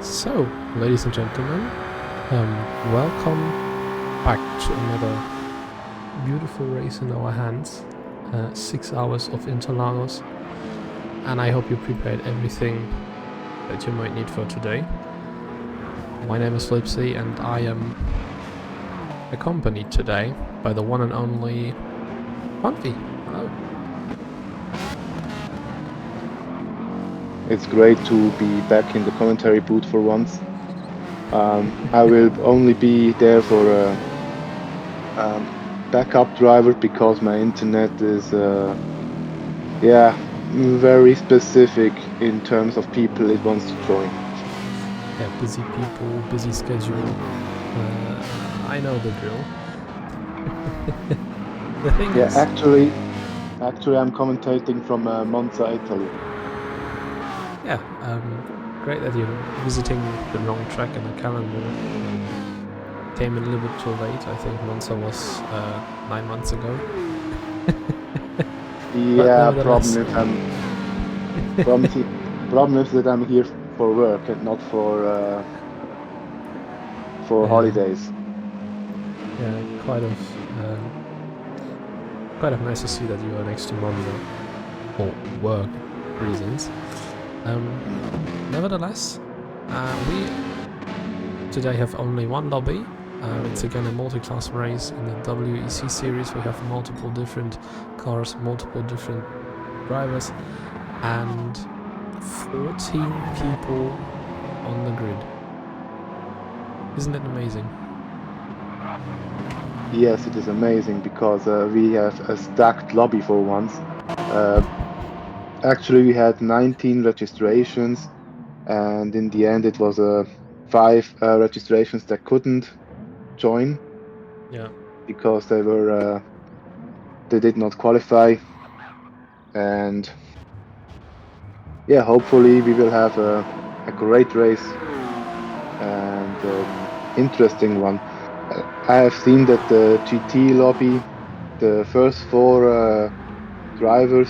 So, ladies and gentlemen, welcome back to another beautiful race in our hands. 6 hours of Interlagos, and I hope you prepared everything that you might need for today. My name is Flipsy, and I am accompanied today by the one and only Funky. Hello. It's great to be back in the commentary booth for once. I will only be there for a backup driver because my internet is, very specific in terms of people it wants to join. Yeah, busy people, busy schedule. I know the drill. The thing is... Actually, I'm commentating from Monza, Italy. Yeah, great that you're visiting the wrong track in the calendar. Came in a little bit too late. I think Monza was 9 months ago. Yeah, problem is that I'm here for work and not for holidays. Yeah, quite of nice to see that you are next to Monza for work reasons. Nevertheless, we today have only one lobby. It's again a multi-class race in the WEC series. We have multiple different cars, multiple different drivers, and 14 people on the grid. Isn't it amazing? Yes, it is amazing because we have a stacked lobby for once. Actually, we had 19 registrations, and in the end, it was 5 registrations that couldn't join. Yeah. Because they did not qualify, and yeah, hopefully we will have a great race and interesting one. I have seen that the GT lobby, the first 4 driver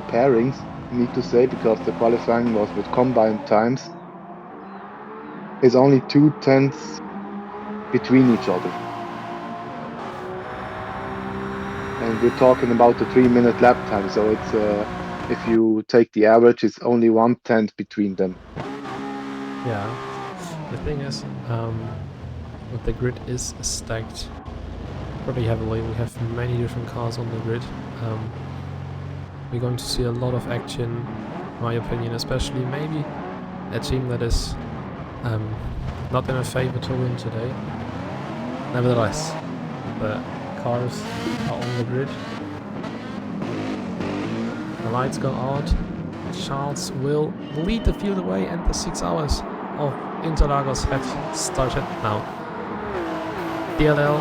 pairings, need to say, because the qualifying was with combined times, is only 2 tenths between each other. And we're talking about the 3-minute lap time, so it's if you take the average, it's only 1/10 between them. Yeah. The thing is, the grid is stacked pretty heavily. We have many different cars on the grid. We're going to see a lot of action, in my opinion, especially maybe a team that is not in a favor to win today. Nevertheless, the cars are on the grid. The lights go out. Charles will lead the field away, and the 6 hours of Interlagos have started now. DLL,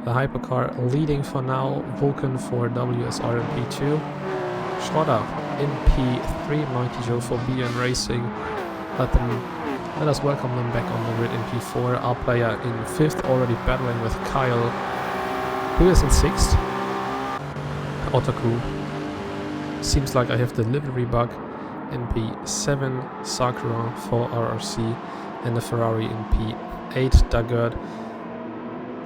the hypercar leading for now, Vulcan for WSR in P2, Schroeder in P3, Mighty Joe for BN Racing. Let us welcome them back on the grid in P4. Our player in 5th, already battling with Kyle, who is in 6th. Otaku. Seems like I have the livery bug in P7, Sakura for RRC, and the Ferrari in P8, Dagerd.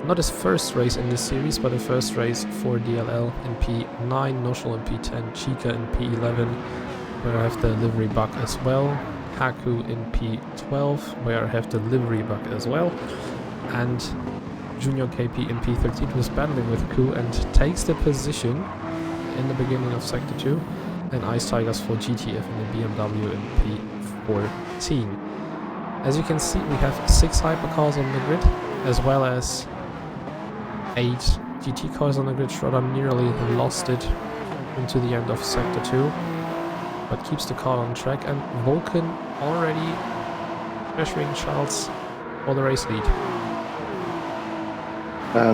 Not his first race in this series, but the first race for DLL in P9, Noshel in P10, Chica in P11, where I have the livery bug as well. Haku in P12, where I have the livery bug as well. And Junior KP in P13, who's battling with Ku and takes the position in the beginning of Sector 2. And Ice Tigers for GTF in the BMW in P14. As you can see, we have 6 hypercars on the grid, as well as 8 GT cars on the grid. Schroeder nearly lost it into the end of Sector 2, but keeps the car on track, and Vulcan already pressuring Charles for the race lead.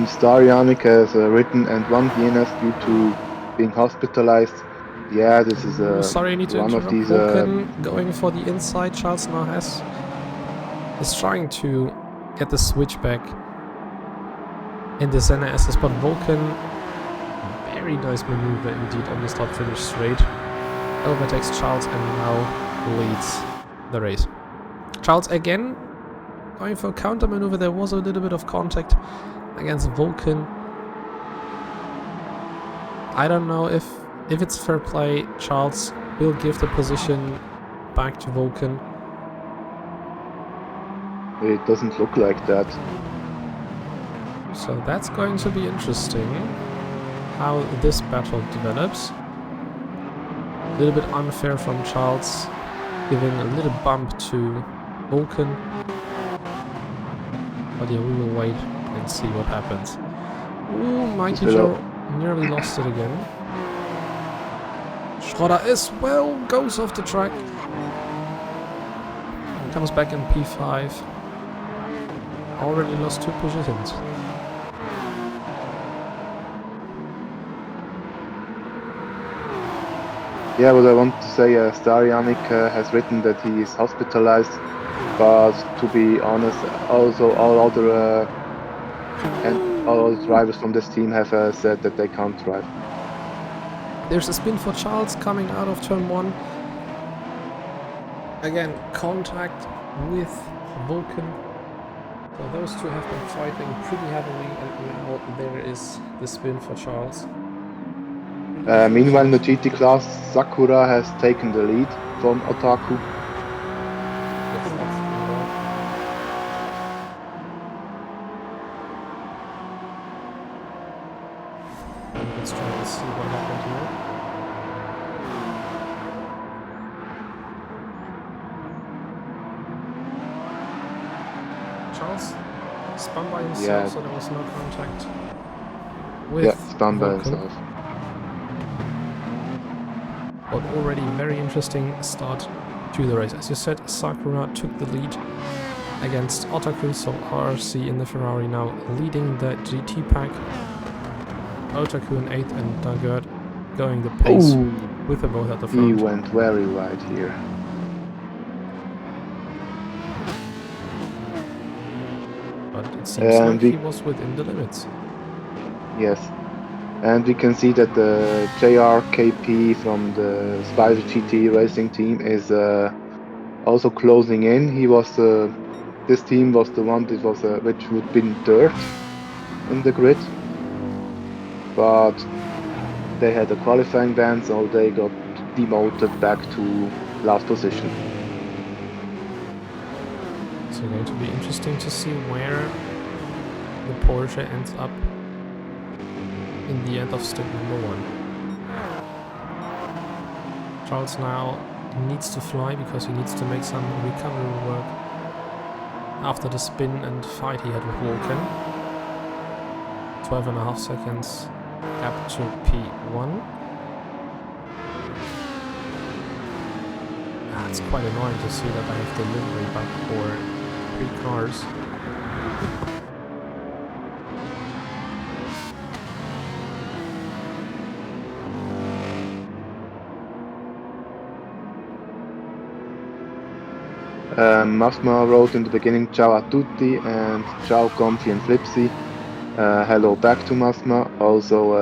Star Yannick has written and won DNS due to being hospitalized. Yeah, this is sorry, I need to interrupt. These, Vulcan going for the inside. Charles now is trying to get the switch back in the Senna SS, but Vulcan, very nice maneuver indeed on the start finish straight. overtakes Charles and now leads the race. Charles again going for a counter maneuver. There was a little bit of contact against Vulcan. I don't know if it's fair play. Charles will give the position back to Vulcan. It doesn't look like that. So that's going to be interesting how this battle develops. A little bit unfair from Charles, giving a little bump to Vulcan. But yeah, we will wait and see what happens. Ooh, Mikey Joe nearly lost it again. Schroeder as well goes off the track. Comes back in P5. Already lost 2 positions. Yeah, what I want to say, Starianic has written that he is hospitalized, but to be honest, also all other and all drivers from this team have said that they can't drive. There's a spin for Charles coming out of turn 1. Again, contact with Vulcan. So those two have been fighting pretty heavily, and now there is the spin for Charles. Meanwhile, in the GT class, Sakura has taken the lead from Otaku. Let's try and see what happened here. Charles spun by himself, so there was no contact with spun by Vulcan. himself. But already very interesting start to the race. As you said, Sakura took the lead against Otaku, so RRC in the Ferrari now leading the GT pack. Otaku in 8th and Dagerd going the pace with the both at the front. He went very wide here. But it seems like he was within the limits. Yes. And we can see that the JRKP from the Spider GT racing team is also closing in. He was this team was the one that was which would be third in the grid, but they had a qualifying ban, so they got demoted back to last position. So going to be interesting to see where the Porsche ends up in the end of stint number 1. Charles now needs to fly because he needs to make some recovery work after the spin and fight he had with Vulcan. 12.5 seconds gap to P1. It's quite annoying to see that I have delivery back for 3 cars. Masma wrote in the beginning ciao a tutti and ciao Comfy and Flipsy. Hello back to Masma. Also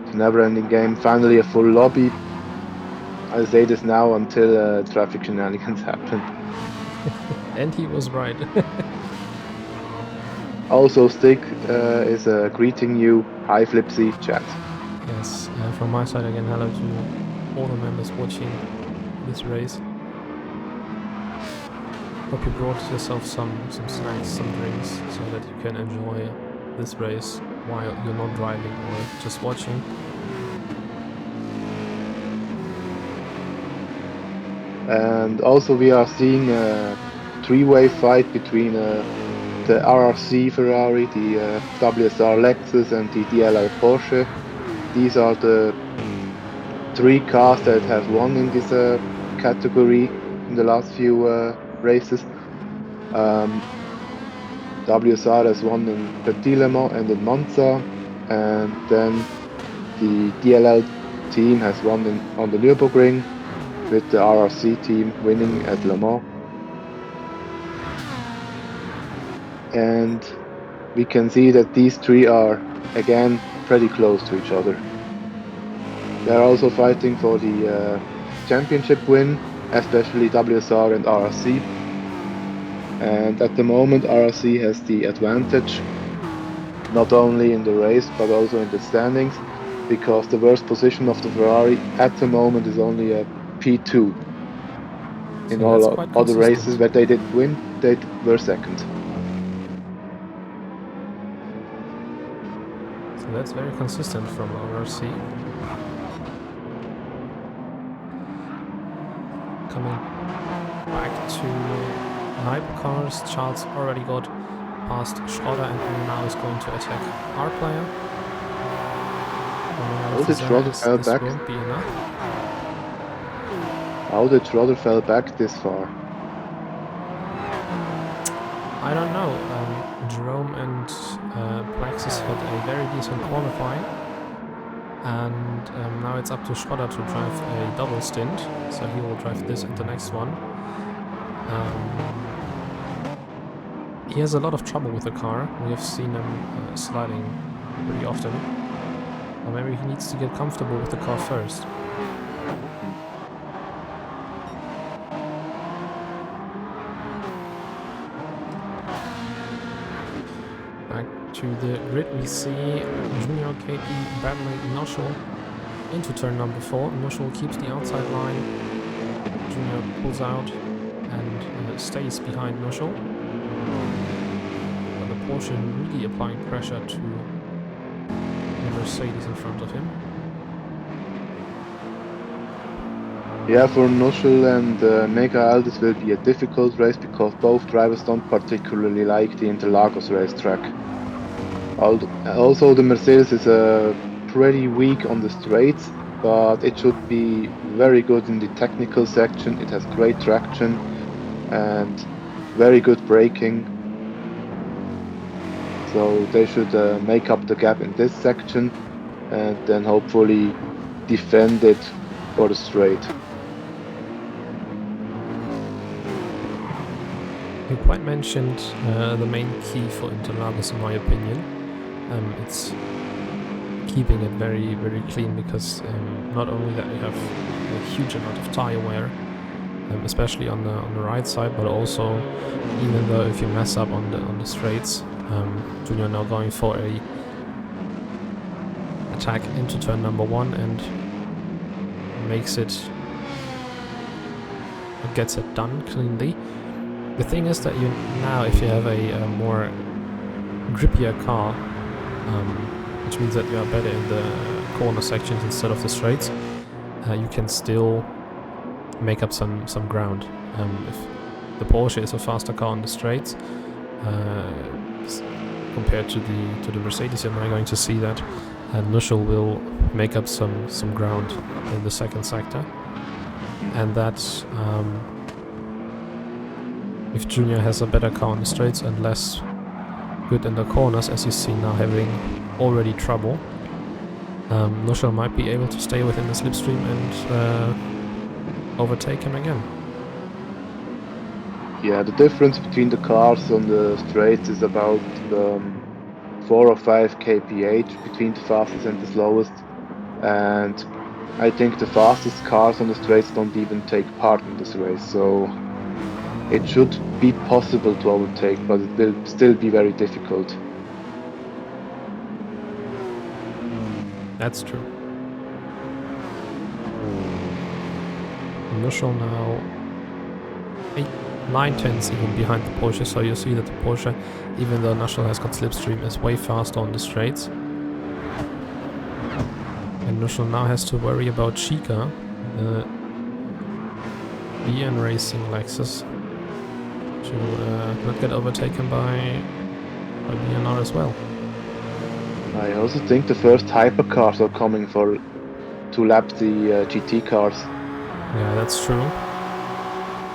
it's a never-ending game. Finally a full lobby. I say this now until traffic shenanigans happen. And he was right. Also Stick is greeting you. Hi Flipsy chat. Yes, from my side again, hello to all the members watching this race. Hope you brought yourself some snacks, some drinks, so that you can enjoy this race while you're not driving or just watching. And also we are seeing a 3-way fight between the RRC Ferrari, the WSR Lexus and the DLL Porsche. These are the 3 cars that have won in this category in the last few races. WSR has won in Petit Le Mans and in Monza, and then the DLL team has won on the Nürburgring, with the RRC team winning at Le Mans. And we can see that these 3 are again pretty close to each other. They are also fighting for the championship win, especially WSR and RRC. And at the moment, RRC has the advantage, not only in the race but also in the standings, because the worst position of the Ferrari at the moment is only a P2. In So that's all quite other races consistent. where they did win, they were second. So that's very consistent from RRC. Coming back to hypercars, Charles already got past Schroeder and now is going to attack our player. How did Schroeder fell This back? won't be enough. How did Schroeder fell back this far? I don't know. Jerome and Plexus had a very decent qualifying, and now it's up to Schroeder to drive a double stint, so he will drive this and the next one. He has a lot of trouble with the car. We have seen him sliding pretty often. Or maybe he needs to get comfortable with the car first. Back to the grid, we see Junior, KP, battling Noshel into turn number 4. Noshel keeps the outside line. Junior pulls out and stays behind Noshel. But the Porsche really applying pressure to the Mercedes in front of him. Yeah, for Noshel and Megaal this will be a difficult race because both drivers don't particularly like the Interlagos racetrack. Also, the Mercedes is pretty weak on the straights, but it should be very good in the technical section. It has great traction and very good braking. So they should make up the gap in this section and then hopefully defend it for the straight. You quite mentioned the main key for Interlagos, in my opinion. It's keeping it very, very clean, because not only that you have a huge amount of tire wear, especially on the right side, but also even though if you mess up on the straights, Junior now going for a attack into turn number 1 and gets it done cleanly. The thing is that you now, if you have a more grippier car, which means that you are better in the corner sections instead of the straights, you can still make up some ground. If the Porsche is a faster car on the straights compared to the Mercedes, you're now going to see that Nuschel will make up some ground in the second sector, and that if Junior has a better car on the straights and less good in the corners, as you see now having already trouble, Nuschel might be able to stay within the slipstream and overtake him again. Yeah, the difference between the cars on the straights is about 4 or 5 kph between the fastest and the slowest, and I think the fastest cars on the straights don't even take part in this race, so it should be possible to overtake, but it will still be very difficult. That's true. Nuschel now 9/10 even behind the Porsche, so you see that the Porsche, even though Nuschel has got slipstream, is way faster on the straights. And Nuschel now has to worry about Chica, the BN Racing Lexus, to not get overtaken by BNR as well. I also think the first hypercars are coming to lap the GT cars. Yeah, that's true.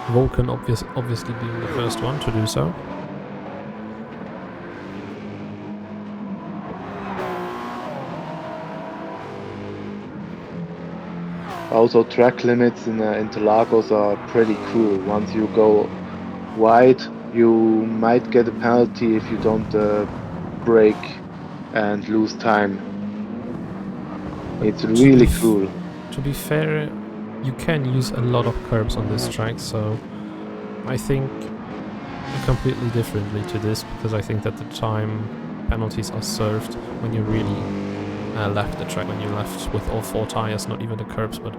Vulcan obviously being the first one to do so. Also, track limits in Interlagos are pretty cool. Once you go wide, you might get a penalty if you don't brake and lose time. It's really cool. To be fair, you can use a lot of curbs on this track, so I think completely differently to this, because I think that the time penalties are served when you really left the track, when you left with all 4 tires, not even the curbs, but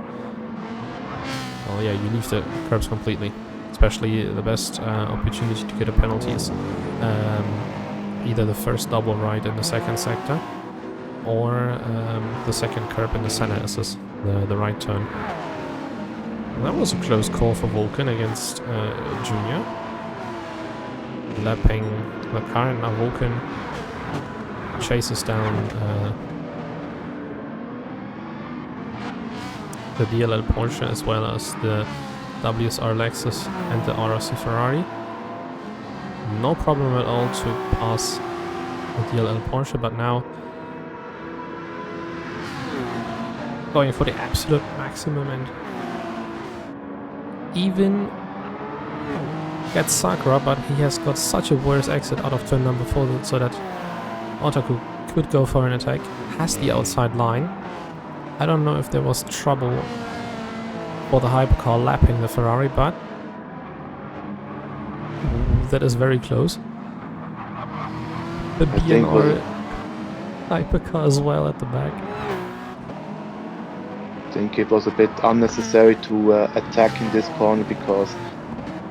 well, yeah, you leave the curbs completely. Especially the best opportunity to get a penalty is either the first double right in the second sector, or the second curb in the center assist, the right turn. That was a close call for Vulcan against Junior. Lapping the car, and now Vulcan chases down the DLL Porsche as well as the WSR Lexus and the RRC Ferrari. No problem at all to pass the DLL Porsche, but now going for the absolute maximum and even gets Sakura, but he has got such a worse exit out of turn number 4 so that Otaku could go for an attack, has the outside line. I don't know if there was trouble for the hypercar lapping the Ferrari, but that is very close. The BNR hypercar as well at the back. I think it was a bit unnecessary to attack in this corner, because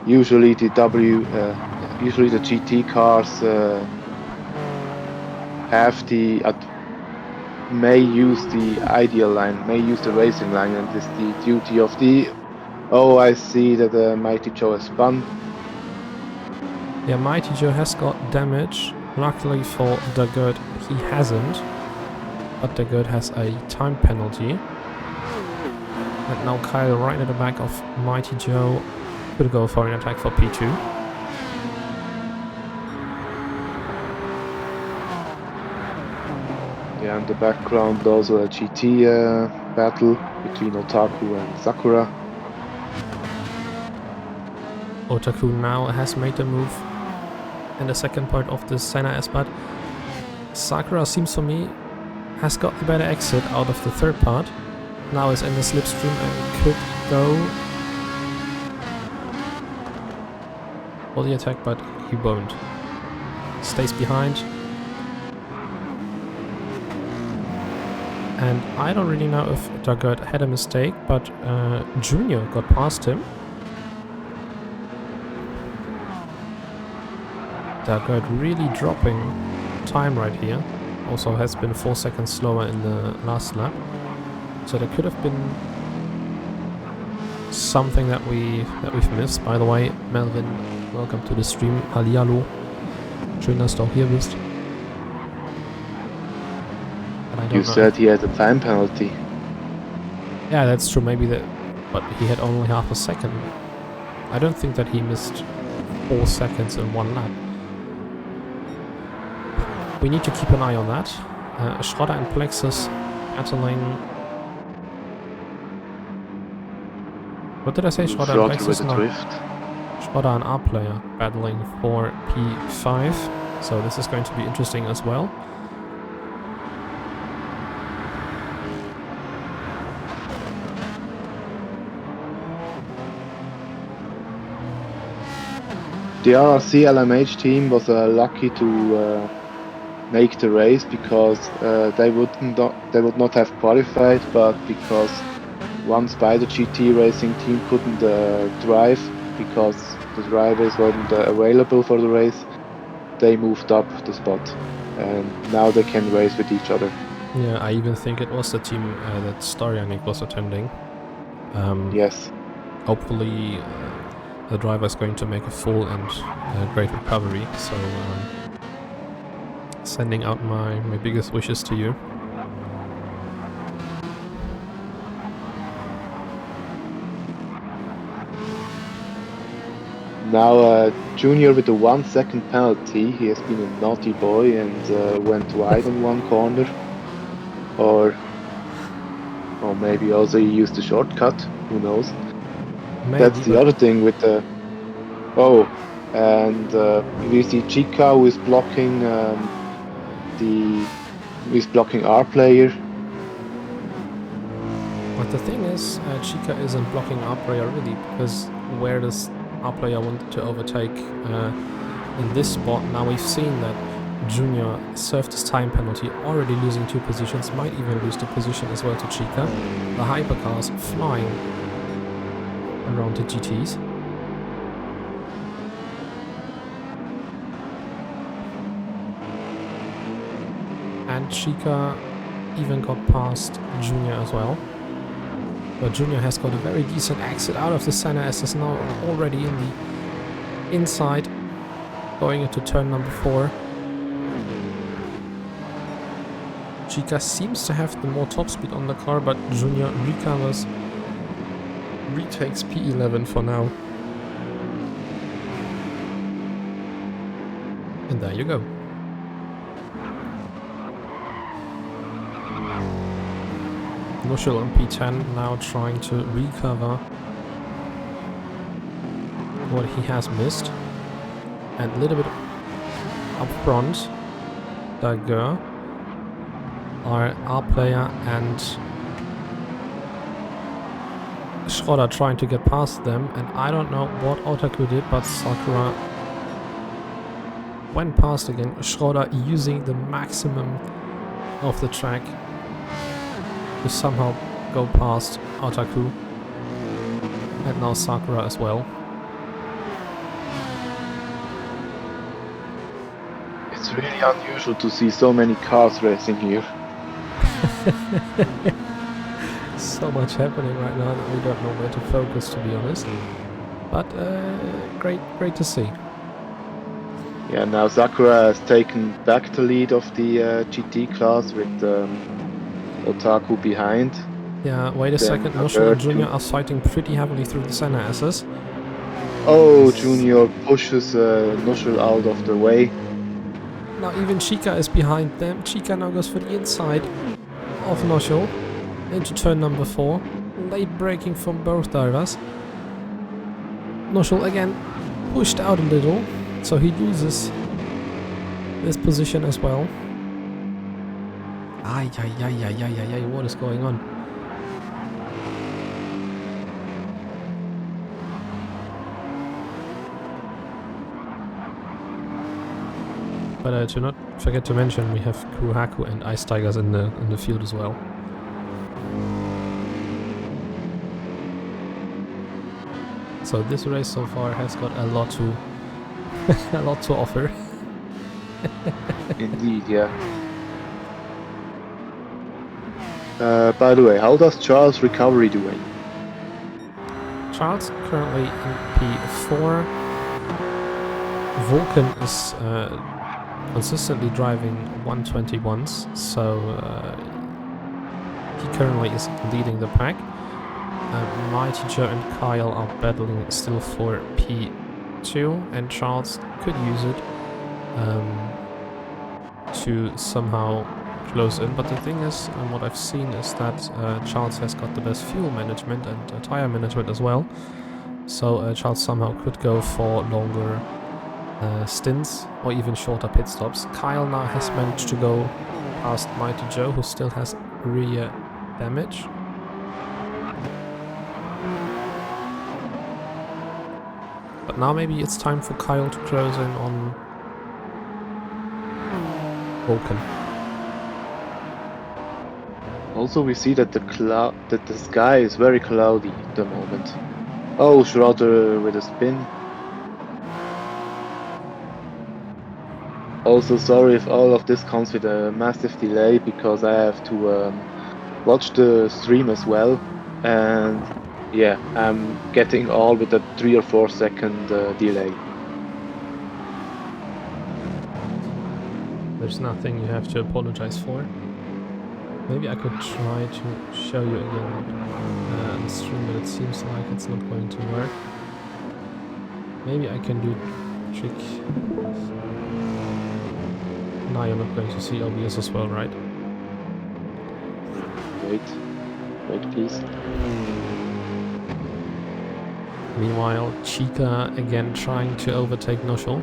usually the GT cars may use the ideal line, may use the racing line, and it's the duty of the... Oh, I see that Mighty Joe has spun. Yeah, Mighty Joe has got damage. Luckily for Dagerd, he hasn't. But Dagerd has a time penalty. And now Kyle right at the back of Mighty Joe could go for an attack for P2. Yeah, in the background also a GT battle between Otaku and Sakura. Otaku now has made a move in the second part of the Senna S, but Sakura seems for me has got the better exit out of the third part. Now is in the slipstream and could go for the attack, but he won't. Stays behind. And I don't really know if Dagerd had a mistake, but Junior got past him. Dagerd really dropping time right here. Also has been 4 seconds slower in the last lap. So there could have been something that we've missed. By the way, Melvin, welcome to the stream. Hallihallo. Schön, dass du auch hier bist. You said he had a time penalty. Yeah, that's true. Maybe that, but he had only half a second. I don't think that he missed 4 seconds in 1 lap. We need to keep an eye on that. Schroeder and Plexus battling. What did I say? Schroeder and Plexus? With a drift. Schroeder and R player battling for P5. So this is going to be interesting as well. The RRC LMH team was lucky to make the race, because they would not have qualified, but because one Spider GT racing team couldn't drive because the drivers weren't available for the race, they moved up the spot, and now they can race with each other. Yeah, I even think it was the team that Starianik was attending. Yes. Hopefully the driver is going to make a full and great recovery, so sending out my biggest wishes to you. Now Junior with a 1 second penalty. He has been a naughty boy and went wide on one corner, or maybe also he used a shortcut, who knows. Maybe, that's the other thing with the... Oh, and we see Chica who is blocking R player. But the thing is, Chica isn't blocking our player really, because where does our player want to overtake in this spot? Now we've seen that Junior served his time penalty, already losing 2 positions, might even lose the position as well to Chica. The hypercars flying around the GTs. And Chica even got past Junior as well. But Junior has got a very decent exit out of the center as is now already in the inside, going into turn number 4. Chica seems to have the more top speed on the car, but Junior recovers, retakes P11 for now. And there you go. Nuschel on P10 now trying to recover what he has missed. And a little bit up front, Daguerre, our player, and Schroeder trying to get past them. And I don't know what Otaku did, but Sakura went past again. Schroeder using the maximum of the track to somehow go past Otaku, and now Sakura as well. It's really unusual to see so many cars racing here. So much happening right now that we don't know where to focus, to be honest. But great to see. Yeah, now Sakura has taken back the lead of the GT class with Otaku behind. Yeah, wait a second. Nuschel and Junior are fighting pretty heavily through the center S's. Oh, Junior pushes Nuschel out of the way. Now even Chica is behind them. Chica now goes for the inside of Nuschel into turn number 4. Late braking from both drivers. Nuschel again pushed out a little, so he loses this position as well. Ay, what is going on? But to not forget to mention, we have Kuhaku and Ice Tigers in the field as well. So this race so far has got a lot to a lot to offer. Indeed, yeah. By the way, how does Charles' recovery doing? Charles currently in P4. Vulcan is consistently driving 121s, so he currently is leading the pack. Mighty Joe and Kyle are battling still for P2, and Charles could use it to somehow close in. But the thing is, and what I've seen is that Charles has got the best fuel management and tire management as well. So Charles somehow could go for longer stints or even shorter pit stops. Kyle now has managed to go past Mighty Joe, who still has rear damage. But now maybe it's time for Kyle to close in on Vulcan. Also, we see that the sky is very cloudy at the moment. Oh, Schroeder with a spin. Also, sorry if all of this comes with a massive delay, because I have to watch the stream as well, and yeah, I'm getting all with a 3 or 4 second delay. There's nothing you have to apologize for. Maybe I could try to show you again on the stream, but it seems like it's not going to work. Maybe I can do a trick. Now you're not going to see OBS as well, right? Wait please. Meanwhile, Chica again trying to overtake Nuschel.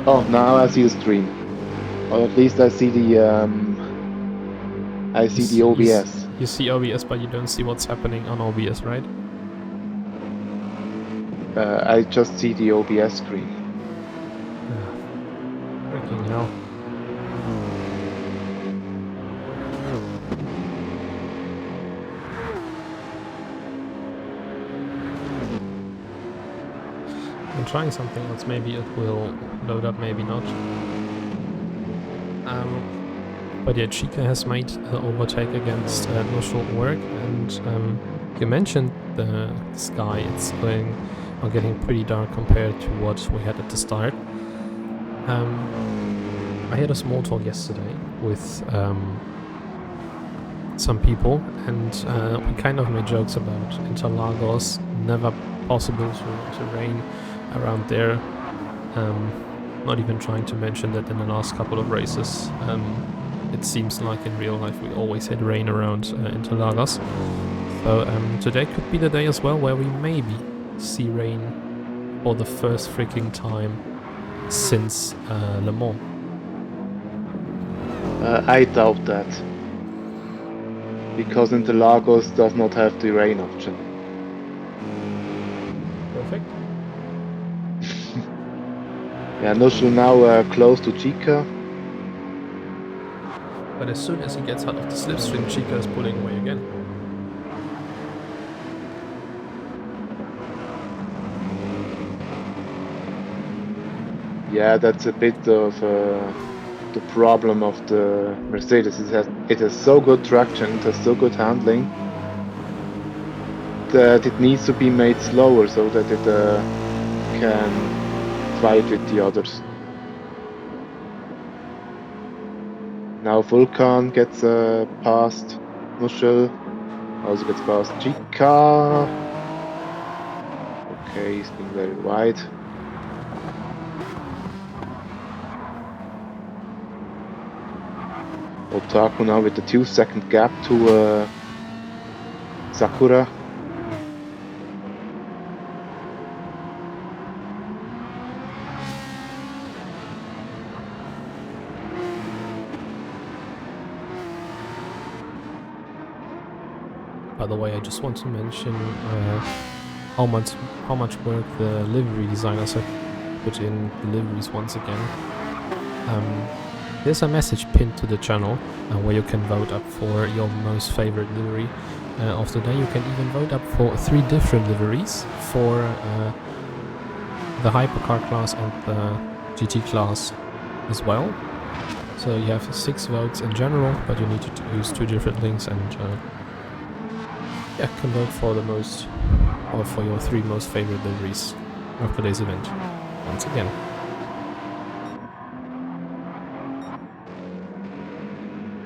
Oh, now I see the stream. Or at least I see the OBS. You see OBS, but you don't see what's happening on OBS, right? I just see the OBS screen. Freaking hell. I'm trying something else, maybe it will load up, maybe not. But yeah, Chica has made the overtake against No Short Work, and you mentioned the sky, it's getting pretty dark compared to what we had at the start. I had a small talk yesterday with some people, and we kind of made jokes about Interlagos, never possible to rain around there. Not even trying to mention that in the last couple of races, it seems like in real life we always had rain around Interlagos. So today could be the day as well where we maybe see rain for the first freaking time since Le Mans. I doubt that. Because Interlagos does not have the rain option. Perfect. Yeah, Nushel now close to Chica. But as soon as he gets out of the slipstream, Chica is pulling away again. Yeah, that's a bit of the problem of the Mercedes. It has so good traction, it has so good handling, that it needs to be made slower so that it can fight with the others. Now Vulcan gets past Nushel, also gets past Chica. Okay, he's been very wide. Otaku now with the 2-second gap to Sakura. By the way, I just want to mention how much work the livery designers have put in the liveries once again. There's a message pinned to the channel where you can vote up for your most favorite livery of the day. You can even vote up for 3 different liveries for the hypercar class and the GT class as well. So you have 6 votes in general, but you need to use 2 different links, and yeah, can vote for the most, or for your 3 most favorite liveries of today's event once again.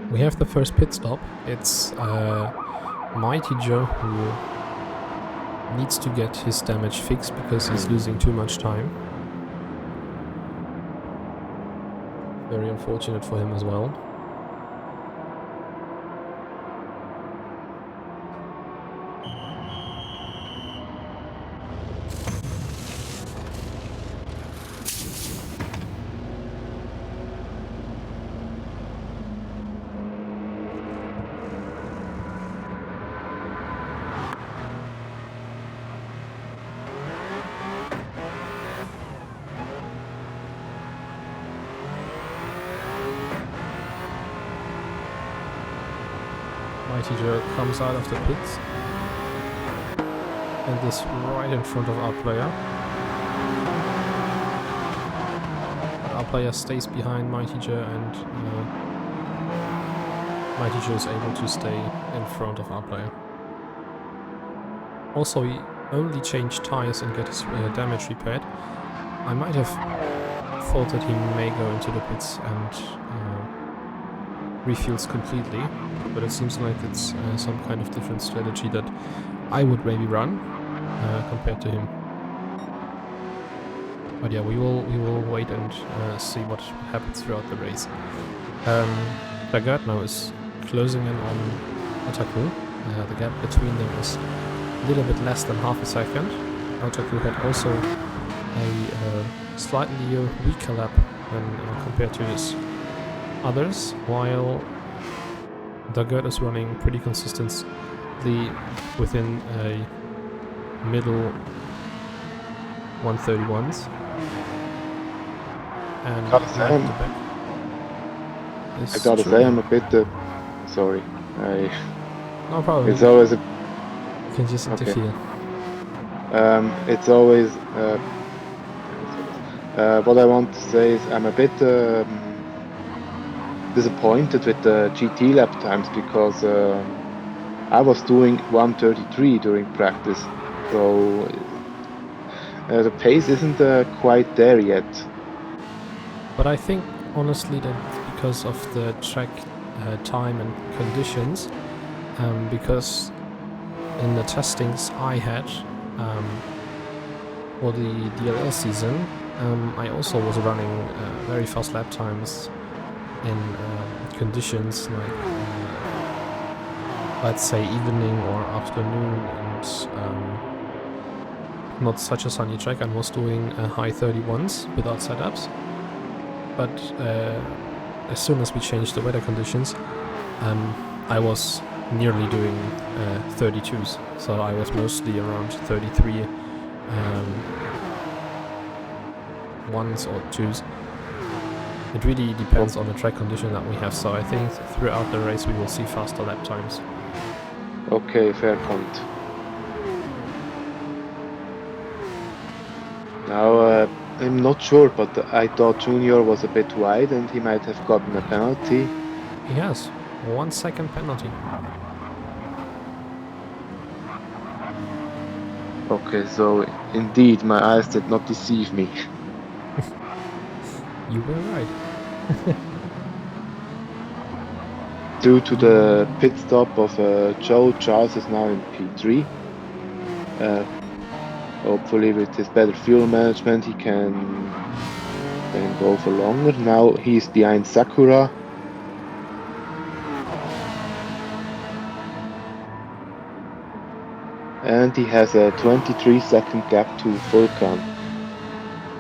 We have the first pit stop. It's Mighty Joe who needs to get his damage fixed because he's losing too much time. Very unfortunate for him as well. Mighty Joe comes out of the pits and is right in front of our player. But our player stays behind Mighty Joe, and Mighty Joe is able to stay in front of our player. Also, he only changed tires and get his damage repaired. I might have thought that he may go into the pits and refuels completely, but it seems like it's some kind of different strategy that I would maybe run compared to him. But yeah, we will wait and see what happens throughout the race. Lagarde now is closing in on Otaku. The gap between them is a little bit less than half a second. Otaku had also a slightly weaker lap when compared to his others, while Daggett is running pretty consistently within a middle 131s. And Gotta say, Mike at the back is I gotta say, truly- I'm a bit. Sorry, No problem. it's always a. You can just interfere. It's always. What I want to say is I'm a bit disappointed with the GT lap times because I was doing 1:33 during practice, so the pace isn't quite there yet. But I think honestly that's because of the track time and conditions. Because in the testings I had for the DLL season, I also was running very fast lap times in conditions like let's say evening or afternoon, and not such a sunny track. I was doing high 31s without setups, but as soon as we changed the weather conditions, I was nearly doing 32s, so I was mostly around 33 ones or twos. It really depends on the track condition that we have, so I think throughout the race we will see faster lap times. Okay, fair point. Now, I'm not sure, but I thought Junior was a bit wide and he might have gotten a penalty. He has 1 second penalty. Okay, so indeed, my eyes did not deceive me. You were right. Due to the pit stop of Joe, Charles is now in P3. Hopefully with his better fuel management he can then go for longer. Now he's behind Sakura. And he has a 23-second gap to Vulcan,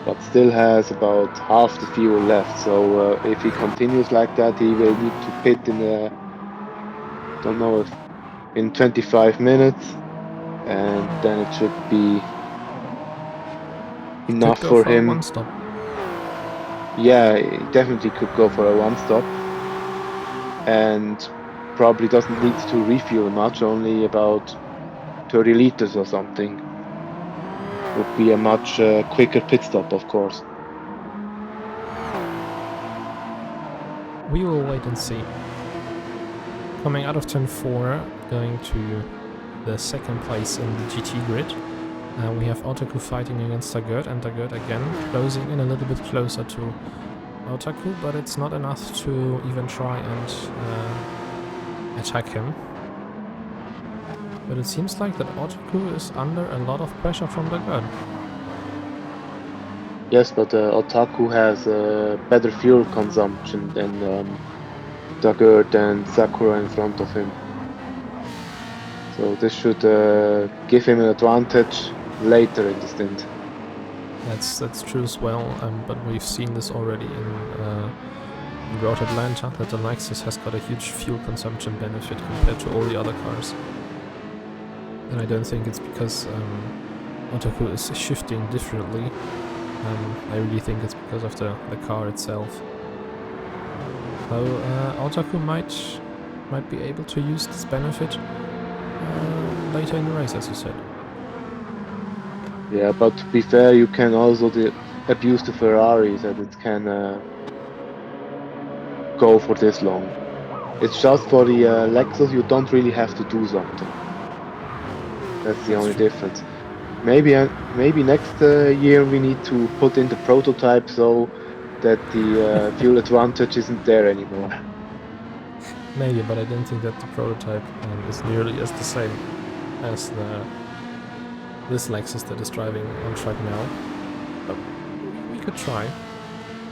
but still has about half the fuel left. So if he continues like that, he will need to pit in don't know if in 25 minutes, and then it should be enough Could go for for him. a 1-stop. Yeah, he definitely could go for a 1-stop, and probably doesn't need to refuel much, only about 30 liters or something. Would be a much quicker pit stop, of course. We will wait and see. Coming out of turn 4, going to the second place in the GT grid. We have Otaku fighting against Daggett, and Daggett again closing in a little bit closer to Otaku, but it's not enough to even try and attack him. But it seems like that Otaku is under a lot of pressure from Daggett. Yes, but Otaku has better fuel consumption than Daggett and Sakura in front of him. So this should give him an advantage later in the stint. That's true as well, but we've seen this already in Road Atlanta, that the Lexus has got a huge fuel consumption benefit compared to all the other cars. And I don't think it's because Otaku is shifting differently. I really think it's because of the car itself. So Otaku might be able to use this benefit later in the race, as you said. Yeah, but to be fair, you can also abuse the Ferrari that it can go for this long. It's just for the Lexus, you don't really have to do something. That's the only difference. Maybe next year we need to put in the prototype so that the fuel advantage isn't there anymore. Maybe, but I don't think that the prototype is nearly as the same as this Lexus that is driving on track now. But we could try,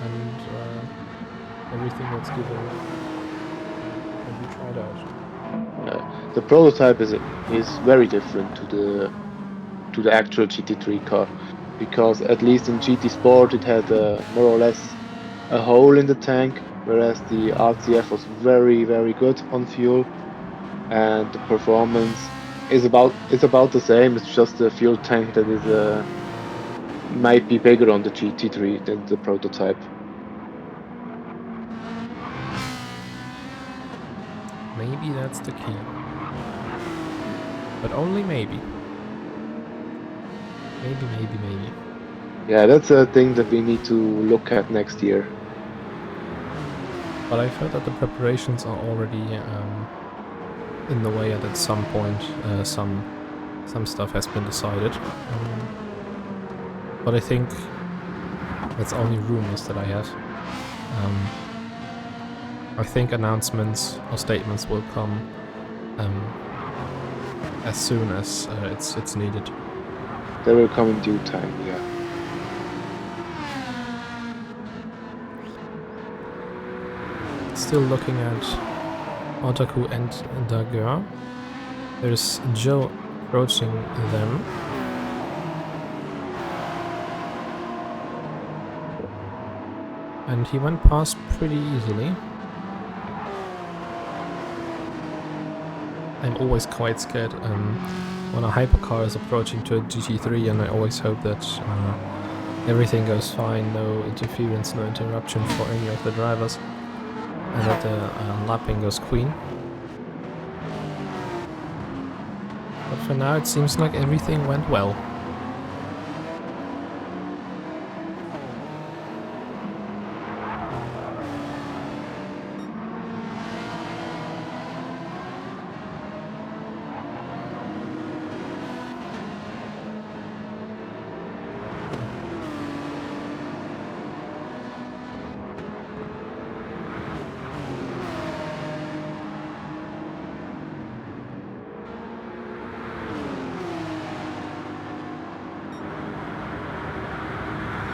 and everything that's given will be tried out. The prototype is very different to the actual GT3 car, because at least in GT Sport it had more or less a hole in the tank, whereas the RCF was very good on fuel, and the performance is about the same. It's just the fuel tank that is might be bigger on the GT3 than the prototype. Maybe that's the key. But only maybe. Maybe. Yeah, that's a thing that we need to look at next year. But I've heard that the preparations are already in the way, and at some point some stuff has been decided. But I think that's only rumors that I have. I think announcements or statements will come as soon as it's needed. They will come in due time, yeah. Still looking at Otaku and Dagur. There's Joe approaching them. And he went past pretty easily. I'm always quite scared when a hypercar is approaching to a GT3, and I always hope that everything goes fine, no interference, no interruption for any of the drivers, and that the lapping goes clean. But for now it seems like everything went well.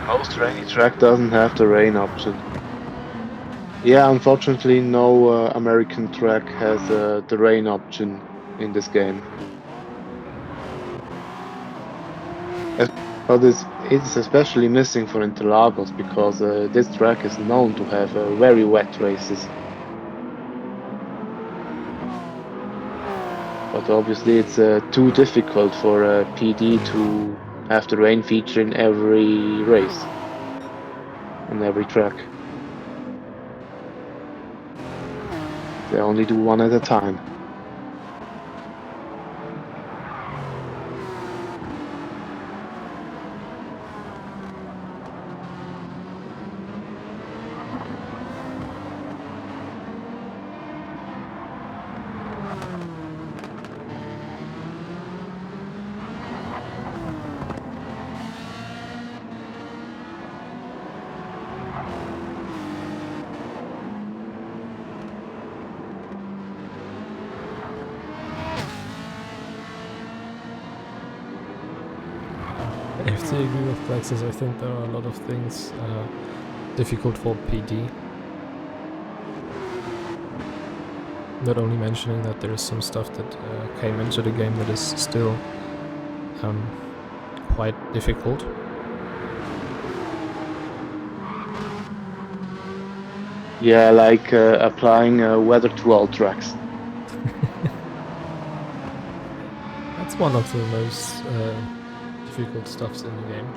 Most rainy track doesn't have the rain option. Yeah, unfortunately no American track has the rain option in this game. But it's especially missing for Interlagos, because this track is known to have very wet races. But obviously it's too difficult for PD to have the rain feature in every race, on every track. They only do one at a time. I have to agree with Plexus. I think there are a lot of things difficult for PD. Not only mentioning that there is some stuff that came into the game that is still quite difficult. Yeah, like applying weather to all tracks. That's one of the most difficult stuffs in the game.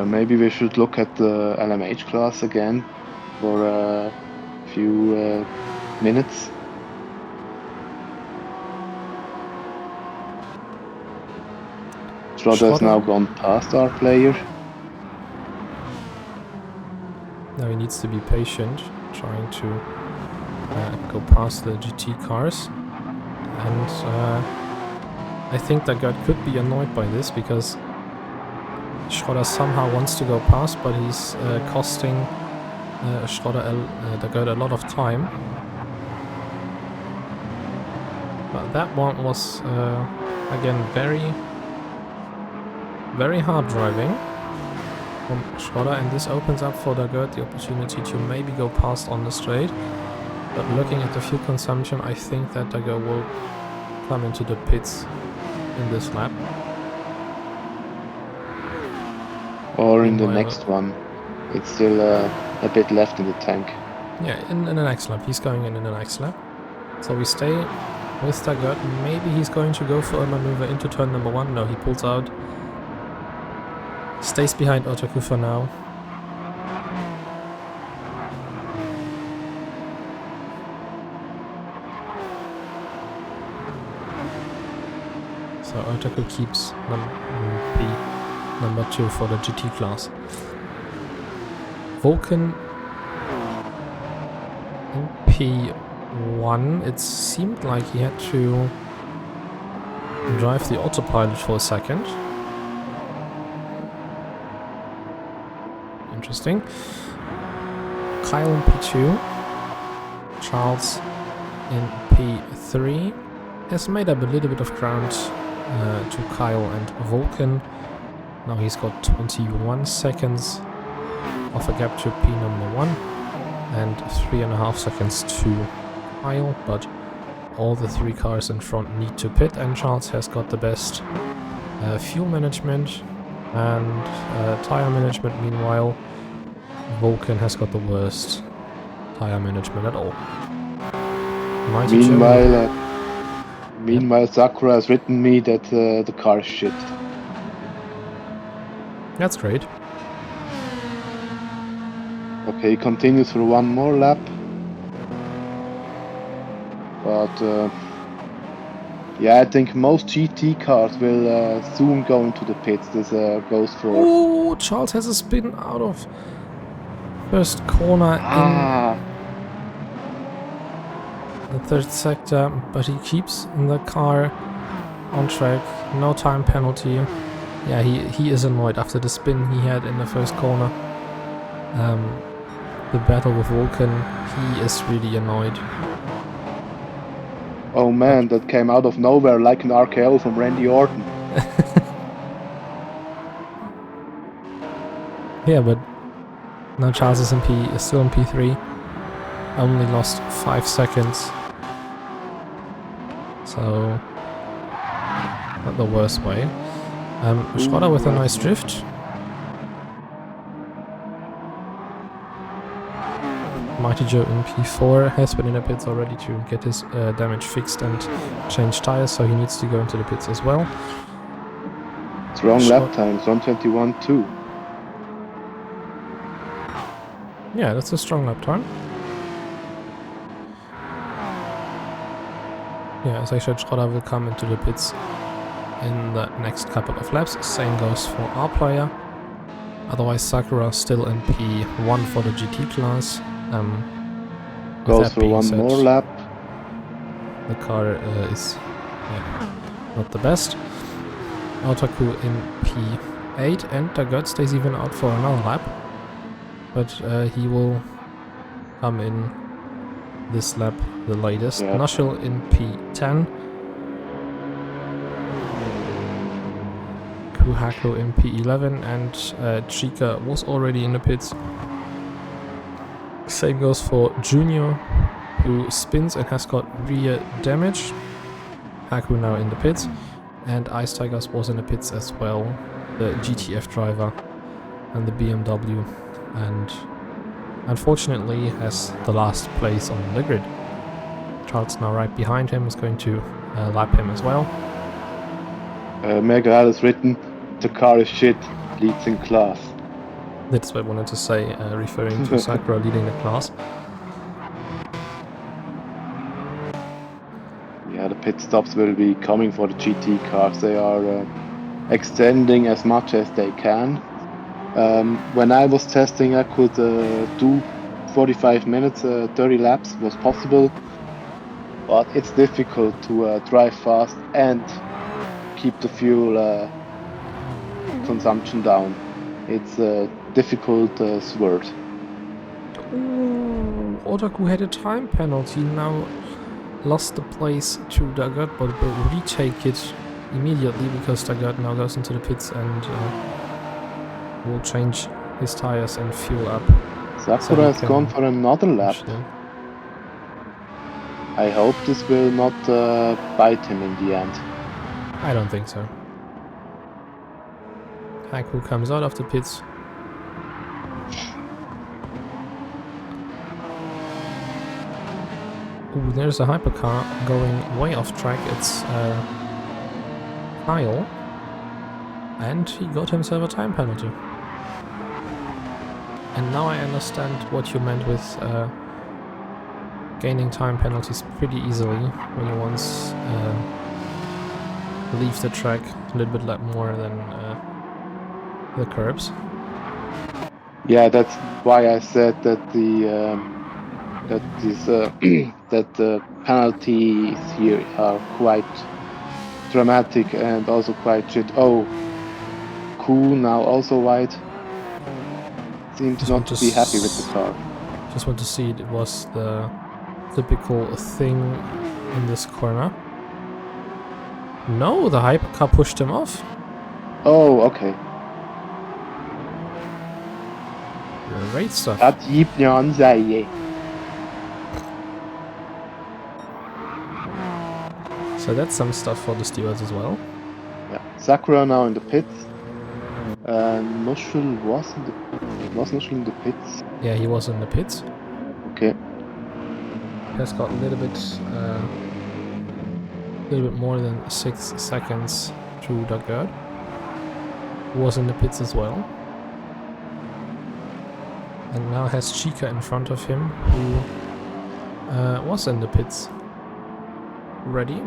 Maybe we should look at the LMH class again for a few minutes. Schroeder has now gone past our player. Now he needs to be patient, trying to go past the GT cars. And I think that guy could be annoyed by this, because Schroeder somehow wants to go past, but he's costing the guy a lot of time. But that one was again very hard driving from Schroeder, and this opens up for Dagur the opportunity to maybe go past on the straight. But looking at the fuel consumption, I think that Dagur will come into the pits in this lap. Or in the Meanwhile, next one. It's still a bit left in the tank. Yeah, in the next lap. He's going in the next lap. So we stay with Daggett. Maybe he's going to go for a maneuver into turn number 1. No, he pulls out. Stays behind Otaku for now. So Otaku keeps number 2 for the GT class. Vulcan in P1. It seemed like he had to drive the autopilot for a second. Interesting. Kyle in P2. Charles in P3. Has made up a little bit of ground to Kyle and Vulcan. Now he's got 21 seconds of a gap to P number 1 and 3.5 seconds to Kyle, but all the 3 cars in front need to pit, and Charles has got the best fuel management and tire management. Meanwhile, Vulcan has got the worst tire management at all. Meanwhile, Sakura has written me that the car is shit. That's great. Okay, he continues for one more lap. But yeah, I think most GT cars will soon go into the pits. This goes for... Oh, Charles has a spin out of first corner in the 3rd sector, but he keeps the car on track. No time penalty. Yeah, he is annoyed after the spin he had in the first corner. The battle with Vulcan, he is really annoyed. Oh man, that came out of nowhere like an RKO from Randy Orton. Yeah, but now Charles is still in P3. Only lost 5 seconds. So, not the worst way. Schroeder with a nice drift. Mighty Joe in P4 has been in the pits already to get his damage fixed and change tires, so he needs to go into the pits as well. It's wrong lap times, 1:21.2. Yeah, that's a strong lap time. Yeah, as I said, Schroeder will come into the pits in the next couple of laps. Same goes for our player. Otherwise, Sakura still in P1 for the GT class. Goes for one more lap. The car is not the best. Otaku in P8, and Daggett stays even out for another lap. But he will come in this lap the latest. Yeah. Nushil in P10. Kuhako in P11, and Chika was already in the pits. Same goes for Junior, who spins and has got rear damage. Haku now in the pits, and Ice Tigers was in the pits as well, the GTF driver and the BMW, and unfortunately has the last place on the grid. Charles now right behind him is going to lap him as well. Mega has written, the car is shit, leads in class. That's what I wanted to say, referring to Sakura leading the class. Yeah, the pit stops will be coming for the GT cars. They are extending as much as they can. When I was testing, I could do 45 minutes, 30 laps was possible. But it's difficult to drive fast and keep the fuel consumption down. It's a difficult sword. Ooh, Otaku had a time penalty, now lost the place to Daggett, but will retake it immediately because Daggett now goes into the pits and will change his tires and fuel up. Sakura has gone for another lap. I hope this will not bite him in the end. I don't think so. Haku comes out of the pits. Ooh, there's a hypercar going way off track. It's Kyle. And he got himself a time penalty. And now I understand what you meant with gaining time penalties pretty easily when you once leave the track a little bit like more than the curbs. Yeah, that's why I said that that the penalties here are quite dramatic and also quite shit. Oh, cool. Now also white. Seems Just not want to be happy with the car. Just want to see it was the typical thing in this corner. No, the hypercar pushed him off. Oh, okay. Great stuff. That gibt eine Ansage. So that's some stuff for the stewards as well. Yeah, Sakura now in the pits. Nuschel was Nuschel in the pits? Yeah, he was in the pits. Okay. Has got a little bit more than 6 seconds to Dugard. Was in the pits as well. And now has Chica in front of him, who was in the pits ready.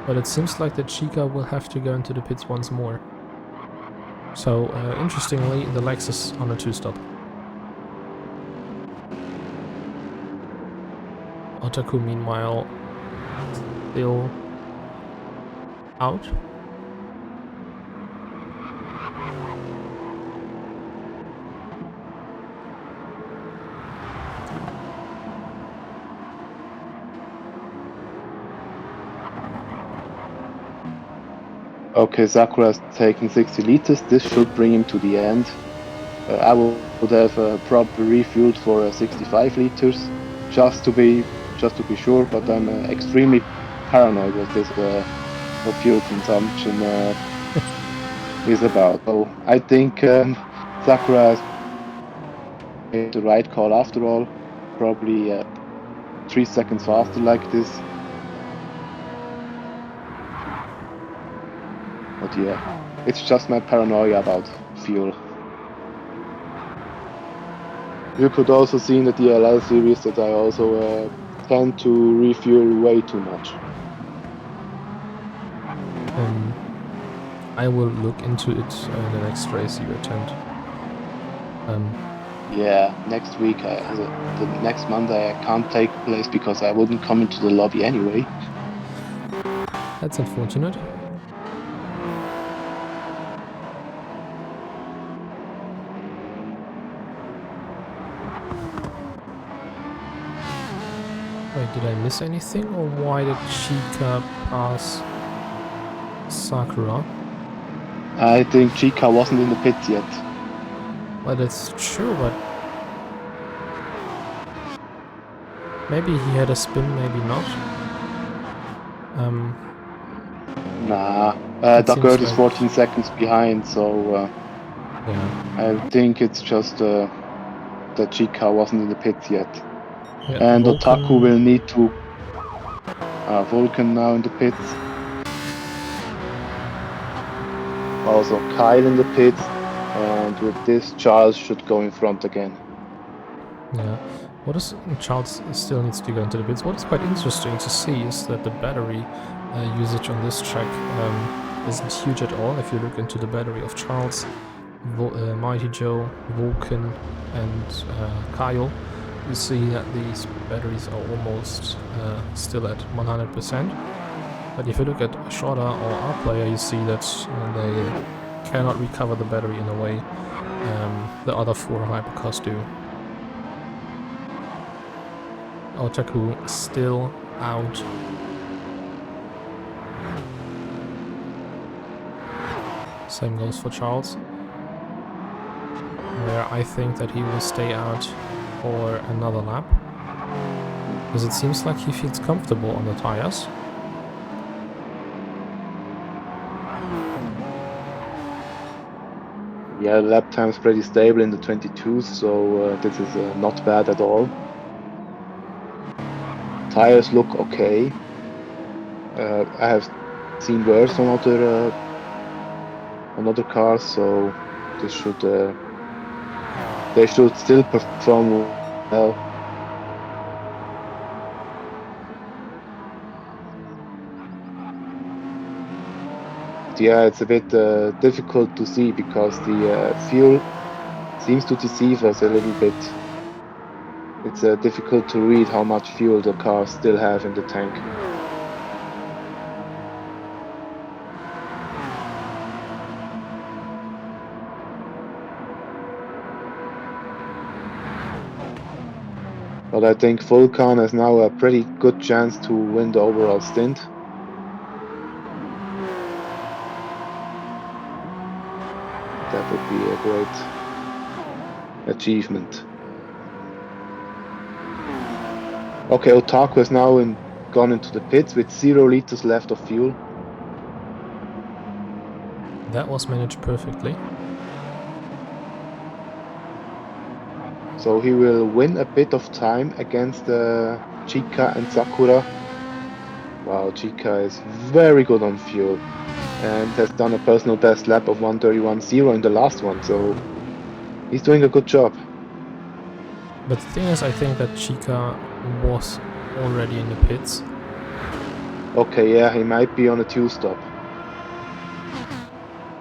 But it seems like that Chica will have to go into the pits once more. So, interestingly, the Lexus on a 2-stop. Otaku, meanwhile, still out. Okay, Sakura's taking 60 liters. This should bring him to the end. I would have probably refueled for 65 liters just to be sure. But I'm extremely paranoid what this fuel consumption is about. So I think Sakura made the right call after all. Probably 3 seconds faster like this. But yeah, it's just my paranoia about fuel. You could also see in the DLL series that I also tend to refuel way too much. I will look into it in the next race you attend. Yeah, next week, the next Monday, I can't take place because I wouldn't come into the lobby anyway. That's unfortunate. Wait, did I miss anything, or why did Chica pass Sakura? I think Chica wasn't in the pits yet. Well, that's true, but maybe he had a spin, maybe not. Nah, Dugard is 14 seconds behind, so yeah. I think it's just that Chica wasn't in the pits yet. Yeah, And Vulcan. Otaku will need to... Vulcan now in the pits. Also Kyle in the pits. And with this, Charles should go in front again. Yeah. What is... Charles still needs to go into the pits. What is quite interesting to see is that the battery usage on this track isn't huge at all. If you look into the battery of Charles, Mighty Joe, Vulcan, and Kyle, you see that these batteries are almost still at 100%. But if you look at Shorter or our player, you see that they cannot recover the battery in a way the other 4 hypercars do. Otaku still out. Same goes for Charles, where I think that he will stay out for another lap. Because it seems like he feels comfortable on the tires. Yeah, lap time's pretty stable in the 22s, so this is not bad at all. Tires look okay. I have seen worse on other cars, so this should they should still perform well. Yeah, it's a bit difficult to see because the fuel seems to deceive us a little bit. It's difficult to read how much fuel the cars still have in the tank. But I think Vulcan has now a pretty good chance to win the overall stint. That would be a great achievement. Okay, Otaku has now gone into the pits with 0 liters left of fuel. That was managed perfectly. So he will win a bit of time against Chika and Sakura. Wow, Chika is very good on fuel and has done a personal best lap of 1:31.0 in the last one, so he's doing a good job. But the thing is, I think that Chica was already in the pits. Okay, yeah, he might be on a 2-stop.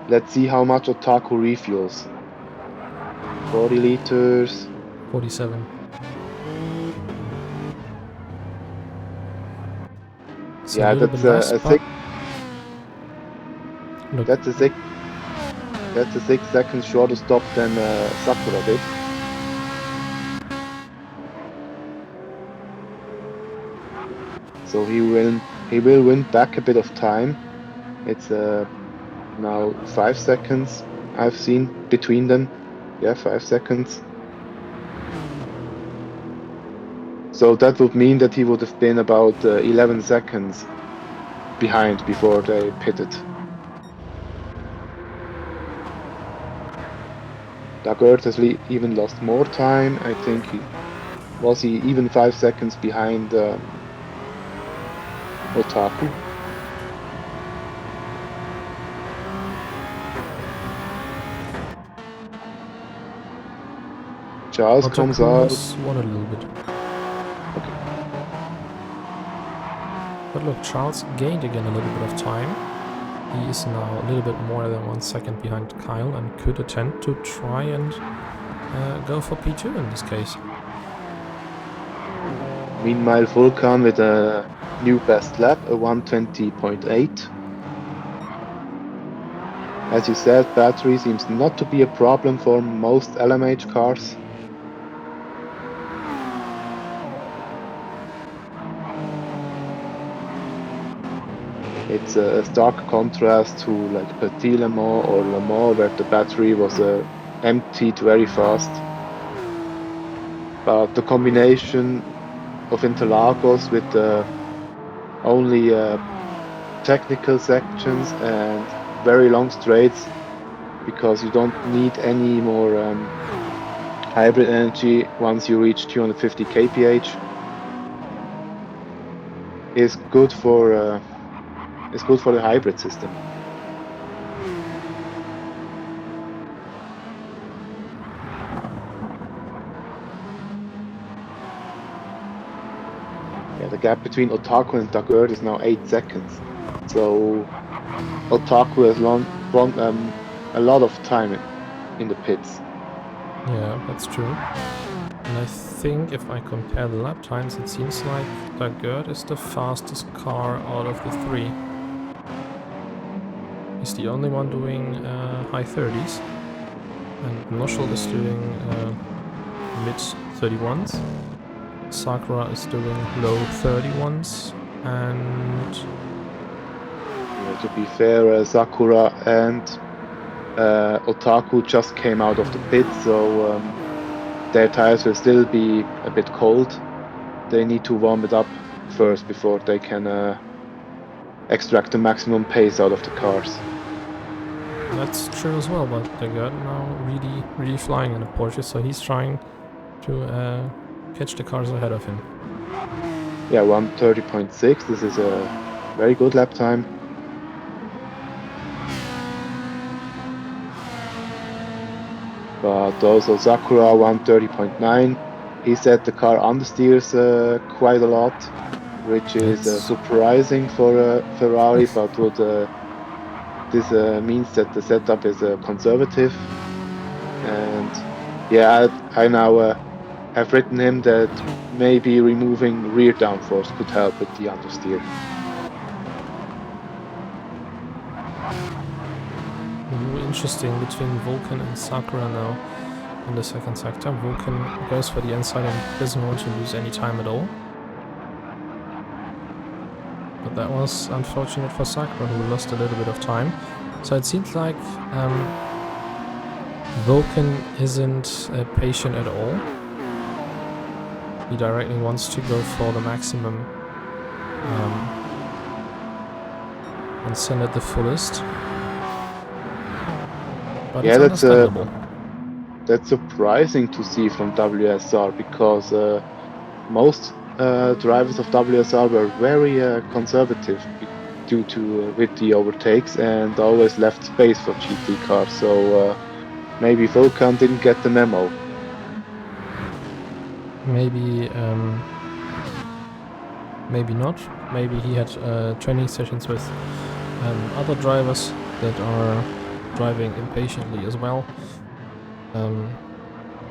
Let's see how much Otaku refuels. 40 liters. 47. So Yeah, a little that's bit less, a but look, that's a 6 seconds shorter stop than Sakura did. So he will win back a bit of time. It's now 5 seconds I've seen between them. Yeah, 5 seconds. So that would mean that he would have been about 11 seconds behind before they pitted. Dagert has even lost more time. I think he even 5 seconds behind Otaku. Charles comes out. has won a little bit. Okay. But look, Charles gained again a little bit of time. He is now a little bit more than 1 second behind Kyle and could attempt to try and go for P2 in this case. Meanwhile, Vulcan with a new best lap, a 1:20.8. As you said, battery seems not to be a problem for most LMH cars. It's a stark contrast to like Petit Le Mans or Le Mans, where the battery was emptied very fast. But the combination of Interlagos with only technical sections and very long straights, because you don't need any more hybrid energy once you reach 250 kph, is good for the hybrid system. Yeah, the gap between Otaku and Dagerd is now 8 seconds. So Otaku has won a lot of time in the pits. Yeah, that's true. And I think if I compare the lap times, it seems like Dagerd is the fastest car out of the three. He's the only one doing high 30s. And Noshel is doing mid 31s. Sakura is doing low 31s. And Yeah, to be fair, Sakura and Otaku just came out of the pit, so their tires will still be a bit cold. they need to warm it up first before they can extract the maximum pace out of the cars. That's true as well, but the guy now really flying in the Porsche, so he's trying to catch the cars ahead of him. Yeah, 1:30.6. This is a very good lap time. But also Sakura 1:30.9. He said the car understeers quite a lot, which is surprising for a Ferrari, but would this means that the setup is conservative. And yeah, I now have written him that maybe removing rear downforce could help with the understeer. Interesting between Vulcan and Sakura now in the second sector. Vulcan goes for the inside and doesn't want to lose any time at all. But that was unfortunate for Sakura, who lost a little bit of time. So it seems like Vulcan isn't patient at all. He directly wants to go for the maximum and send it the fullest. But yeah, it's understandable. That's surprising to see from WSR, because most drivers of WSR were very conservative due to with the overtakes and always left space for GT cars. So maybe Vulcan didn't get the memo. Maybe not. Maybe he had training sessions with other drivers that are driving impatiently as well.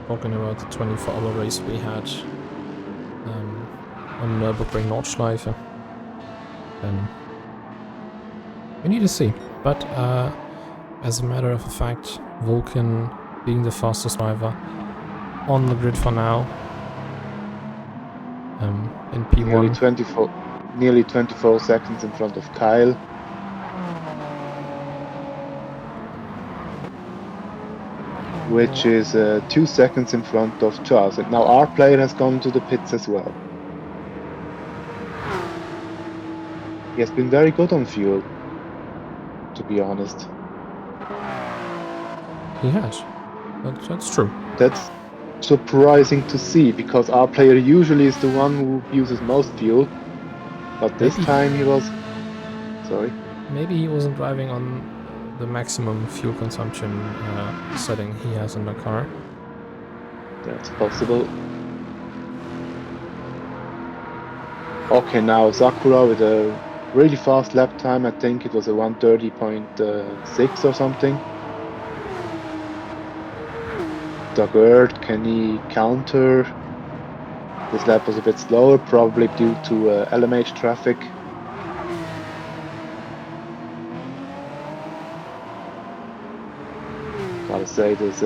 Talking about the 24-hour race we had on Nürburgring Nordschleife. We need to see. But as a matter of fact, Vulcan being the fastest driver on the grid for now. In P1. Nearly 24 seconds in front of Kyle. Which is 2 seconds in front of Charles. And now our player has gone to the pits as well. He has been very good on fuel, to be honest. He has. That's true. That's surprising to see, because our player usually is the one who uses most fuel. But this time he was... Sorry? Maybe he wasn't driving on the maximum fuel consumption setting he has in the car. That's possible. Okay, now Sakura with a really fast lap time. I think it was a 1:30.6 or something. Dagerd, can he counter? This lap was a bit slower, probably due to LMH traffic. Gotta say, this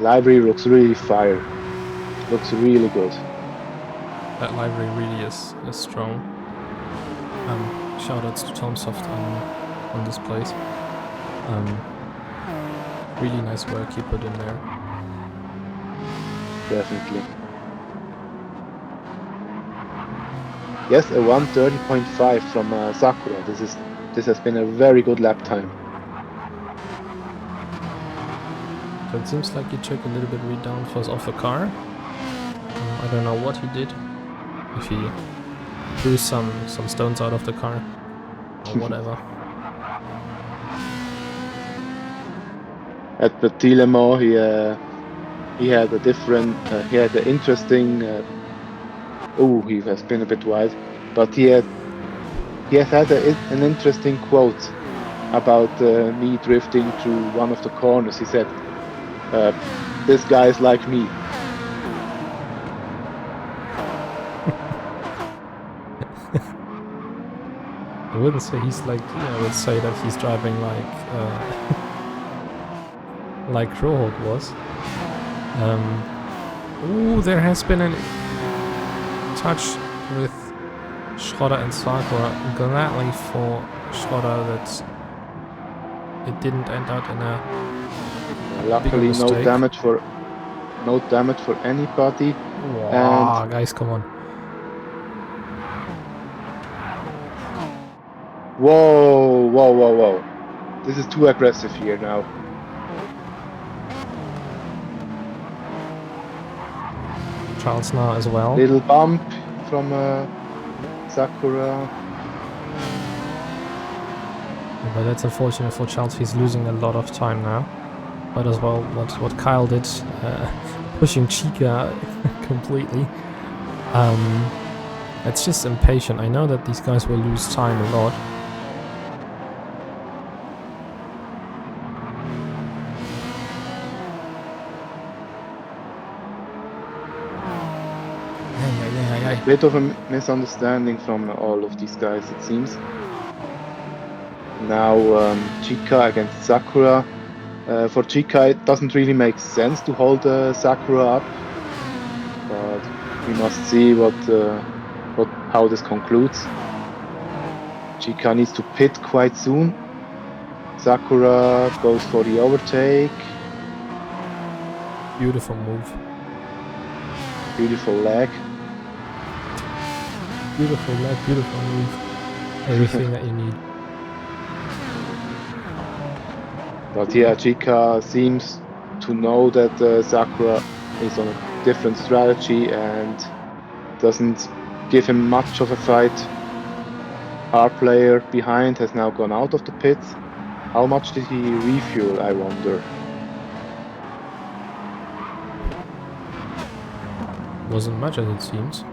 library looks really fire. Looks really good. That library really is strong. Shoutouts to Tomsoft on this place. Really nice work he put in there. Definitely. Yes, a 1:30.5 from Sakura. This has been a very good lap time. So it seems like he took a little bit of downforce off the car. I don't know what he did. If he threw some stones out of the car or whatever. At Petit-Le-Mans, he had a different, he had an interesting. He has been a bit wide, but he has had an interesting quote about me drifting through one of the corners. He said, "This guy is like me." I wouldn't say he's like me. I would say that he's driving like like Crowhawk was. There has been a touch with Schroeder and Sakura. Gladly for Schroeder that it didn't end up in a luckily no damage for anybody. Wow, guys, come on. Whoa, whoa, whoa, whoa. This is too aggressive here now. Charles now as well. Little bump from Sakura. But that's unfortunate for Charles. He's losing a lot of time now. But as well, what Kyle did, pushing Chica completely. It's just impatient. I know that these guys will lose time a lot. Bit of a misunderstanding from all of these guys, it seems. Now Chika against Sakura. For Chika, it doesn't really make sense to hold Sakura up, but we must see how this concludes. Chika needs to pit quite soon. Sakura goes for the overtake. Beautiful move. Beautiful leg. Beautiful leg, beautiful move. Everything that you need. But yeah, Chika seems to know that Sakura is on a different strategy and doesn't give him much of a fight. Our player behind has now gone out of the pits. How much did he refuel, I wonder? Wasn't much as it seems.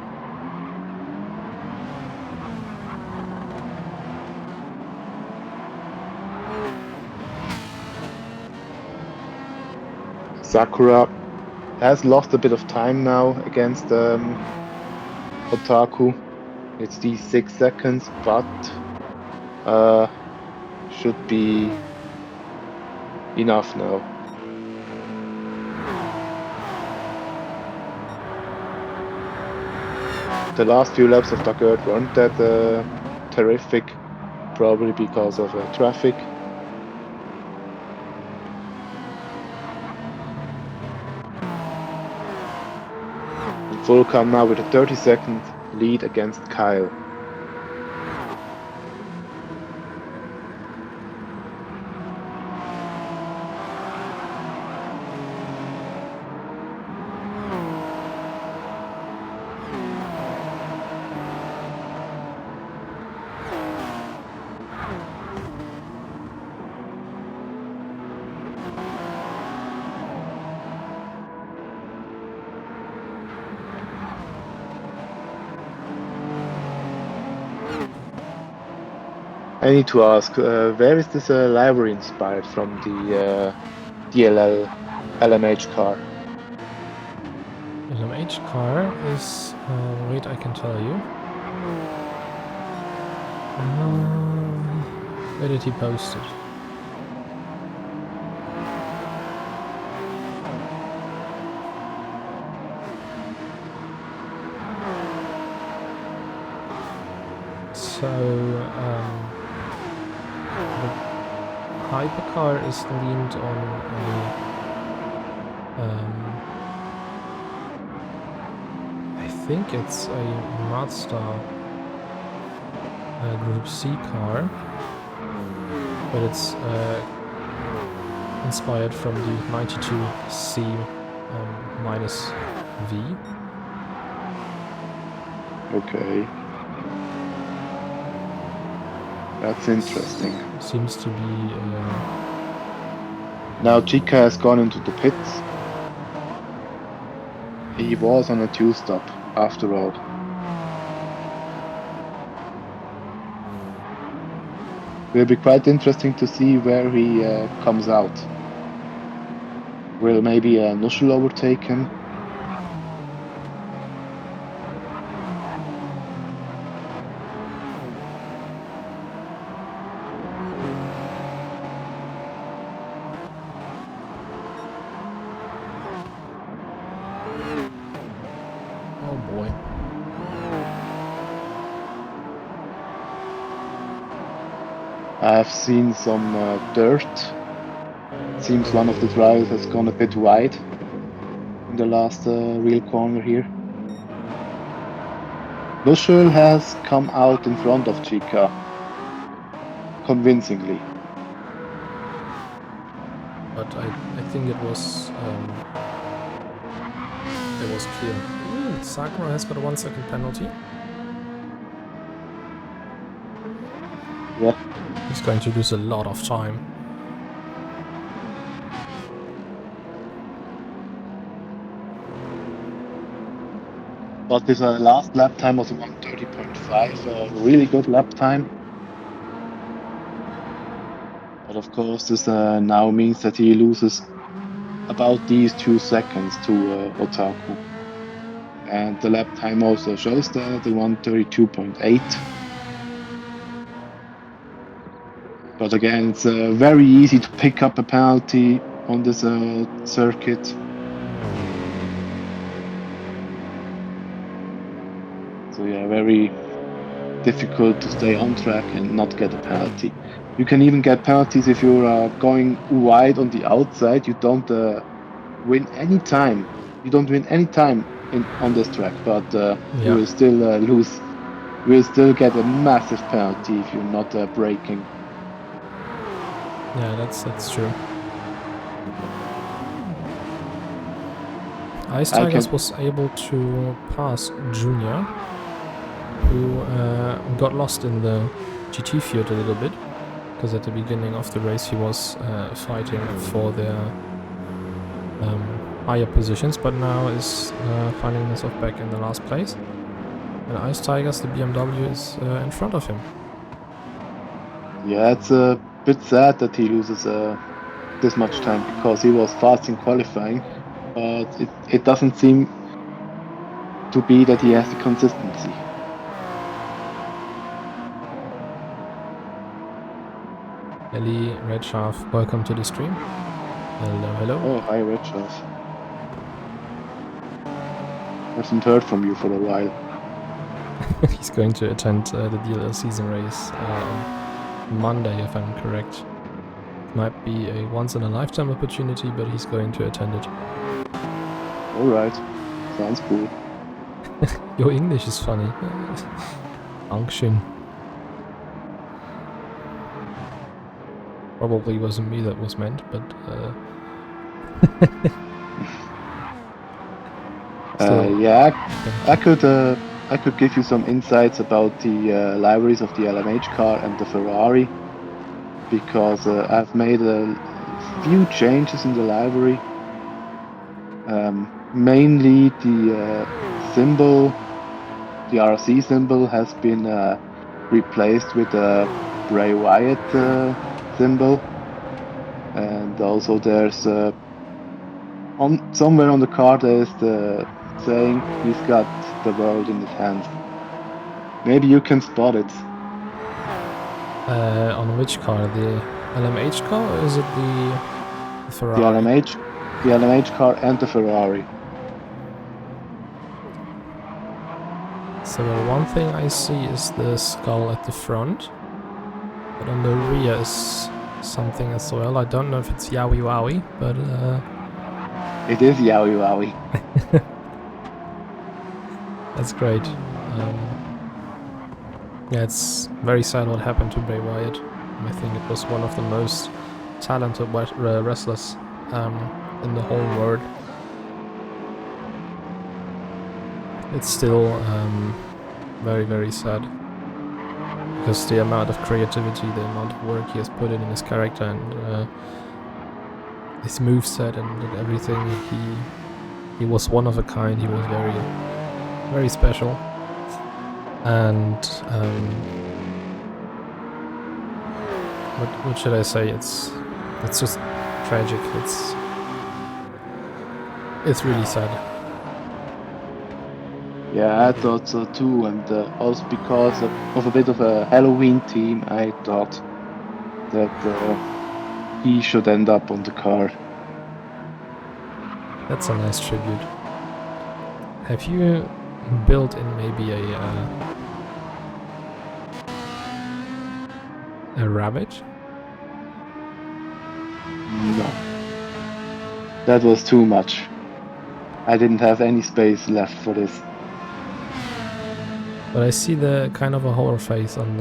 Sakura has lost a bit of time now against Otaku. It's these 6 seconds, but should be enough now. The last few laps of Dagerd weren't that terrific, probably because of traffic. Vulcan now with a 30-second lead against Kyle. I need to ask, where is this livery inspired from, the DLL LMH car? LMH car is... wait, I can tell you. Where did he post it? So, the hypercar is leaned on I think it's a Mazda Group C car, but it's inspired from the 92C minus V. Okay. That's interesting. Seems to be... Now Chika has gone into the pits. He was on a 2-stop after all. Will be quite interesting to see where he comes out. Will maybe Nushel overtake him? oh boy. I've seen some dirt. Seems one of the drivers has gone a bit wide in the last real corner here. Nushel has come out in front of Chika. convincingly. But I think it was clear. Sakura has got a 1 second penalty. Yeah. He's going to lose a lot of time. But his last lap time was 1:30.5, a really good lap time. But of course, this now means that he loses about these 2 seconds to Otaku. And the lap time also shows that, the 1:32.8. But again, it's very easy to pick up a penalty on this circuit. So yeah, very difficult to stay on track and not get a penalty. You can even get penalties if you're going wide on the outside. You don't win any time. You don't win any time on this track, but you will still lose. You will still get a massive penalty if you're not braking. Yeah, that's true. Ice Tigers was able to pass Junior, who got lost in the GT field a little bit, because at the beginning of the race he was fighting for their higher positions, but now is finding himself back in the last place. And Ice Tigers, the BMW, is in front of him. Yeah, it's a bit sad that he loses this much time, because he was fast in qualifying, but it doesn't seem to be that he has the consistency. Ellie Redshaft, welcome to the stream. Hello, hello. Oh, hi Redshaft. Hasn't heard from you for a while. He's going to attend the DLL season race on Monday, if I'm correct. Might be a once-in-a-lifetime opportunity, but he's going to attend it. Alright, sounds cool. Your English is funny. Dankeschön. Probably wasn't me that was meant, but yeah, I could give you some insights about the liveries of the LMH car and the Ferrari, because I've made a few changes in the livery. Mainly the symbol, the RC symbol, has been replaced with a Bray Wyatt symbol, and also there's somewhere on the car there's the saying, "He's got the world in his hands." Maybe you can spot it. On which car? The LMH car, or is it the Ferrari? The LMH car and the Ferrari. So one thing I see is the skull at the front, but on the rear is something as well. I don't know if it's Yowie Wowie, but it is Yowie Wowie. That's great. Yeah, it's very sad what happened to Bray Wyatt. I think it was one of the most talented wrestlers in the whole world. It's still very, very sad, because the amount of creativity, the amount of work he has put in his character and his moveset and everything, he was one of a kind. He was very, very special. And what should I say? It's just tragic. It's really sad. Yeah, I thought so too, and also because of a bit of a Halloween theme, I thought that he should end up on the car. That's a nice tribute. Have you built in maybe a rabbit? No. That was too much. I didn't have any space left for this. But I see the kind of a horror face on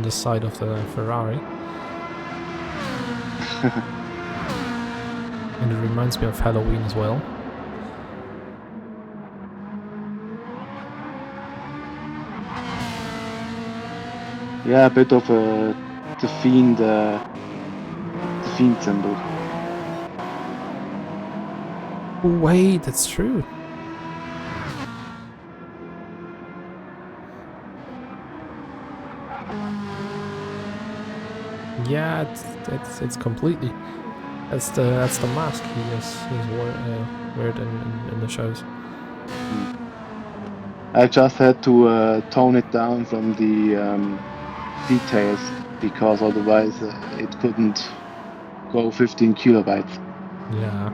the side of the Ferrari. And it reminds me of Halloween as well. Yeah, a bit of the Fiend symbol. Oh, wait, that's true. Yeah, it's completely. That's the mask he's weared in the shows. I just had to tone it down from the details because otherwise it couldn't go 15 kilobytes. Yeah.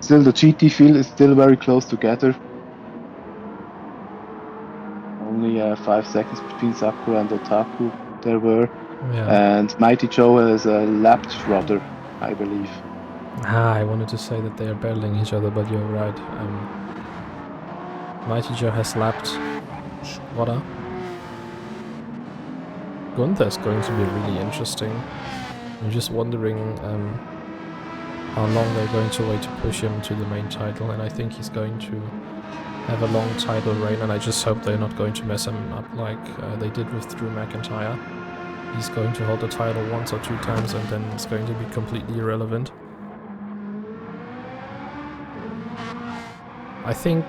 Still, the GT field is still very close together. Only 5 seconds between Sakura and Otaku there were. Yeah. And Mighty Joe has a lapped Rudder, I believe. I wanted to say that they are battling each other, but you're right. Mighty Joe has lapped Wada. Gunther's going to be really interesting. I'm just wondering how long they're going to wait to push him to the main title, and I think he's going to have a long title reign, and I just hope they're not going to mess him up like they did with Drew McIntyre. He's going to hold the title once or 2 times, and then it's going to be completely irrelevant. I think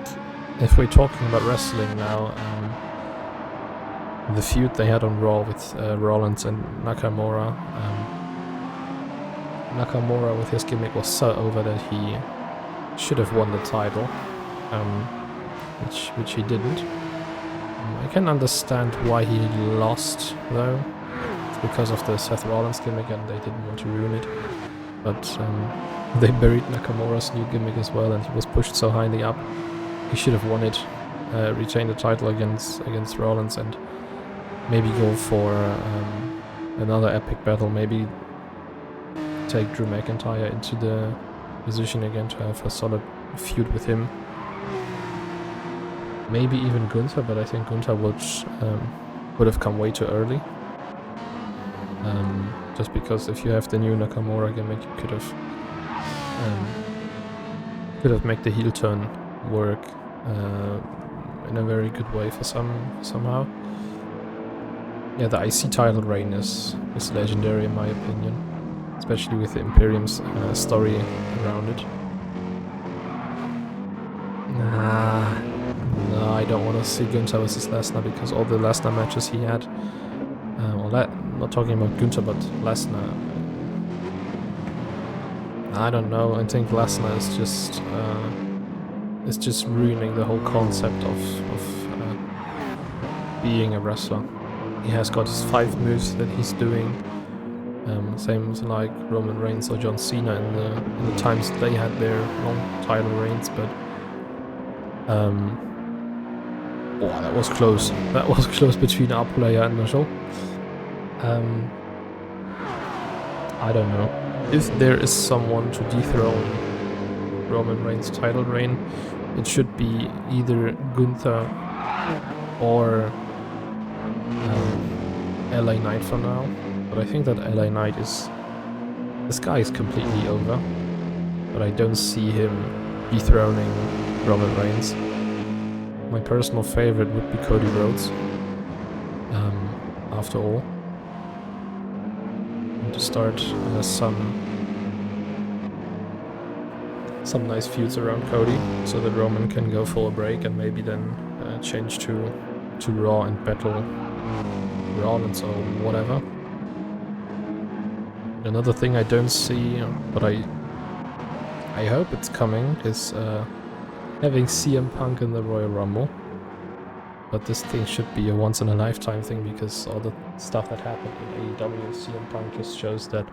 if we're talking about wrestling now, the feud they had on Raw with Rollins and Nakamura, Nakamura with his gimmick was so over that he should have won the title, which he didn't. I can understand why he lost though. It's because of the Seth Rollins gimmick and they didn't want to ruin it. But they buried Nakamura's new gimmick as well, and he was pushed so highly up. He should have won it, retained the title against Rollins, and maybe go for another epic battle. Maybe take Drew McIntyre into the position again to have a solid feud with him. Maybe even Gunther, but I think Gunther would have come way too early. Just because if you have the new Nakamura gimmick, you could have made the heel turn work in a very good way for somehow. Yeah, the IC title reign is legendary in my opinion, especially with the Imperium's story around it. No, I don't want to see Gunther versus Lesnar because all the Lesnar matches he had, not talking about Gunther but Lesnar, I don't know, I think Lesnar is just ruining the whole concept of being a wrestler. He has got his 5 moves that he's doing, same as like Roman Reigns or John Cena in the times they had their long title reigns, but that was close. That was close between our player and Marshall. I don't know. If there is someone to dethrone Roman Reigns' title reign, it should be either Gunther or LA Knight for now. But I think that LA Knight this guy is completely over. But I don't see him dethroning Roman Reigns. My personal favorite would be Cody Rhodes. After all. And to start some nice feuds around Cody, so that Roman can go for a break and maybe then change to Raw and battle Rollins or whatever. Another thing I don't see, but I hope it's coming, is having CM Punk in the Royal Rumble. But this thing should be a once in a lifetime thing, because all the stuff that happened in AEW, CM Punk just shows that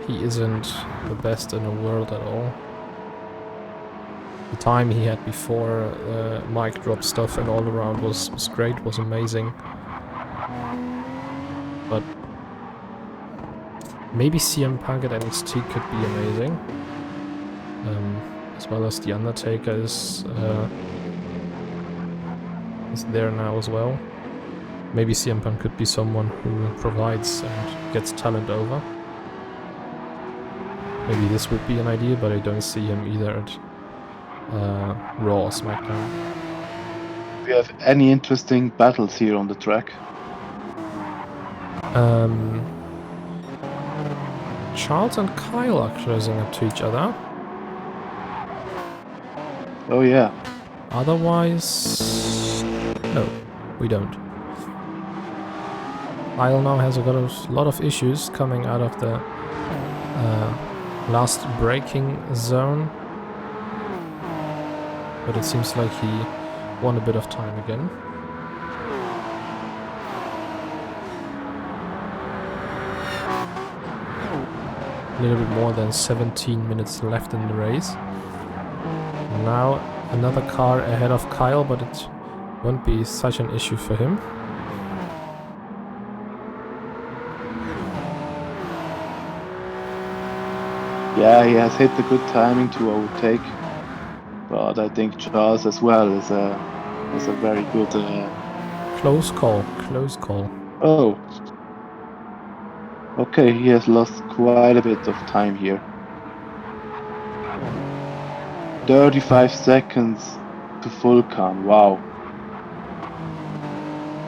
he isn't the best in the world at all. The time he had before mic drop stuff and all around was great, was amazing. But maybe CM Punk at NXT could be amazing. As well as The Undertaker is is there now as well. Maybe CM Punk could be someone who provides and gets talent over. Maybe this would be an idea, but I don't see him either at Raw or SmackDown. Do you have any interesting battles here on the track? Charles and Kyle are closing up to each other. Oh yeah. Otherwise, no, we don't. Kyle now has a lot of issues coming out of the last braking zone, but it seems like he won a bit of time again. A little bit more than 17 minutes left in the race. Now another car ahead of Kyle, but it won't be such an issue for him. Yeah, he has hit the good timing to overtake, but I think Charles as well is a very good. Close call, close call. Oh. Okay, he has lost quite a bit of time here. 35 seconds to full count. Wow.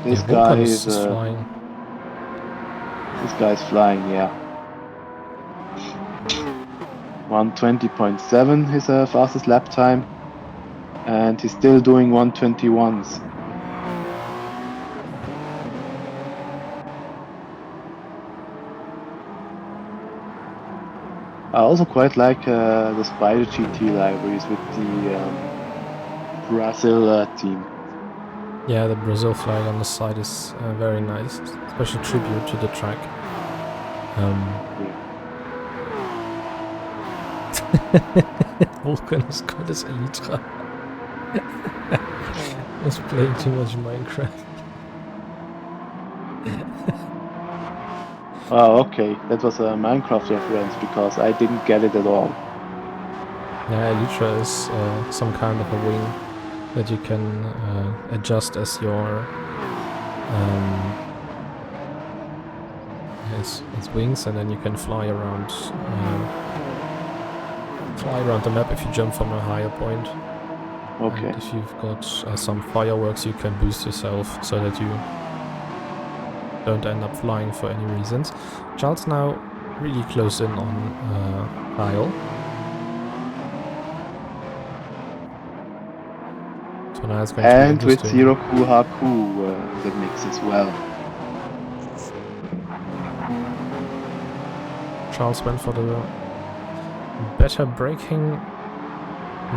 This guy is flying. This guy's flying, yeah. 1:20.7 his fastest lap time, and he's still doing 1:21s. I also quite like the Spider GT libraries with the Brazil team. Yeah, the Brazil flag on the side is very nice. Special tribute to the track. Vulcan has got his Elytra. I was playing too much Minecraft. Oh, okay. That was a Minecraft reference because I didn't get it at all. Yeah, Elytra is some kind of a wing that you can adjust as your as wings, and then you can fly around the map if you jump from a higher point. Okay. And if you've got some fireworks, you can boost yourself so that you don't end up flying for any reasons. Charles now really close in on Kyle. So now it's going to be with interesting. Zero Haku the mix as well. Charles went for the better braking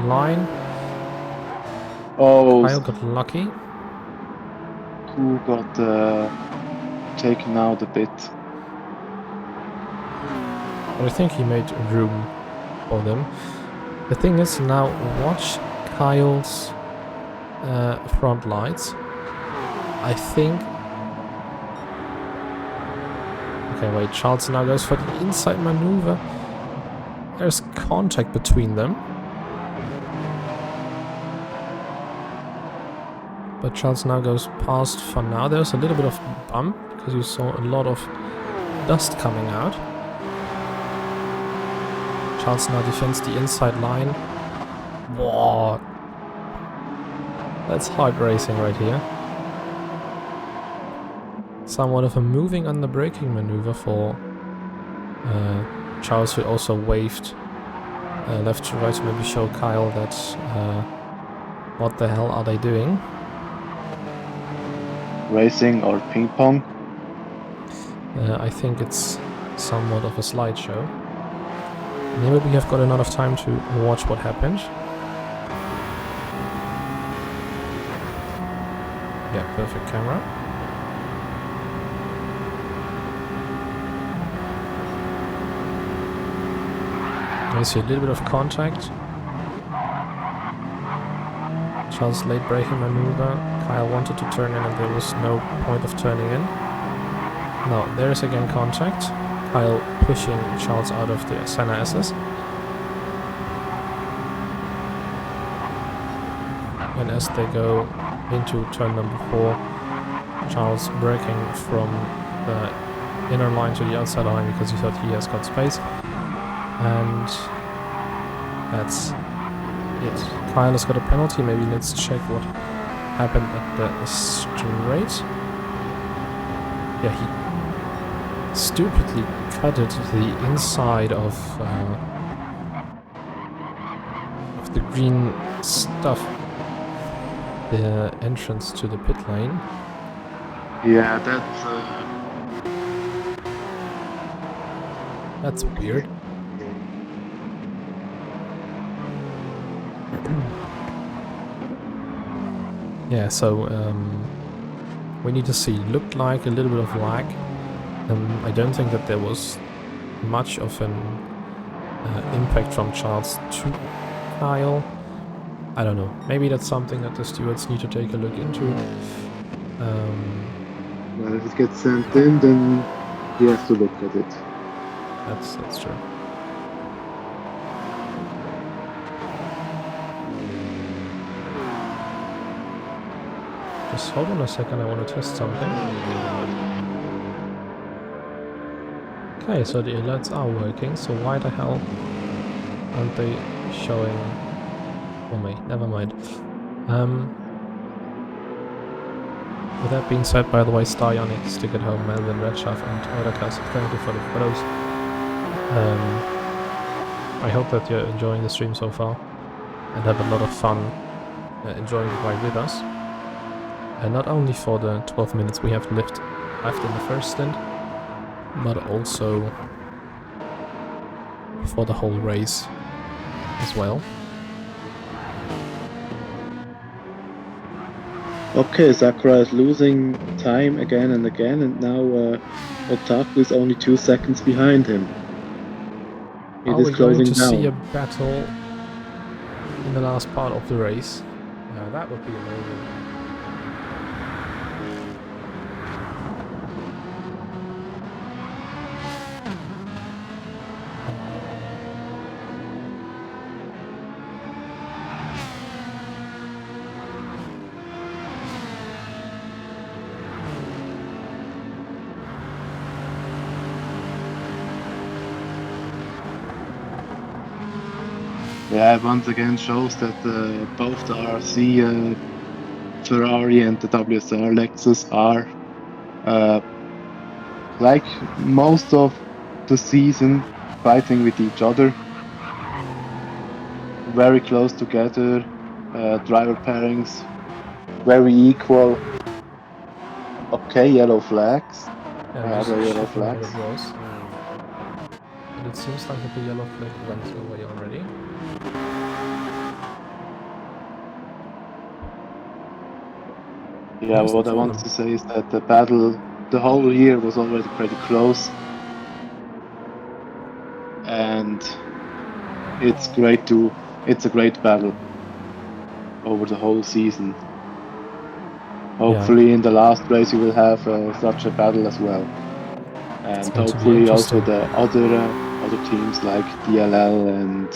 line. Oh, Kyle got lucky. Ku got taken out a bit. But I think he made room for them. The thing is, now watch Kyle's front lights. I think... Okay, wait, Charles now goes for the inside maneuver. There's contact between them. But Charles now goes past for now. There's a little bit of bump because you saw a lot of dust coming out. Charles now defends the inside line. Whoa! That's hard racing right here. Somewhat of a moving under braking maneuver for Charles, who also waved left to right to maybe show Kyle that what the hell are they doing? Racing or ping pong? I think it's somewhat of a slideshow. Maybe we have got enough time to watch what happened. Yeah, perfect camera. You see a little bit of contact. Charles late braking maneuver. Kyle wanted to turn in and there was no point of turning in. Now, there is again contact. Kyle pushing Charles out of the center S's. And as they go into turn number 4. Charles braking from the inner line to the outside line because he thought he has got space. And that's it. Kyle has got a penalty. Maybe let's check what happened at the straight. Yeah, he stupidly cutted the inside of the green stuff, the entrance to the pit lane. Yeah, That's weird. Yeah, so we need to see. Looked like a little bit of lag. I don't think that there was much of an impact from Charles to Kyle. I don't know. Maybe that's something that the stewards need to take a look into. well, if it gets sent in, then he has to look at it. That's true. Just hold on a second, I want to test something. Okay, so the alerts are working, so why the hell aren't they showing for me? Never mind. With that being said, by the way, Star Yannick, Stick at Home, Melvin, Redshaft and Otacast, thank you for the photos. I hope that you're enjoying the stream so far and have a lot of fun enjoying the ride with us. And not only for the 12 minutes we have left in the first stint, but also for the whole race as well. Okay, Sakura is losing time again and again, and now Otaku is only 2 seconds behind him. It Are is we going closing to down. see a battle in the last part of the race? That would be amazing. Yeah, once again shows that both the RC Ferrari and the WSR Lexus are like most of the season fighting with each other. Very close together, driver pairings very equal. Okay, yellow flags. Yeah, I have just yellow checking what flags. it was. But it seems like that the yellow flag went away already. Yeah, Here's what the I want problem. to say is that the battle, the whole year was already pretty close. And it's a great battle over the whole season. Hopefully in the last race you will have such a battle as well. And going to be hopefully also interesting. the other teams like DLL and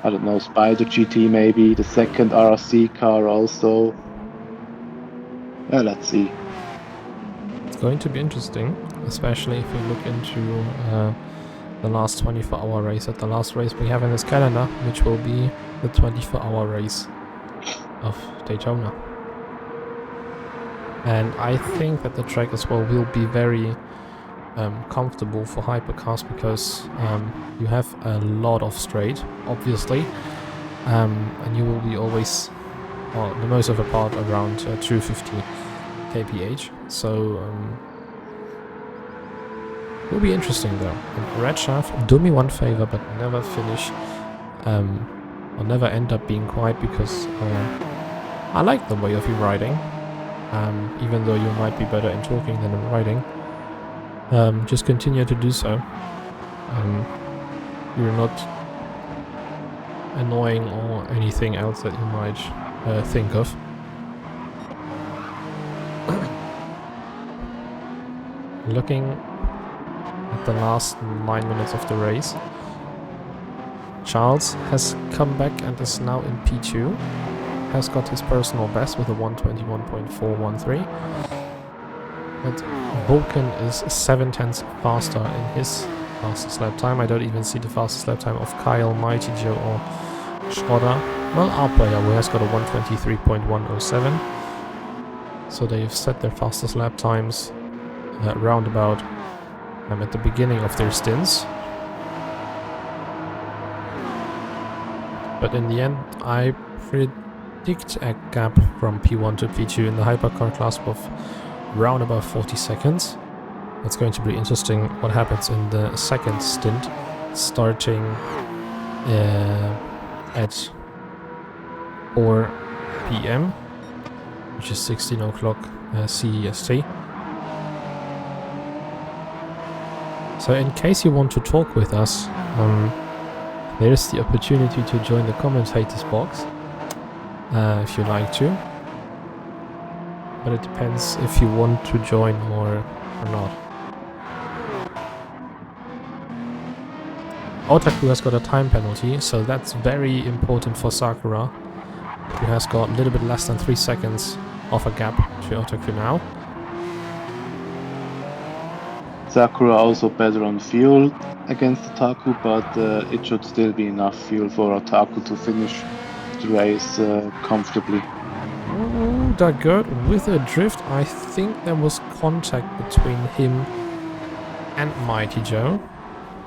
I don't know, Spider GT maybe, the second RC car also. Yeah, let's see. It's going to be interesting, especially if we look into the last 24-hour race. At the last race we have in this calendar, which will be the 24-hour race of Daytona. And I think that the track as well will be very comfortable for hypercars because you have a lot of straight, obviously, and you will be always, well, the most of the part around 250 kph. So will be interesting though. And Redshaft, do me one favor, but never finish, or never end up being quiet because I like the way of you riding. Even though you might be better in talking than in riding. Just continue to do so. You're not annoying or anything else that you might think of. Looking at the last 9 minutes of the race, Charles has come back and is now in P2. has got his personal best with a 121.413. But Vulcan is 7/10 faster in his fastest lap time. I don't even see the fastest lap time of Kyle, Mighty Joe or Schroeder. Well, our player who has got a 123.107. So they've set their fastest lap times round about at the beginning of their stints. But in the end, I predict a gap from P1 to P2 in the hypercar class of round about 40 seconds. It's going to be interesting what happens in the second stint, starting at 4 p.m, which is 16 o'clock CEST. So in case you want to talk with us, there's the opportunity to join the commentators box, if you like to. But it depends if you want to join or not. Otaku has got a time penalty, so that's very important for Sakura, who has got a little bit less than 3 seconds of a gap to Otaku now. Sakura also better on fuel against Otaku, but it should still be enough fuel for Otaku to finish the race comfortably. Oh, Daggert with a drift. I think there was contact between him and Mighty Joe,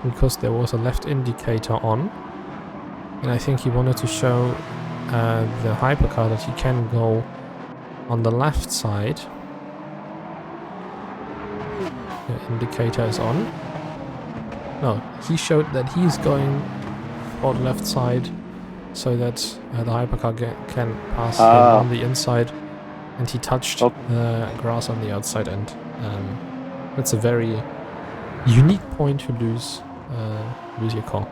because there was a left indicator on, and I think he wanted to show the hypercar that he can go on the left side. The indicator is on. No, he showed that he's going on the left side so that the hypercar can pass him on the inside, and he touched the grass on the outside end. That's a very unique point to lose your car.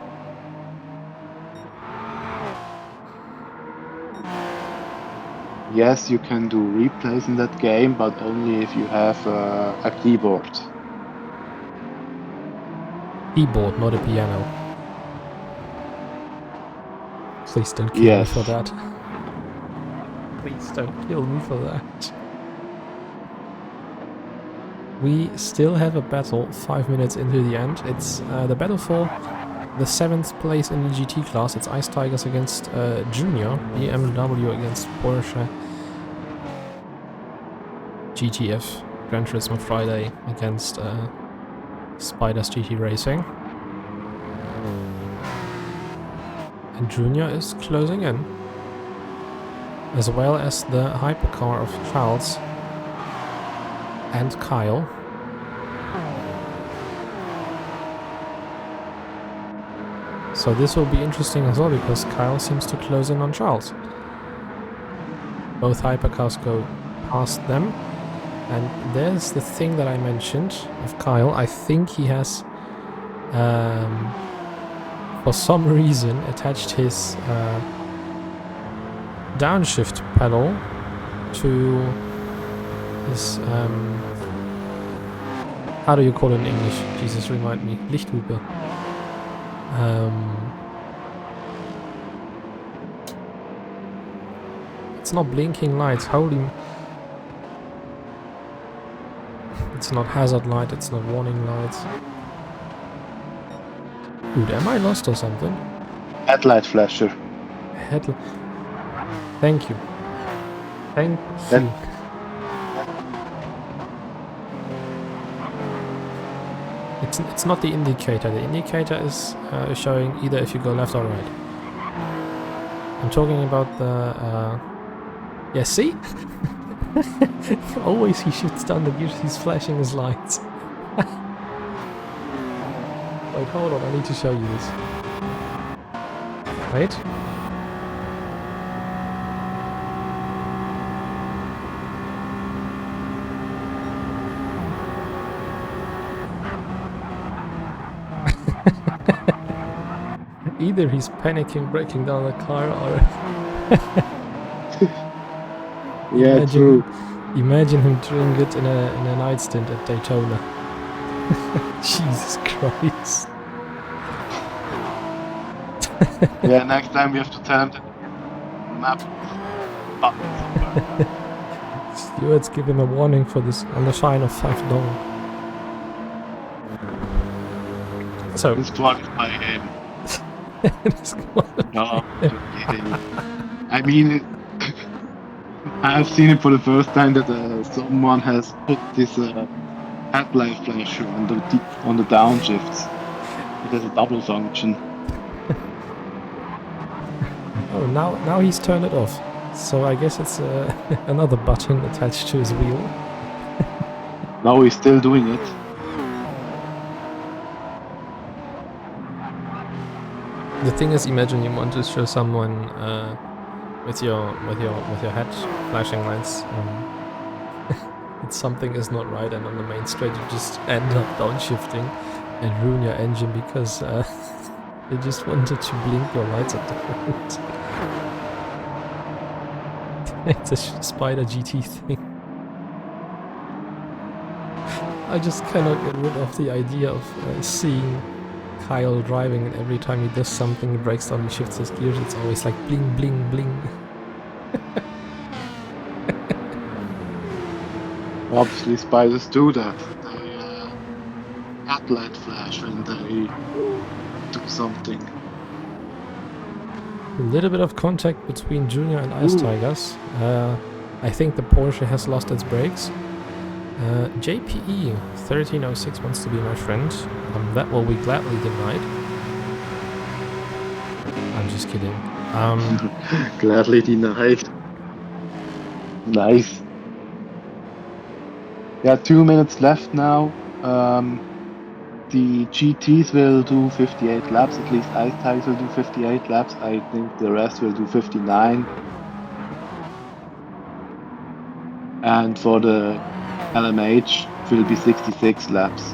Yes, you can do replays in that game, but only if you have a keyboard. Keyboard, not a piano. Please don't kill me for that. Please don't kill me for that. We still have a battle 5 minutes into the end. It's the battle for the 7th place in the GT class. It's Ice Tigers against Junior, BMW against Porsche, GTF, Gran Turismo Friday against Spiders GT Racing. And Junior is closing in, as well as the hypercar of Charles and Kyle. So this will be interesting as well, because Kyle seems to close in on Charles. Both hypercars go past them. And there's the thing that I mentioned of Kyle. I think he has, for some reason, attached his downshift pedal to his, how do you call it in English? Jesus, remind me. Lichthupe. It's not blinking lights. Holy... It's not hazard light, it's not warning lights. Dude, am I lost or something? Headlight flasher. Thank you. Thank you. It's not the indicator. The indicator is showing either if you go left or right. I'm talking about the... yeah, see? Always he shifts down the gears, he's flashing his lights. Wait, hold on, I need to show you this. Wait. Either he's panicking, breaking down the car, or... Yeah, true. Imagine him doing it in a night stint at Daytona. Jesus Christ. Yeah, next time we have to tell him that map. button somewhere. Stewards give him a warning for this on the fine of $5. So Disqualify him. Disqualify No, I'm kidding. I mean, I've seen it for the first time that someone has put this headlight flasher on the downshifts. It has a double function. Oh, now he's turned it off. So I guess it's another button attached to his wheel. Now he's still doing it. The thing is, imagine you want to show someone with your head flashing lights. That something is not right, and on the main straight you just end up downshifting and ruin your engine because you just wanted to blink your lights at the front. It's a Spider GT thing. I just cannot get rid of the idea of seeing Kyle driving, and every time he does something, he breaks down and shifts his gears, it's always like bling, bling, bling. Obviously, spiders do that. They headlight flash when they do something. A little bit of contact between Junior and Ice Tigers. I think the Porsche has lost its brakes. JPE 1306 wants to be my friend. That will be gladly denied. I'm just kidding. Gladly denied. Nice. Yeah, 2 minutes left now. The GTs will do 58 laps, at least Ice Tigers will do 58 laps. I think the rest will do 59. And for the LMH, it will be 66 laps.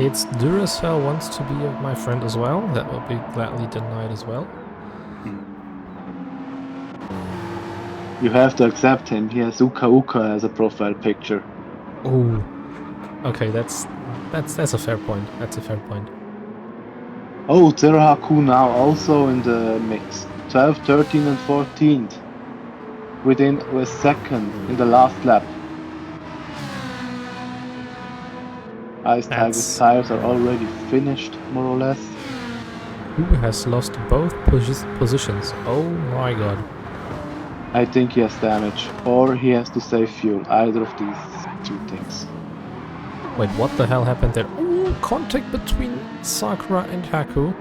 It's Duracell wants to be my friend as well. That will be gladly denied as well. You have to accept him. He has Uka Uka as a profile picture. Oh, okay, that's a fair point. That's a fair point. Oh, Terahaku now also in the mix. 12th, 13th, and 14th. Within a second in the last lap. Ice Tigers tires are already finished, more or less. Who has lost both positions? Oh my god. I think he has damage, or he has to save fuel. Either of these two things. Wait, what the hell happened there? Ooh, contact between Sakura and Haku.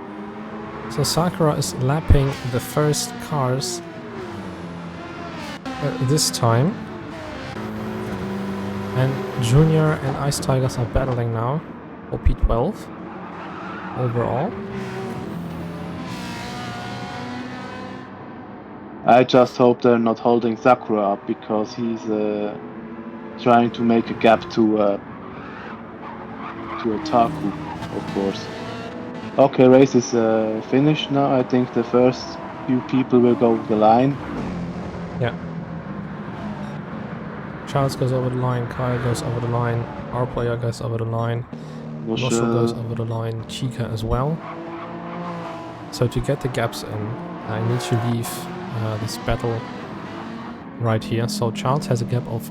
So Sakura is lapping the first cars this time. And Junior and Ice Tigers are battling now for P12 overall. I just hope they're not holding Sakura up, because he's trying to make a gap to Otaku, of course. Okay, race is finished now. I think the first few people will go over the line. Yeah. Charles goes over the line, Kyle goes over the line, our player goes over the line, Nosho goes over the line, Chica as well. So to get the gaps in, I need to leave this battle right here. So Charles has a gap of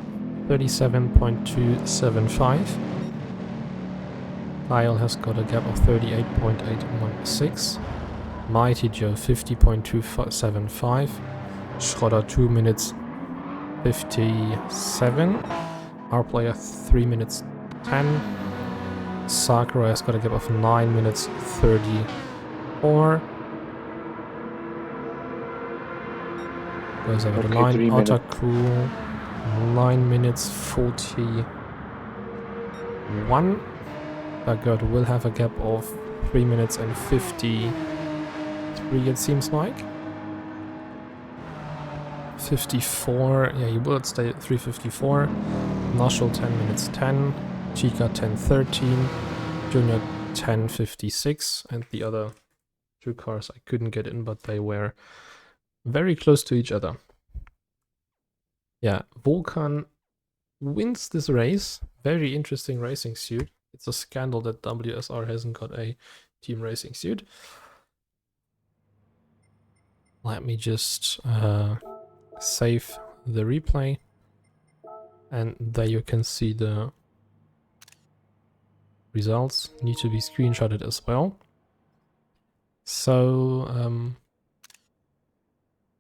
37.275. Kyle has got a gap of 38.816. Mighty Joe 50.275. Schroeder 2 minutes 57. Our player 3 minutes 10. Sakura has got a gap of 9 minutes 34. Goes over the line. Otaku 9 minutes 41. Bagard will have a gap of 3 minutes and 53, it seems like. 54, yeah, he will stay at 3:54. Noshel 10 minutes 10. Chica 10:13. Junior 10:56. And the other two cars I couldn't get in, but they were very close to each other. Yeah, Volkan wins this race very interesting racing suit. It's a scandal that WSR hasn't got a team racing suit. Let me just save the replay, and there you can see the results. Need to be screenshotted as well. So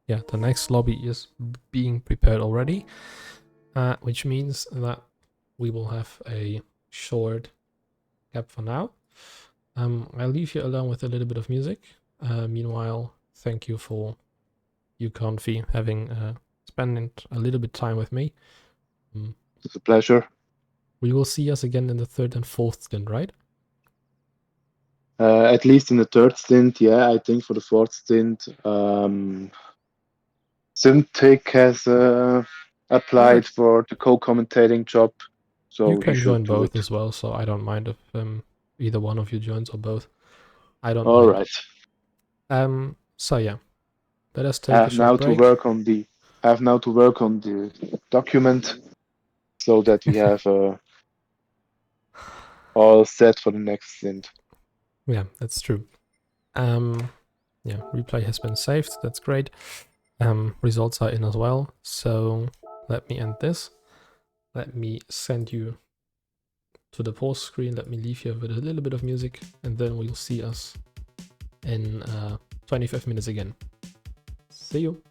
yeah, the next lobby is being prepared already, which means that we will have a short gap for now. I'll leave you alone with a little bit of music. Meanwhile, thank you for you, Confi, having spending a little bit time with me. It's a pleasure. We will see us again in the third and fourth stint, right? At least in the third stint, yeah. I think for the fourth stint, Simtic has applied for the co-commentating job, so You he can should join do both it. as well, so I don't mind if either one of you joins or both. I don't All mind. right. So yeah, let us I take a have now short to break. work on the document so that we have all set for the next stint. Yeah, that's true. Yeah, replay has been saved. That's great. Results are in as well. So let me end this. Let me send you to the pause screen. Let me leave you with a little bit of music, and then we'll see us in 25 minutes again. See you.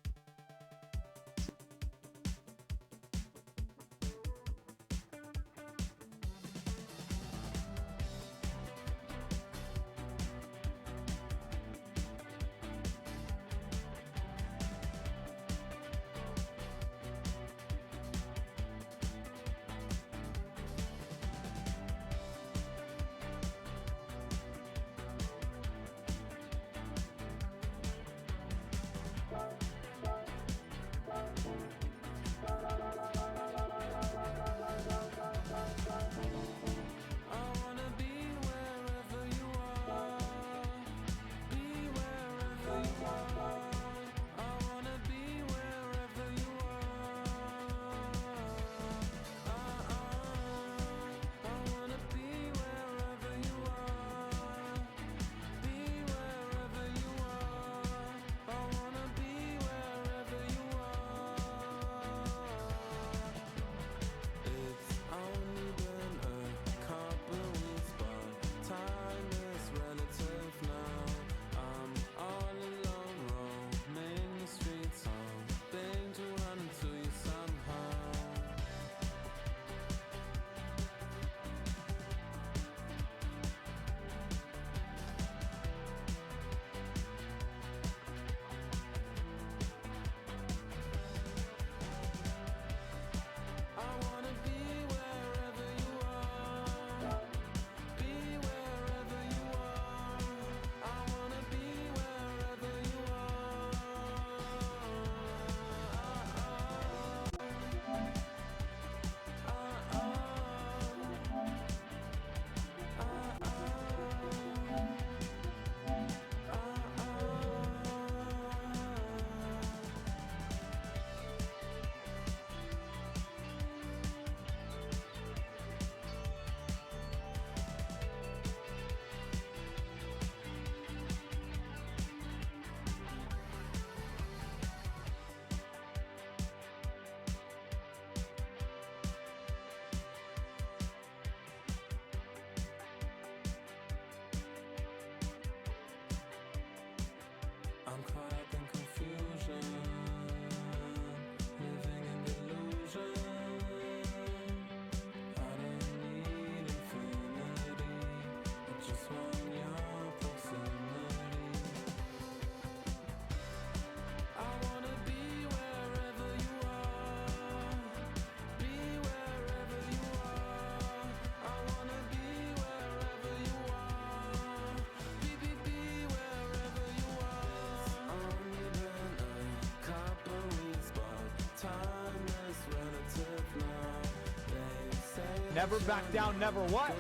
Never back down, never what?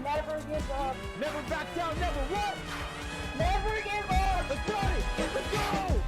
Never give up. Never back down, never what? Never give up. Let's go! Let's go!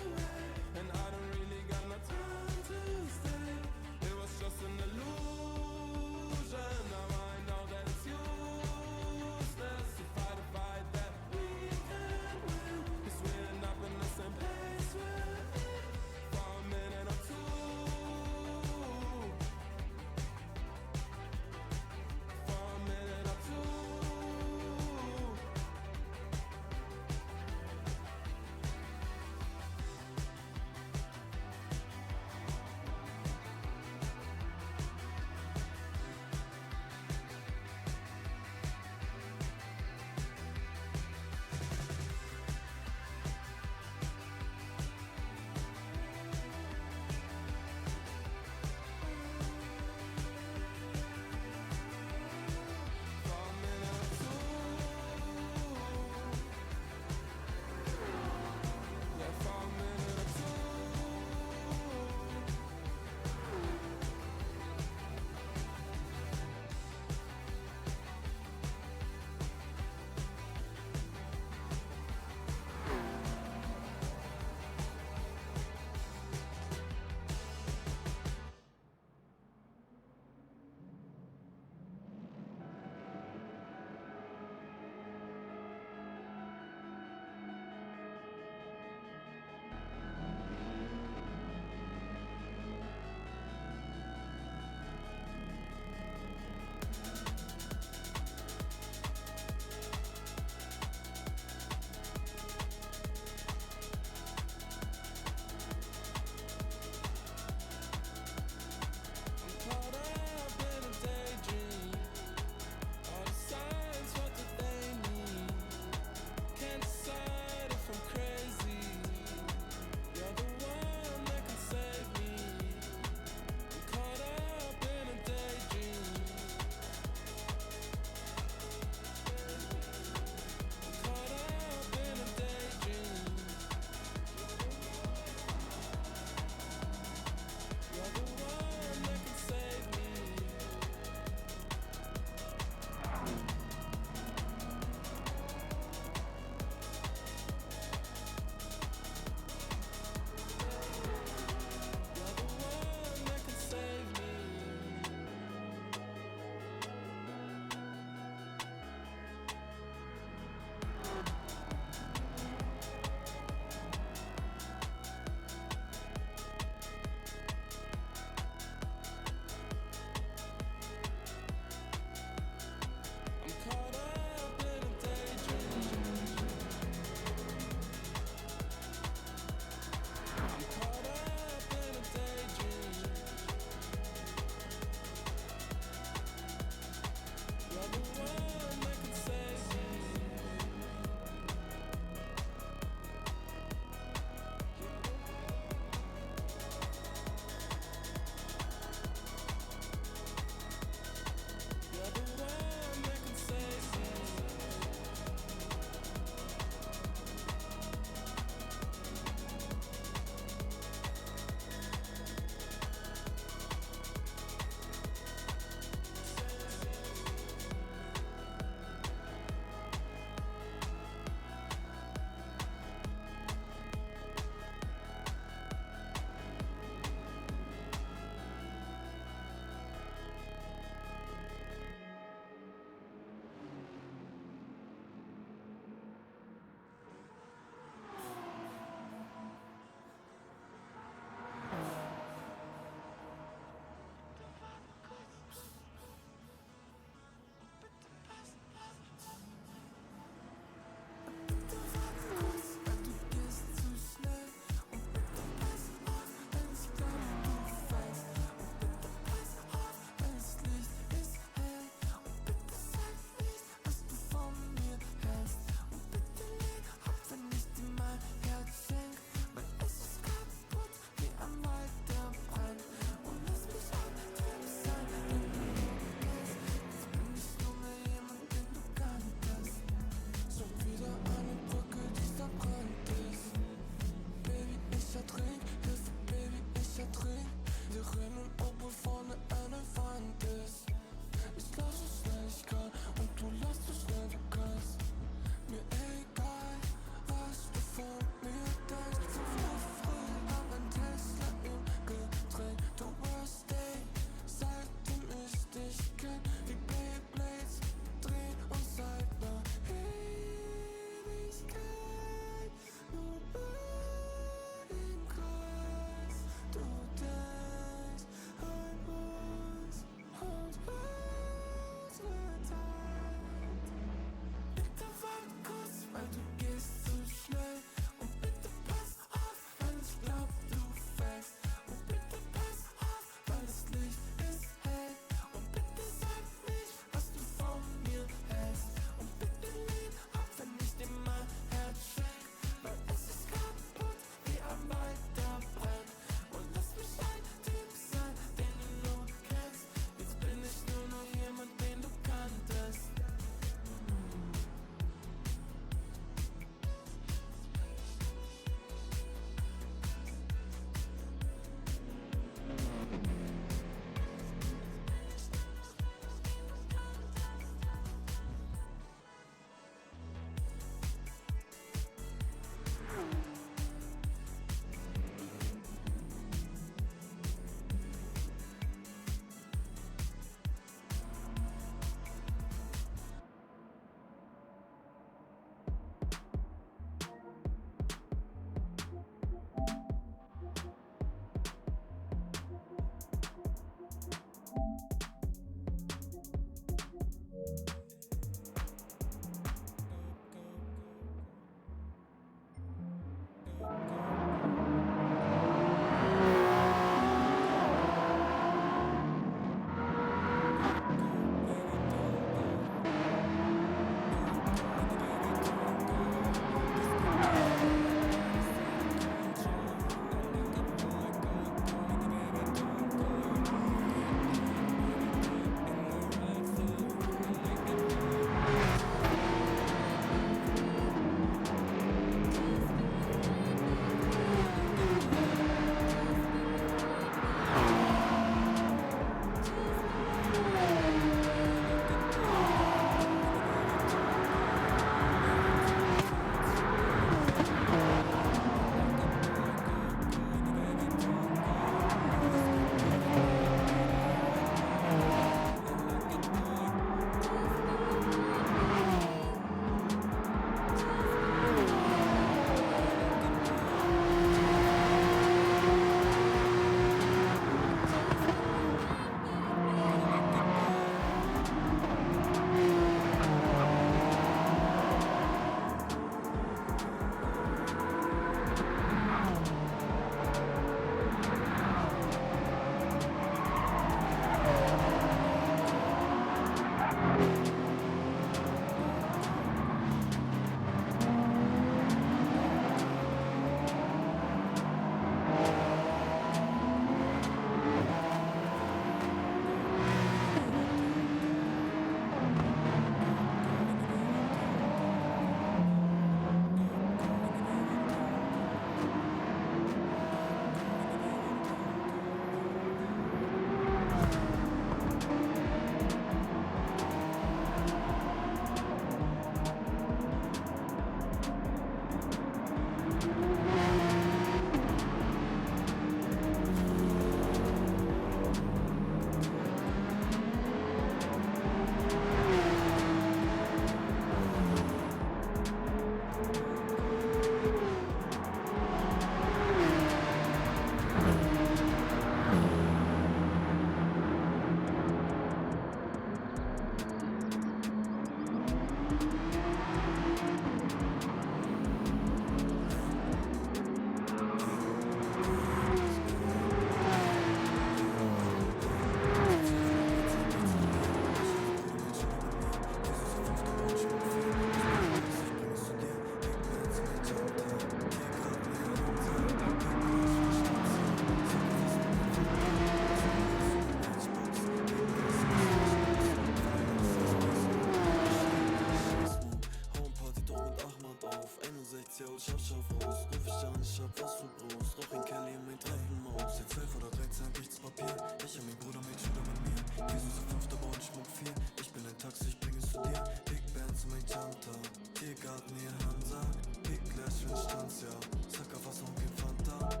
nichts Papier. Ich hab mein Bruder mit Schüler mit mir. Die süße 5, aber und Schmuck 4. Ich bin ein Taxi, ich bring es zu dir. Big Band zu mein Janta. Tiergarten hier Hansa. Big Glass für den Stanz, ja. Sag auf Wasser und kein Fanta.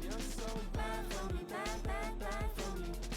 You're so bad for me, bad for me.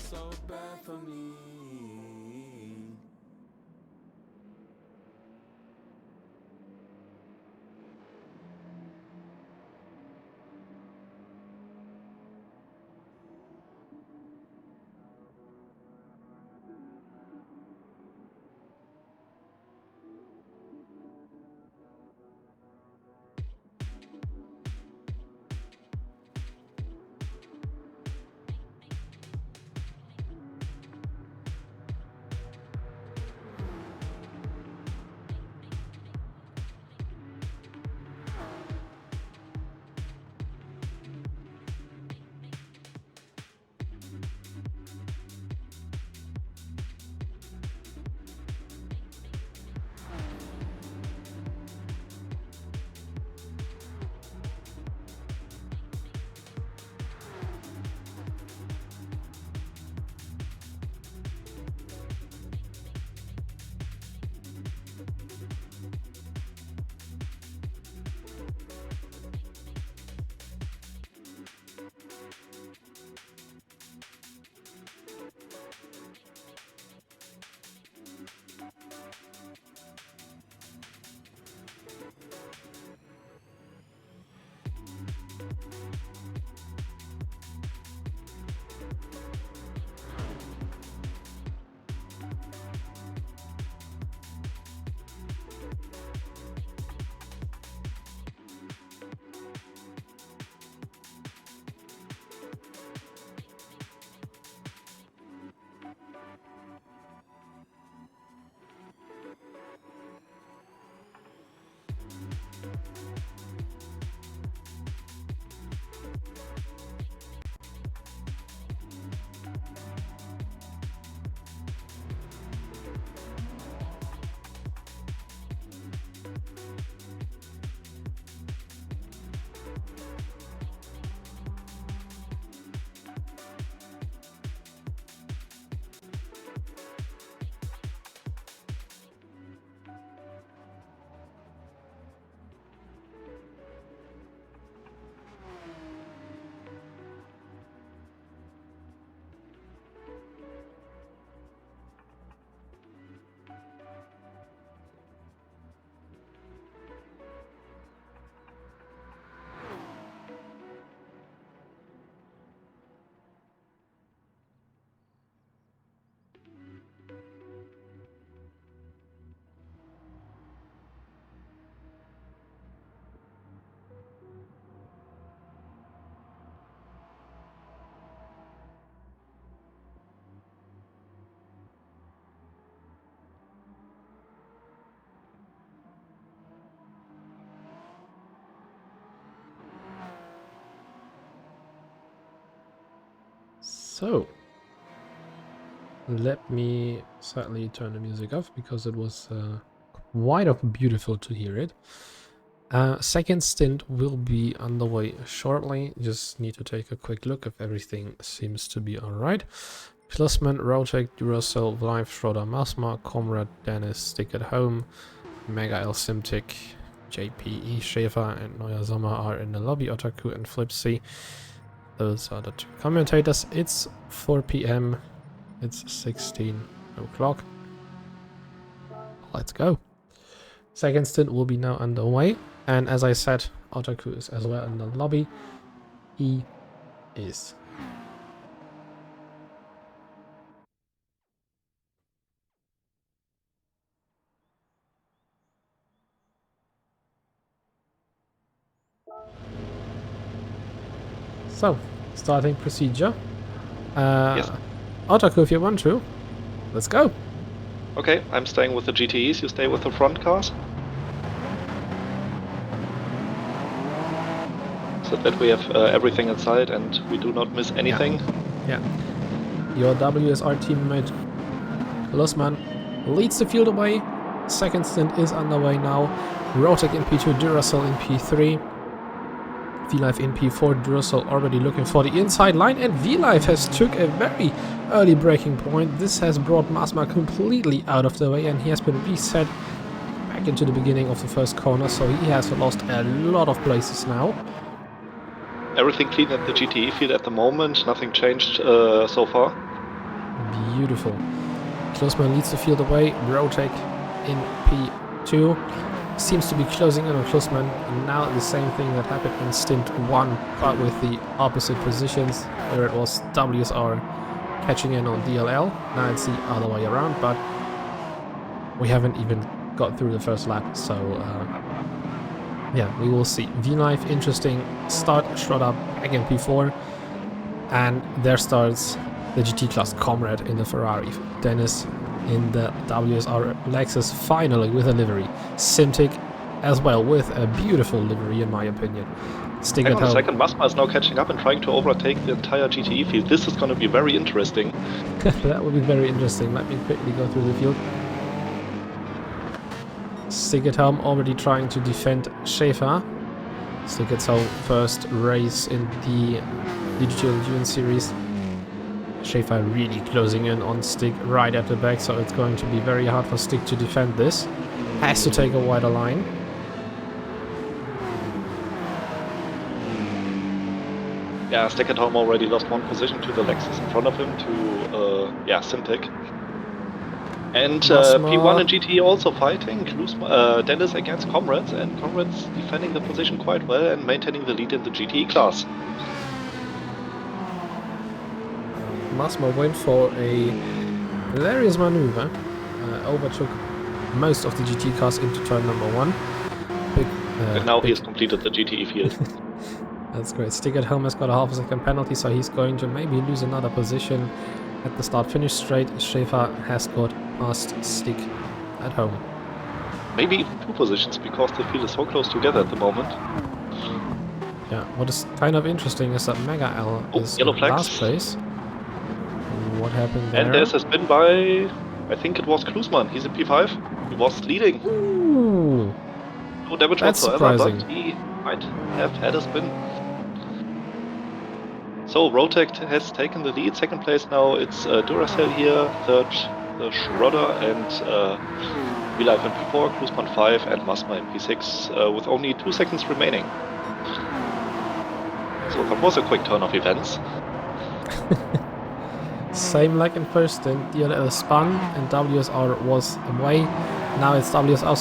So, let me slightly turn the music off because it was quite beautiful to hear it. Second stint will be underway shortly. Just need to take a quick look if everything seems to be alright. Plusman, Rotec, Duracell, Live, Schroeder, Masma, Comrade, Dennis, Stick at Home, Mega L Simtic, JPE, Schäfer, and Neuer Sommer are in the lobby. Otaku and Flipsy. Those are the two commentators. It's 4 p.m. It's 16 o'clock. Let's go. Second stint will be now underway. And as I said, Otaku is as well in the lobby. He is. So, starting procedure. Yes. Otaku, if you want to, let's go. Okay, I'm staying with the GTEs, you stay with the front cars. So that we have everything inside and we do not miss anything. Yeah. Your WSR teammate, Plusman, leads the field away. Second stint is underway now. Rotec in P2, Duracell in P3. V-Live in P4, Duracell already looking for the inside line, and V-Live has took a very early braking point. This has brought Masma completely out of the way, and he has been reset back into the beginning of the first corner, so he has lost a lot of places now. Everything clean at the GTE field at the moment, nothing changed so far. Beautiful. Klusman leads the field away, Rotec in P2. Seems to be closing in on Klusman, and now the same thing that happened in stint 1, but with the opposite positions, where it was WSR catching in on DLL. Now it's the other way around, but we haven't even got through the first lap, so yeah, we will see. V-Live, interesting start, shot up again P4, and there starts the GT class Comrade in the Ferrari. Dennis in the WSR Lexus, finally with a livery. Simtic as well with a beautiful livery in my opinion. Stick Hang at on a home. second, Masma is now catching up and trying to overtake the entire GTE field. This is going to be very interesting. That would be very interesting. Let me quickly go through the field. Stick at home already trying to defend Schäfer. Stick at home first race in the Digital Endurance Series. Schäfer really closing in on Stick right at the back, so it's going to be very hard for Stick to defend this. Has to take a wider line. Yeah, Stick at Home already lost one position to the Lexus in front of him, to Simtic. And P1 and GT also fighting. Dennis against Comrades, and Comrades defending the position quite well and maintaining the lead in the GT class. Masma went for a hilarious maneuver, overtook most of the GT cars into turn number 1. And now he has completed the GTE field. That's great. Stick at home has got a half a second penalty, so he's going to maybe lose another position at the start-finish straight. Schäfer has got past Stick at home. Maybe even 2 positions, because the field is so close together at the moment. Yeah, what is kind of interesting is that Mega L is in last place. What happened there? And there's a spin by, I think it was Klusman. He's in P5. He was leading. Ooh, No damage that's whatsoever, surprising. but he might have had a spin. So Rotec has taken the lead. Second place now, it's Duracell here. Third, the Schroeder, and V-Live in P4, Klusman 5, and Masma in P6, with only 2 seconds remaining. So that was a quick turn of events. Same like in first stint, DLL spun and WSR was away. Now it's WSR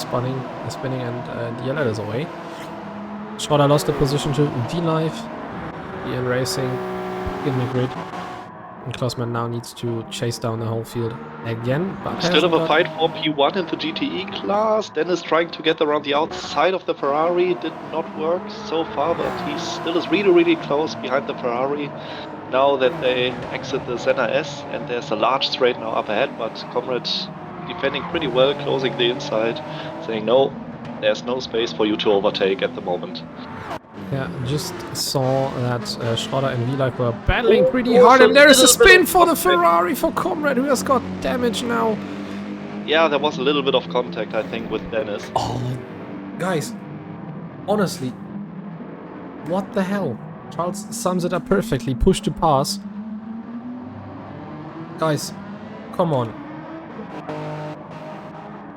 spinning and DLL is away. Schroeder lost the position to V-Live. DL Racing in the grid. And Klusman now needs to chase down the whole field again. But Still have a fight for P1 in the GTE class. Dennis trying to get around the outside of the Ferrari. Did not work so far, but he still is really, really close behind the Ferrari. Now that they exit the Senna S, and there's a large straight now up ahead, but Comrade defending pretty well, closing the inside, saying no, there's no space for you to overtake at the moment. Yeah, just saw that Schroeder and V-Life were battling pretty was hard, a and there is a little bit spin of for the contact. Ferrari for Comrade, who has got damage now. Yeah, there was a little bit of contact, I think, with Dennis. Oh, guys, honestly, what the hell? Charles sums it up perfectly. Push to pass. Guys, come on.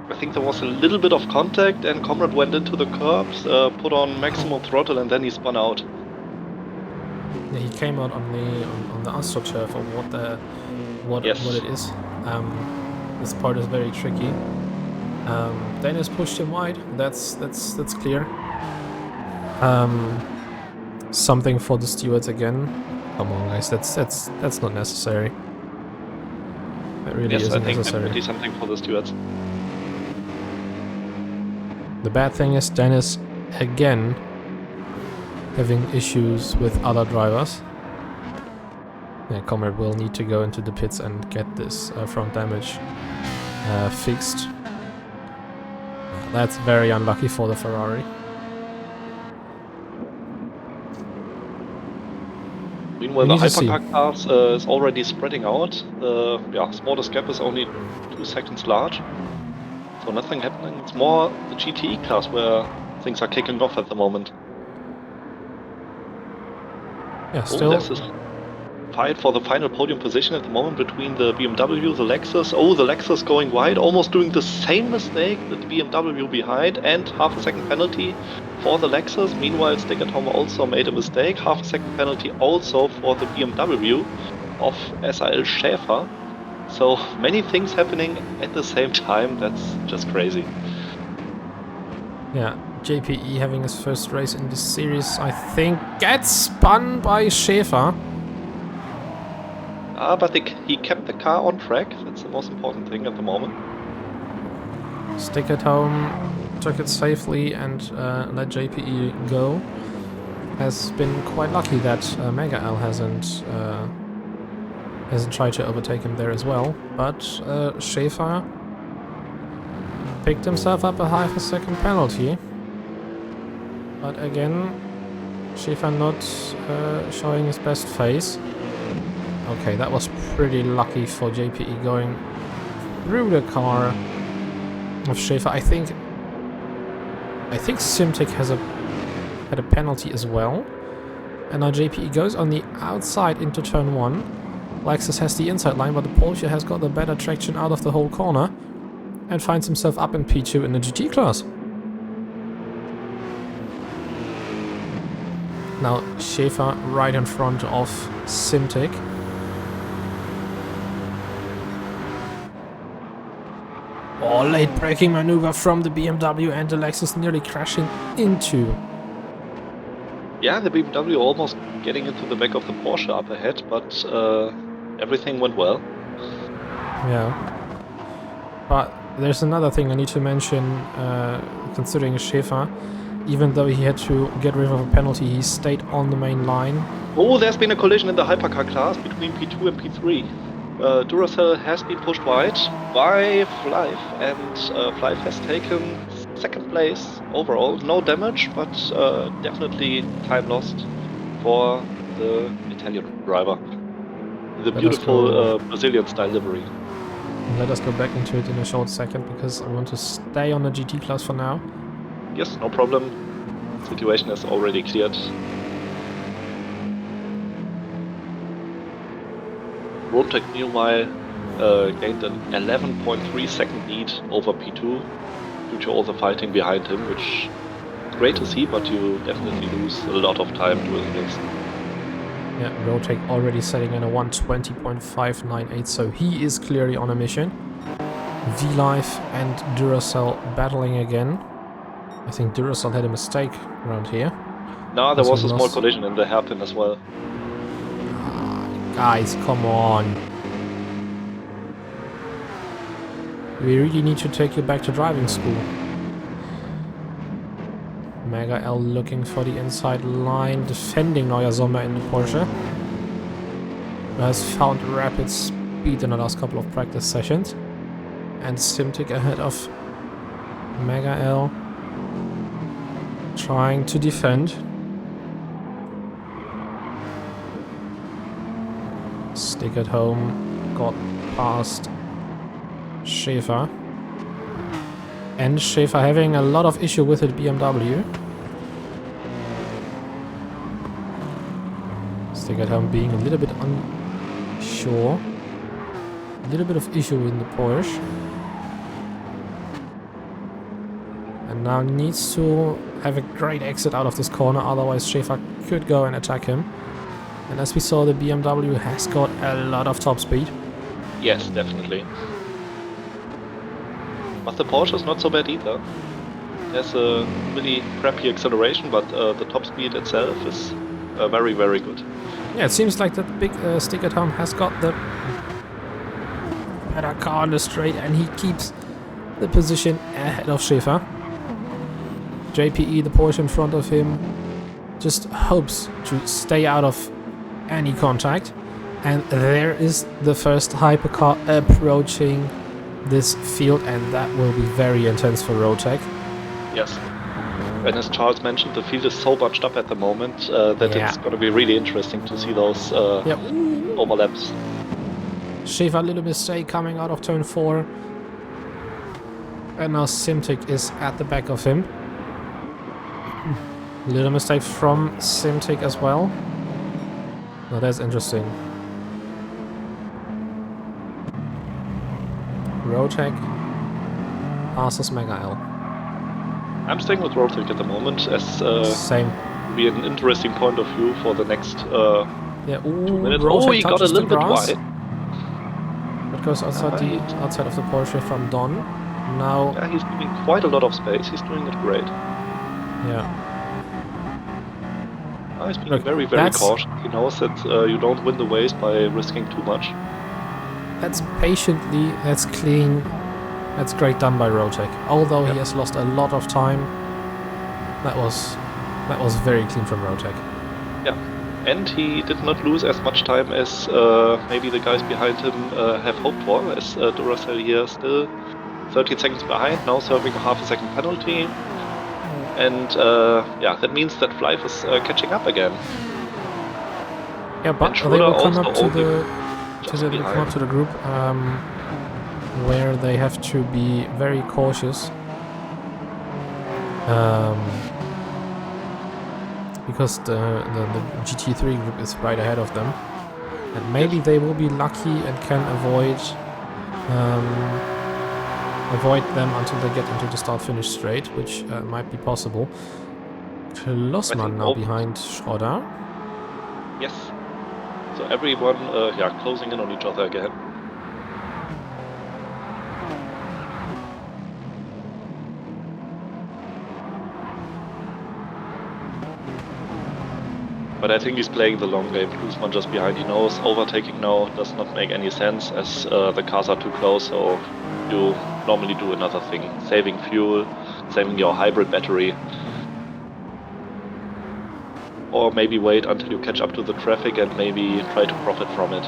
I think there was a little bit of contact, and Comrade went into the curbs, put on maximum throttle, and then he spun out. Yeah, he came out on the AstroTurf, or what Yes. it is. This part is very tricky. Dennis pushed him wide. That's clear. Something for the stewards again. Come on, guys. That's not necessary. That really Yes, I isn't think necessary. definitely something for the stewards. The bad thing is Dennis again having issues with other drivers. Yeah, Comrade will need to go into the pits and get this front damage fixed. That's very unlucky for the Ferrari. Meanwhile, We the need to see. hypercar class is already spreading out. The smallest gap is only 2 seconds large. So nothing happening. It's more the GTE class where things are kicking off at the moment. Yeah, Oh, still. there's this fight for the final podium position at the moment between the BMW, the Lexus. Oh, the Lexus going wide, almost doing the same mistake that the BMW behind, and half a second penalty for the Lexus. Meanwhile, Stick at Home also made a mistake. Half a second penalty also for the BMW of SAL Schäfer. So many things happening at the same time. That's just crazy. Yeah, JPE having his first race in this series, I think, gets spun by Schäfer. But he kept the car on track. That's the most important thing at the moment. Stick at Home took it safely and let JPE go. Has been quite lucky that Mega L hasn't tried to overtake him there as well. But Schäfer picked himself up a half a second penalty. But again, Schäfer not showing his best face. Okay, that was pretty lucky for JPE going through the car of Schäfer. I think Simtic had a penalty as well. And now JPE goes on the outside into turn 1. Lexus has the inside line, but the Porsche has got the better traction out of the whole corner and finds himself up in P2 in the GT class. Now Schäfer right in front of Simtic. Oh, late braking maneuver from the BMW, and the Lexus nearly crashing into. Yeah, the BMW almost getting into the back of the Porsche up ahead, but everything went well. Yeah. But there's another thing I need to mention, considering Schäfer. Even though he had to get rid of a penalty, he stayed on the main line. Oh, there's been a collision in the hypercar class between P2 and P3. Duracell has been pushed wide by Flife, and Flife has taken second place overall. No damage, but definitely time lost for the Italian driver. The beautiful Brazilian style livery. Let us go back into it in a short second, because I want to stay on the GT class for now. Yes, no problem. Situation is already cleared. Roadtech meanwhile gained an 11.3 second lead over P2 due to all the fighting behind him, which is great to see, but you definitely lose a lot of time doing this. Yeah, Roadtech already setting in a 120.598, so he is clearly on a mission. V-Life and Duracell battling again. I think Duracell had a mistake around here. No, there was a small collision in the hairpin as well. Guys, come on. We really need to take you back to driving school. Mega L looking for the inside line, defending Neuer Sommer in the Porsche. Who has found rapid speed in the last couple of practice sessions. And Simtic ahead of Mega L, trying to defend. Stick at home got past Schäfer. And Schäfer having a lot of issue with the BMW. Stick at home being a little bit unsure. A little bit of issue in the Porsche. And now needs to have a great exit out of this corner, otherwise Schäfer could go and attack him. And as we saw, the BMW has got a lot of top speed. Yes, definitely. But the Porsche is not so bad either. It has a really crappy acceleration, but the top speed itself is very, very good. Yeah, it seems like that big Stick at home has got the better car on the straight, and he keeps the position ahead of Schäfer. JPE, the Porsche in front of him, just hopes to stay out of any contact. And there is the first hypercar approaching this field, and that will be very intense for Rotec. Yes. And as Charles mentioned, the field is so bunched up at the moment that it's going to be really interesting to see those overlaps. Schäfer, little mistake coming out of turn 4. And now Simtic is at the back of him. Little mistake from Simtic as well. Now that's interesting. Rotec passes Mega L. I'm staying with Rotec at the moment as Same. be an interesting point of view for the next Yeah, 2 minutes. Rotec He got a touches little the bit grass. wide. That goes outside of the Porsche from Don. Now, Yeah, he's giving quite a lot of space. He's doing it great. yeah. He's being Look, very, very that's- cautious. He knows that you don't win the race by risking too much. That's patiently, that's clean, that's great done by Rotec. Although he has lost a lot of time, that was very clean from Rotec. Yeah, and he did not lose as much time as maybe the guys behind him have hoped for, as Duracell here still 13 seconds behind, now serving a half a second penalty. And yeah, that means that Flife is catching up again. Yeah, but And they Schroeder will come also up to only the just they will come behind. up to the group where they have to be very cautious. Because the GT3 group is right ahead of them. And maybe they will be lucky and can avoid them until they get into the start-finish straight, which might be possible. Klossmann now behind Schroeder. Yes. So everyone, yeah, closing in on each other again. But I think he's playing the long game. Klossmann just behind. He knows overtaking now does not make any sense as the cars are too close. So you normally do another thing, saving fuel, saving your hybrid battery. Or maybe wait until you catch up to the traffic and maybe try to profit from it.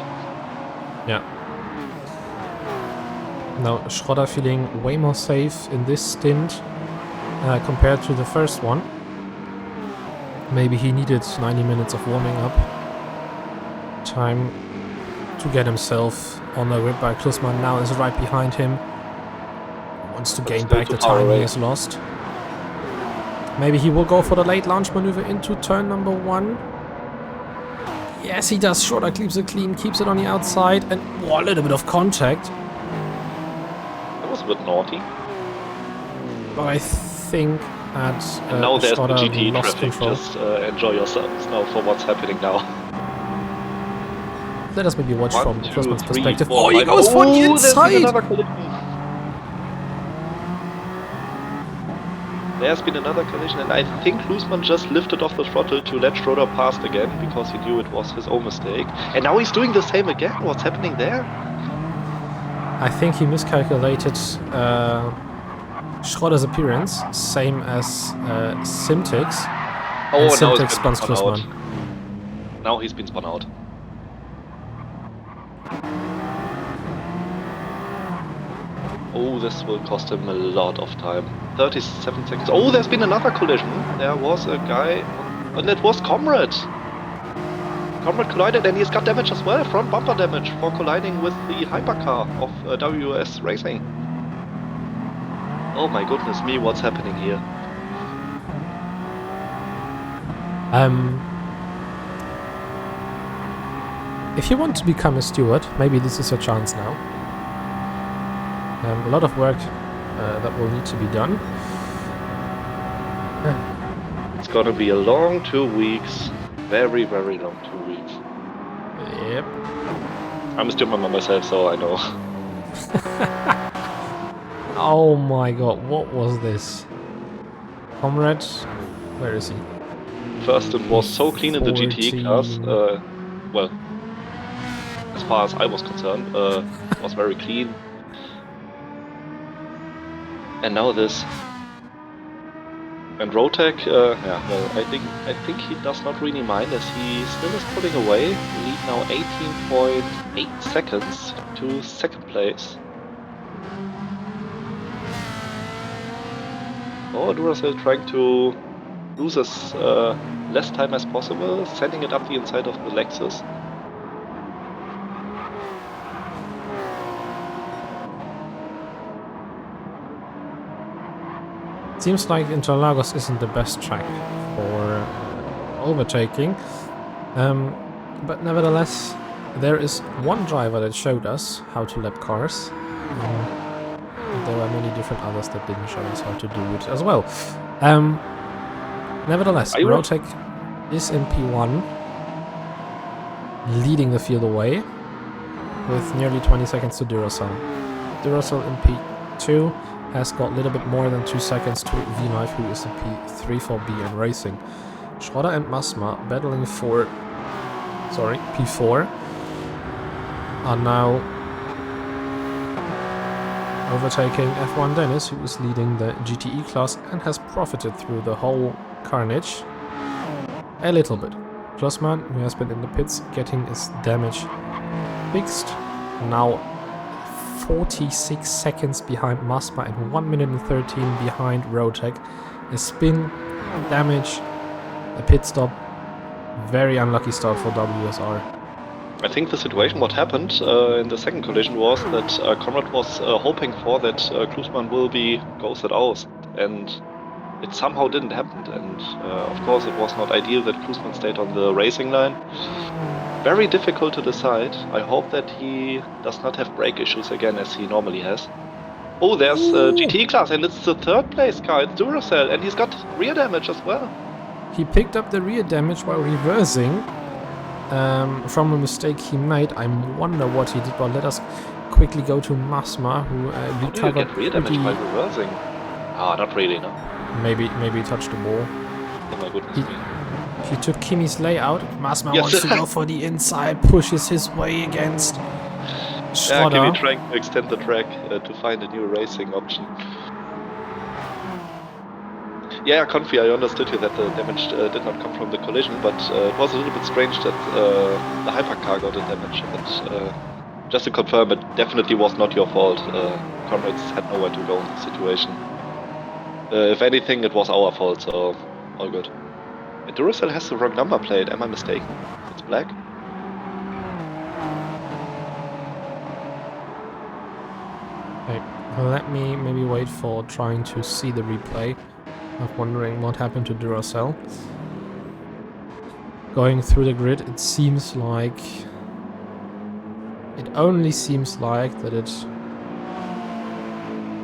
Yeah. Now Schroeder feeling way more safe in this stint compared to the first one. Maybe he needed 90 minutes of warming up time to get himself on the grid by Klossmann. Now is right behind him. Wants to gain still back too the far time away. he has lost. Maybe he will go for the late launch maneuver into turn number 1. Yes, he does. Schroeder keeps it clean, keeps it on the outside, and a little bit of contact. That was a bit naughty. But I think that And now there's the Schroeder GT lost traffic. control. Just enjoy yourselves now for what's happening now. Let us maybe watch from 1, 2, Klossmann's 3, perspective. 4, Oh, he 5. goes for the There's been inside! another collision. There's been another collision, and I think Klossmann just lifted off the throttle to let Schroeder pass again because he knew it was his own mistake. And now he's doing the same again. What's happening there? I think he miscalculated Schroeder's appearance, same as Simtic's. Oh, And now Simtic he's been spun spun out. Klossmann. Now he's been spun out. Oh, this will cost him a lot of time. 37 seconds. Oh, there's been another collision. There was a guy, and it was Comrade. Comrade collided and he's got damage as well, front bumper damage for colliding with the hypercar of WS Racing. Oh my goodness me, what's happening here? If you want to become a steward, maybe this is your chance now. A lot of work that will need to be done. It's gonna be a long 2 weeks. Very, very long 2 weeks. Yep. I'm a steward myself, so I know. Oh my god, what was this? Comrade, where is he? First, it was so clean in the GTE class. 14. Well, as far as I was concerned, it was very clean. And now this. And Rotec, yeah, well, I think he does not really mind as he still is pulling away. Lead now 18.8 seconds to second place. Oh, Duracell trying to lose as less time as possible, sending it up the inside of the Lexus. Seems like Interlagos isn't the best track for overtaking, but nevertheless, there is one driver that showed us how to lap cars. There are many different others that didn't show us how to do it as well. Nevertheless, Rotec is in P1, leading the field away with nearly 20 seconds to Duracell. Duracell in P2 has got a little bit more than 2 seconds to V-Knife, who is in P3 for B and Racing. Schroeder and Masma battling for P4 are now overtaking F1 Dennis, who is leading the GTE class and has profited through the whole carnage a little bit. Schlossmann, who has been in the pits, getting his damage fixed, now 46 seconds behind Masma and 1 minute and 13 behind Rotec. A spin, damage, a pit stop. Very unlucky start for WSR. I think the situation, what happened in the second collision was that Conrad was hoping for that Klusman will be ghosted out, and it somehow didn't happen. And of course, it was not ideal that Klusman stayed on the racing line. Very difficult to decide. I hope that he does not have brake issues again as he normally has. Oh, there's GT class, and it's the third place car. It's Duracell, and he's got rear damage as well. He picked up the rear damage while reversing from a mistake he made. I wonder what he did, but let us quickly go to Masma, who recovered. How do you get rear damage while reversing? Ah, not really, no. Maybe he touched the wall. Oh my goodness me. He took Kimi's layout. Masma wants to go for the inside, pushes his way against Schroeder. Yeah, Kimi trying to extend the track to find a new racing option. Yeah, Confi, I understood you that the damage did not come from the collision, but it was a little bit strange that the hypercar got the damage. But just to confirm, it definitely was not your fault. Comrades had nowhere to go in the situation. If anything, it was our fault, so all good. Duracell has the wrong number plate, am I mistaken? It's black? Okay, let me maybe wait for trying to see the replay. Of wondering what happened to Duracell. Going through the grid, it seems like... It only seems like that it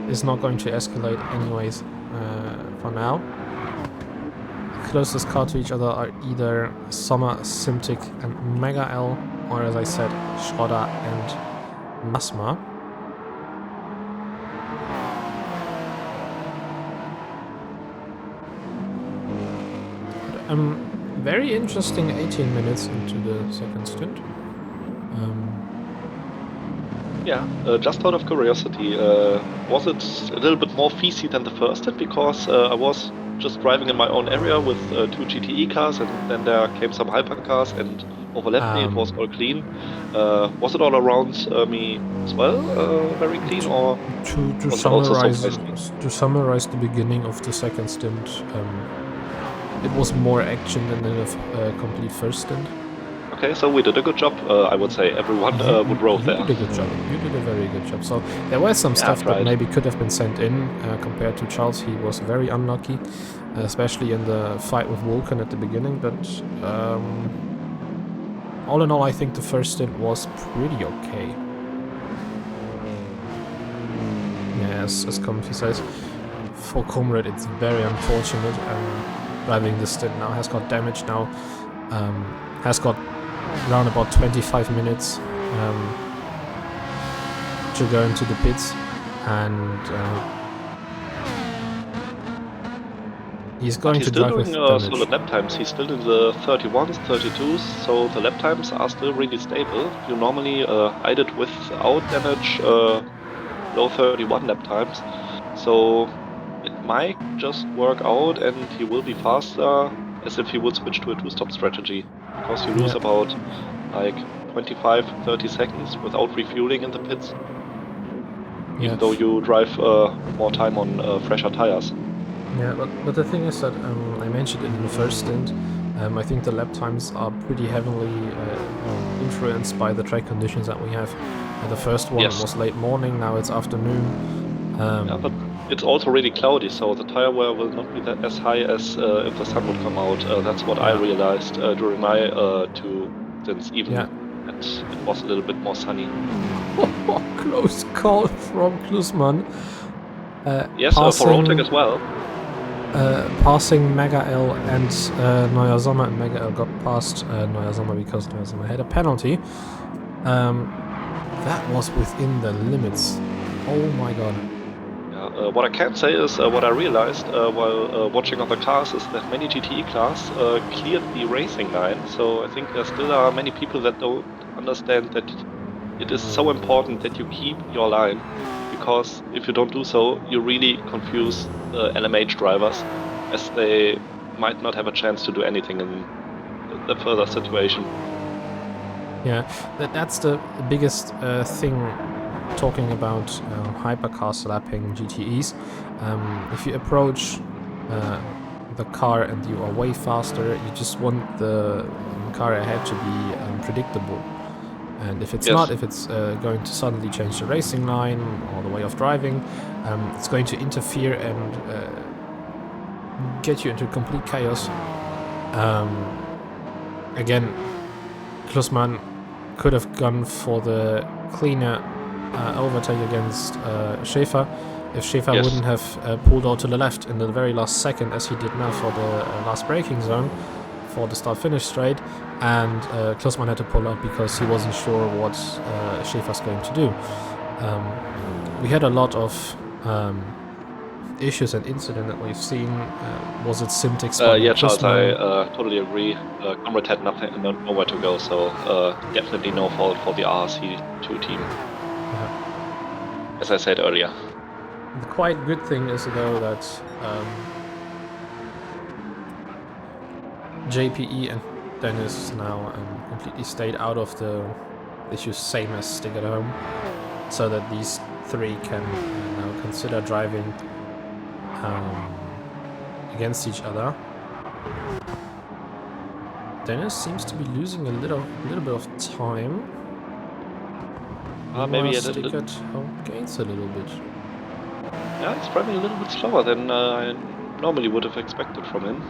is not going to escalate anyways for now. Closest car to each other are either Sommer, Simtic and Mega L, or as I said, Schroeder and Masma. Very interesting 18 minutes into the second stint. Yeah, just out of curiosity, was it a little bit more feisty than the first stint? Because I was just driving in my own area with 2 GTE cars, and then there came some hypercars and overlapped me. It was all clean. Was it all around me as well, very clean, or to summarize the beginning of the second stint? It was more action than in a complete first stint. Okay, so we did a good job. I would say everyone would roll there. You did a good job. You did a very good job. So there was some Yeah, stuff that tried. maybe could have been sent in compared to Charles. He was very unlucky, especially in the fight with Vulcan at the beginning. But all in all, I think the first stint was pretty okay. Yeah, as Comfy says, for Comrade it's very unfortunate. Driving the stint now has got damage now. Has got around about 25 minutes to go into the pits, and he's going to still drive with doing damage. solid lap times. He's still in the 31s, 32s, so the lap times are still really stable. You normally I did without damage low 31 lap times, so it might just work out and he will be faster as if he would switch to a two-stop strategy, because you lose about like 25-30 seconds without refueling in the pits, even though you drive more time on fresher tires. Yeah, but the thing is that I mentioned it in the first stint. I think the lap times are pretty heavily influenced by the track conditions that we have. The first one was late morning, now it's afternoon. Yeah, but it's also really cloudy, so the tire wear will not be that as high as if the sun would come out. That's what I realized during my 2 stints, even it was a little bit more sunny. Close call from Klusman. Yes, for Rotek as well. Passing Mega L and Neuer Sommer, and Mega L got past Neuer Sommer because Neuer Sommer had a penalty. That was within the limits. Oh my god. What I can say is what I realized while watching other cars is that many GTE cars cleared the racing line. So I think there still are many people that don't understand that it is so important that you keep your line, because if you don't do so, you really confuse LMH drivers, as they might not have a chance to do anything in the further situation. Yeah, that's the biggest thing talking about hypercar slapping GTEs. If you approach the car and you are way faster, you just want the car ahead to be predictable. And if it's not, if it's going to suddenly change the racing line or the way of driving, it's going to interfere and get you into complete chaos. Again, Klusman could have gone for the cleaner overtake against Schäfer if Schäfer wouldn't have pulled out to the left in the very last second, as he did now for the last braking zone for the start-finish straight, and Klusman had to pull up because he wasn't sure what Schäfer's going to do. We had a lot of issues and incident that we've seen. Was it Simtic spotting yeah, Charles, Klusman? I totally agree. Comrade had nowhere to go, so definitely no fault for the RRC2 team. As I said earlier. The quite good thing is, though, that JPE and Dennis now completely stayed out of the issues, same as Stick at Home, so that these three can now consider driving against each other. Dennis seems to be losing a little bit of time. Maybe Stick at Home gains a little bit. Yeah, he's driving a little bit slower than I normally would have expected from him.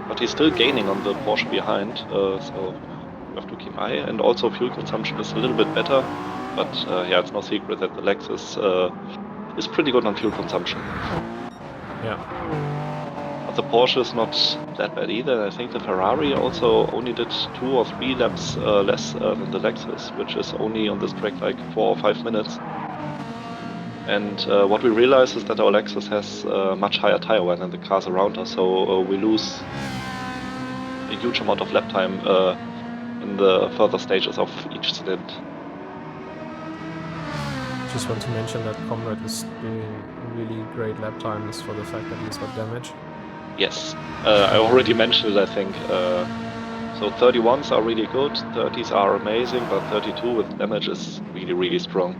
But he's still gaining on the Porsche behind, so you have to keep an eye. And also fuel consumption is a little bit better, but yeah, it's no secret that the Lexus is pretty good on fuel consumption. Yeah. But the Porsche is not that bad either. I think the Ferrari also only did 2 or 3 laps less than the Lexus, which is only on this track like 4 or 5 minutes. And what we realize is that our Lexus has much higher tire wear than the cars around us, so we lose a huge amount of lap time in the further stages of each stint. Just want to mention that Comrade is doing really great lap times for the fact that he's got damage. Yes, I already mentioned it, I think. So 31s are really good, 30s are amazing, but 32 with damage is really, really strong.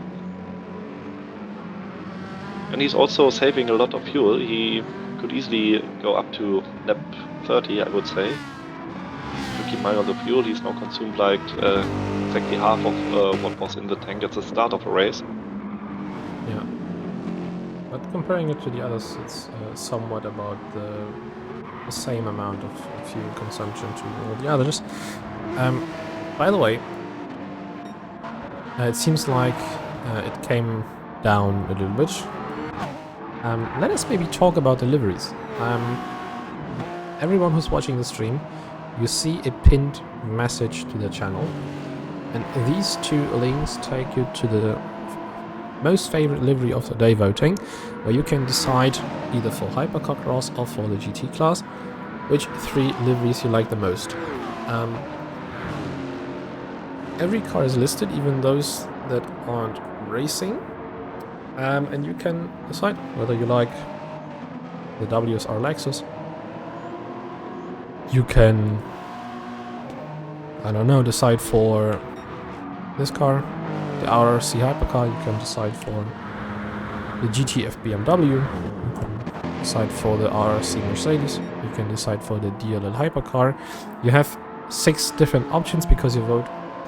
And he's also saving a lot of fuel. He could easily go up to lap 30, I would say. To keep an eye on the fuel, he's now consumed like exactly half of what was in the tank at the start of the race. Yeah. But comparing it to the others, it's somewhat about the same amount of fuel consumption to all the others. By the way, it seems like it came down a little bit. Let us maybe talk about the liveries. Everyone who's watching the stream, you see a pinned message to the channel, and these two links take you to the most favorite livery of the day voting, where you can decide either for Hypercar Cross or for the GT class which 3 liveries you like the most. Every car is listed, even those that aren't racing, and you can decide whether you like the WSR Lexus. You can, I don't know, decide for this car, the RRC Hypercar. You can decide for the GTF BMW. You can decide for the RRC Mercedes. You can decide for the DLL Hypercar. You have 6 different options because you vote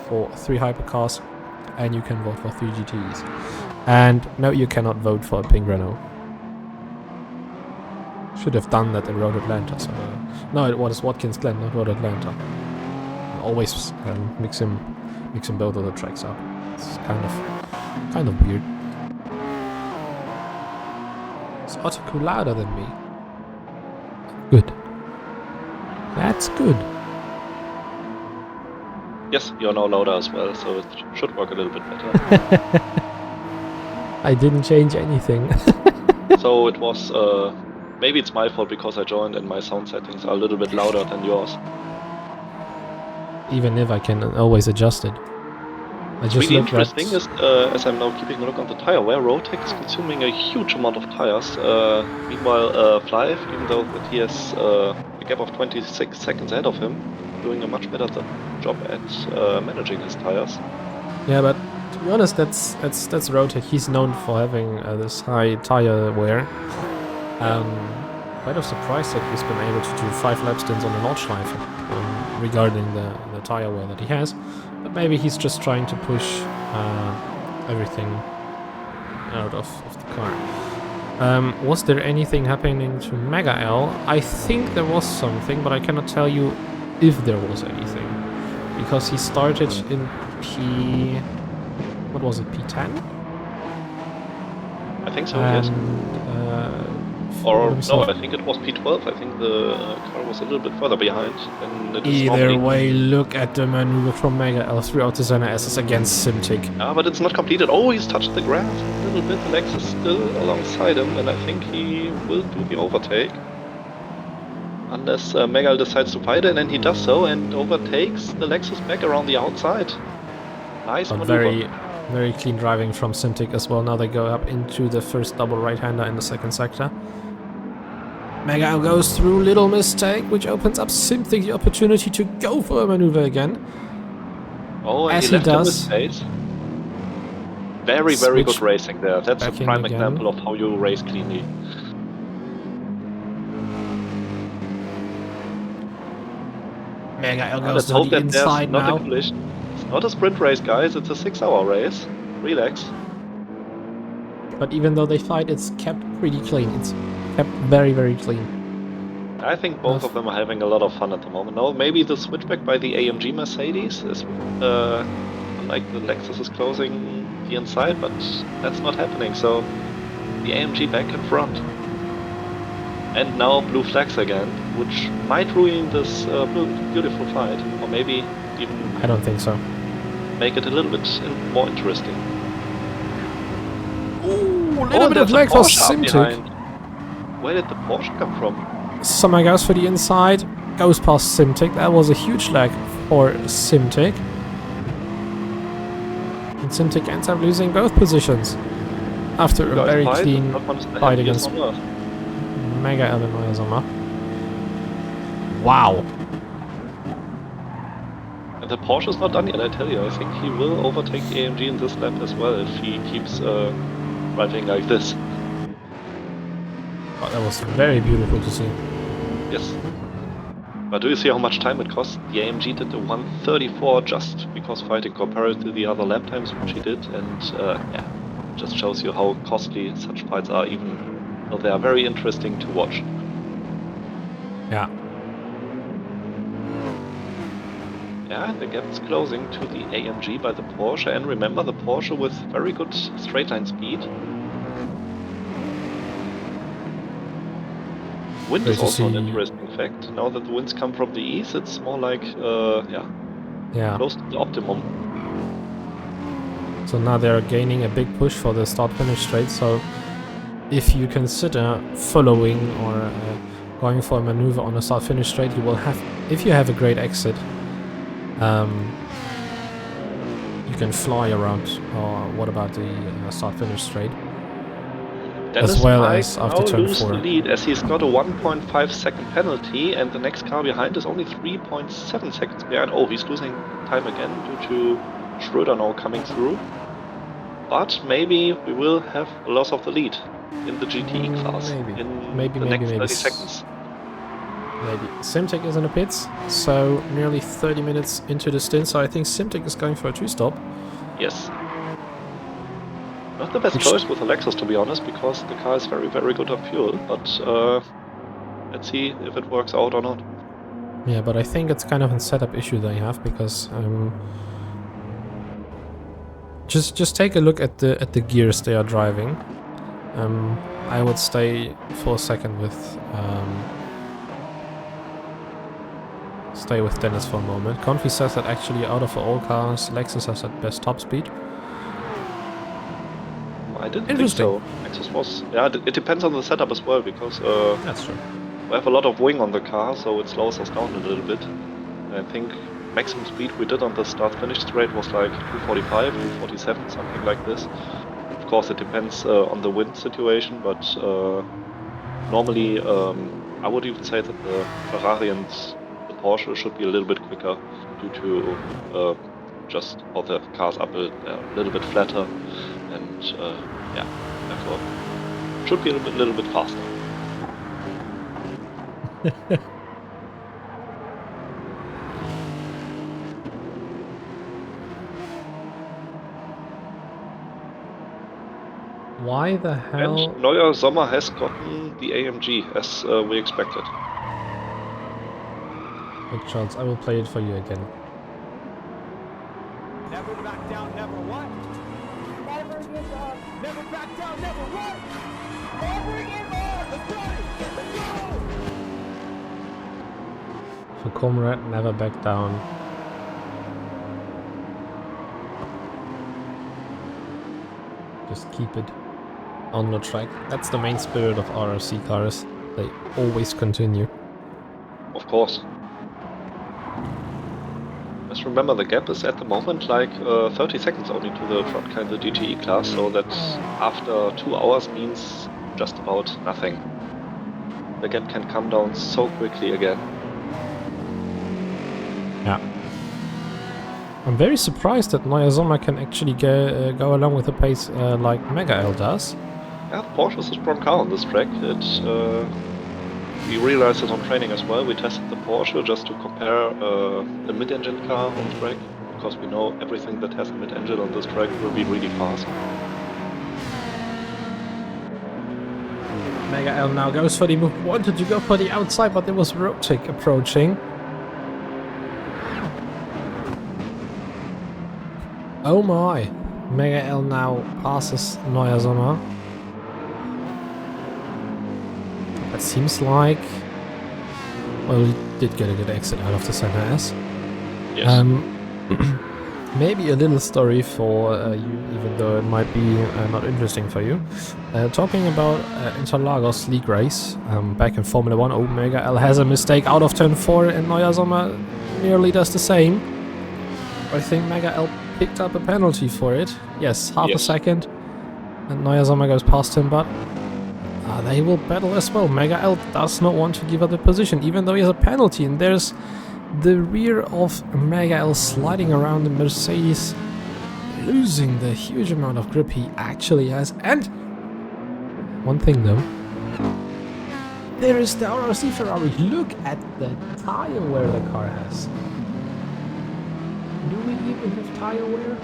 for 3 hypercars, and you can vote for 3 GTEs. And no, you cannot vote for a pink Renault. Should have done that in Road Atlanta. So, no, it was Watkins Glen, not Road Atlanta. Always mixing both of the tracks up. It's kind of weird. Is Otto louder than me? Good. That's good. Yes, you're now louder as well, so it should work a little bit better. I didn't change anything. So it was, maybe it's my fault because I joined and my sound settings are a little bit louder than yours. Even if I can always adjust it. I just Really looked at... interesting is, as I'm now keeping a look on the tire wear, Rotek is consuming a huge amount of tires. Meanwhile, Flive, even though that he has a gap of 26 seconds ahead of him, doing a much better job at managing his tires. Yeah, but to be honest, that's Rotek. He's known for having this high tire wear. Quite surprised that he's been able to do 5 lap stints on the Nordschleife regarding the tire wear that he has. But maybe he's just trying to push everything out of the car. Was there anything happening to Mega L? I think there was something, but I cannot tell you if there was anything. Because he started in P... what was it, P10? I think so, yes. Or no, I think it was P12. I think the car was a little bit further behind than it is Either normally. way, look at the maneuver from Mega L throughout the Senna SS against Simtic. But it's not completed. Oh, he's touched the grass a little bit. The Lexus is still alongside him, and I think he will do the overtake. Unless Megal decides to fight it, and he does so, and overtakes the Lexus back around the outside. Nice But maneuver. very clean driving from Simtic as well. Now they go up into the first double right-hander in the second sector. Mega goes through, little mistake, which opens up Simtic the opportunity to go for a maneuver again. Oh, and As he he left him with does. space. Very Switch good racing there. That's a back in prime again. example of how you race cleanly. Mega goes Let's to hope the that there's inside not now. a collision. It's not a sprint race, guys. It's a 6-hour race. Relax. But even though they fight, it's kept pretty clean. It's kept very clean. I think both of them are having a lot of fun at the moment. Now, maybe the switchback by the AMG Mercedes is, like the Lexus is closing the inside, but that's not happening. So the AMG back in front. And now blue flags again, which might ruin this beautiful fight, or maybe even I don't think so. make it a little bit more interesting. Ooh, a little bit of there's a lag for Porsche up Simtic. behind. Where did the Porsche come from? Summer goes for the inside, goes past Simtic. That was a huge lag for Simtic. And Simtic ends up losing both positions after a very clean fight against Mega Eleanor Sommer. Wow. And the Porsche is not done yet, I tell you. I think he will overtake the AMG in this lap as well if he keeps driving like this. Oh, that was very beautiful to see. Yes. But do you see how much time it cost? The AMG did the 134 just because fighting compared to the other lap times which he did, and yeah, just shows you how costly such fights are, even though they are very interesting to watch. Yeah. Yeah, the gap is closing to the AMG by the Porsche, and remember the Porsche with very good straight line speed. Wind Great is to also an see. interesting fact. Now that the winds come from the east, it's more like, Yeah. close to the optimum. So now they're gaining a big push for the start-finish straight. So if you consider following or going for a maneuver on a start-finish straight, you will have, if you have a great exit, you can fly around. Or what about the start-finish straight? Dennis As well might as now after turn lose 4. the lead as he's got a 1.5 second penalty, and the next car behind is only 3.7 seconds behind. Oh, he's losing time again due to Schröder now coming through. But maybe we will have a loss of the lead in the GTE class in the next 30 seconds. Maybe. Simtek is in the pits, so nearly 30 minutes into the stint, so I think Simtek is going for a 2-stop. Yes. Not the best choice with a Lexus, to be honest, because the car is very, very good on fuel, but let's see if it works out or not. Yeah, but I think it's kind of a setup issue they have, because just take a look at the gears they are driving. I would stay for a second with Dennis for a moment. Confi says that actually out of all cars, Lexus has at best top speed. I didn't think so. Lexus was... Yeah, it depends on the setup as well, because That's true. we have a lot of wing on the car, so it slows us down a little bit. I think maximum speed we did on the start-finish straight was like 245, 247, something like this. Of course, it depends on the wind situation, but normally I would even say that the Ferrari and the Porsche should be a little bit quicker due to just how the cars are built. They're a little bit flatter, and yeah, therefore should be a little bit faster. Why the hell? And Neuer Sommer has gotten the AMG as we expected. Big chance. I will play it for you again. Never back down, never what? Never give up. Never back down, never what? Never give up. Let's go! Let's go! So comrade, never back down. Just keep it on the track. That's the main spirit of RRC cars. They always continue. Of course. Just remember the gap is at the moment like 30 seconds only to the front car in the GTE class, so that after 2 hours means just about nothing. The gap can come down so quickly again. Yeah. I'm very surprised that Neuer Sommer can actually go along with the pace like Mega L does. Yeah, the Porsche is a strong car on this track. We realized it on training as well. We tested the Porsche just to compare the mid-engine car on the track, because we know everything that has a mid-engine on this track will be really fast. Mega L now goes for the move. Wanted to go for the outside, but there was Rotic approaching. Oh my! Mega L now passes Neuer Sommer. That seems like... Well, he did get a good exit out of the center S. Yes. Maybe a little story for you, even though it might be not interesting for you. Talking about Interlagos league race, back in Formula 1, Mega L has a mistake out of turn 4 and Neuer Sommer nearly does the same. I think Mega L picked up a penalty for it. Yes, half a second. And Neuer Sommer goes past him, but they will battle as well. Mega L does not want to give up the position, even though he has a penalty. And there's the rear of Mega L sliding around the Mercedes, losing the huge amount of grip he actually has. And one thing though, there is the RRC Ferrari. Look at the tire wear the car has. Do we even have tire wear?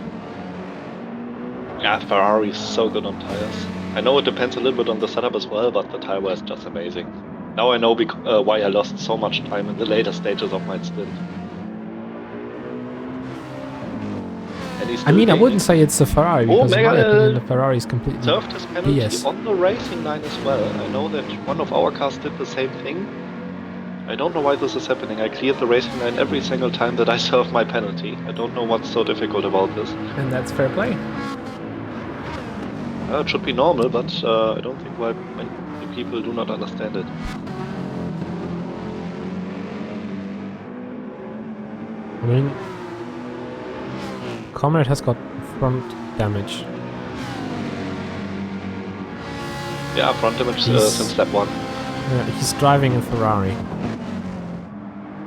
Yeah, Ferrari is so good on tires. I know it depends a little bit on the setup as well, but the tire wear is just amazing. Now I know why I lost so much time in the later stages of my stint. And he's I mean, I still wouldn't say it's the Ferrari, because in my Mega, opinion, the Ferrari is completely served his penalty BS. on the racing line as well. I know that one of our cars did the same thing. I don't know why this is happening. I cleared the racing line every single time that I served my penalty. I don't know what's so difficult about this. And that's fair play. It should be normal, but I don't think why many people do not understand it. I mean, Comrade has got front damage. Yeah, front damage He's- since lap 1. Yeah, he's driving a Ferrari.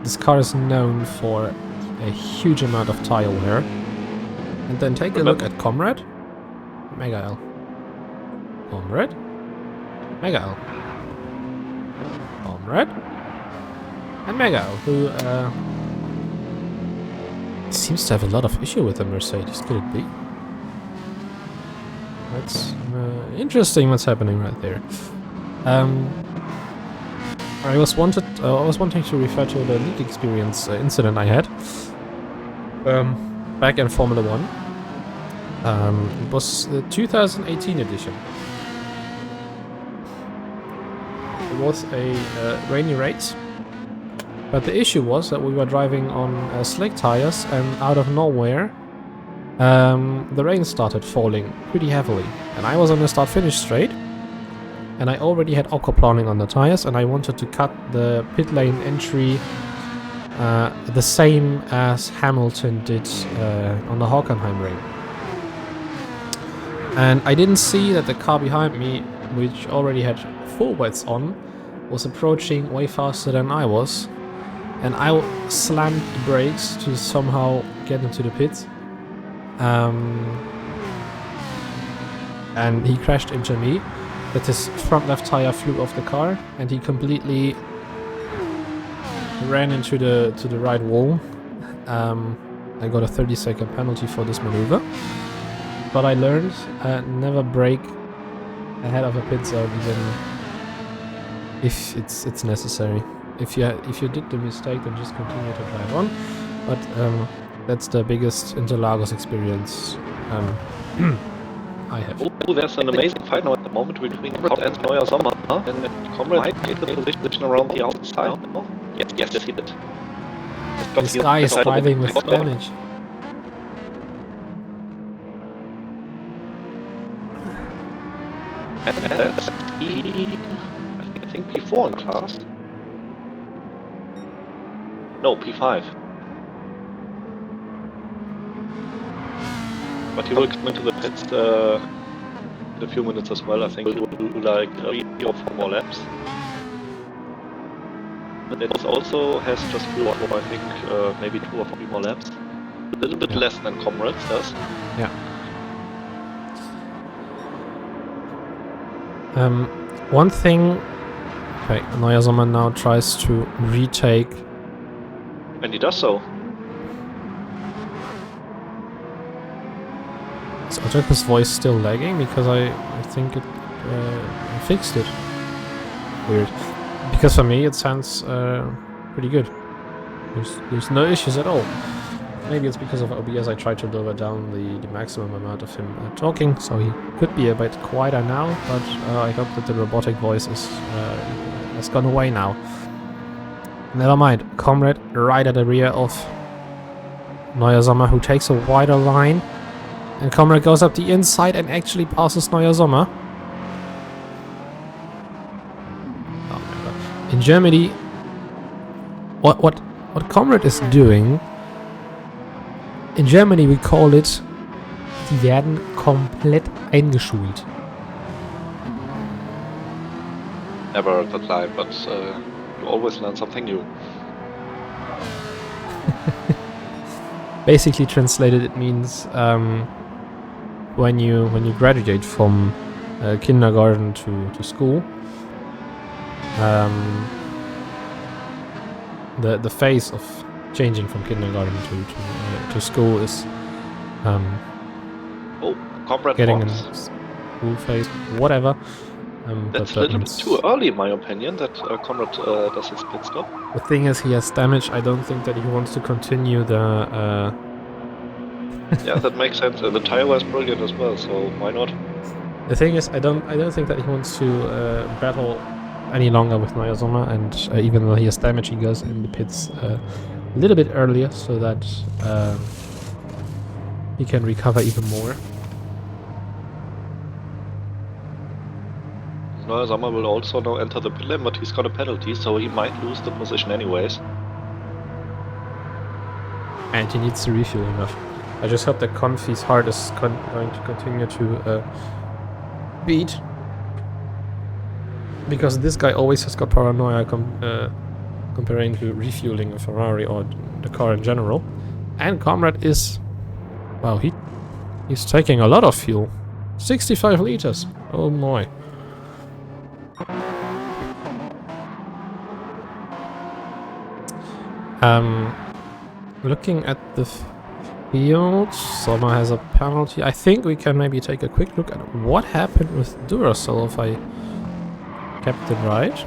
This car is known for a huge amount of tire wear. And then take a look at Comrade. Mega L. Comrade. Mega L. Comrade. And Mega L, who seems to have a lot of issue with the Mercedes. Could it be? That's interesting what's happening right there. I was wanting to refer to the league experience incident I had back in Formula 1. It was the 2018 edition. It was a rainy race, but the issue was that we were driving on slick tires, and out of nowhere the rain started falling pretty heavily, and I was on the start-finish straight. And I already had aquaplaning on the tires, and I wanted to cut the pit lane entry the same as Hamilton did on the Hockenheim ring. And I didn't see that the car behind me, which already had full wets on, was approaching way faster than I was. And I slammed the brakes to somehow get into the pit. And he crashed into me. That his front left tire flew off the car, and he completely ran into the right wall. I got a 30-second penalty for this maneuver. But I learned never brake ahead of a pit zone, even if it's necessary. If you did the mistake, then just continue to drive on. But that's the biggest Interlagos experience I have. Oh, there's an amazing fight now at the moment between Comrade and Neuer Sommer, and Comrade might get the position around the outside. Oh, yes, he did. This guy is driving with damage. And that's I think P4 in class. No, P5. But he will come into the pits in a few minutes as well. I think he will do like 3 or 4 more laps. And it also has just 2 or 4, I think, maybe 2 or 3 more laps. A little bit less than Comrades does. Yeah. One thing. Okay, Neuer Sommer now tries to retake. And he does so. Is Otaku's voice still lagging? Because I think it fixed it. Weird. Because for me it sounds pretty good. There's no issues at all. Maybe it's because of OBS I tried to lower down the maximum amount of him talking, so he could be a bit quieter now, but I hope that the robotic voice has gone away now. Never mind. Comrade right at the rear of Neuer Sommer, who takes a wider line. And Comrade goes up the inside and actually passes Neuer Sommer. Oh my god. In Germany, what Comrade is doing, in Germany we call it, die werden komplett eingeschult. Never heard that line, but you always learn something new. Basically translated, it means when you graduate from kindergarten to school, the phase of changing from kindergarten to school is Oh, Comrade getting in Fox. school phase, whatever. That's but a little bit means- too early, in my opinion, that Comrade does his pit stop. The thing is, he has damage. I don't think that he wants to continue the. Yeah, that makes sense. And the tire was brilliant as well, so why not? The thing is, I don't think that he wants to battle any longer with Mayazuma, and even though he has damage, he goes in the pits a little bit earlier so that he can recover even more. Noazama will also now enter the pit lane, but he's got a penalty, so he might lose the position anyways. And he needs to refuel enough. I just hope that Confi's heart is going to continue to beat. Because this guy always has got paranoia comparing to refueling a Ferrari or the car in general. And Comrade is... Wow, he's taking a lot of fuel. 65 liters. Oh my. Looking at the field, Sommer has a penalty. I think we can maybe take a quick look at what happened with Duracell if I kept it right.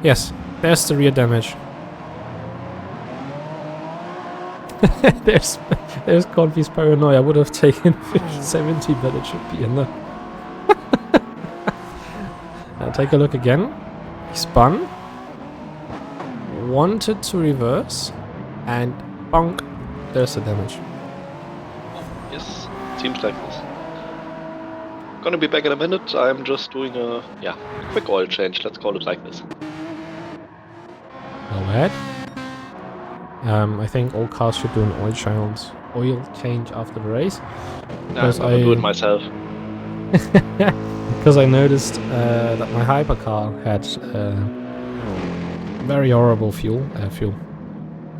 Yes, there's the rear damage. there's Confi's paranoia. I would have taken 70, but it should be enough. Now take a look again. He spun, wanted to reverse, and bonk, there's the damage. Yes, seems like this. Gonna be back in a minute. I'm just doing a quick oil change, let's call it like this. Go ahead. I think all cars should do an oil change after the race. I'm Because gonna do it myself. Because I noticed that my hypercar had very horrible fuel.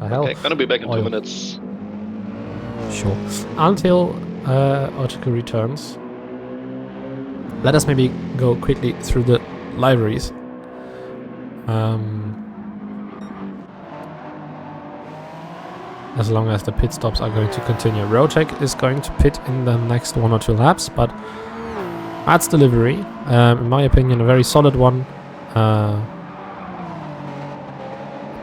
Hell, Okay, gonna be back in oil. 2 minutes. Sure. Until article returns, let us maybe go quickly through the liveries. As long as the pit stops are going to continue. Rotec is going to pit in the next 1 or 2 laps, but that's the livery. In my opinion, a very solid one.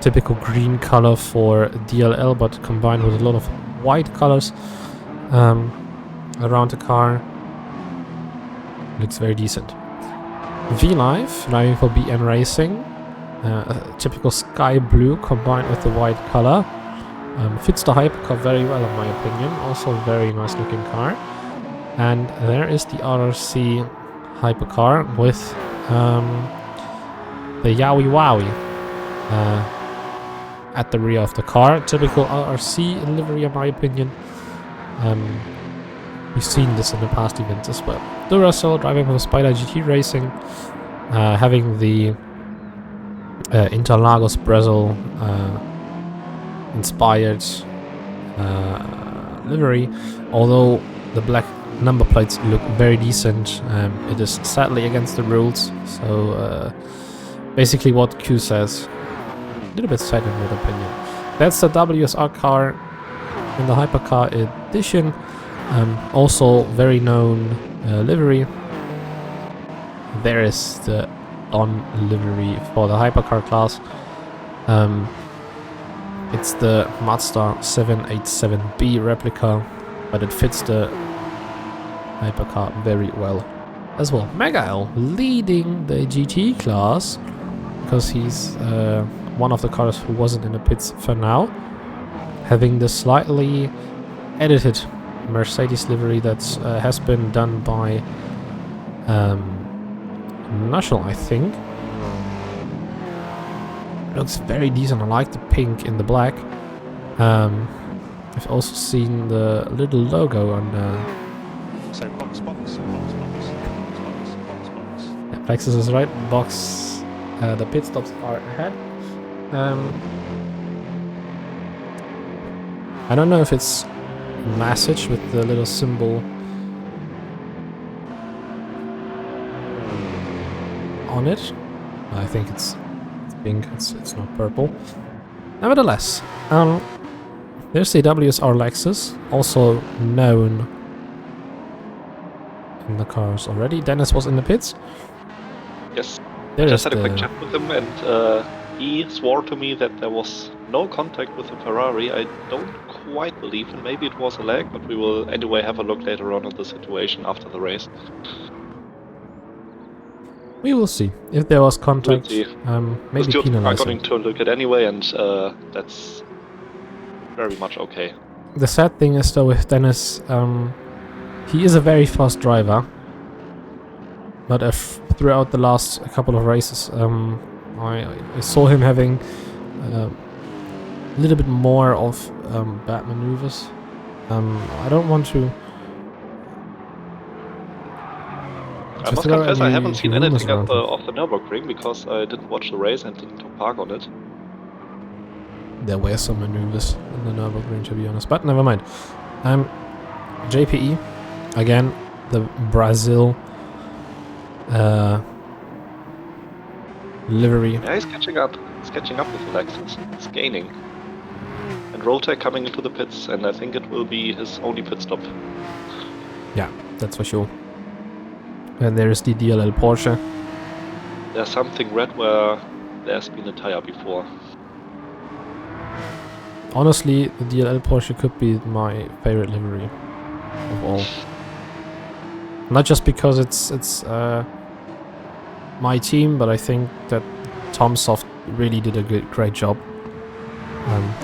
Typical green color for DLL, but combined with a lot of white colors around the car. Looks very decent. V-Live, driving for BM Racing. A typical sky blue combined with the white color. Fits the hypercar very well in my opinion. Also a very nice looking car. And there is the RRC hypercar with the Yowie Wowie at the rear of the car. Typical RRC livery in my opinion. We've seen this in the past events as well. Duracell driving for Spider GT Racing, having the Interlagos Brazil inspired livery, although the black number plates look very decent. It is sadly against the rules, so basically what Q says, a little bit sad in my opinion. That's the WSR car in the hypercar edition. Also very known livery. There is the on livery for the hypercar class. It's the Mazda 787B replica, but it fits the hypercar very well as well. Mega L leading the GT class because he's one of the cars who wasn't in the pits for now, having the slightly edited Mercedes livery that has been done by Nushel, I think. Looks very decent. I like the pink in the black. I've also seen the little logo on So box. yeah, Plexus is right. Box. The pit stops are ahead. I don't know if it's message with the little symbol on it. I think it's pink, it's not purple. Nevertheless, there's the WSR Lexus, also known in the cars already. Dennis was in the pits. Yes. There I just is had a quick the- chat with him, and he swore to me that there was no contact with the Ferrari. I don't quite believe him. Maybe it was a lag, but we will anyway have a look later on at the situation after the race. We will see if there was contact. see. Maybe The stewards are penalize going him. to look at anyway, and that's very much okay. The sad thing is though with Dennis, he is a very fast driver, but throughout the last couple of races, I saw him having a little bit more of bad maneuvers. I don't want to. I must confess, I haven't seen anything of the Nürburgring because I didn't watch the race and didn't park on it. There were some maneuvers in the Nürburgring, to be honest, but never mind. JPE, again, the Brazil livery. Yeah, he's catching up. He's catching up with the Lexus. He's gaining. And Rotek coming into the pits, and I think it will be his only pit stop. Yeah, that's for sure. And there is the DLL Porsche. There's something red where there's been a tire before. Honestly, the DLL Porsche could be my favorite livery of all. Not just because it's my team, but I think that Tom Soft really did a great job.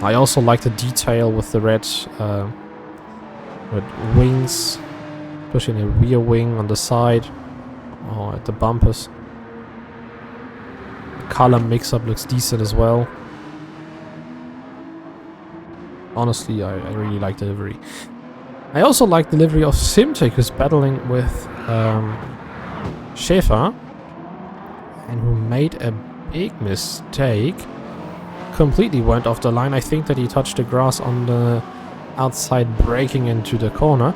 I also like the detail with the red wings, especially the rear wing on the side or at the bumpers. The color mix-up looks decent as well. Honestly, I really like the livery. I also like the livery of Simtek, who's battling with Schäfer, and who made a big mistake. Completely went off the line. I think that he touched the grass on the outside, braking into the corner.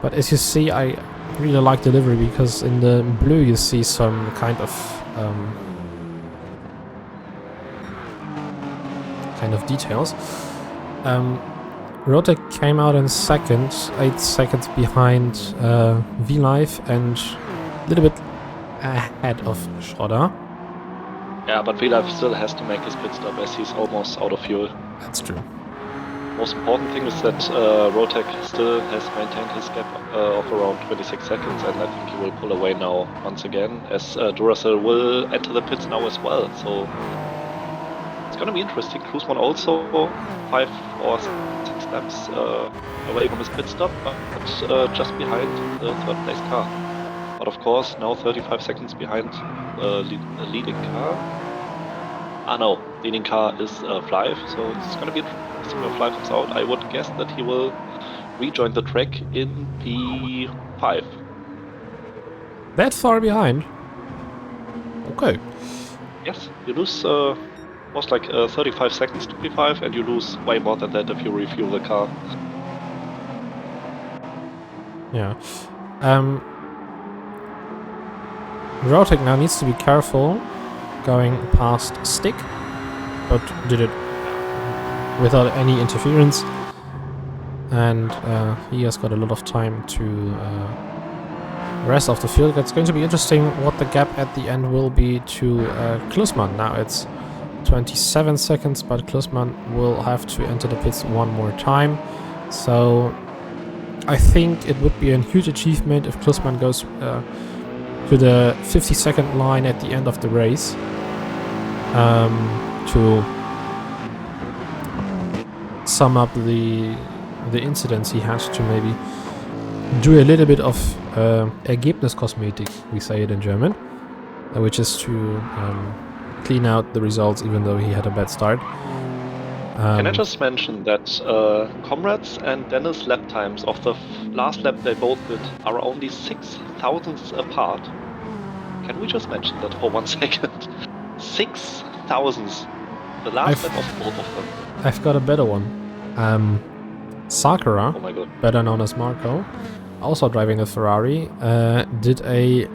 But as you see, I really like the livery because in the blue you see some kind of details. Rotek came out in second, 8 seconds behind V-Live and a little bit ahead of Schroeder. Yeah, but Vlive still has to make his pit stop as he's almost out of fuel. That's true. Most important thing is that Rotek still has maintained his gap of around 26 seconds, and I think he will pull away now once again, as Duracell will enter the pits now as well. So it's gonna be interesting. Klusman also 5 or 6 laps away from his pit stop, but just behind the third place car. But of course, now 35 seconds behind the leading car. Ah no, leading car is Flive, so it's gonna be interesting when Flive comes out. I would guess that he will rejoin the track in P5. That far behind? Okay. Yes, you lose most like 35 seconds to P5, and you lose way more than that if you refuel the car. Yeah. Rotek now needs to be careful going past Stick, but did it without any interference. And he has got a lot of time to rest off the field. It's going to be interesting what the gap at the end will be to Klusman. Now it's 27 seconds, but Klusman will have to enter the pits one more time. So I think it would be a huge achievement if Klusman goes to the 50-second line at the end of the race to sum up the incidents he had, to maybe do a little bit of Ergebniskosmetik, we say it in German, which is to clean out the results even though he had a bad start. Can I just mention that Comrades and Dennis' lap times of the last lap they both did are only 6 thousandths apart? Can we just mention that for 1 second? 6 thousandths. The last lap of both of them. I've got a better one. Sakura, Oh my god. better known as Marco, also driving a Ferrari, did a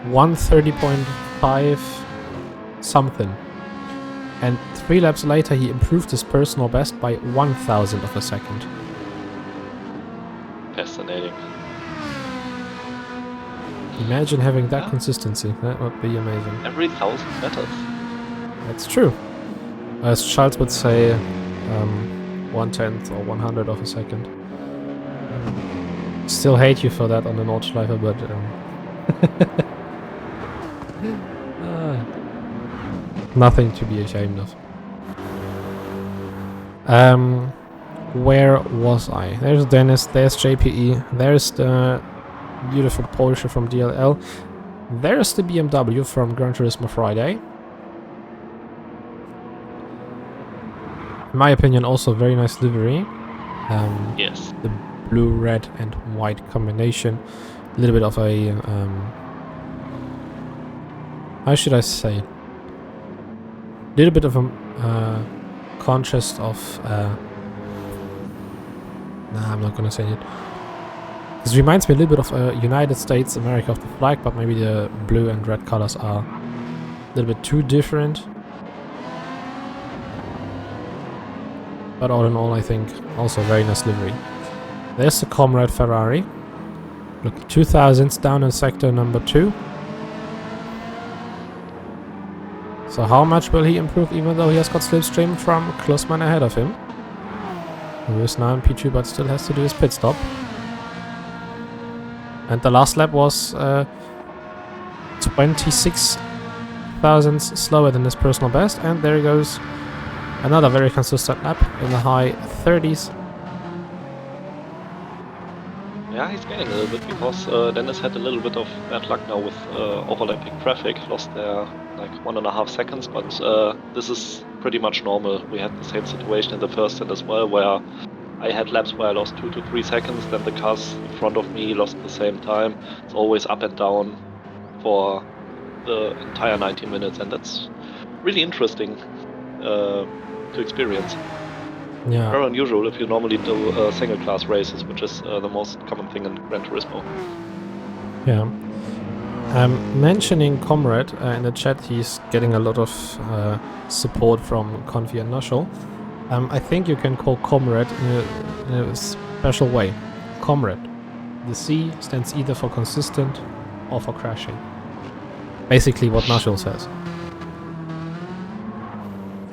1:30.5 something. And 3 laps later, he improved his personal best by 1,000 of a second. Fascinating. Imagine having that Yeah. consistency. That would be amazing. Every 1,000 matters. That's true. As Charles would say, 1/10 or 100 of a second. Still hate you for that on the Nordschleife, but nothing to be ashamed of. Where was I? There's Dennis, there's JPE, there's the beautiful Porsche from DLL, there's the BMW from Gran Turismo Friday. In my opinion, also very nice livery. Yes. The blue, red and white combination. A little bit of a... how should I say it? A little bit of a contrast of... nah, I'm not gonna say it. This reminds me a little bit of United States, America of the flag, but maybe the blue and red colors are a little bit too different. But all in all, I think also very nice livery. There's the Comrade Ferrari. Look, 2000s down in sector number 2. So how much will he improve, even though he has got slipstream from Klossmann ahead of him? Who is now in P2 but still has to do his pit stop. And the last lap was 26 thousandths slower than his personal best. And there he goes. Another very consistent lap in the high 30s. Yeah, he's gaining a little bit because Dennis had a little bit of bad luck now with overlapping traffic. Lost there like 1.5 seconds, but this is pretty much normal. We had the same situation in the first stint as well, where I had laps where I lost 2 to 3 seconds, then the cars in front of me lost the same time. It's always up and down for the entire 90 minutes, and that's really interesting to experience. Yeah. Very unusual if you normally do single class races, which is the most common thing in Gran Turismo. Yeah. Mentioning Comrade in the chat, he's getting a lot of support from Confi and Nushel. I think you can call Comrade in a special way. Comrade. The C stands either for consistent or for crashing. Basically what Nushel says.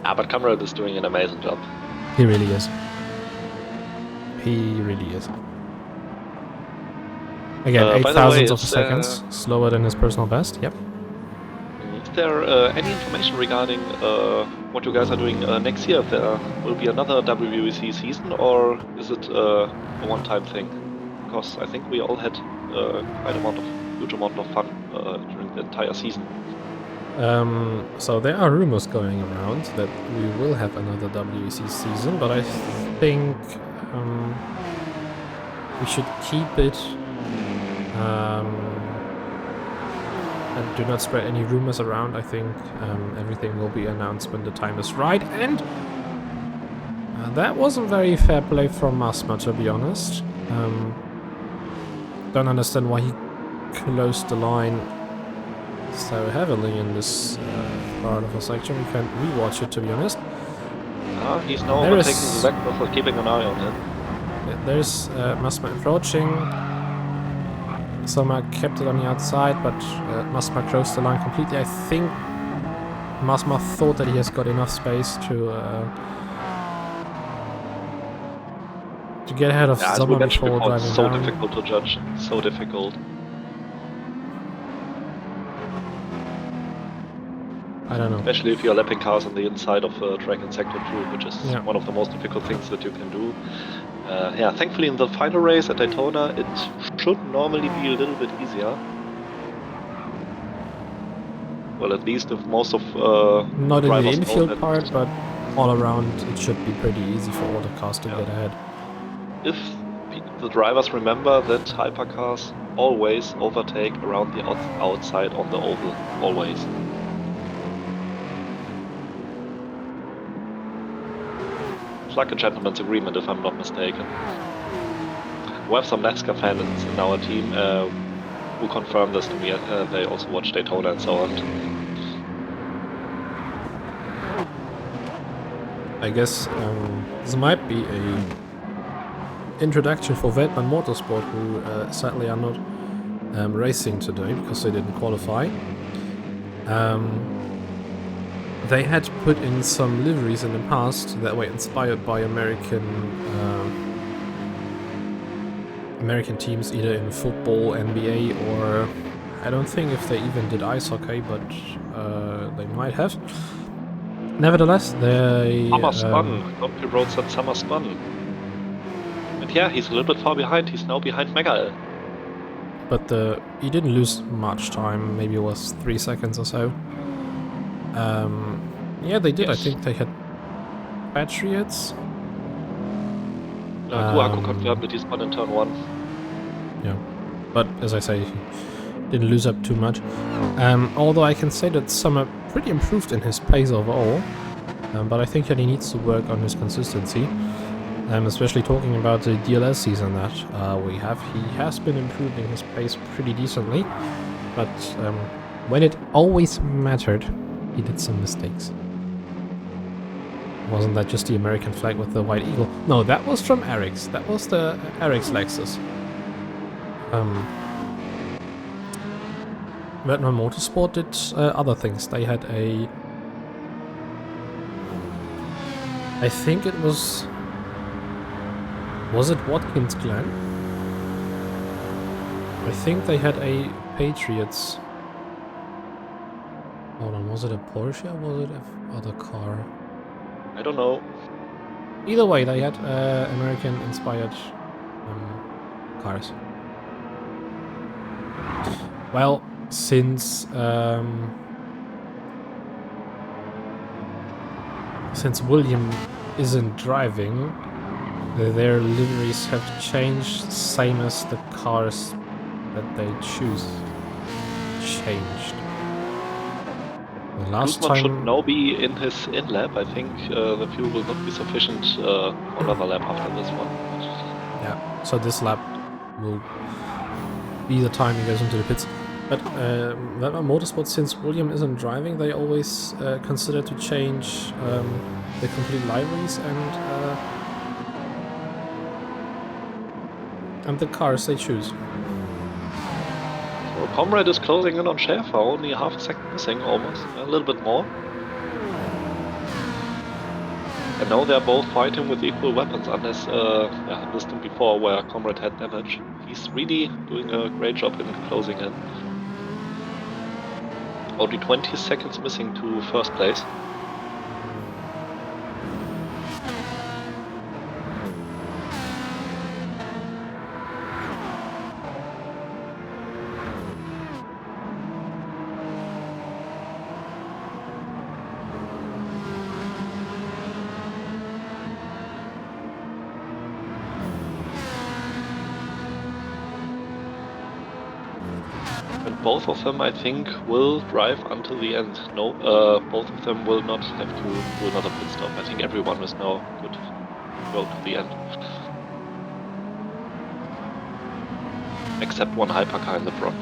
Ah, but Comrade is doing an amazing job. He really is. He really is. Again, 8 by the way, thousandths of is, seconds slower than his personal best. Yep. Is there any information regarding what you guys are doing next year? If there will be another WEC season, or is it a one-time thing? Because I think we all had quite a huge amount of fun during the entire season. So there are rumors going around that we will have another WEC season, but I think we should keep it and do not spread any rumors around. I think everything will be announced when the time is right, and that wasn't very fair play from Masma, to be honest. Don't understand why he closed the line so heavily in this part of the section. We can rewatch it, to be honest. He's now There overtaking is- the WEC for keeping an eye on him. Yeah, there's Masma approaching. Soma kept it on the outside, but Masma closed the line completely. I think Masma thought that he has got enough space to get ahead of Yeah, as we Soma mentioned before before, it's driving so down. difficult to judge. So difficult. I don't know. Especially if you're lapping cars on the inside of track in Sector 2, which is Yeah. one of the most difficult things that you can do. Yeah, thankfully in the final race at Daytona, it should normally be a little bit easier. Well, at least if most of Not in the drivers know infield that part, but all around it should be pretty easy for all the cars to Yeah. get ahead. if the drivers remember that hypercars always overtake around the outside on the oval, always. It's like a gentleman's agreement, if I'm not mistaken. We have some NASCAR fans in our team. who confirmed this to me. They also watched Daytona and so on. I guess this might be a introduction for Weltmann Motorsport, who sadly are not racing today because they didn't qualify. They had put in some liveries in the past that were inspired by American teams, either in football, NBA, or I don't think if they even did ice hockey, but they might have. Nevertheless, they... Summer Spun. Donkey Road said Summer Spun. And yeah, he's a little bit far behind. He's now behind Megal. But he didn't lose much time. Maybe it was 3 seconds or so. Yeah, they did. Yes. I think they had Patriots. Kuaku confirmed that he spun in turn 1. Yeah, but as I say, he didn't lose up too much. Although I can say that Summer pretty improved in his pace overall. But I think that he needs to work on his consistency. Especially talking about the DLS season that we have. He has been improving his pace pretty decently. But when it always mattered, he did some mistakes. Wasn't that just the American flag with the white eagle? No, that was from Eric's. That was the Eric's Lexus. Weltmann Motorsport did other things. They had a... I think it was... Was it Watkins Glen? I think they had a Patriots... Hold on, was it a Porsche or was it a other car? I don't know. Either way, they had American-inspired cars. Well, since William isn't driving, their liveries have changed, same as the cars that they choose changed. The last Guzman should time... now be in his in-lap. I think the fuel will not be sufficient for another lap after this one. Yeah, so this lap will be the time he goes into the pits. But Weltmann Motorsport, since William isn't driving, they always consider to change the complete liveries and the cars they choose. So Comrade is closing in on Schäfer, only half a second missing, almost, a little bit more. And now they're both fighting with equal weapons, unless this time before where Comrade had damage. He's really doing a great job in closing in. Only 20 seconds missing to first place. And both of them, I think, will drive until the end. No, both of them will not have to do another pit stop. I think everyone is now good to go to the end. Except one hypercar in the front.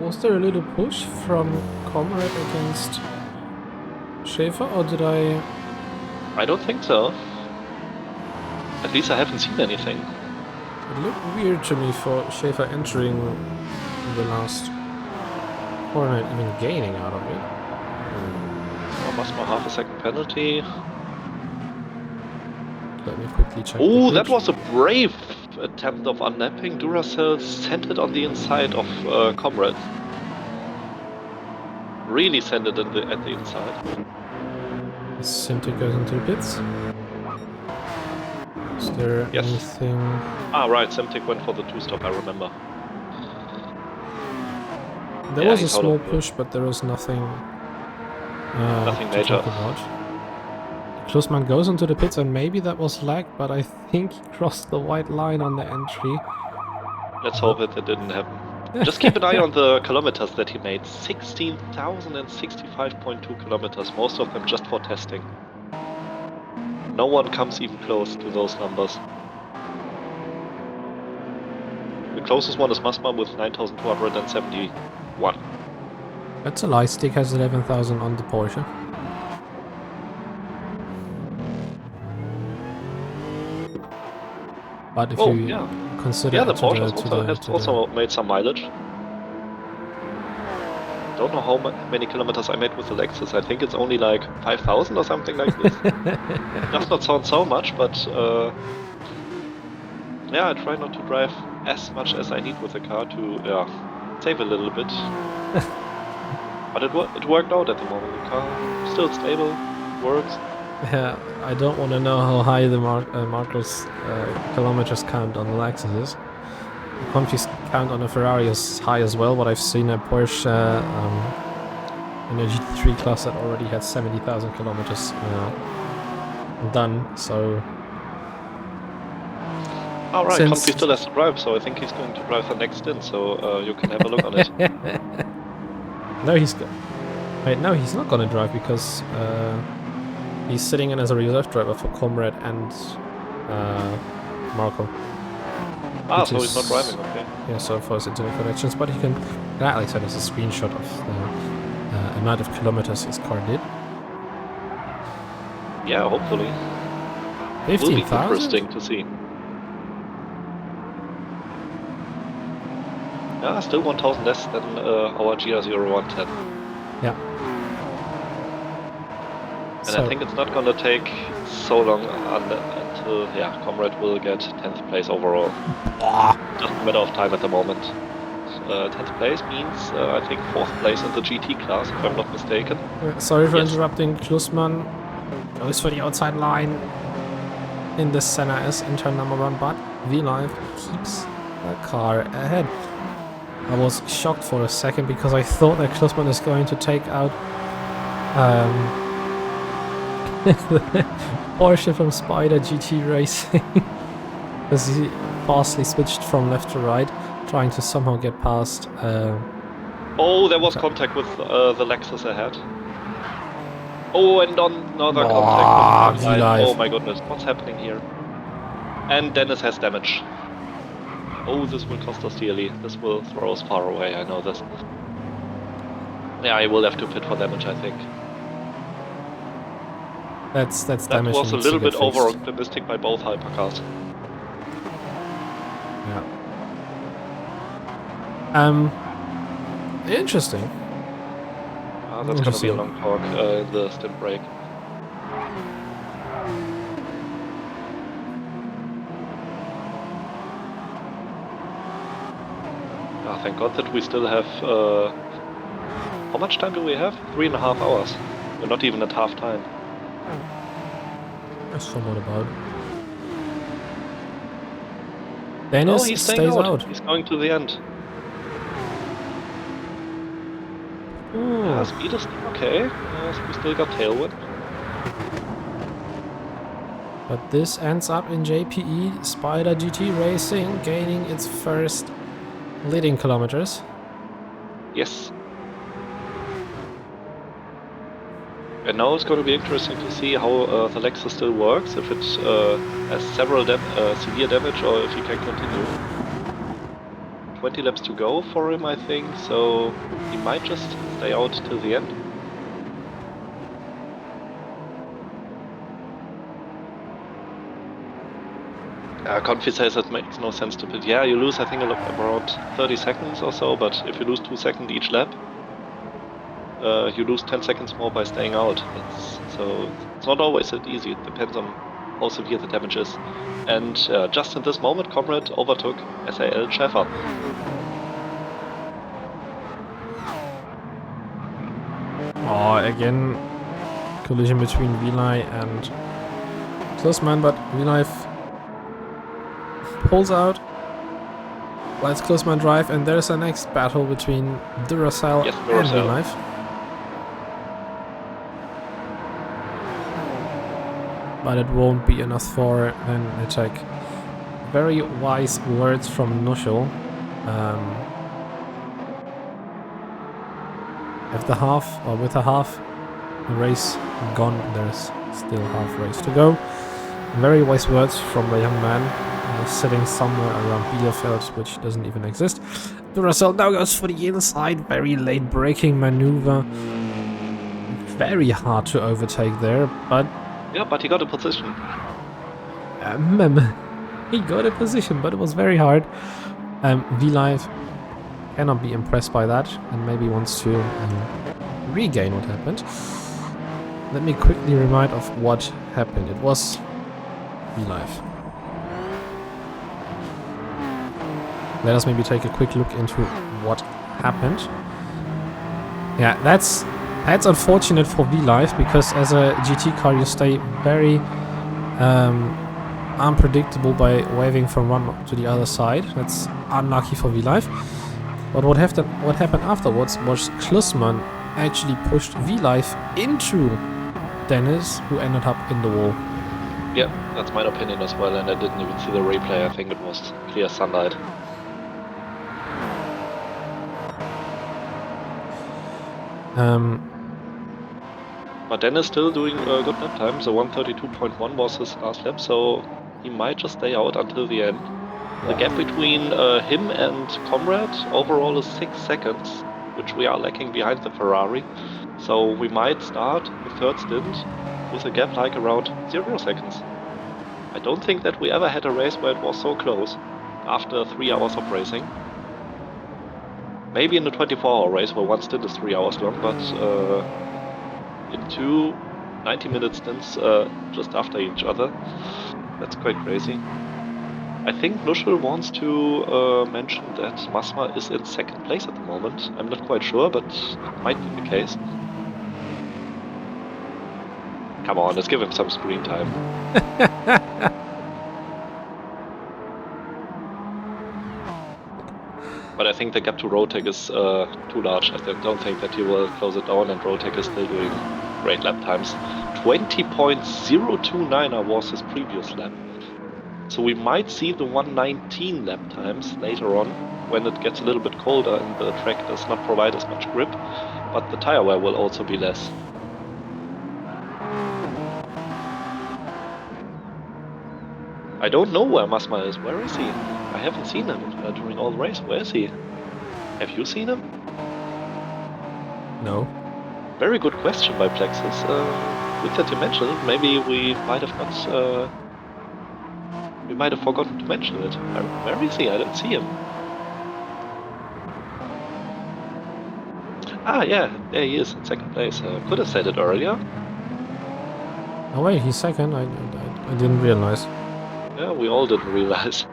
Was there a little push from Comrade against Schäfer, or did I... I don't think so. At least I haven't seen anything. It looked weird to me for Schäfer entering the last corner and even gaining out of it. Must be half a second penalty. Let me quickly check. Oh, the that pitch. was a brave attempt of unlapping. Duracell sent it on the inside of Comrade. Really sent it at the inside. Simtic goes into the pits. Is there Yes. anything... Ah, right, Semtic went for the two-stop, I remember. There Yeah, was a he's out small of the- push, but there was nothing... Nothing to major. talk about. Klusman goes into the pits, and maybe that was lag, but I think he crossed the white line on the entry. Let's hope that it didn't happen. Just keep an eye on the kilometers that he made. 16,065.2 kilometers, most of them just for testing. No one comes even close to those numbers. The closest one is Masma with 9,271. That's a lie. Stick has 11,000 on the Porsche. But if you consider the to Porsche has to also made some mileage. Don't know how many kilometers I made with the Lexus. I think it's only like 5,000 or something like this. Does not sound so much, but yeah, I try not to drive as much as I need with the car to save a little bit. But it worked out at the moment. The car still stable, works. Yeah, I don't want to know how high the Marco's kilometers count on the Lexus is. The Confi's count on a Ferrari is high as well, but I've seen a Porsche in a GT3 class that already had 70,000 kilometers done, so... Alright, Confi still has to drive, so I think he's going to drive the next Stint, so you can have a look on it. No, wait, no, he's not gonna drive because he's sitting in as a reserve driver for Comrade and Marco. Ah, so he's not driving, okay. Yeah, so for his internet connections, but he can gladly send us a screenshot of the amount of kilometers his car did. Yeah, hopefully. 15,000? Will be interesting to see. Yeah, still 1,000 less than our GR0110. Yeah. And So, I think it's not gonna take so long until Comrade will get 10th place overall. Just a matter of time at the moment. 10th place means I think 4th place in the GT class, if I'm not mistaken. sorry for interrupting. Klusman goes for the outside line in the center as in turn number 1, but V-Live keeps the car ahead. I was shocked for a second because I thought that Klusman is going to take out the Porsche from Spider GT Racing because he fastly switched from left to right, trying to somehow get past. Oh, there was contact with the Lexus ahead. Oh, and another contact with the line. Oh my goodness, what's happening here? And Dennis has damage. Oh, this will cost us dearly. This will throw us far away, I know this. Yeah, I will have to pit for damage, I think. That's that damage. Was a little bit over-optimistic by both hypercars. Yeah. Interesting. That's gonna be a long talk in the stint break. Thank God that we still have... how much time do we have? 3.5 hours. We're not even at half time. That's somewhat about. Dennis he's stays out. He's going to the end. Speed is okay. We still got tailwind. But this ends up in JPE Spider GT Racing gaining its first leading kilometers. Yes. And now it's going to be interesting to see how the Lexus still works, if it has several severe damage or if he can continue. 20 laps to go for him, I think, so he might just stay out till the end. Confi says it makes no sense to pit. Yeah, you lose, I think, around 30 seconds or so, but if you lose 2 seconds each lap, you lose 10 seconds more by staying out. So it's not always that easy. It depends on how severe the damage is. And just in this moment, Comrade overtook SAL Schäfer. Oh, again, collision between Vili and Klusman, but Vili pulls out, lets Klusman drive, and there's a next battle between Duracell and Vili. but it won't be enough for an attack. Very wise words from Nushel. With the half race gone, there's still half race to go. Very wise words from the young man, sitting somewhere around Bielefeld, which doesn't even exist. Duracell now goes for the inside, very late braking maneuver. Very hard to overtake there, but... Yeah, but he got a position. He got a position, but it was very hard. V-Live cannot be impressed by that, and maybe wants to regain what happened. Let me quickly remind of what happened. It was V-Live. Let us maybe take a quick look into what happened. Yeah, that's unfortunate for V-Live, because as a GT car you stay very unpredictable by waving from one to the other side. That's unlucky for V-Live. But what happened afterwards was Klussmann actually pushed V-Live into Dennis, who ended up in the wall. Yeah, that's my opinion as well, and I didn't even see the replay. I think it was clear sunlight. But Dennis still doing a good lap time, so 132.1 was his last lap, so he might just stay out until the end. The gap between him and Comrade overall is 6 seconds, which we are lacking behind the Ferrari. So we might start the third stint with a gap like around 0 seconds. I don't think that we ever had a race where it was so close after 3 hours of racing. Maybe in the 24-hour race where one stint is 3 hours long, but in 2 90-minute stints just after each other, that's quite crazy. I think Nushel wants to mention that Masma is in second place at the moment. I'm not quite sure, but it might be the case. Come on, let's give him some screen time. But I think the gap to Rotek is too large. I don't think that he will close it down, and Rotek is still doing great lap times. 20.029 was his previous lap. So we might see the 119 lap times later on, when it gets a little bit colder and the track does not provide as much grip, but the tire wear will also be less. I don't know where Masma is. Where is he? I haven't seen him during all the race. Where is he? Have you seen him? No. Very good question by Plexus. Good that you mentioned it. Maybe we might have got... we might have forgotten to mention it. Where is he? I don't see him. Ah, yeah, there he is in second place. Could have said it earlier. Oh wait, he's second. I didn't realize. Yeah, we all didn't realize.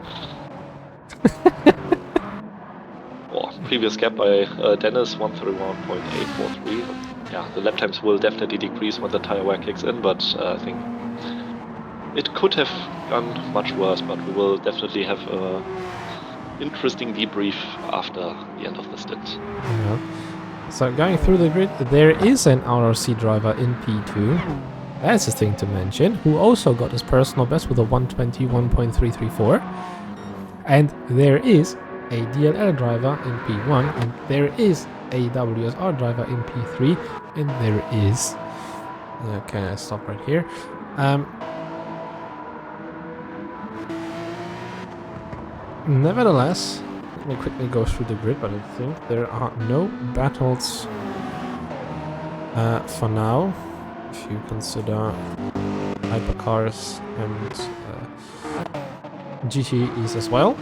Previous gap by Dennis, 131.843. Yeah, the lap times will definitely decrease when the tire wear kicks in, but I think it could have gone much worse, but we will definitely have an interesting debrief after the end of the stint. Yeah. So going through the grid, there is an RRC driver in P2. That's a thing to mention, who also got his personal best with a 121.334. And there is a DLL driver in P1, and there is a WSR driver in P3, and there is... Okay, I stop right here. Nevertheless, let me quickly go through the grid, but I think there are no battles for now, if you consider hypercars and GTEs as well.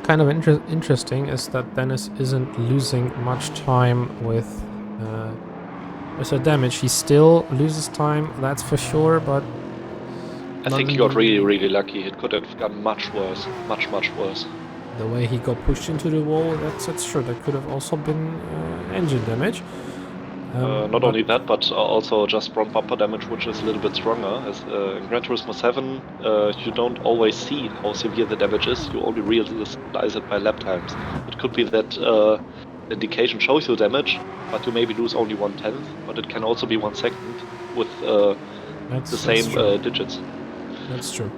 Kind of interesting is that Dennis isn't losing much time with the damage. He still loses time, that's for sure, but I think he got really lucky. It could have gone much worse, much worse. The way he got pushed into the wall, that's true. That could have also been engine damage. Not only that, but also just front bumper damage, which is a little bit stronger. As in Gran Turismo 7, you don't always see how severe the damage is. You only realize it by lap times. It could be that the indication shows you damage, but you maybe lose only 1/10. But it can also be 1 second with That's the same true. digits. That's true.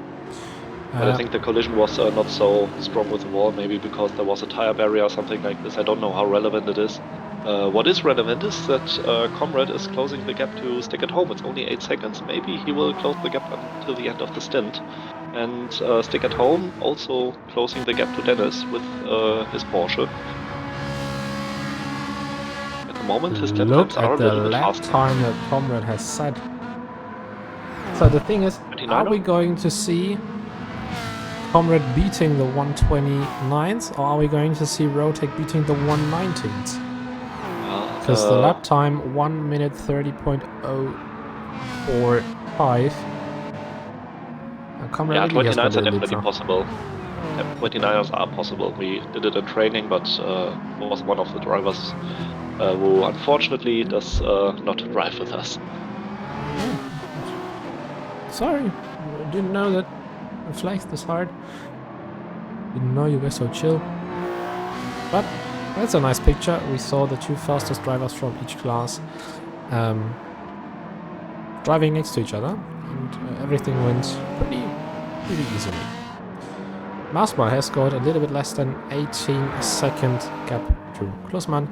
But I think the collision was not so strong with the wall, maybe because there was a tire barrier or something like this. I don't know how relevant it is. What is relevant is that Comrade is closing the gap to Stick at Home. It's only 8 seconds. Maybe he will close the gap until the end of the stint. And Stick at Home also closing the gap to Dennis with his Porsche. At the moment, his lap Look times are at a the little bit lap faster. time that Comrade has set. So the thing is, 29er? are we going to see Comrade beating the 129s, or are we going to see Rotec beating the 119s? Because the lap time 1 minute 30.045. Comrade Yeah, really has got 29s are a lead definitely now. possible. 29ers are possible. We did it in training, but was one of the drivers who unfortunately does not drive with us. Sorry, didn't know that the flags this hard. Didn't know you were so chill. But that's a nice picture. We saw the two fastest drivers from each class driving next to each other, and everything went pretty easily. Masma has got a little bit less than 18-second gap to Klusman.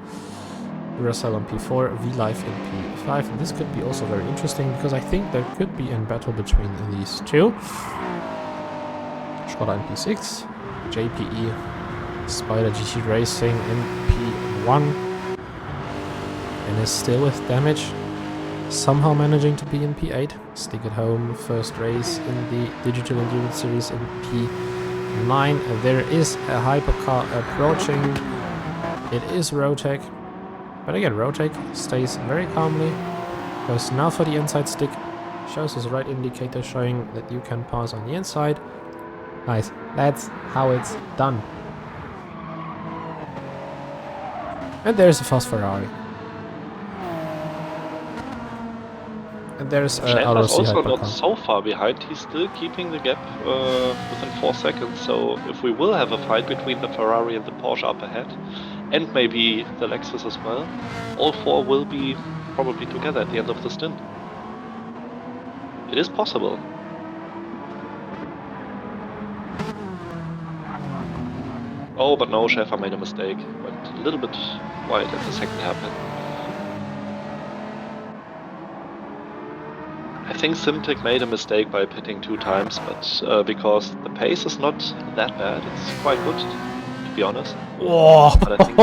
Russell on P4, V-Life in P5. And this could be also very interesting because I think there could be a battle between these two. Skoda in P6, JPE, Spider GT Racing in P1, and is still with damage. Somehow managing to be in P8. Stick at Home, first race in the Digital Endurance Series in P9. And there is a hypercar approaching. It is Rotec. But again, Rotec stays very calmly. Goes now for the inside stick. Shows his right indicator showing that you can pass on the inside. Nice. That's how it's done. And there's a fast Ferrari. And there's Schäfer's ROC also not hypercar. so far behind. He's still keeping the gap within 4 seconds. So if we will have a fight between the Ferrari and the Porsche up ahead, and maybe the Lexus as well, all four will be probably together at the end of the stint. It is possible. Oh, but no, Schäfer made a mistake. Went a little bit wide at the second hairpin. I think Simtic made a mistake by pitting 2 times, but because the pace is not that bad, it's quite good, to be honest. Oh, But I think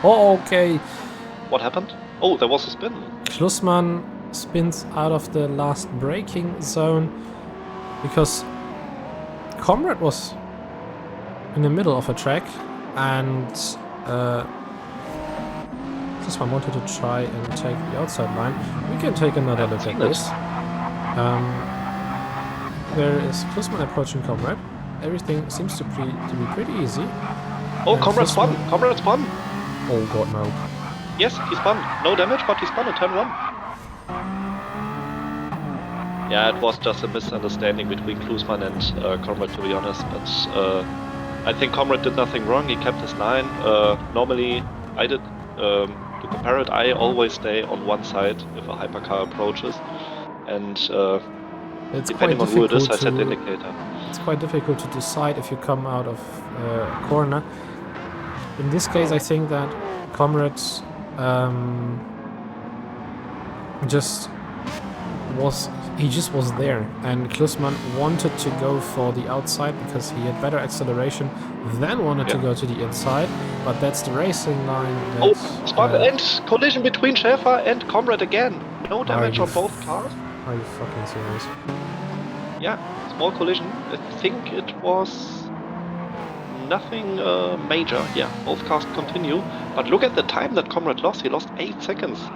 okay. what happened? Oh, there was a spin. Klusman spins out of the last braking zone because Comrade was in the middle of a track and Klusman wanted to try and take the outside line. We can take another look at this. There is Klusman approaching Comrade. Everything seems to be pretty easy. Oh, Comrade spun! Comrade spun! Oh god, no. Yes, he spun. No damage, but he spun in turn 1. Yeah, it was just a misunderstanding between Klusman and Comrade, to be honest. But I think Comrade did nothing wrong. He kept his line. Normally, I did. To compare it, I always stay on one side if a hypercar approaches. And it's depending on who it is, I set the indicator. It's quite difficult to decide if you come out of a corner. In this case, I think that Comrade just was there, and Klusman wanted to go for the outside because he had better acceleration, then wanted to go to the inside, but that's the racing line. Oh, spun and collision between Schäfer and Comrade again. No damage on both cars. Are you fucking serious? Yeah, small collision. I think it was nothing major. Yeah, both cars continue. But look at the time that Comrade lost. He lost 8 seconds.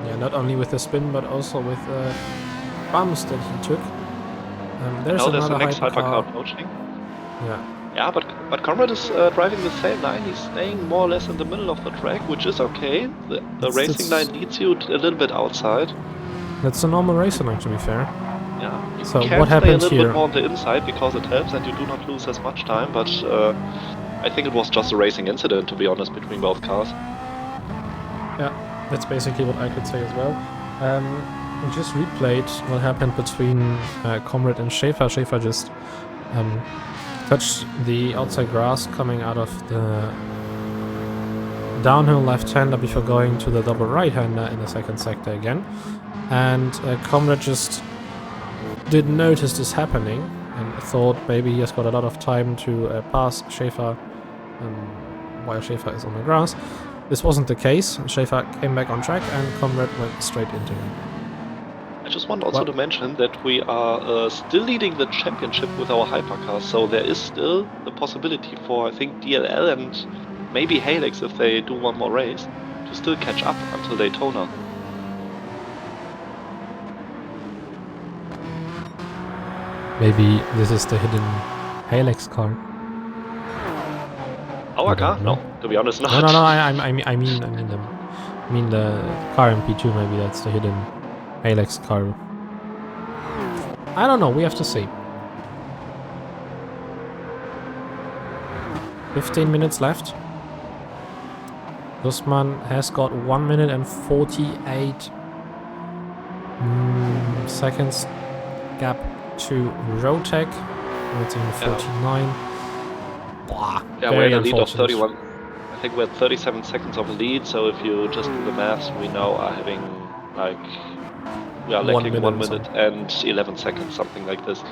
Yeah, not only with the spin, but also with bumps that he took. There's the next hypercar hypercar approaching. Yeah. Yeah, but Comrade is driving the same line. He's staying more or less in the middle of the track, which is okay. The racing line leads you a little bit outside. That's a normal racing line, to be fair. Yeah. You so can what stay happened a little here? bit more on the inside because it helps and you do not lose as much time. But I think it was just a racing incident, to be honest, between both cars. Yeah, that's basically what I could say as well. We just replayed what happened between Comrade and Schaefer. Schaefer just touched the outside grass coming out of the downhill left-hander before going to the double right-hander in the second sector again. And Comrade just didn't notice this happening and thought maybe he has got a lot of time to pass Schaefer while Schaefer is on the grass. This wasn't the case. Schaefer came back on track and Comrade went straight into him. I just want also to mention that we are still leading the championship with our hypercars, so there is still the possibility for, I think, DLL and maybe Helix, if they do one more race, to still catch up until Daytona. Maybe this is the hidden Helix car. Our car? No, to be honest, not. No. I mean the car in P2. Maybe that's the hidden Helix car. I don't know. We have to see. 15 minutes left. Guzman has got 1 minute and 48 seconds gap to Rotec. It's in 49. Blah, yeah, we're in a lead of 31. I think we're at 37 seconds of a lead, so if you just do the maths, we now are having, like, we are lacking 1 minute and 11 seconds, something like this.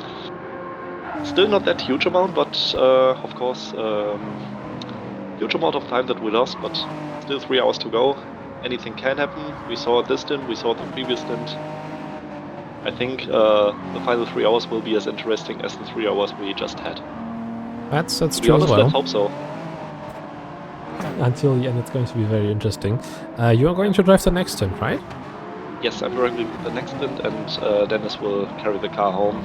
Still not that huge amount, but of course, huge amount of time that we lost, but still 3 hours to go. Anything can happen. We saw this stint, we saw the previous stint. I think the final 3 hours will be as interesting as the 3 hours we just had. That's to true be honest, as well. let's hope so. Until the end, it's going to be very interesting. You are going to drive the next stint, right? Yes, I'm driving the next stint, and Dennis will carry the car home.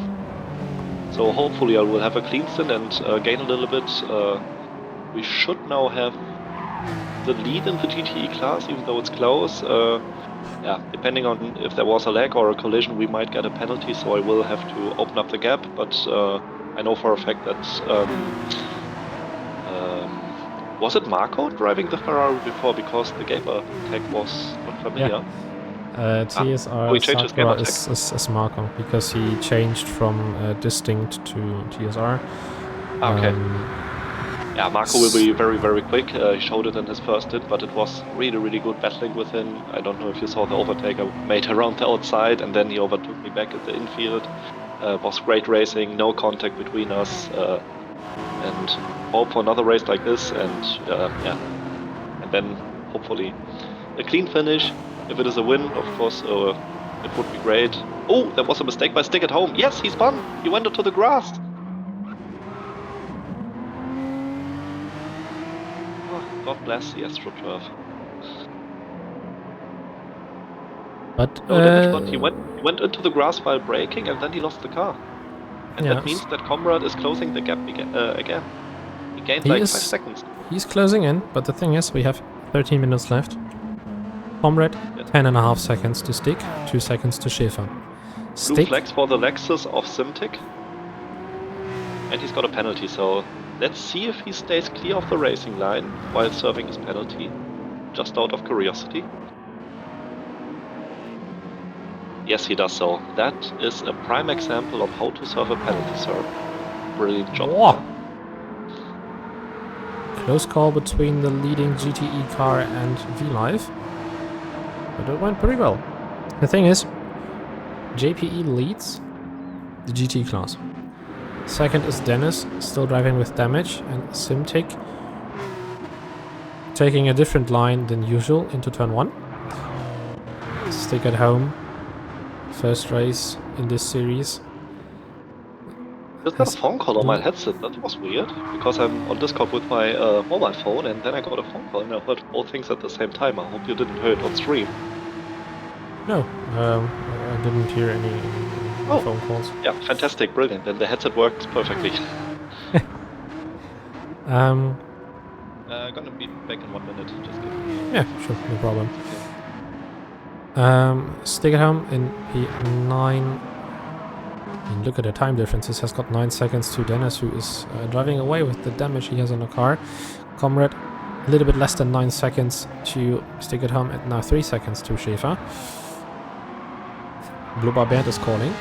So hopefully I will have a clean stint and gain a little bit. We should now have the lead in the GTE class, even though it's close. Yeah, depending on if there was a lag or a collision, we might get a penalty, so I will have to open up the gap, but I know for a fact that was it Marco driving the Ferrari before, because the gamer tag was not familiar? TSR he changed his Sakura gamer tag. is Marco, because he changed from Distinct to TSR. Okay. Yeah, Marco will be very, very quick. He showed it in his first stint, but it was really, really good battling with him. I don't know if you saw the overtake I made around the outside, and then he overtook me back at the infield. Was great racing, no contact between us, and hope for another race like this, and yeah, and then hopefully a clean finish. If it is a win, of course, it would be great. Oh, there was a mistake by Stick at Home. Yes, he spun. He went into the grass. God bless the AstroTurf. But No damage, but he went into the grass while braking, and then he lost the car. And that means that Comrade is closing the gap again. He gained like 5 seconds. He's closing in, but the thing is, we have 13 minutes left. Comrade, 10.5 seconds to Stick, 2 seconds to Schaefer. Blue flags for the Lexus of Simtic. And he's got a penalty, so let's see if he stays clear of the racing line while serving his penalty, just out of curiosity. Yes, he does so. That is a prime example of how to serve a penalty, sir. Brilliant job. Whoa. Close call between the leading GTE car and V-Live, but it went pretty well. The thing is, JPE leads the GT class. Second is Dennis, still driving with damage, and Simtic taking a different line than usual into turn 1. Stick at Home, first race in this series. Just got a phone call on my headset. That was weird, because I'm on Discord with my mobile phone, and then I got a phone call, and I heard both things at the same time. I hope you didn't hear it on stream. No, I didn't hear any phone calls. Yeah, fantastic, brilliant. Then the headset works perfectly. Gonna be back in 1 minute. Just kidding. Yeah, sure, no problem. Stick at Home in P9. And look at the time differences. Has got 9 seconds to Dennis, who is driving away with the damage he has on the car. Comrade, a little bit less than 9 seconds to Stick at Home, and now 3 seconds to Schaefer. Blue Bar Band is calling.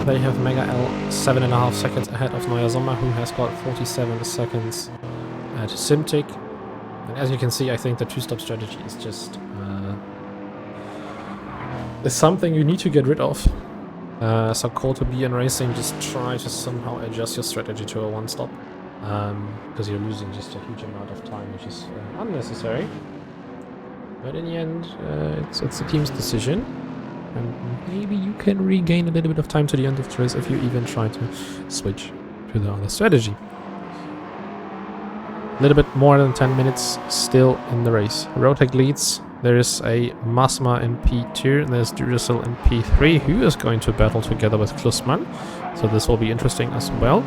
They have Mega L 7.5 seconds ahead of Neuer Sommer, who has got 47 seconds at Simtic. And as you can see, I think the two-stop strategy is just is something you need to get rid of. So call to be in racing, just try to somehow adjust your strategy to a one-stop. Because you're losing just a huge amount of time, which is unnecessary. But in the end, it's the team's decision. And maybe you can regain a little bit of time to the end of the race if you even try to switch to the other strategy. A little bit more than 10 minutes still in the race. Rotec leads. There is a Masma in P2. There's Duracell in P3, who is going to battle together with Klusman. So this will be interesting as well.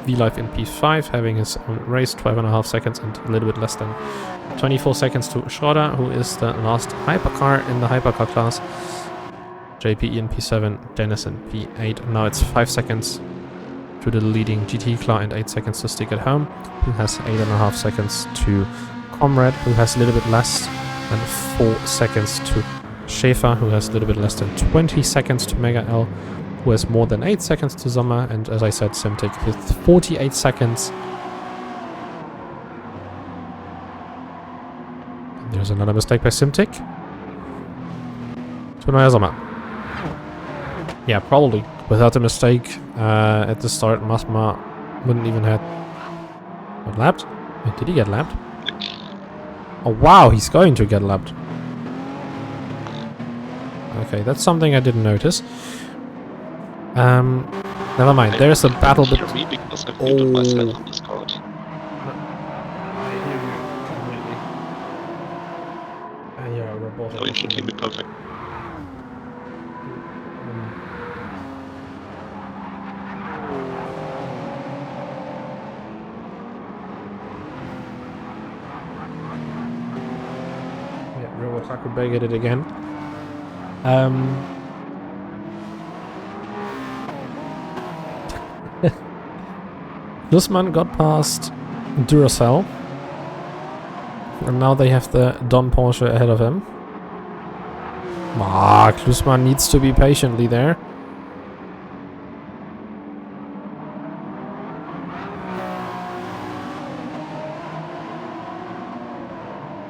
V-Life in P5, having his own race, 12.5 seconds and a little bit less than 24 seconds to Schroeder, who is the last hypercar in the hypercar class. JPE in P7, Dennis in P8. Now it's 5 seconds to the leading GT car and 8 seconds to Stick at Home, who has 8.5 seconds to Comrade, who has a little bit less than 4 seconds to Schäfer, who has a little bit less than 20 seconds to Mega L, who has more than 8 seconds to Sommer, and as I said, Simtic with 48 seconds. And there's another mistake by Simtic. To Neuer Sommer. Yeah, probably. Without the mistake at the start, Masma wouldn't even have... What, lapped? Wait, did he get lapped? Oh wow, he's going to get lapped. Okay, that's something I didn't notice. Never mind. There's a battle between... because I've muted myself on Discord. I hear you completely. And you're a robot. Oh, you should hear me perfect. Yeah, Robotaku Bay did it again. Klusman got past Duracell. And now they have the Don Porsche ahead of him. Klusman needs to be patiently there.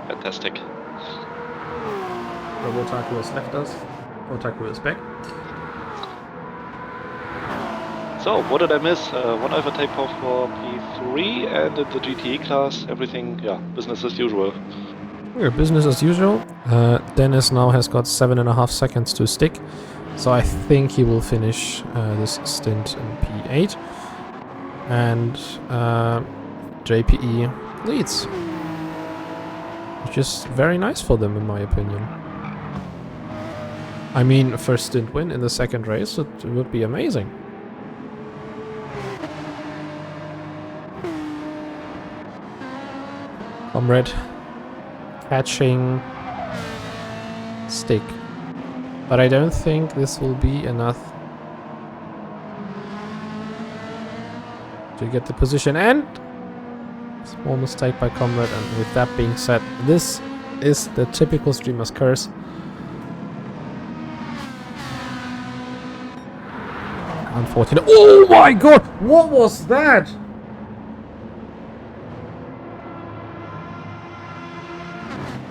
Fantastic. Robotaku has left us. Robotaku is back. So, what did I miss? One overtake for P3, and in the GTE class, everything, yeah, business as usual. Yeah, business as usual. Dennis now has got 7.5 seconds to Stick, so I think he will finish this stint in P8. And JPE leads, which is very nice for them in my opinion. I mean, a first stint win in the second race, it would be amazing. Comrade catching Stick. But I don't think this will be enough to get the position, and small mistake by Comrade. And with that being said, this is the typical streamer's curse. Unfortunate. Oh my god! What was that?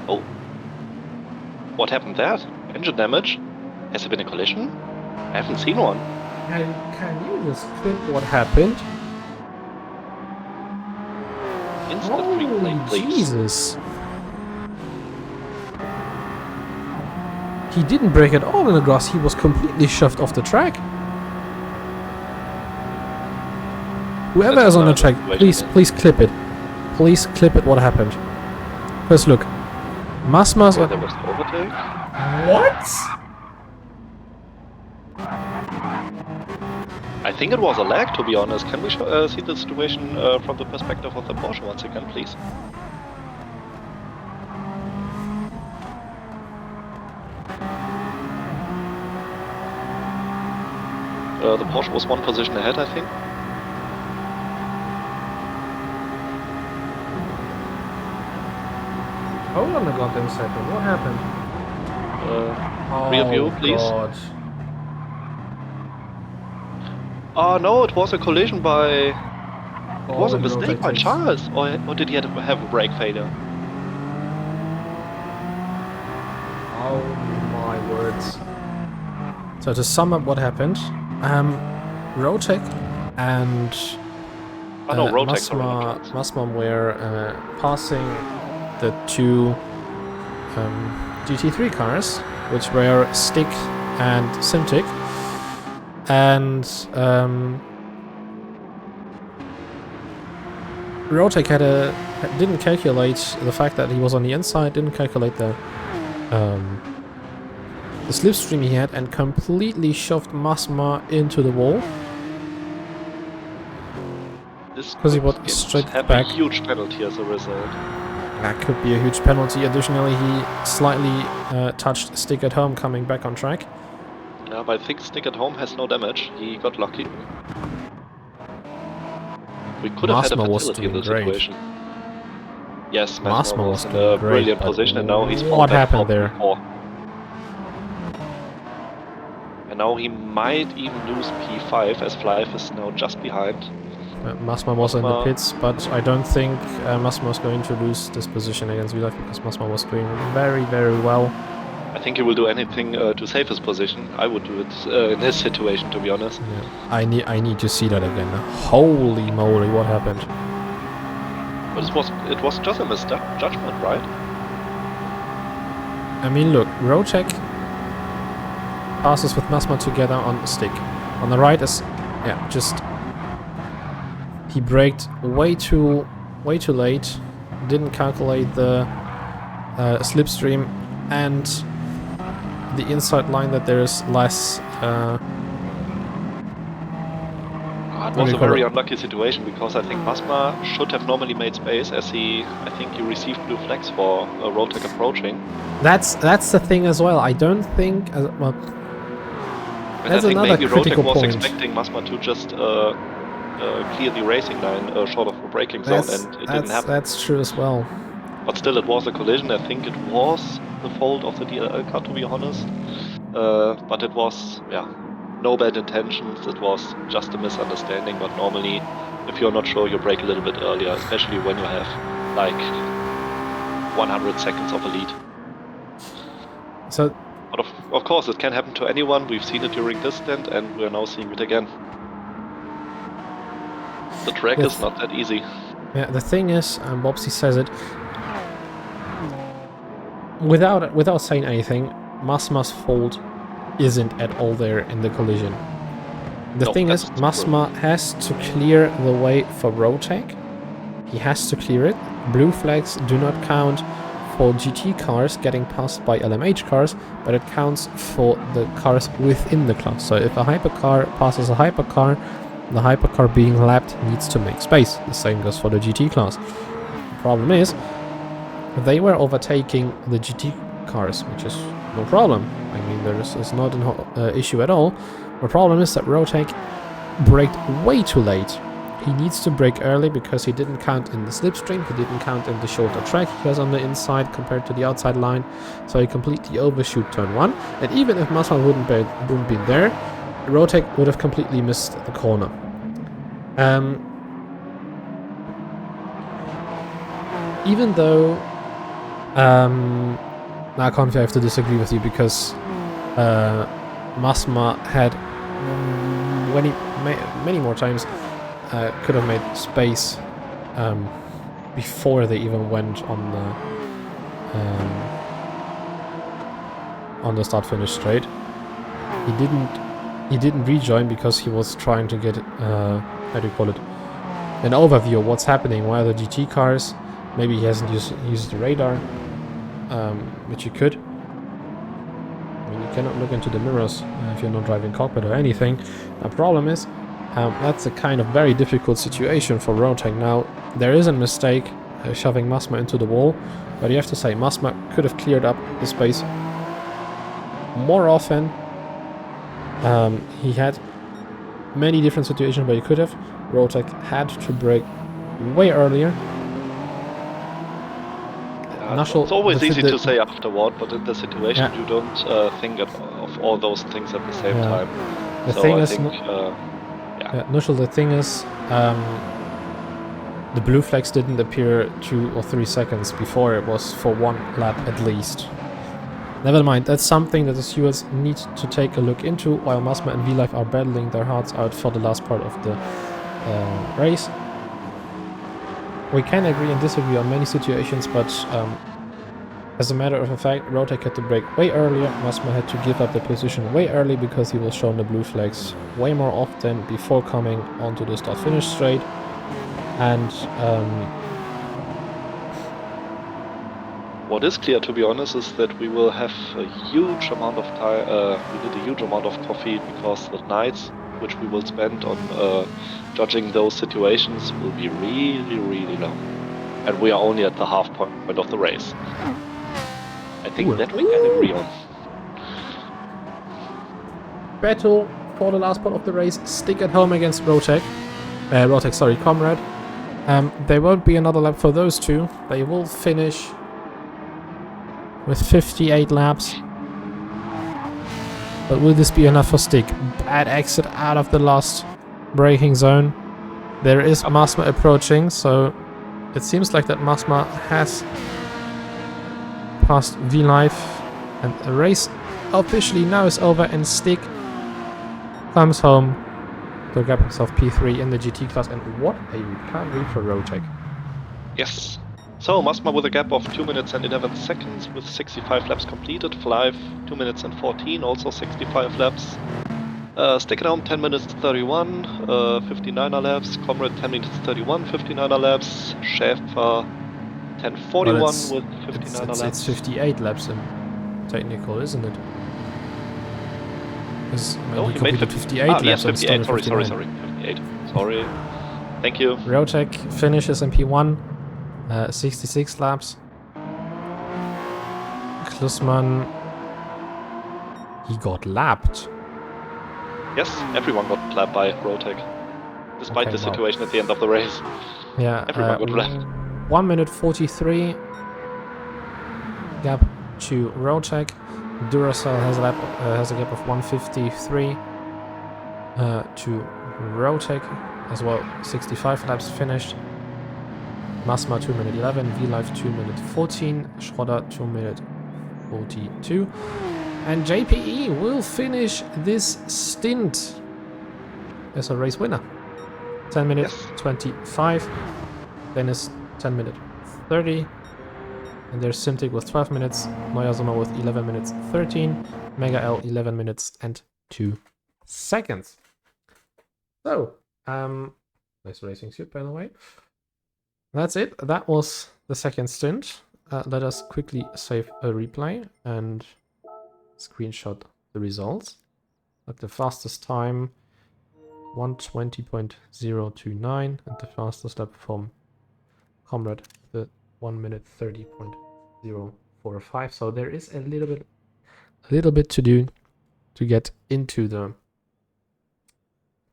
Oh. What happened there? Engine damage? Has there been a collision? I haven't seen one. Can you just clip what happened? Instant Holy replay, please. Jesus. He didn't break at all in the grass, he was completely shoved off the track. Whoever That's is on the another track, situation. please clip it. Please clip it what happened. First look. Masma's Yeah, on... there was the overtake. What? I think it was a lag, to be honest. Can we see the situation from the perspective of the Porsche once again, please? The Porsche was one position ahead, I think. Hold on a goddamn second, what happened? rear view, please. God. Oh no, it was a collision by... It was a and mistake by Rotec takes- Charles. Or did he have a brake failure? Oh my words. So to sum up what happened, Rotec and Oh no, Rotec, sorry, not Charles. Masma were passing the two GT3 cars, which were Stick and Simtic, and Rotec didn't calculate the fact that he was on the inside, didn't calculate the slipstream he had, and completely shoved Masma into the wall. This 'Cause he could was get- straight have back. a huge penalty as a result. That could be a huge penalty. Additionally, he slightly touched Stick at home coming back on track. Yeah, but I think Stick at home has no damage. He got lucky. We could have had a Masma was fatality in doing this great. situation. Yes, Masma Masma was was in doing a great, brilliant but position, and now he's what fallen back happened for there? P4. And now he might even lose P5 as Flife is now just behind. Masma was in the Masma- pits, but I don't think Masma was going to lose this position against VLife because Masma was doing very, very well. I think he will do anything to save his position. I would do it in this situation, to be honest. Yeah. I need to see that again. Holy moly, what happened? But it was just a misjudgment, right? I mean, look, Rotec passes with Masma together on the Stick. On the right is, yeah, just he braked way too late, didn't calculate the slipstream and the inside line that there is less. It was a very unlucky situation because I think Masma should have normally made space as I think he received blue flags for Rotec approaching. That's the thing as well. I don't think well. And That's I think another maybe critical Rotec was point. expecting Masma to just clear the racing line short of the braking zone, and it didn't happen. That's true as well. But still, it was a collision. I think it was the fault of the DLL car, to be honest. But it was, yeah, no bad intentions. It was just a misunderstanding. But normally, if you're not sure, you brake a little bit earlier, especially when you have like 100 seconds of a lead. So, But of course, it can happen to anyone. We've seen it during this stint, and we're now seeing it again. The track Yes. is not that easy. yeah, the thing is, and Bobsy says it without saying anything, Masma's fault isn't at all there in the collision. The No, thing is, that's Masma has to clear the way for Rotec. He has to clear it. Blue flags do not count for GT cars getting passed by LMH cars, but it counts for the cars within the class. So if a hypercar passes a hypercar, the hypercar being lapped needs to make space. The same goes for the GT class. The problem is, they were overtaking the GT cars, which is no problem. I mean, it's not an issue at all. The problem is that Rotec braked way too late. He needs to brake early because he didn't count in the slipstream, he didn't count in the shorter track he was on the inside compared to the outside line, so he completely overshoot turn 1. And even if Masma wouldn't been there, Rotec would have completely missed the corner. Even though now Confi, I have to disagree with you because Masma had many more times could have made space before they even went on the start-finish straight. He didn't rejoin because he was trying to get how do you call it, an overview of what's happening. Why are the GT cars? Maybe he hasn't used the radar, which he could. I mean, you cannot look into the mirrors if you're not driving cockpit or anything. The problem is, that's a kind of very difficult situation for Rotec. Now, there is a mistake shoving Masma into the wall, but you have to say Masma could have cleared up the space more often. He had many different situations where he could have. Rotec had to brake way earlier. Nushel, it's always the thi- easy the- to say afterward, but in the situation Yeah. you don't think of all those things at the same Yeah. time. The So thing I is, think, Nushel, the thing is, the blue flags didn't appear 2 or 3 seconds before. It was for 1 lap at least. Never mind, that's something that the stewards need to take a look into while Masma and V-Life are battling their hearts out for the last part of the race. We can agree and disagree on many situations, but as a matter of fact, Rotek had to brake way earlier. Masma had to give up the position way early because he was shown the blue flags way more often before coming onto the start-finish straight. And what is clear, to be honest, is that we will have a huge amount of time. We need a huge amount of coffee because the nights which we will spend on judging those situations will be really, really long. And we are only at the half point of the race. I think that we can agree on. battle for the last part of the race. Stick at home against Rotek. Comrade. There won't be another lap for those two. They will finish with 58 laps. But will this be enough for Stick? Bad exit out of the last braking zone. There is Masma approaching, so it seems like that Masma has passed V-Life, and the race officially now is over, and Stick comes home to grab himself P3 in the GT class, and what a recovery for Rotek. Yes. So Masma with a gap of 2 minutes and 11 seconds with 65 laps completed. Flive 2 minutes and 14, also 65 laps. Stick it home 10 minutes 31, 59er laps. Comrade 10 minutes 31, 59er laps. Schäfer 10:41 Well, with 59er laps. it's 58 laps in technical, isn't it? Because No, he he made completed 58 yes, laps and 58. started Sorry, 59. 58. Sorry. Thank you. Rotek finishes in P1, 66 laps. Klusman, he got lapped. Yes, everyone got lapped by Rotek, despite Okay, the wow. situation at the end of the race. Yeah, Everyone got lapped. 1 minute 43 gap to Rotek. Duracell has a gap of 1:53 to Rotek as well. 65 laps finished. Masma 2 minute 11, V-Life 2 minute 14, Schroeder 2 minute 42, and JPE will finish this stint as a race winner. 10 minute Yes. 25, Dennis 10 minute 30, and there's Simtic with 12 minutes, Neuer with 11 minutes 13, Mega L 11 minutes and 2 seconds. So, nice racing suit by the way. That's it. That was the second stint. Let us quickly save a replay and screenshot the results. At the fastest time, 1:20.029, and the fastest lap from Comrade, the 1 minute 30.045. So there is a little bit to do to get into the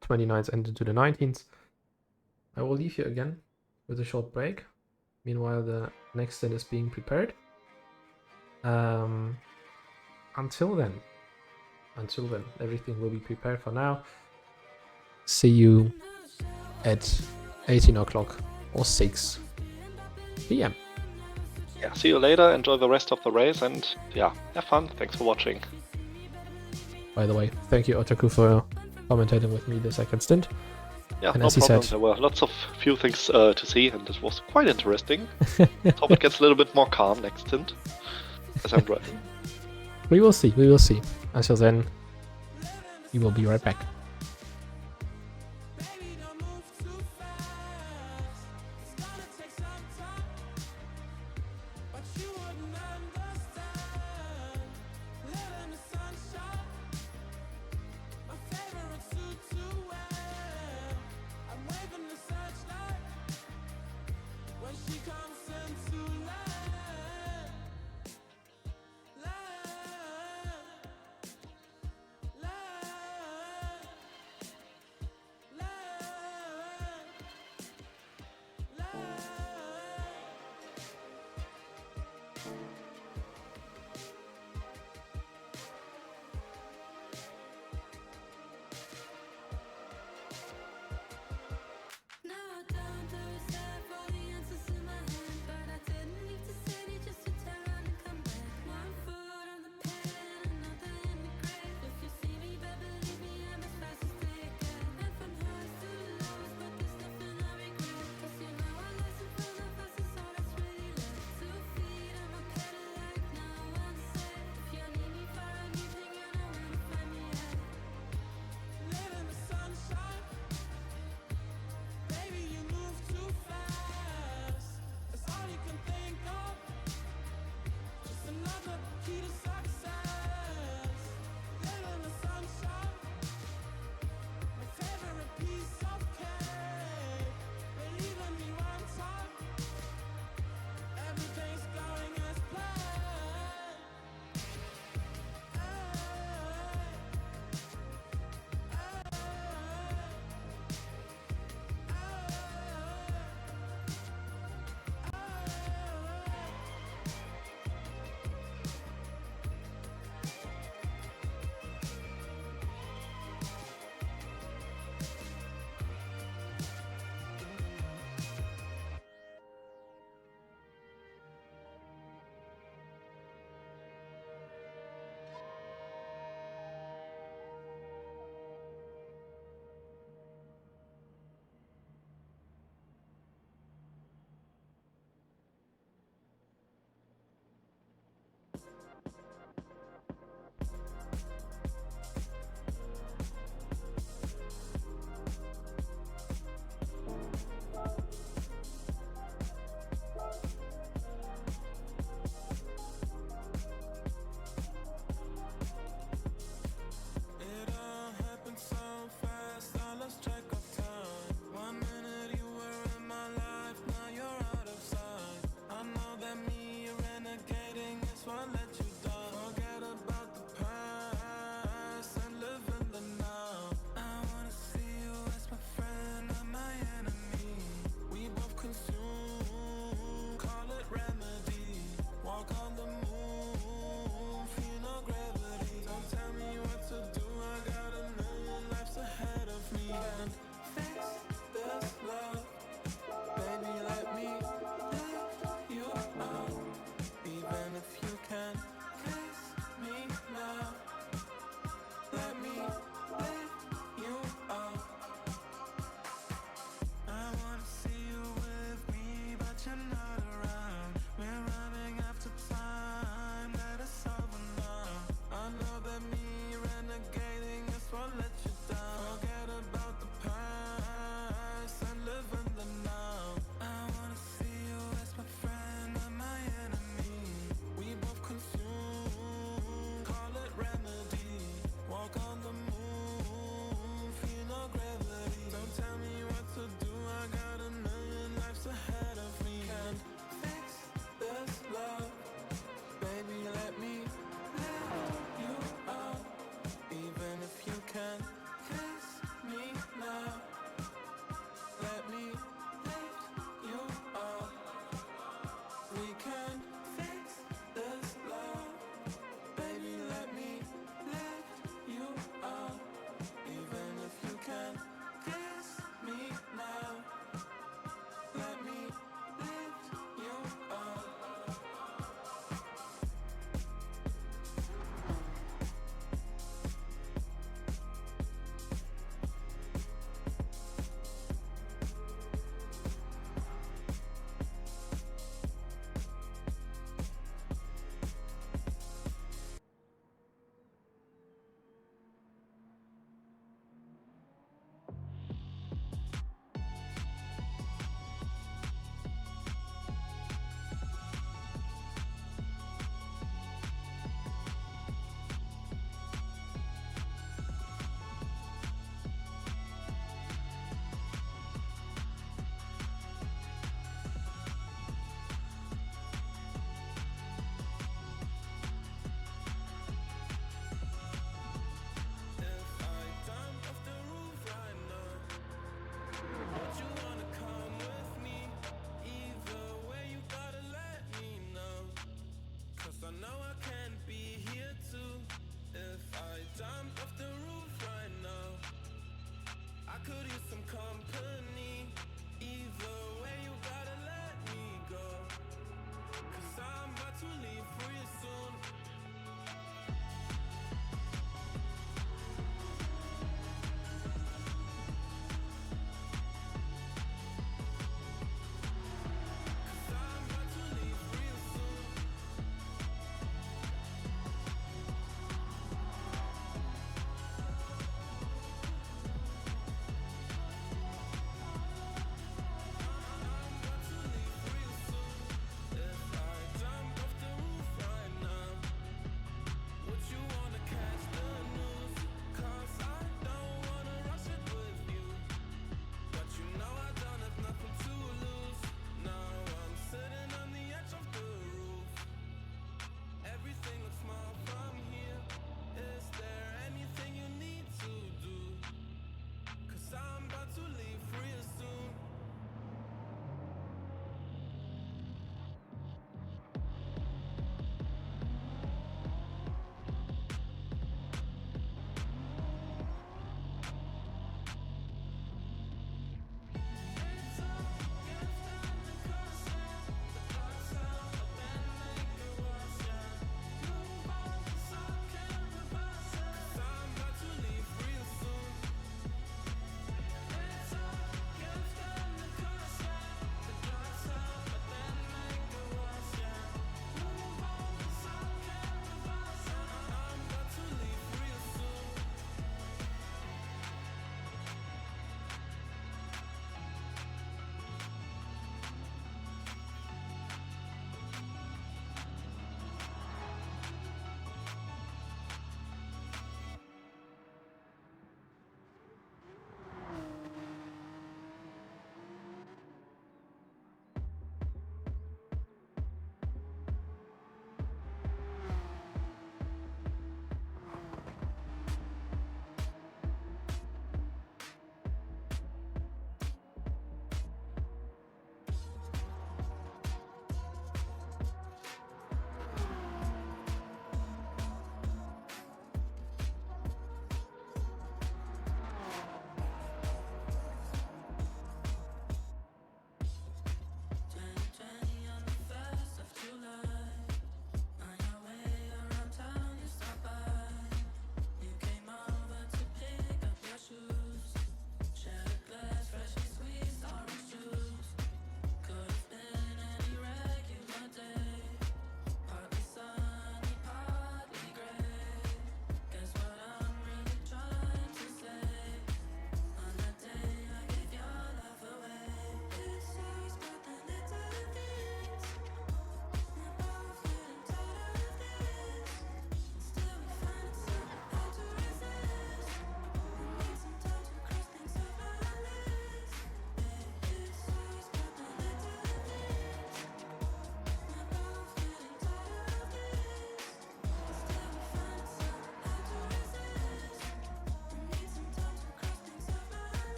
29th and into the 19th. I will leave you again with a short break. Meanwhile, the next stint is being prepared. Until then, everything will be prepared for now. See you at 18 o'clock or 6 p.m. Yeah, see you later. Enjoy the rest of the race and yeah, have fun. Thanks for watching. By the way, thank you, Otaku, for commentating with me the second stint. Yeah, And no as he problem. said- There were lots of few things to see, and it was quite interesting. Hope it gets a little bit more calm next stint as I'm driving. We will see. Until then, we will be right back.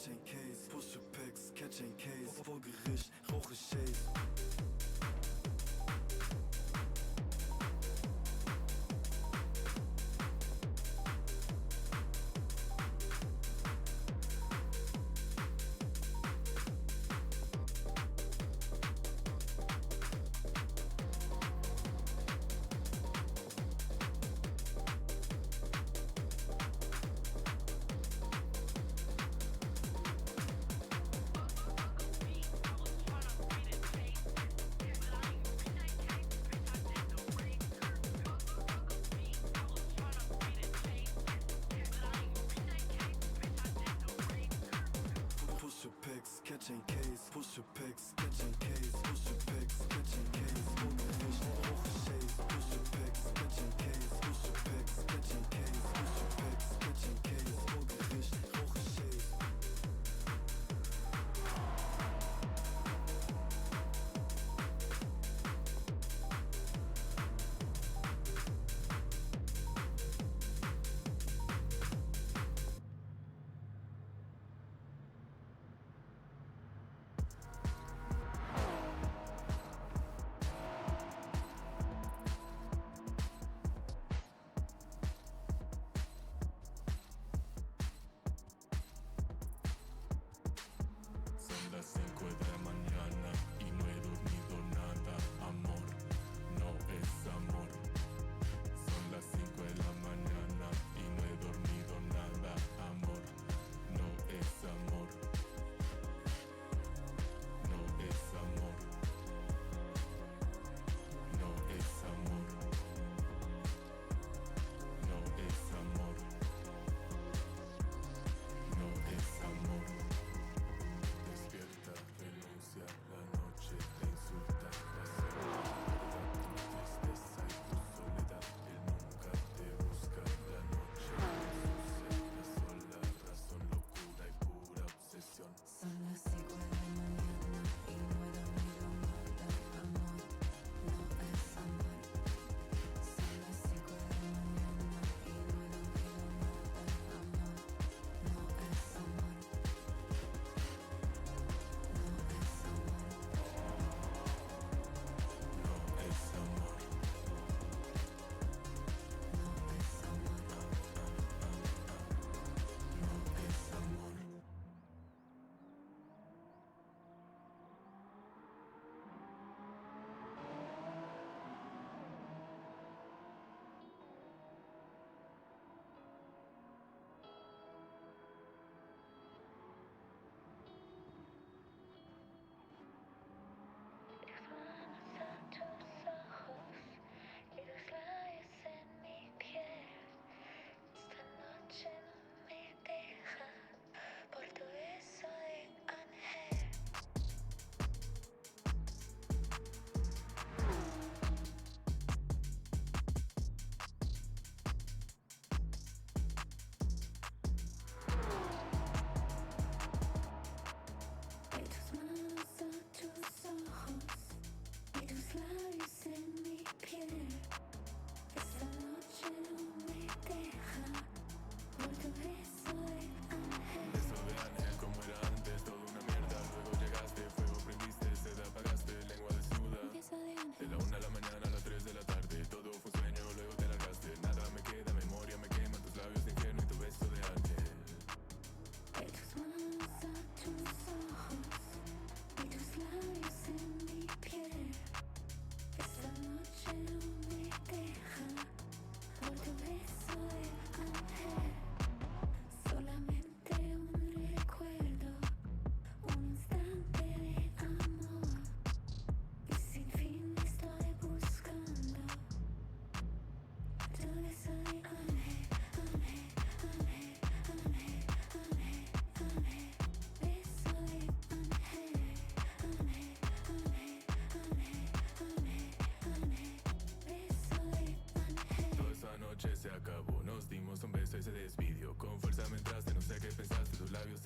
Chain Case, pushe Packs, Catching Case, vor Gericht, rauche Shades. Catching case, push your picks, catching case, push your picks, catching case, vor Gericht, rauche Shades, push your picks, catching case, push your picks, catching case, push your picks, catching case, vor Gericht, rauche Shades.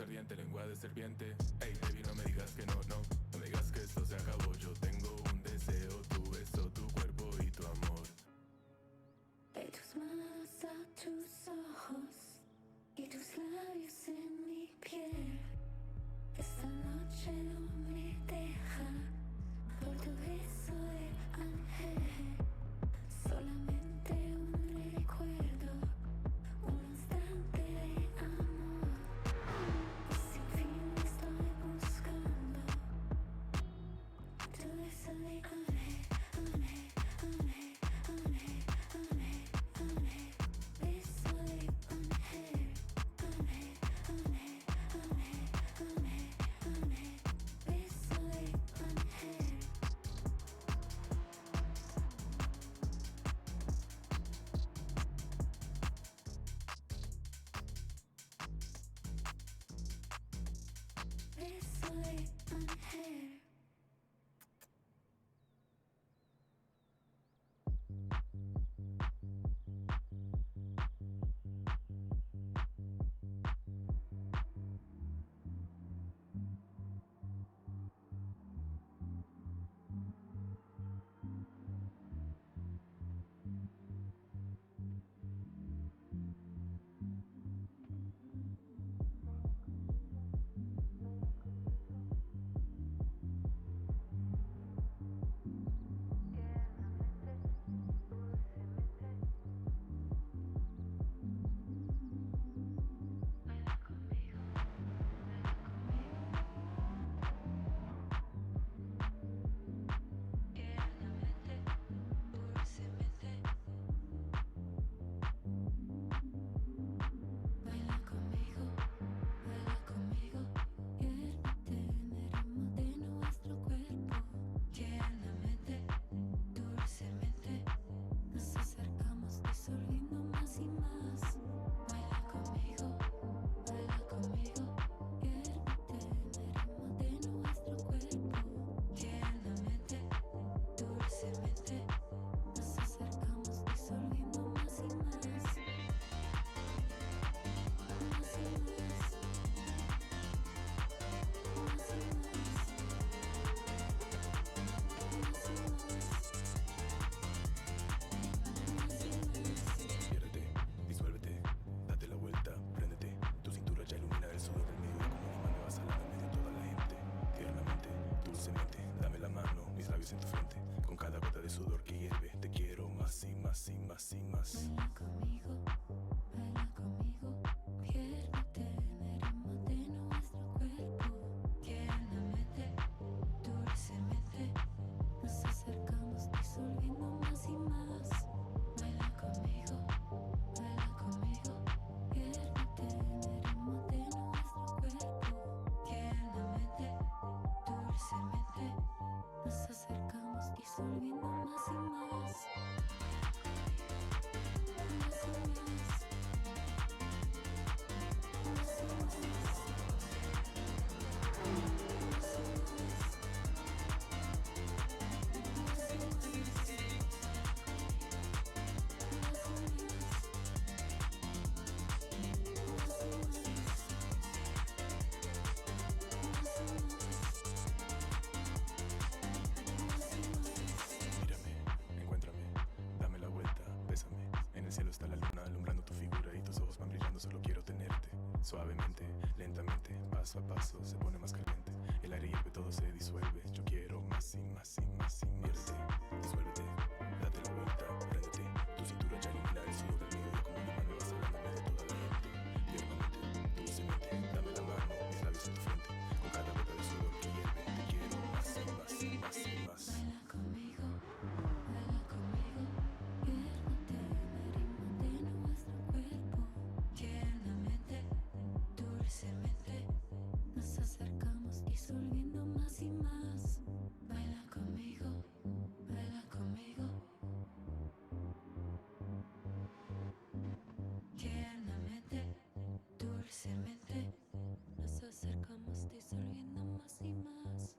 ardiente, lengua de serpiente. Ey, baby, no me digas que no, no. No me digas que esto se acabó. Yo tengo un deseo, tu beso, tu cuerpo y tu amor. De tus manos a tus ojos y tus labios en mi piel. disolviendo más y más. Más y más. Más y más. Mírame, encuéntrame, dame la vuelta, bésame. En el cielo está la luna alumbrando tu figura y tus ojos van brillando, solo quiero tenerte. Suavemente, lentamente, paso a paso se pone más caliente. El aire hierve, todo se disuelve. Yo quiero más y más y más y más. Miérate, disuélvete, date la vuelta, préndete. Tu cintura ya ilumina el cielo del mío. Yo como un imán me vas hablándome de toda la gente. Diernamente, tu voz en mente, dame la mano, mis labios en tu frente. Con cada gota de sudor que hierve, te quiero más y más y más y más. Baila conmigo, piérdete, arímate en nuestro cuerpo. Tiernamente, dulcemente, nos acercamos disolviendo más y más. Baila conmigo, tiernamente, dulcemente, nos acercamos disolviendo más y más.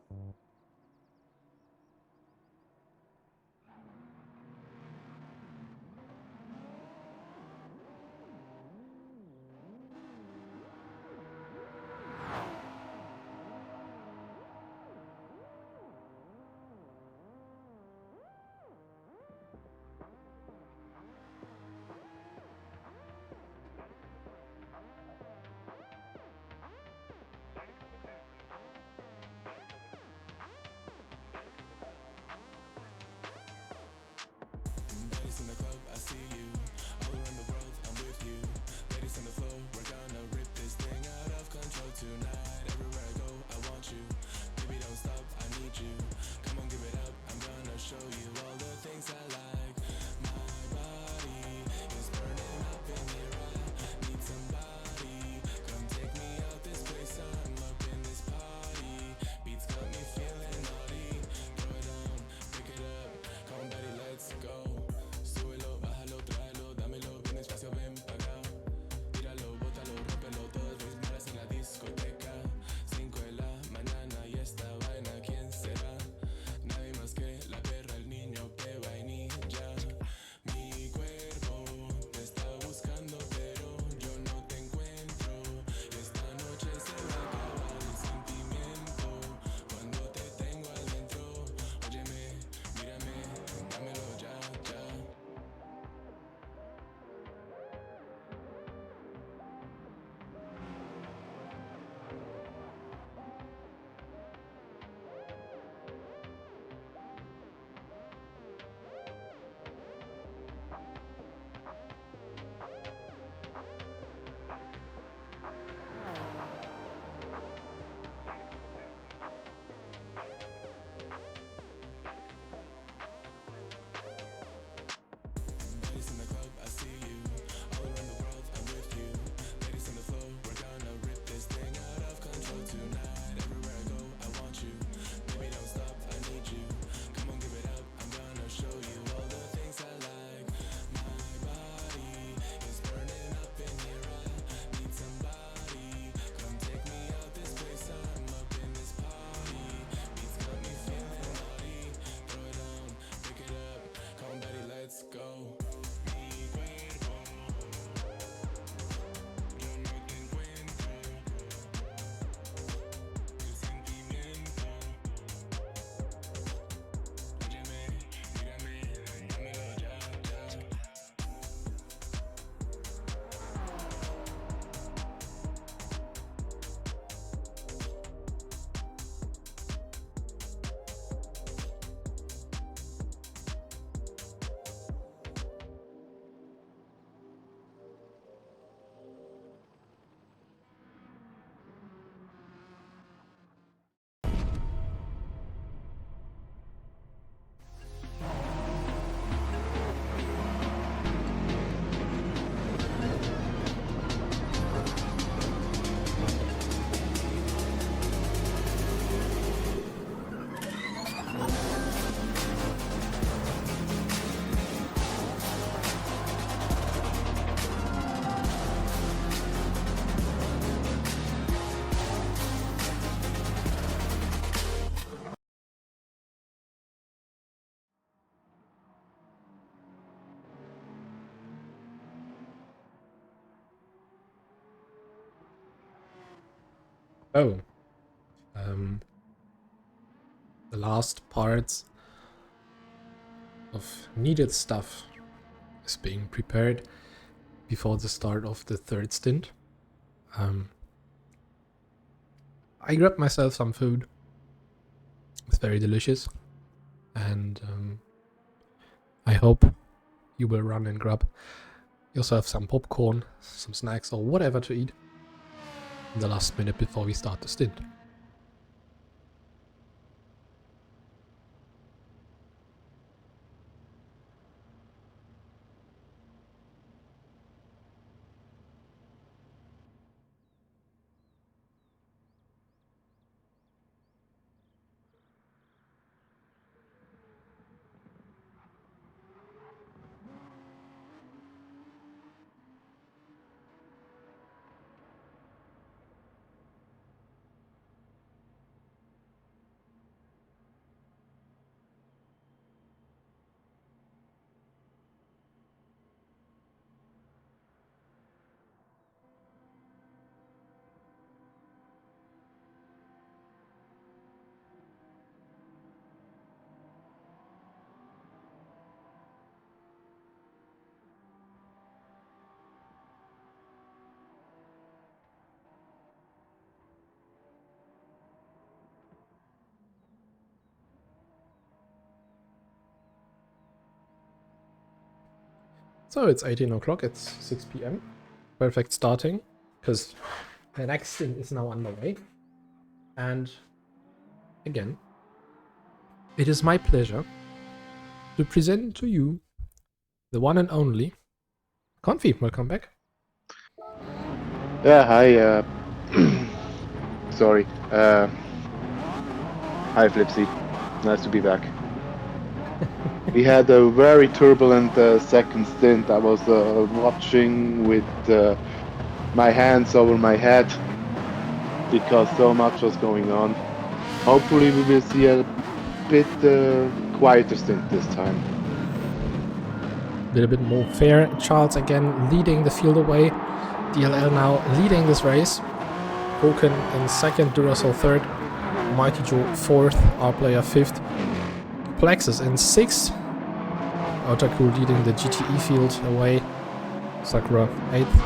Ladies in the club, I see you. All around the world, I'm with you. Ladies on the floor, we're gonna rip this thing out of control tonight. Everywhere I go, I want you. Baby, don't stop, I need you. Come on, give it up, I'm gonna show you all the things I like. My body is burning up in here. I need somebody. Come take me out this place, I'm up in this party. Beats got me feeling naughty. Throw it on, pick it up. Come on, buddy, let's go. Súbelo, bájalo, tráelo, dámelo bien despacio, ven pa' acá. Tíralo, Oh. The last parts of needed stuff is being prepared before the start of the third stint. I grabbed myself some food. It's very delicious. And I hope you will run and grab yourself some popcorn, some snacks, or whatever to eat in the last minute before we start the stint. So it's 18 o'clock, it's 6 p.m. Perfect starting, because the next stint is now underway. And again, it is my pleasure to present to you the one and only Confi. Welcome back. Yeah, hi. Sorry. Hi, Flipsy. Nice to be back. We had a very turbulent second stint. I was watching with my hands over my head because so much was going on. Hopefully we will see a bit quieter stint this time. A little bit more fair. Charles again leading the field away. DLL now leading this race. Hoken in second, Duracell third, Mighty Joe fourth, our player fifth, Plexus in sixth, Otaku leading the GTE field away, Sakura 8th,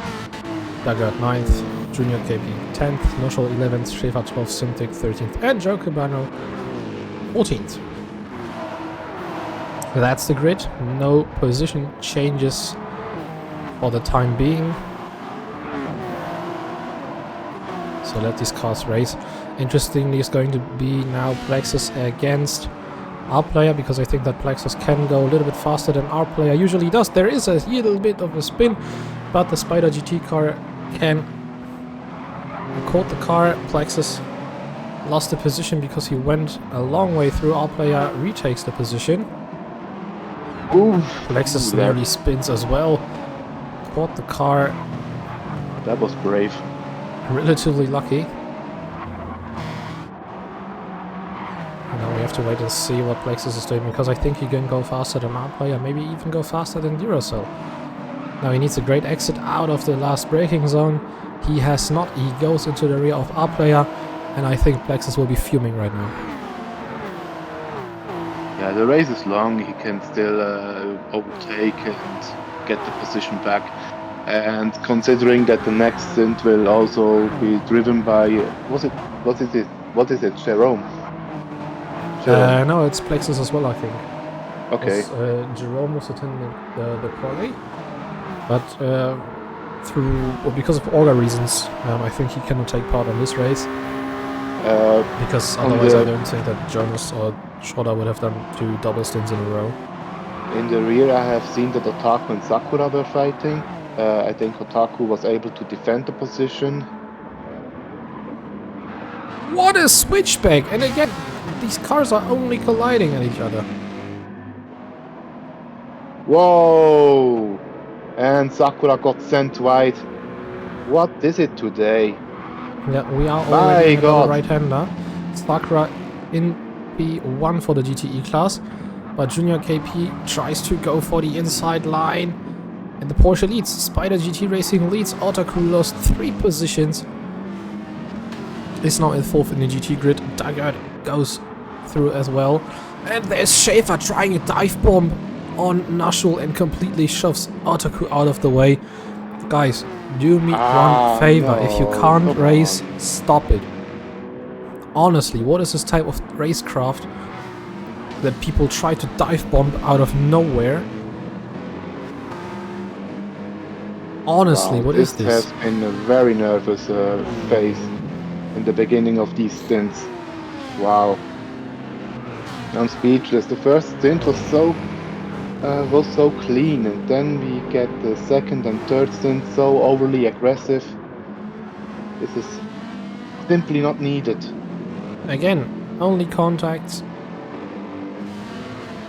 Daggard 9th, Junior KP 10th, Noshol 11th, Schäfer 12th, Simtic 13th, and Joe Cabano 14th. That's the grid. No position changes for the time being. So let these cars race. Interestingly, it's going to be now Plexus against our player, because I think that Plexus can go a little bit faster than our player usually does. There is a little bit of a spin, but the Spider GT car can caught the car. Plexus lost the position because he went a long way through. Our player retakes the position. Oof. Plexus nearly spins as well. Caught the car. That was brave. Relatively lucky. Now we have to wait and see what Plexus is doing, because I think he can go faster than our player, maybe even go faster than Duracell. Now he needs a great exit out of the last braking zone. He has not. He goes into the rear of our player, and I think Plexus will be fuming right now. Yeah, the race is long. He can still overtake and get the position back. And considering that the next stint will also be driven by what is it? Jerome. No, it's Plexus as well, I think. Okay. Jerome was attending the quali, but because of orga reasons, I think he cannot take part in this race. Because otherwise I don't think that Jonas or Schroeder would have done 2 double stints in a row. In the rear I have seen that Otaku and Sakura were fighting. I think Otaku was able to defend the position. What a switchback! And again, these cars are only colliding at each other. Whoa! And Sakura got sent wide. What is it today? Yeah, we are already in another right-hander. Sakura in P1 for the GTE class, but Junior KP tries to go for the inside line. And the Porsche leads. Spider GT Racing leads. Otaku lost 3 positions. is now in 4th in the GT grid. Dagger goes through as well. And there's Schaefer trying a dive bomb on Nashul and completely shoves Otaku out of the way. Guys, do me one favor. If you can't race, stop it. Honestly, what is this type of racecraft that people try to dive bomb out of nowhere? Honestly, what is this? This has been a very nervous phase in the beginning of these stints. Wow. I'm speechless. The first stint was so clean, and then we get the second and third stint so overly aggressive. This is simply not needed. Again, only contacts.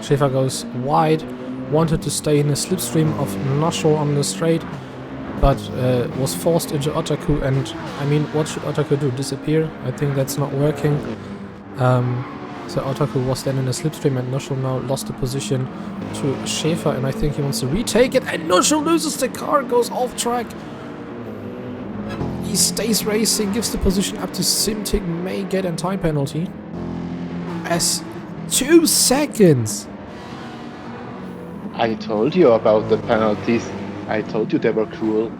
Schaefer goes wide, wanted to stay in the slipstream of Nashul on the straight, but was forced into Otaku, and I mean, what should Otaku do? Disappear? I think that's not working. So Otaku was then in the slipstream, and Nashul now lost the position to Schaefer, and I think he wants to retake it, and Nashul loses the car, goes off track. He stays racing, gives the position up to Simtic, may get a time penalty. As 2 seconds! I told you about the penalties. I told you they were cruel.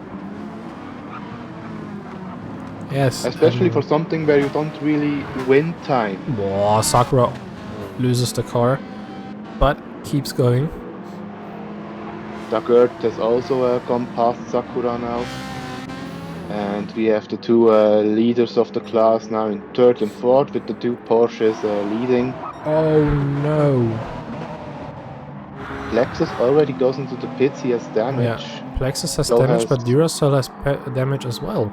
Yes. Especially for something where you don't really win time. Whoa, Sakura loses the car, but keeps going. Dagger has also gone past Sakura now. And we have the two leaders of the class now in 3rd and 4th, with the 2 Porsches leading. Oh no. Plexus already goes into the pits, he has damage. Yeah, Plexus has So damage, but Duracell has damage as well.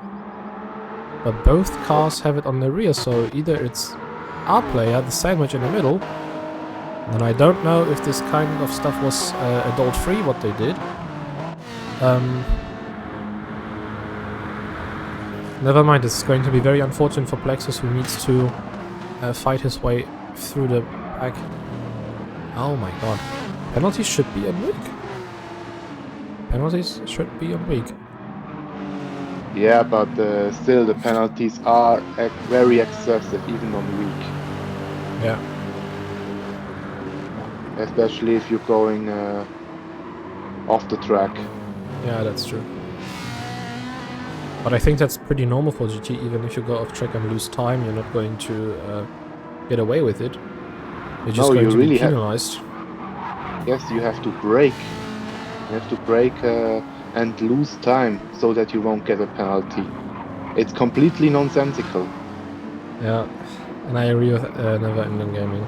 But both cars have it on the rear, so either it's our player, the sandwich in the middle, and I don't know if this kind of stuff was adult-free, what they did. Never mind, it's going to be very unfortunate for Plexus, who needs to fight his way through the pack. Oh my god. Penalties should be on weak. Penalties should be on weak. Yeah, but still the penalties are very excessive, even on weak. Yeah. Especially if you're going off the track. Yeah, that's true. But I think that's pretty normal for GT. Even if you go off track and lose time, you're not going to get away with it. You're just going to be penalized. Yes, you have to brake. You have to brake and lose time so that you won't get a penalty. It's completely nonsensical. Yeah, and I agree with Never Ending Gaming.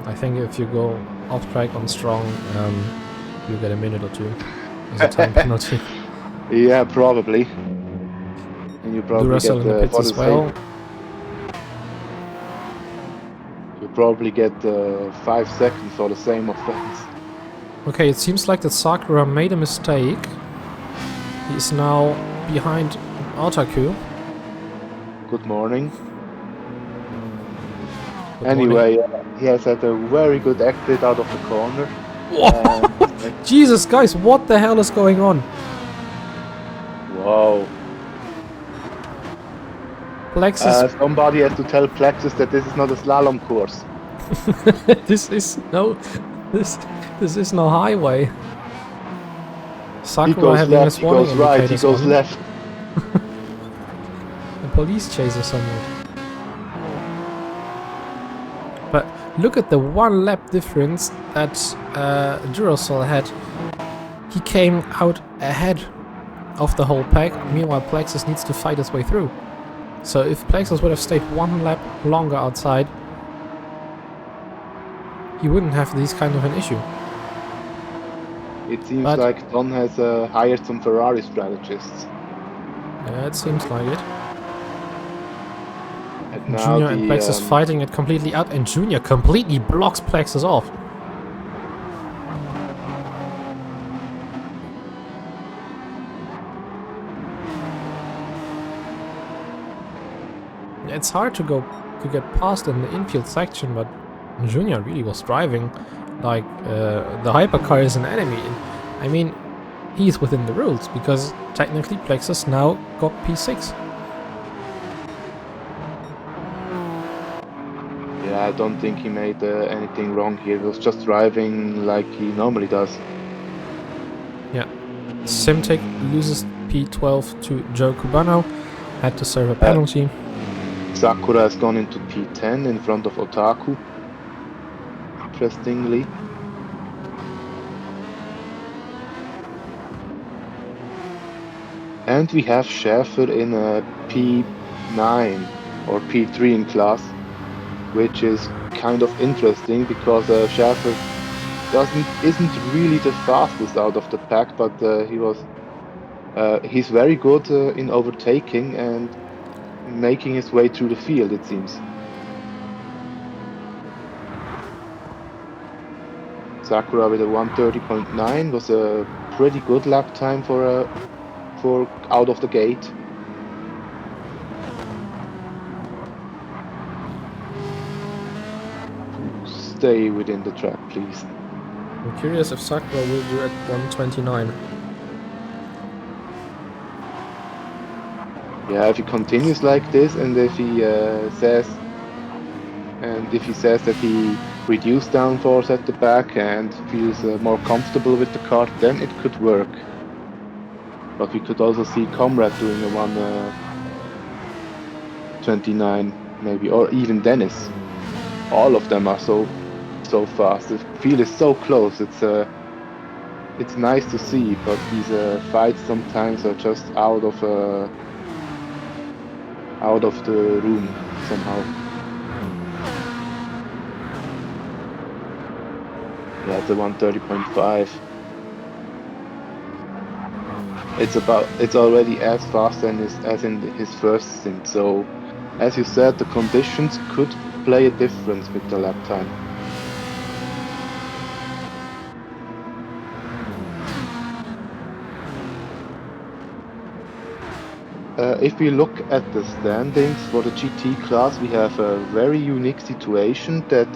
I think if you go off track on strong, you get a minute or 2 as a time penalty. Yeah, probably. And you probably Duracell in the pits as well. You probably get 5 seconds for the same offense. Okay, it seems like that Sakura made a mistake. He is now behind Otaku. Good morning. Good Anyway, he has had a very good exit out of the corner. Jesus, guys, what the hell is going on? Wow. Plexus. Somebody has to tell Plexus that this is not a slalom course. This is no highway. Sakura having left, his warning he goes right, he indicators goes on. left. A police chaser somewhere. But look at the 1 lap difference that Duracell had. He came out ahead of the whole pack. Meanwhile, Plexus needs to fight his way through. So if Plexus would have stayed 1 lap longer outside, he wouldn't have this kind of an issue. It seems like Don has hired some Ferrari strategists. Yeah, it seems like it. And now Junior and Plexus fighting it completely out, and Junior completely blocks Plexus off. It's hard to get past in the infield section, but Junior really was driving like the hypercar is an enemy. I mean, he's within the rules because technically Plexus now got P6. Yeah, I don't think he made anything wrong here. He was just driving like he normally does. Yeah. Simtic loses P12 to Joe Cubano. Had to serve a Uh, penalty. Sakura has gone into P10 in front of Otaku. Interestingly. And we have Schäfer in a P9 or P3 in class, which is kind of interesting because Schäfer isn't really the fastest out of the pack, but he's very good in overtaking and making his way through the field, it seems. Sakura with a 130.9 was a pretty good lap time for out of the gate. Stay within the track, please. I'm curious if Sakura will do at 129. Yeah, if he continues like this, and if he says that he reduced downforce at the back and feels more comfortable with the car, then it could work. But we could also see Comrade doing a 129 maybe, or even Dennis. All of them are so fast. The field is so close. It's nice to see, but these fights sometimes are just out of the room somehow. Yeah, it's a 130.5. It's already as fast as in his first stint. So, as you said, the conditions could play a difference with the lap time. If we look at the standings for the GT class, we have a very unique situation that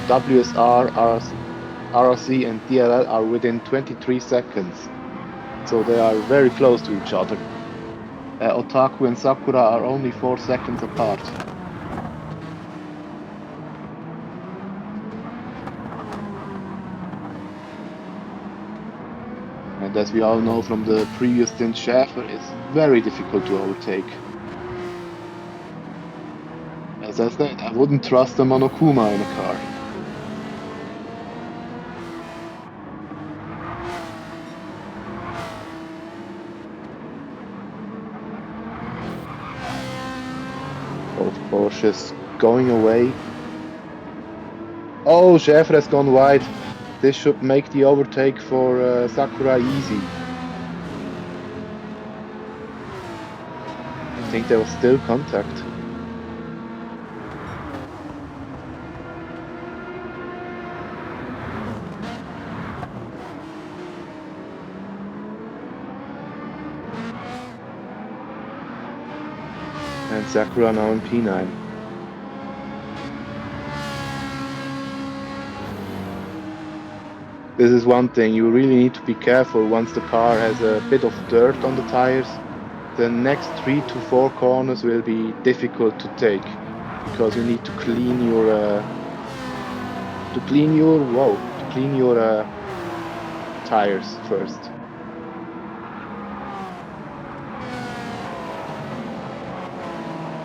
WSR, RRC, and DLL are within 23 seconds. So they are very close to each other. Otaku and Sakura are only 4 seconds apart. And as we all know from the previous stint, Schäfer is very difficult to overtake. As I said, I wouldn't trust a Monokuma in a car. Both Porsches going away. Oh, Schäfer has gone wide. This should make the overtake for Sakura easy. I think there was still contact. And Sakura now in P9. This is one thing, you really need to be careful once the car has a bit of dirt on the tires. The next 3 to 4 corners will be difficult to take because you need to clean your tires first.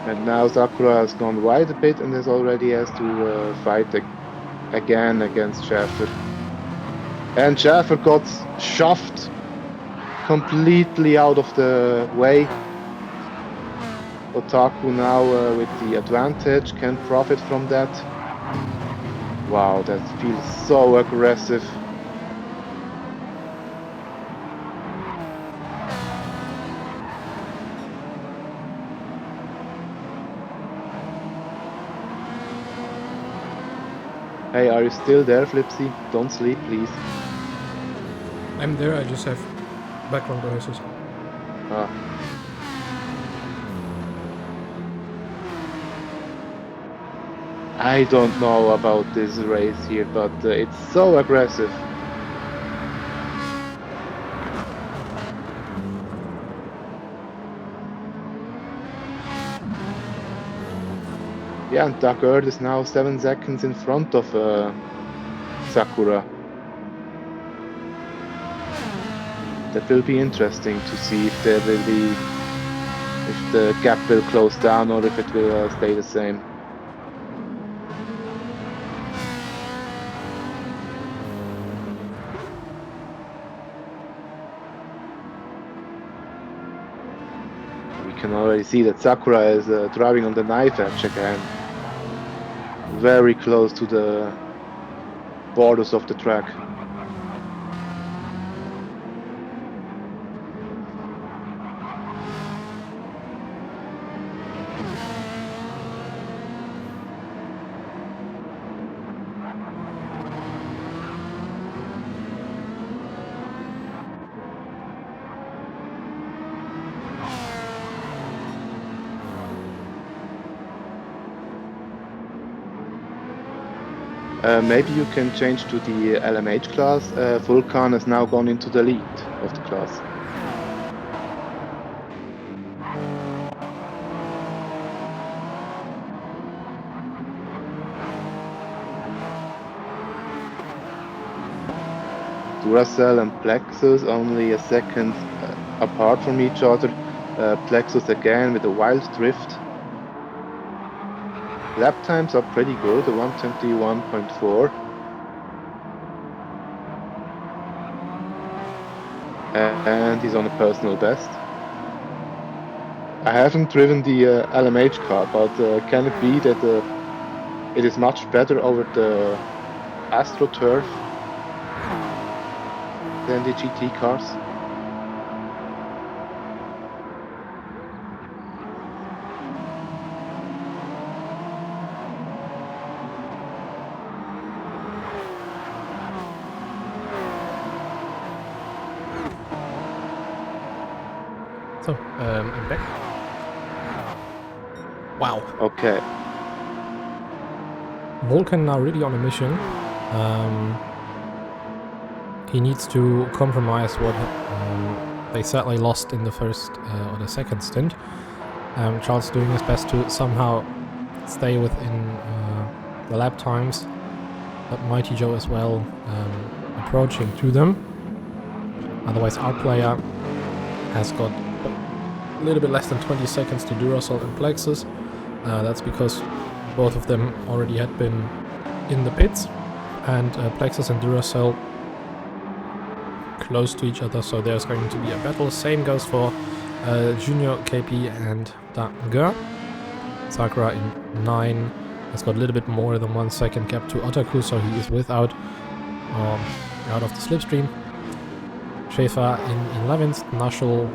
And now Sakura has gone wide a bit and has to fight again against Schäfer. And Schäfer got shoved completely out of the way. Otaku now with the advantage can profit from that. Wow, that feels so aggressive. Hey, are you still there, Flipsy? Don't sleep, please. I'm there, I just have background noises. Ah. I don't know about this race here, but it's so aggressive. Yeah, and Dagerd is now 7 seconds in front of Sakura. That will be interesting to see if there will be, if the gap will close down or if it will stay the same. We can already see that Sakura is driving on the knife edge again. Very close to the borders of the track. Maybe you can change to the LMH class. Vulcan has now gone into the lead of the class. Duracell and Plexus only a second apart from each other. Plexus again with a wild drift. Lap times are pretty good, 121.4. And he's on a personal best. I haven't driven the LMH car, but can it be that it is much better over the AstroTurf than the GT cars? So, I'm back. Wow. Okay. Vulcan now really on a mission. He needs to compromise what they sadly lost in the first or the second stint. Charles doing his best to somehow stay within the lap times, but Mighty Joe as well approaching to them. Otherwise our player has got a little bit less than 20 seconds to Duracell and Plexus. That's because both of them already had been in the pits, and Plexus and Duracell close to each other, so there's going to be a battle. Same goes for Junior, KP and Dagger. Sakura in 9 has got a little bit more than 1 second gap to Otaku, so he is out of the slipstream. Schaefer in 11th, Nashel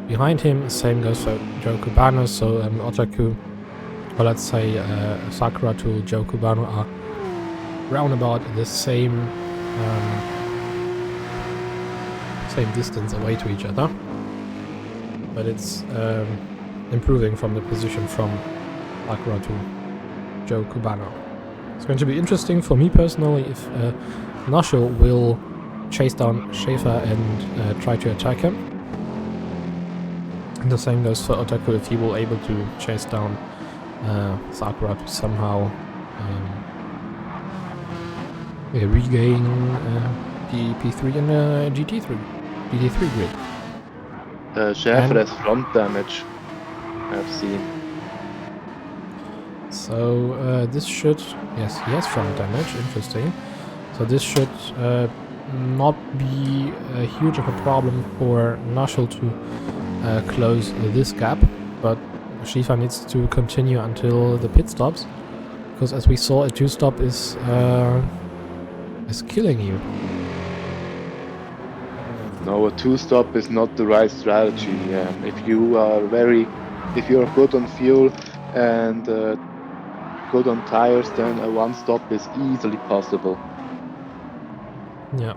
behind him, same goes for Joe Cubano, so Otaku, or let's say Sakura to Joe Cubano are roundabout the same distance away to each other, but it's improving from the position from Sakura to Joe Cubano. It's going to be interesting for me personally if Nashel will chase down Schaefer and try to attack him. And the same goes for Otaku if he will able to chase down Sakura to somehow regain the P3 and GT3 grid. Schaefer has front damage, I've seen. So this should, yes, he has front damage, interesting. So this should not be a huge of a problem for Nashel to close this gap, but Shifa needs to continue until the pit stops, because as we saw, a 2-stop is killing you. No, a 2-stop is not the right strategy. If you are good on fuel and good on tires, then a 1-stop is easily possible. Yeah.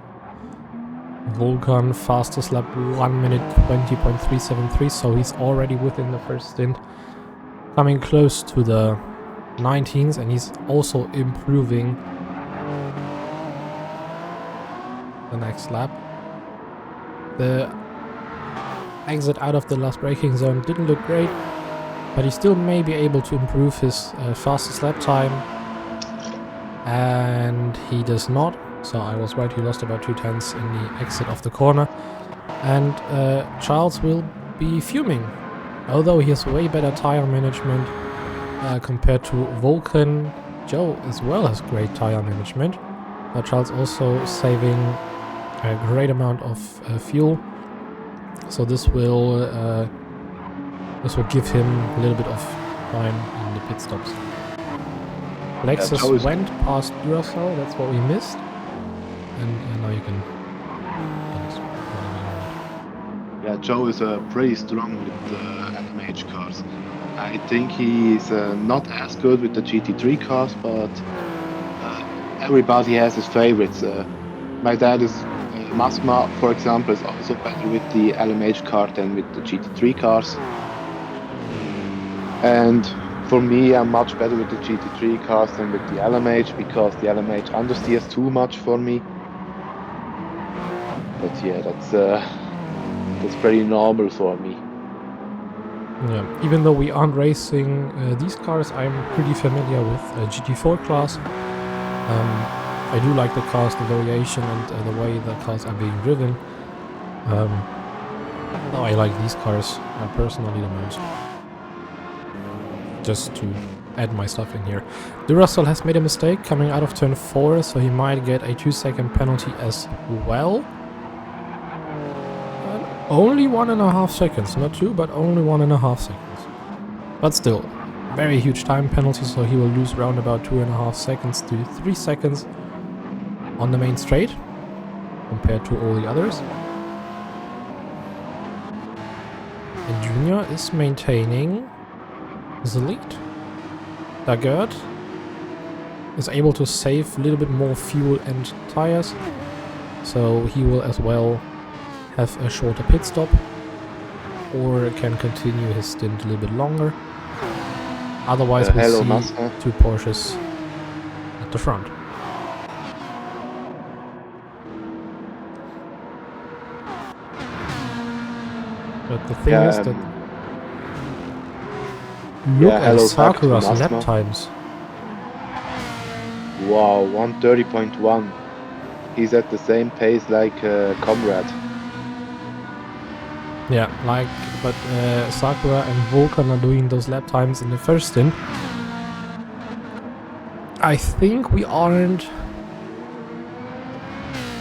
Vulcan fastest lap 1 minute 20.373, so he's already within the first stint, coming close to the 19s, and he's also improving the next lap. The exit out of the last braking zone didn't look great. but he still may be able to improve his fastest lap time. And he does not. So I was right, he lost about 2/10 in the exit of the corner. And Charles will be fuming. Although he has way better tire management compared to Vulcan. Joe as well has great tire management. But Charles also saving a great amount of fuel. So this will give him a little bit of time in the pit stops. Lexus went past Duracell, that's what we missed. And now you can... Yeah, Joe is pretty strong with the LMH cars. I think he's not as good with the GT3 cars, but everybody has his favorites. My dad is Masma, for example, is also better with the LMH car than with the GT3 cars. And for me, I'm much better with the GT3 cars than with the LMH because the LMH understeers too much for me. But yeah, that's pretty normal for me. Yeah, even though we aren't racing these cars, I'm pretty familiar with GT4 class. I do like the cars, the variation and the way the cars are being driven. No, I like these cars personally the most. Just to add my stuff in here. Duracell has made a mistake coming out of turn 4, so he might get a 2-second penalty as well. Only 1.5 seconds, not 2, but only 1.5 seconds. But still, very huge time penalty, so he will lose around about 2.5 seconds to 3 seconds on the main straight, compared to all the others. And Junior is maintaining the lead. Daggert is able to save a little bit more fuel and tires, so he will as well have a shorter pit stop, or can continue his stint a little bit longer. Otherwise we'll see 2 Porsches at the front. But the thing is that look at Sakura's lap times. Wow, 1:30.1. He's at the same pace like Comrade. Yeah, but Sakura and Vulcan are doing those lap times in the first stint. I think we aren't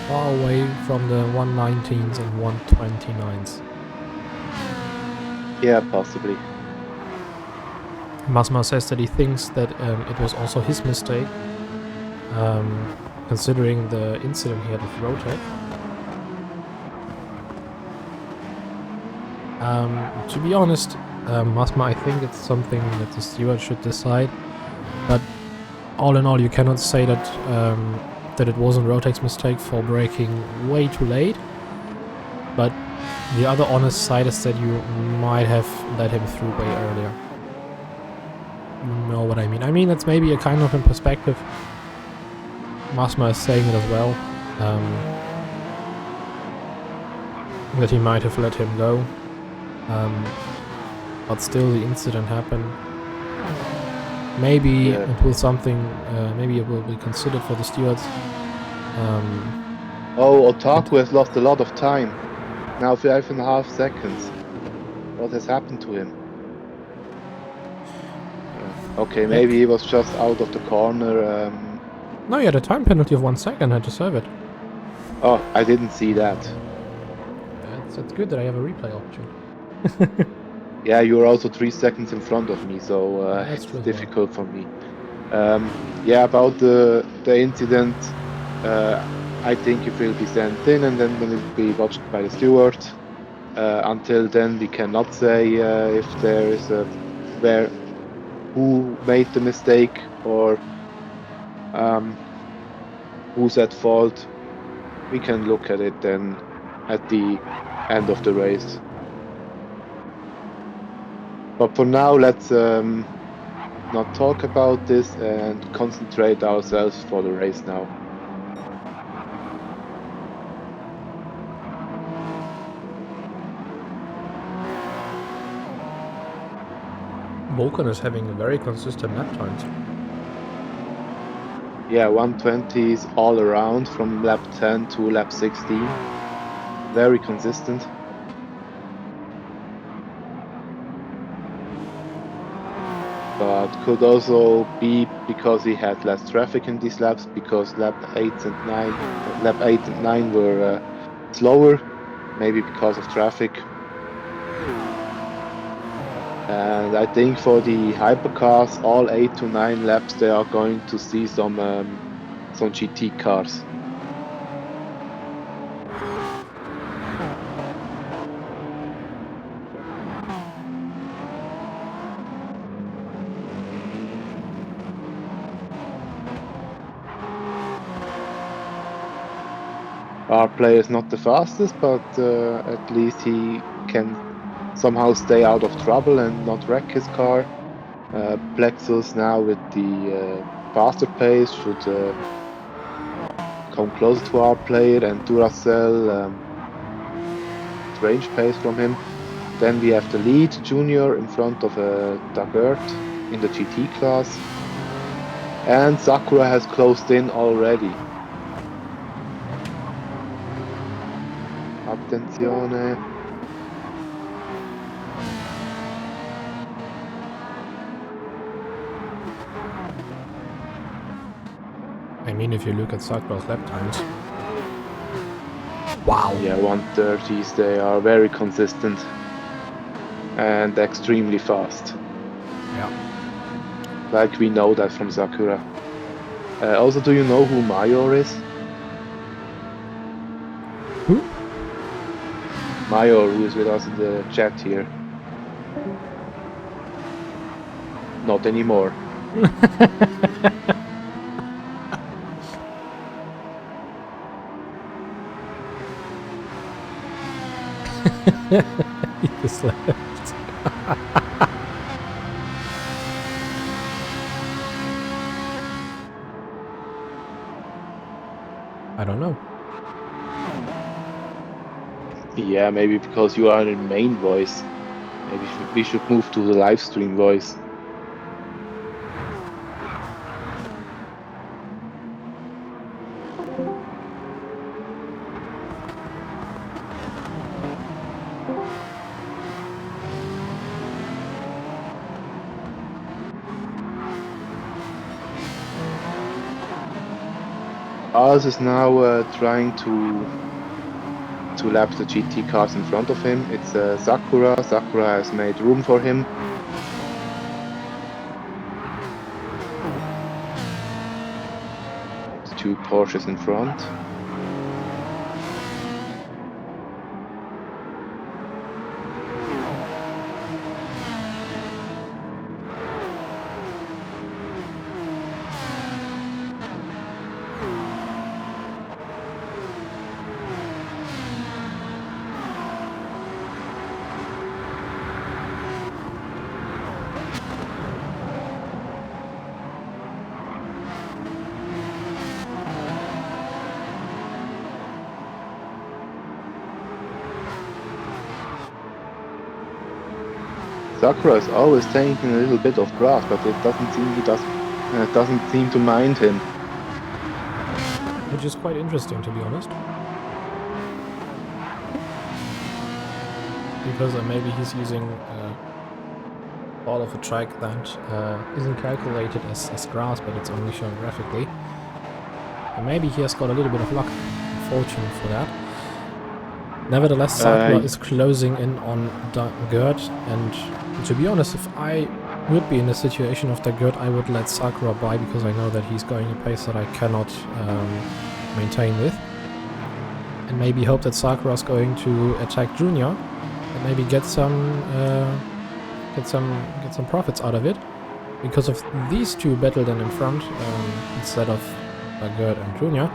far away from the 119s and 129s. Yeah, possibly. Masma says that he thinks that it was also his mistake, considering the incident he had with Rotec. To be honest, Masma, I think it's something that the steward should decide. But all in all, you cannot say that that it wasn't Rotec's mistake for braking way too late. But the other honest side is that you might have let him through way earlier. You know what I mean? I mean, that's maybe a kind of in perspective. Masma is saying it as well. That he might have let him go. But still the incident happened. Maybe it will something, maybe it will be considered for the stewards. Otaku has lost a lot of time. Now 5.5 seconds. What has happened to him? Okay, maybe he was just out of the corner. No, he had a time penalty of 1 second, had to serve it. Oh, I didn't see that. It's good that I have a replay option. Yeah, you're also 3 seconds in front of me, so That's it's true, difficult for me. Yeah, about the incident, I think it will be sent in and then will be watched by the steward. Until then, we cannot say if there is who made the mistake or who's at fault. We can look at it then at the end of the race. But for now, let's not talk about this and concentrate ourselves for the race now. Ocon is having very consistent lap times. Yeah, 120s all around from lap 10 to lap 16. Very consistent. But could also be because he had less traffic in these laps, because lap 8 and 9 were slower, maybe because of traffic. And I think for the hypercars, all 8 to 9 laps, they are going to see some GT cars. Our player is not the fastest, but at least he can somehow stay out of trouble and not wreck his car. Plexus now with the faster pace should come closer to our player, and Duracell range pace from him. Then we have the lead Junior in front of Dagert in the GT class, and Sakura has closed in already. Attenzione. I mean, if you look at Sakura's lap times. Wow. Yeah, 130s, they are very consistent and extremely fast. Yeah. Like we know that from Sakura. Also, do you know who Major is? Who? Major, who is with us in the chat here. Not anymore. He just left. I don't know. Yeah, maybe because you are in main voice. Maybe we should move to the live stream voice. Ours is now trying to lap the GT cars in front of him. It's Sakura. Sakura has made room for him. The two Porsches in front. Sakura is always taking a little bit of grass, but it doesn't seem to mind him. Which is quite interesting, to be honest. Because maybe he's using all of a track that isn't calculated as grass, but it's only shown graphically. And maybe he has got a little bit of luck, fortune for that. Nevertheless, Sakura is closing in on Dagert, and to be honest, if I would be in a situation of Dagert, I would let Sakura by, because I know that he's going a pace that I cannot maintain with. And maybe hope that Sakura's going to attack Junior and maybe get some profits out of it. Because of these two battle then in front, instead of Dagert and Junior,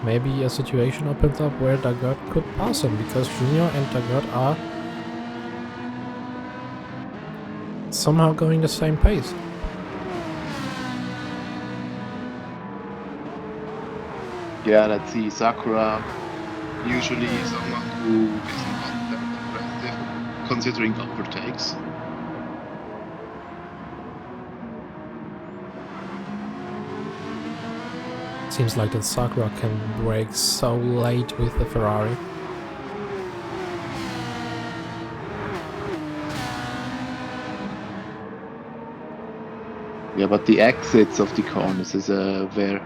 maybe a situation opens up where Dagert could pass him, because Junior and Dagert are somehow going the same pace. Yeah, let's see. Sakura usually is someone who is not that aggressive considering overtakes. Seems like that Sakura can brake so late with the Ferrari. Yeah, but the exits of the corners is where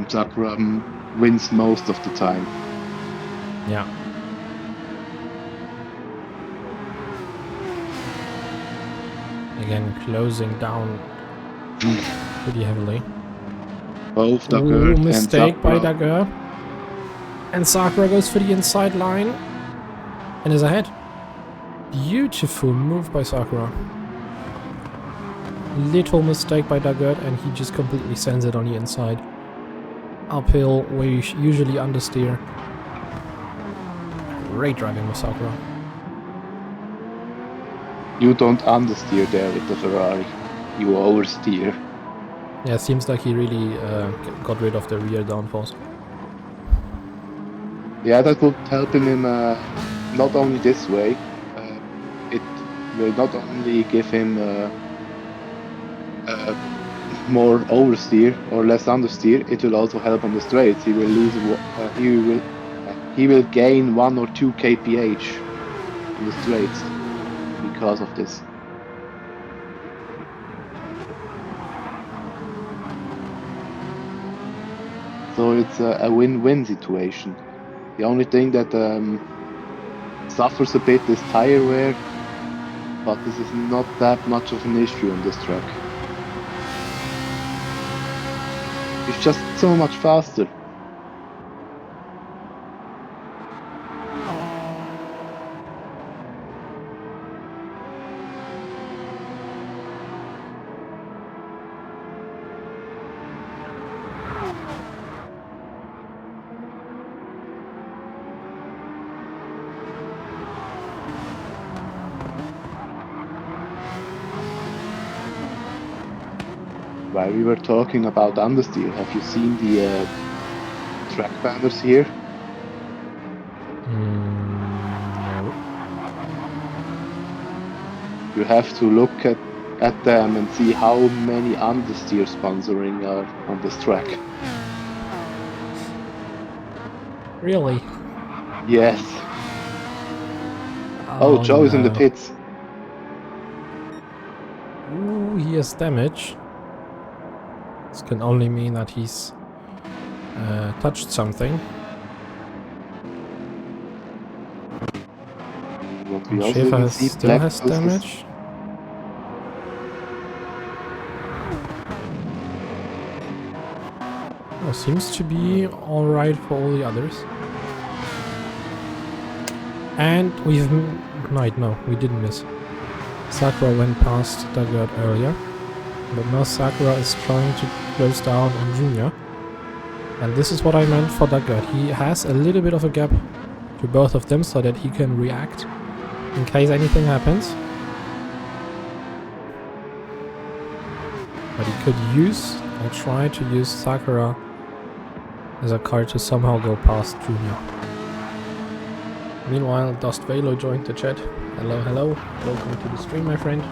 Sakura wins most of the time. Yeah. Again, closing down pretty heavily. Both Ooh, Dagger and mistake by Sakura. Dagger. And Sakura goes for the inside line and is ahead. Beautiful move by Sakura. Little mistake by Dagger and he just completely sends it on the inside. Uphill where you usually understeer. Great driving with Sakura. You don't understeer there with the Ferrari. You oversteer. Yeah, it seems like he really got rid of the rear downforce. Yeah, that would help him not only this way. It will not only give him more oversteer or less understeer. It will also help on the straights. He will lose. He will gain 1 or 2 kph on the straights because of this. So it's a win-win situation. The only thing that suffers a bit is tire wear, but this is not that much of an issue on this track. It's just so much faster. While we were talking about understeer, have you seen the track banners here? No. You have to look at them and see how many understeer sponsoring are on this track. Really? Yes. Oh, Joe is in the no. pits. Ooh, he has damage. This can only mean that he's touched something. What we And also Schäfer didn't see, still Black has Ghost is- damage. Oh, seems to be alright for all the others. And we've... No, we didn't miss. Sakura went past Dagger earlier. But now Sakura is trying to close down on Junior. And this is what I meant for Dagger. He has a little bit of a gap to both of them so that he can react in case anything happens. But he could use, or try to use Sakura as a car to somehow go past Junior. Meanwhile, Dust Velo joined the chat. Hello, hello. Welcome to the stream, my friend.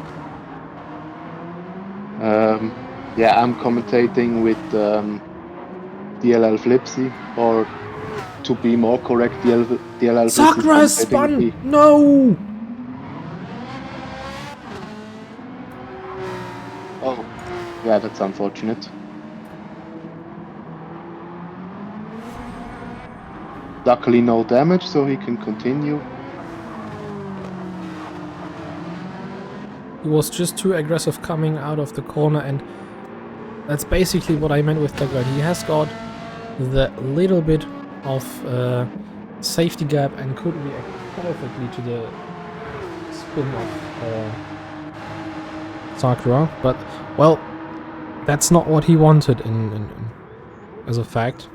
Yeah, I'm commentating with DLL Flipsy, or to be more correct, DLL Flipsy. Sakura has spun! No! Oh, yeah, that's unfortunate. Luckily no damage, so he can continue. He was just too aggressive coming out of the corner, and that's basically what I meant with Dagger. He has got the little bit of safety gap and could react perfectly to the spin of Sakura, but, well, that's not what he wanted as a fact.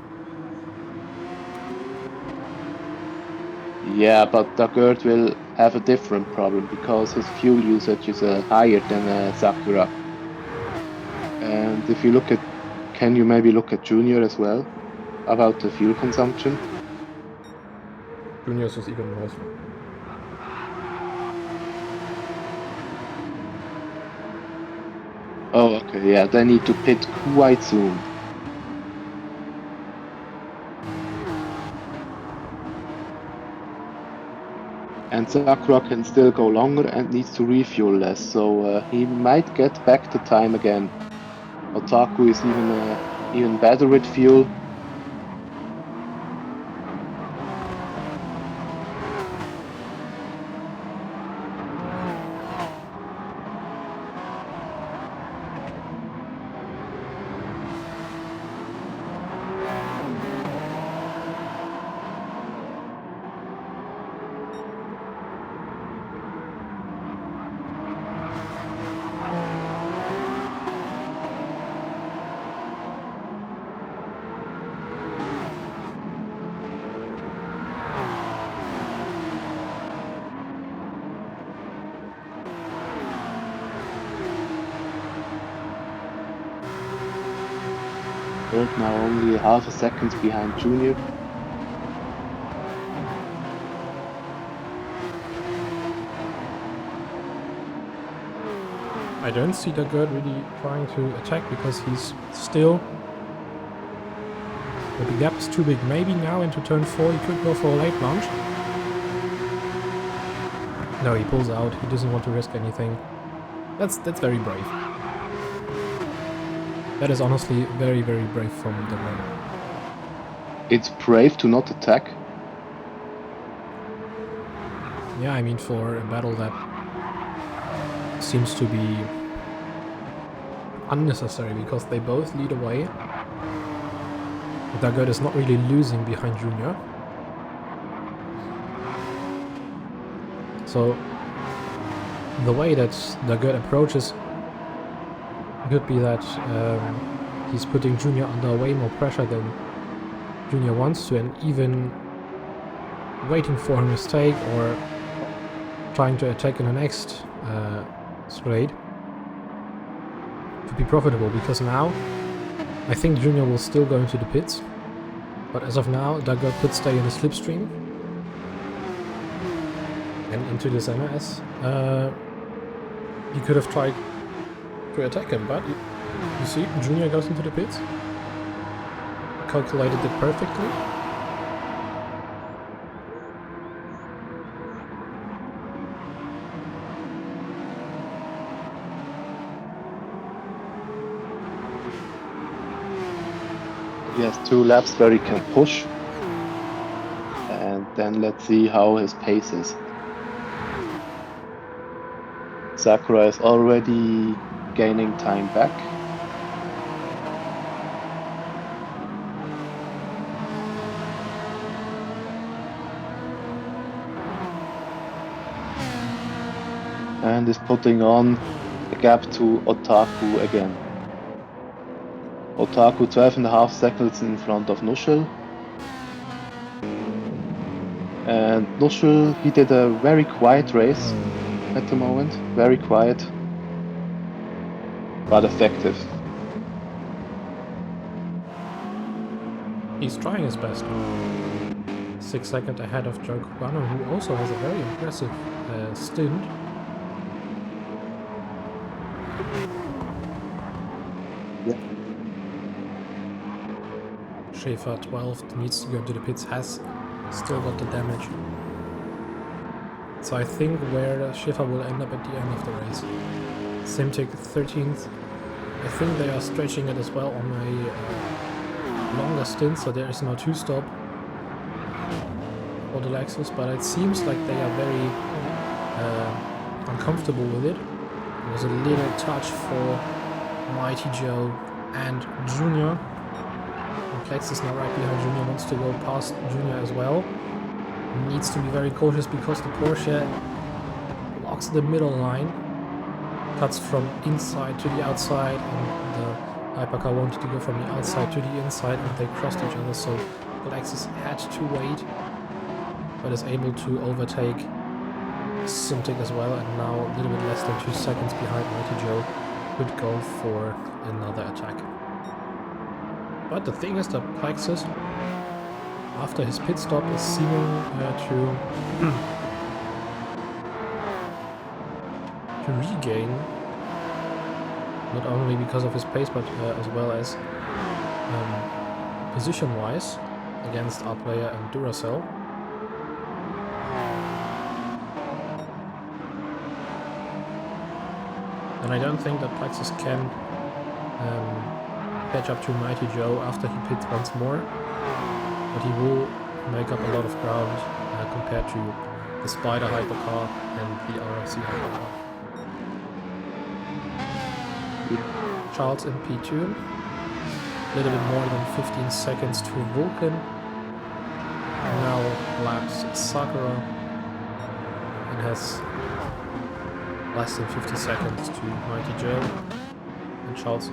Yeah, but Dagger will have a different problem because his fuel usage is higher than Sakura. And if you look at, can you maybe look at Junior as well about the fuel consumption? Junior's is even worse. Oh, okay, yeah, they need to pit quite soon. And Sakura can still go longer and needs to refuel less, so he might get back to time again. Otaku is even better with fuel. Bird now only half a second behind Junior. I don't see Dagerd really trying to attack because he's still... But the gap is too big. Maybe now into turn 4 he could go for a late launch. No, he pulls out. He doesn't want to risk anything. That's very brave. That is honestly very, very brave from Dagerd. It's brave to not attack. Yeah, I mean for a battle that seems to be unnecessary because they both lead away. Dagerd is not really losing behind Junior. So the way that Dagerd approaches could be that he's putting Junior under way more pressure than Junior wants to, and even waiting for a mistake or trying to attack in the next straight could be profitable, because now I think Junior will still go into the pits, but as of now Dagerd could stay in the slipstream and into this NS. He could have tried to attack him, but you see, Junior goes into the pits. Calculated it perfectly. He has 2 laps where he can push. And then let's see how his pace is. Sakura is already gaining time back. And is putting on the gap to Otaku again. Otaku 12.5 seconds in front of Nushel. And Nushel, he did a very quiet race at the moment. Very quiet, but effective. He's trying his best. 6 seconds ahead of Joe Cubano, who also has a very impressive stint. Yeah. Schaefer 12 needs to go into the pits, has still got the damage. So I think where Schaefer will end up at the end of the race. Simtic 13th. I think they are stretching it as well on a longer stint, so there is no 2-stop for the Lexus, but it seems like they are very uncomfortable with it. There was a little touch for Mighty Joe and Junior. Plex is now right behind Junior, wants to go past Junior as well. Needs to be very cautious because the Porsche blocks the middle line, cuts from inside to the outside, and the Hypercar wanted to go from the outside to the inside, and they crossed each other, so Lexus had to wait, but is able to overtake Simtic as well, and now a little bit less than 2 seconds behind Mighty Joe could go for another attack. But the thing is that Plexus, after his pit stop, is seeming to regain, not only because of his pace, but as well as position-wise against our player and Duracell. And I don't think that Plexus can catch up to Mighty Joe after he pits once more. But he will make up a lot of ground compared to the Spider hypercar and the RRC hypercar. Charles in P2. A little bit more than 15 seconds to Vulcan. And now laps Sakura and has less than 50 seconds to Mighty Joe. And Charles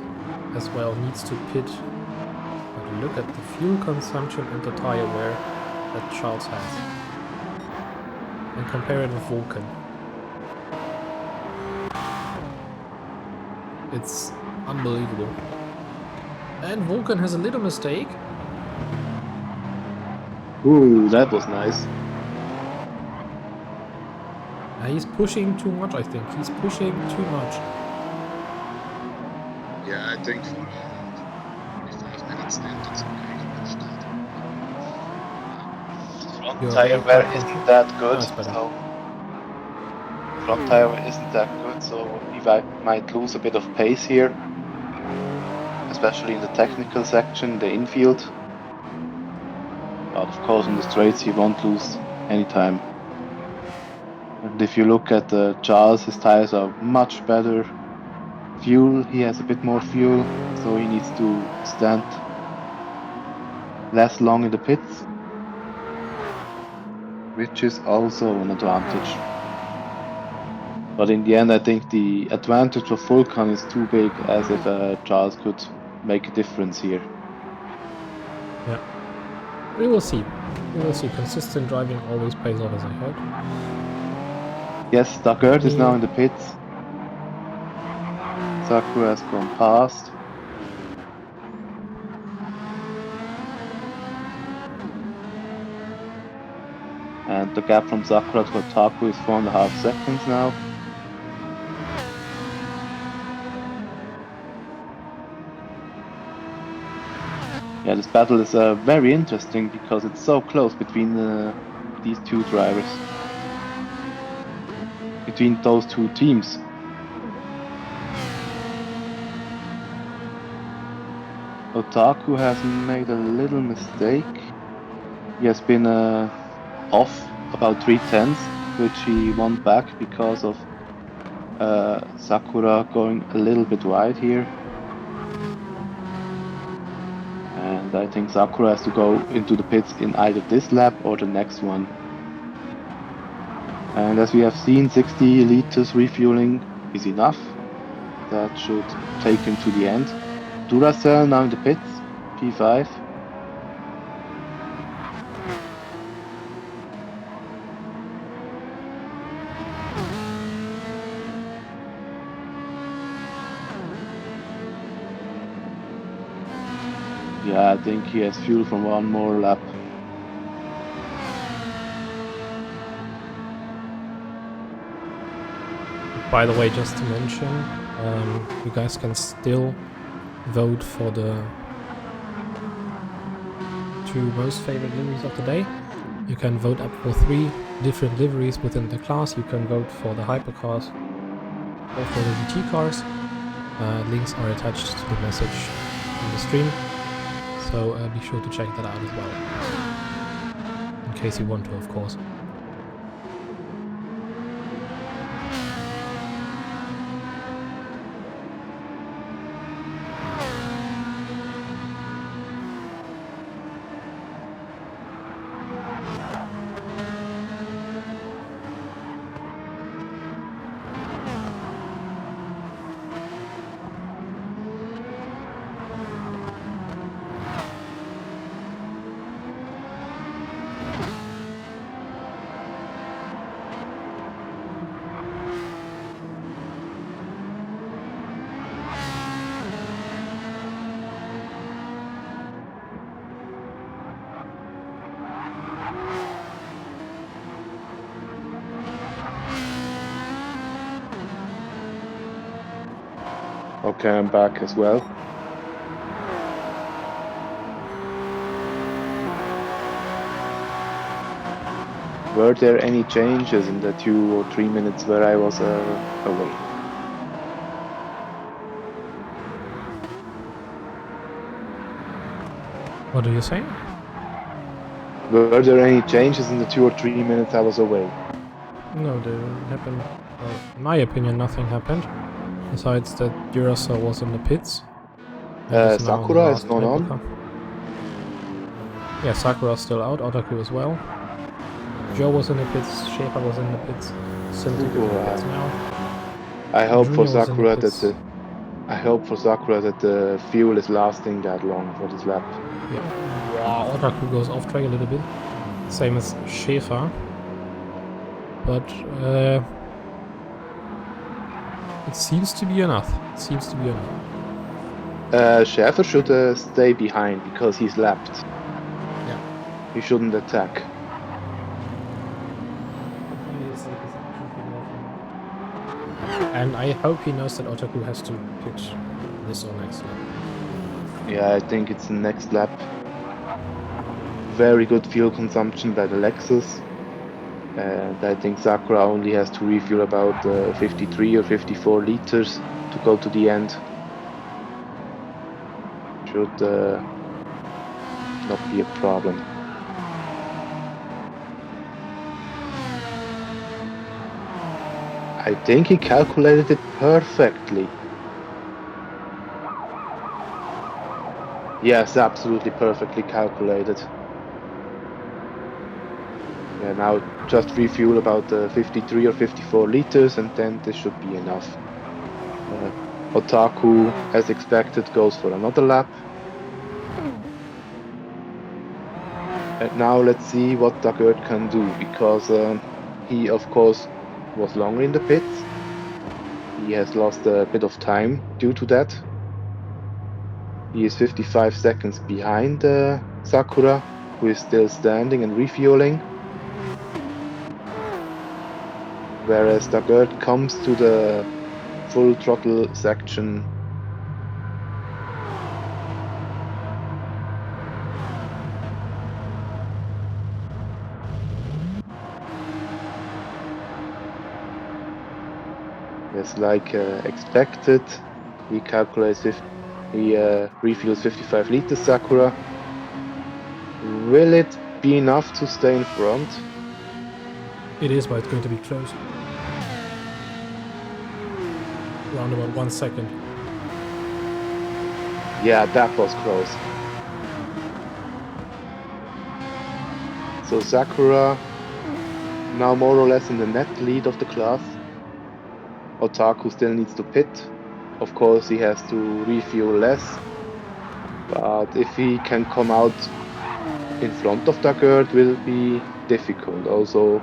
as well needs to pit. But look at the fuel consumption and the tire wear that Charles has. And compare it with Vulcan. It's unbelievable. And Vulcan has a little mistake. Ooh, that was nice. He's pushing too much, I think. He's pushing too much. Yeah, I think for 45 minutes stint, it's okay to push that. Front You're tire very wear quiet, isn't that good, it's better. so front tire wear isn't that good, so we might lose a bit of pace here, especially in the technical section, the infield. But of course, in the straights, he won't lose any time. And if you look at Charles, his tires are much better. Fuel, he has a bit more fuel, so he needs to stand less long in the pits, which is also an advantage. But in the end, I think the advantage of Vulcan is too big, as if Charles could make a difference here. Yeah. We will see. We will see. Consistent driving always pays off, as I heard. Yes, Dagert is now in the pits. Sakura has gone past. And the gap from Sakura to Otaku is 4.5 seconds now. Yeah, this battle is very interesting because it's so close between these two drivers. Between those two teams. Otaku has made a little mistake. He has been off about 3/10, which he won back because of Sakura going a little bit wide here. And I think Sakura has to go into the pits in either this lap or the next one. And as we have seen, 60 liters refueling is enough. That should take him to the end. Duracell now in the pits, P5. Yeah, I think he has fuel from one more lap. By the way, just to mention, you guys can still vote for the 2 most favorite liveries of the day. You can vote up for 3 different liveries within the class. You can vote for the hypercars or for the GT cars. Links are attached to the message in the stream, so be sure to check that out as well. In case you want to, of course. Okay, I'm back as well. Were there any changes in the 2 or 3 minutes where I was away? What do you say? Were there any changes in the 2 or 3 minutes I was away? No, there happened. Well, in my opinion, nothing happened. Besides that Duracell was in the pits. And is now in the Sakura is last not time on. car. Yeah, Sakura's still out, Otaku as well. Joe was in the pits, Schaefer was in the pits, Stint in the pits now. I hope for Junior was in the Sakura that pits. the fuel is lasting that long for this lap. Yeah. Wow, Otaku goes off track a little bit. Same as Schaefer. But it seems to be enough. It seems to be enough. Schäfer should stay behind because he's lapped. Yeah. He shouldn't attack. And I hope he knows that Otaku has to pitch this or next lap. Yeah, I think it's the next lap. Very good fuel consumption by the Lexus. And I think Sakura only has to refuel about 53 or 54 liters to go to the end. Should not be a problem. I think he calculated it perfectly. Yes, absolutely perfectly calculated. Yeah, now just refuel about 53 or 54 liters and then this should be enough. Otaku, as expected, goes for another lap. And now let's see what Daggert can do, because he, of course, was longer in the pits. He has lost a bit of time due to that. He is 55 seconds behind Sakura, who is still standing and refueling. Whereas Daggert comes to the full throttle section yes, like expected. He calculates if he refuels 55 liters Sakura. Will it be enough to stay in front? It is, but it's going to be close. Around about 1 second. Yeah, that was close. So Sakura now more or less in the net lead of the class. Otaku still needs to pit. Of course, he has to refuel less. But if he can come out in front of Daggert, will be difficult. Also,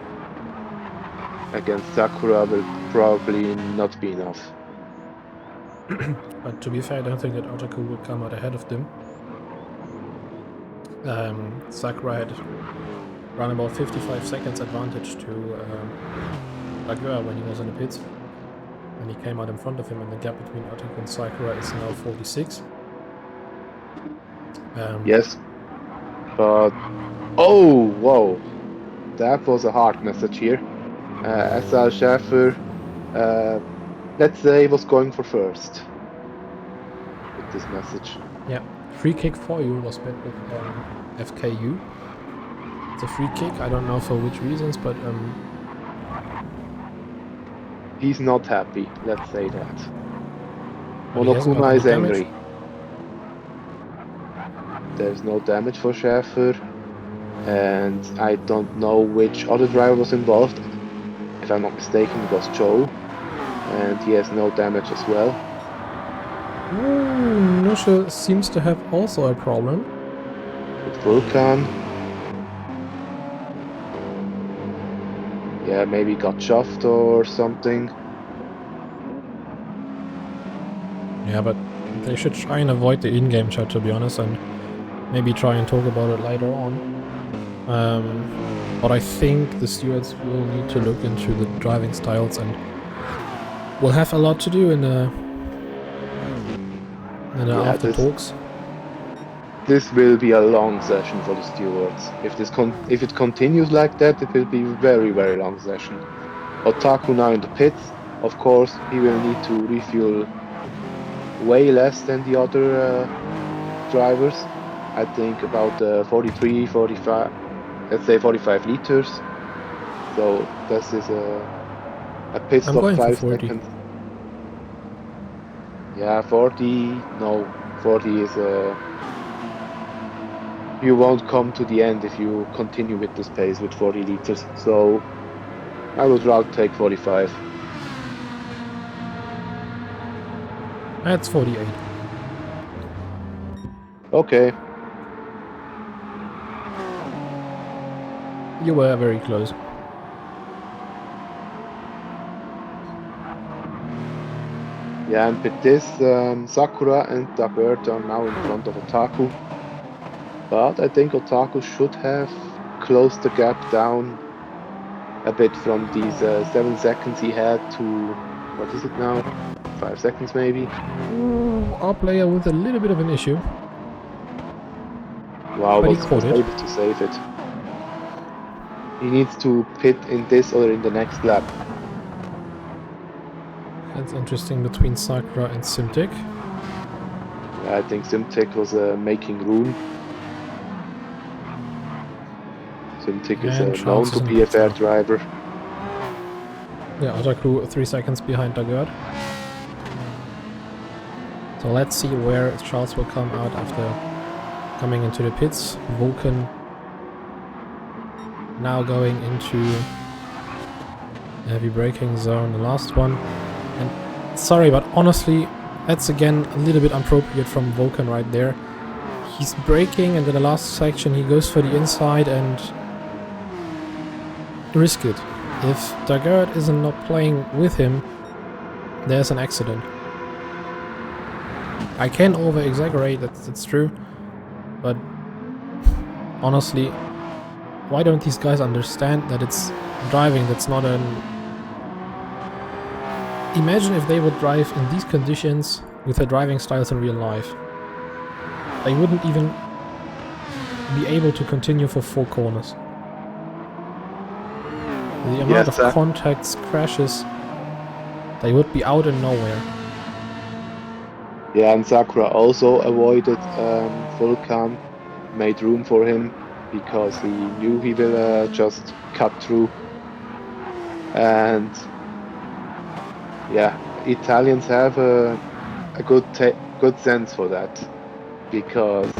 against Sakura will probably not be enough. But to be fair, I don't think that Otaku will come out ahead of them. Sakura had run about 55 seconds advantage to Daggert when he was in the pits. And he came out in front of him, and the gap between Otaku and Sakura is now 46. Yes, but oh, whoa, that was a hard message here. SL Schäfer, let's say, was going for first with this message. Yeah, free kick for you was bet with FKU. It's a free kick, I don't know for which reasons, but he's not happy, let's say that. But he hasn't got Monokuma any is angry. damage. There's no damage for Schäfer, and I don't know which other driver was involved. If I'm not mistaken, it was Joe, and he has no damage as well. Nusha seems to have also a problem. With Vulcan. Yeah, maybe got shoved or something. Yeah, but they should try and avoid the in-game chat, to be honest, and maybe try and talk about it later on. But I think the stewards will need to look into the driving styles and will have a lot to do in the after talks. This will be a long session for the stewards. If it continues like that, it will be very, very long session. Otaku now in the pits. Of course, he will need to refuel way less than the other drivers. I think about 43, 45, let's say 45 liters. So this is a pit I'm stop going for 5 40. seconds. Yeah, 40. No, 40 is you won't come to the end if you continue with this pace with 40 liters. So I would rather take 45. That's 48. Okay. You were very close. Yeah, and with this, Sakura and Dagbert are now in front of Otaku. But I think Otaku should have closed the gap down a bit from these 7 seconds he had to, what is it now? 5 seconds maybe? Ooh, our player with a little bit of an issue. Wow, But he was caught it. able to save it. He needs to pit in this or in the next lap. That's interesting between Sakura and Simtic. Yeah, I think Simtek was making room. Simtek is And known Charles to is in be a pits fair now. driver. Yeah, Otaku 3 seconds behind Daguerre. So let's see where Charles will come out after coming into the pits. Vulcan now going into the heavy braking zone, the last one. And sorry, but honestly, that's again a little bit inappropriate from Vulcan right there. He's braking and in the last section he goes for the inside and risk it. If Daguerre isn't not playing with him, there's an accident. I can over-exaggerate, that's true, but honestly, why don't these guys understand that it's driving that's not an... Imagine if they would drive in these conditions with their driving styles in real life. They wouldn't even be able to continue for 4 corners. The amount of contacts, crashes, they would be out in nowhere. Yeah, and Sakura also avoided Vulcan, made room for him because he knew he will just cut through. And yeah, Italians have a good sense for that, because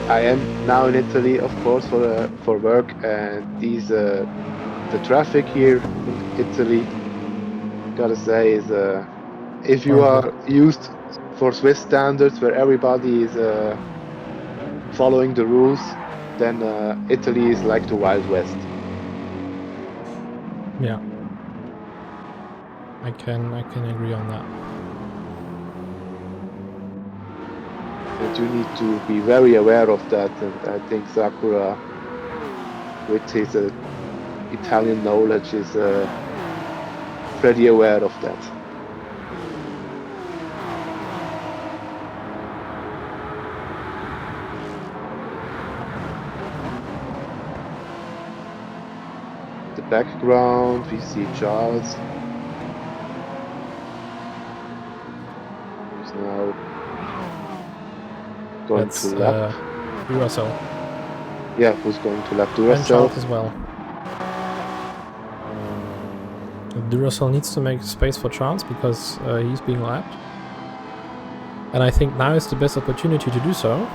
I am now in Italy, of course, for work, and the traffic here in Italy, gotta say, is if you are used for Swiss standards where everybody is following the rules, then Italy is like the Wild West. Yeah. I can agree on that. And you need to be very aware of that, and I think Sakura, with his Italian knowledge, is pretty aware of that. The background, we see Charles. Who's now going to lap. Duracell. Yeah, who's going to lap And Duracell. Charles as well. Duracell needs to make space for Charles because he's being lapped. And I think now is the best opportunity to do so.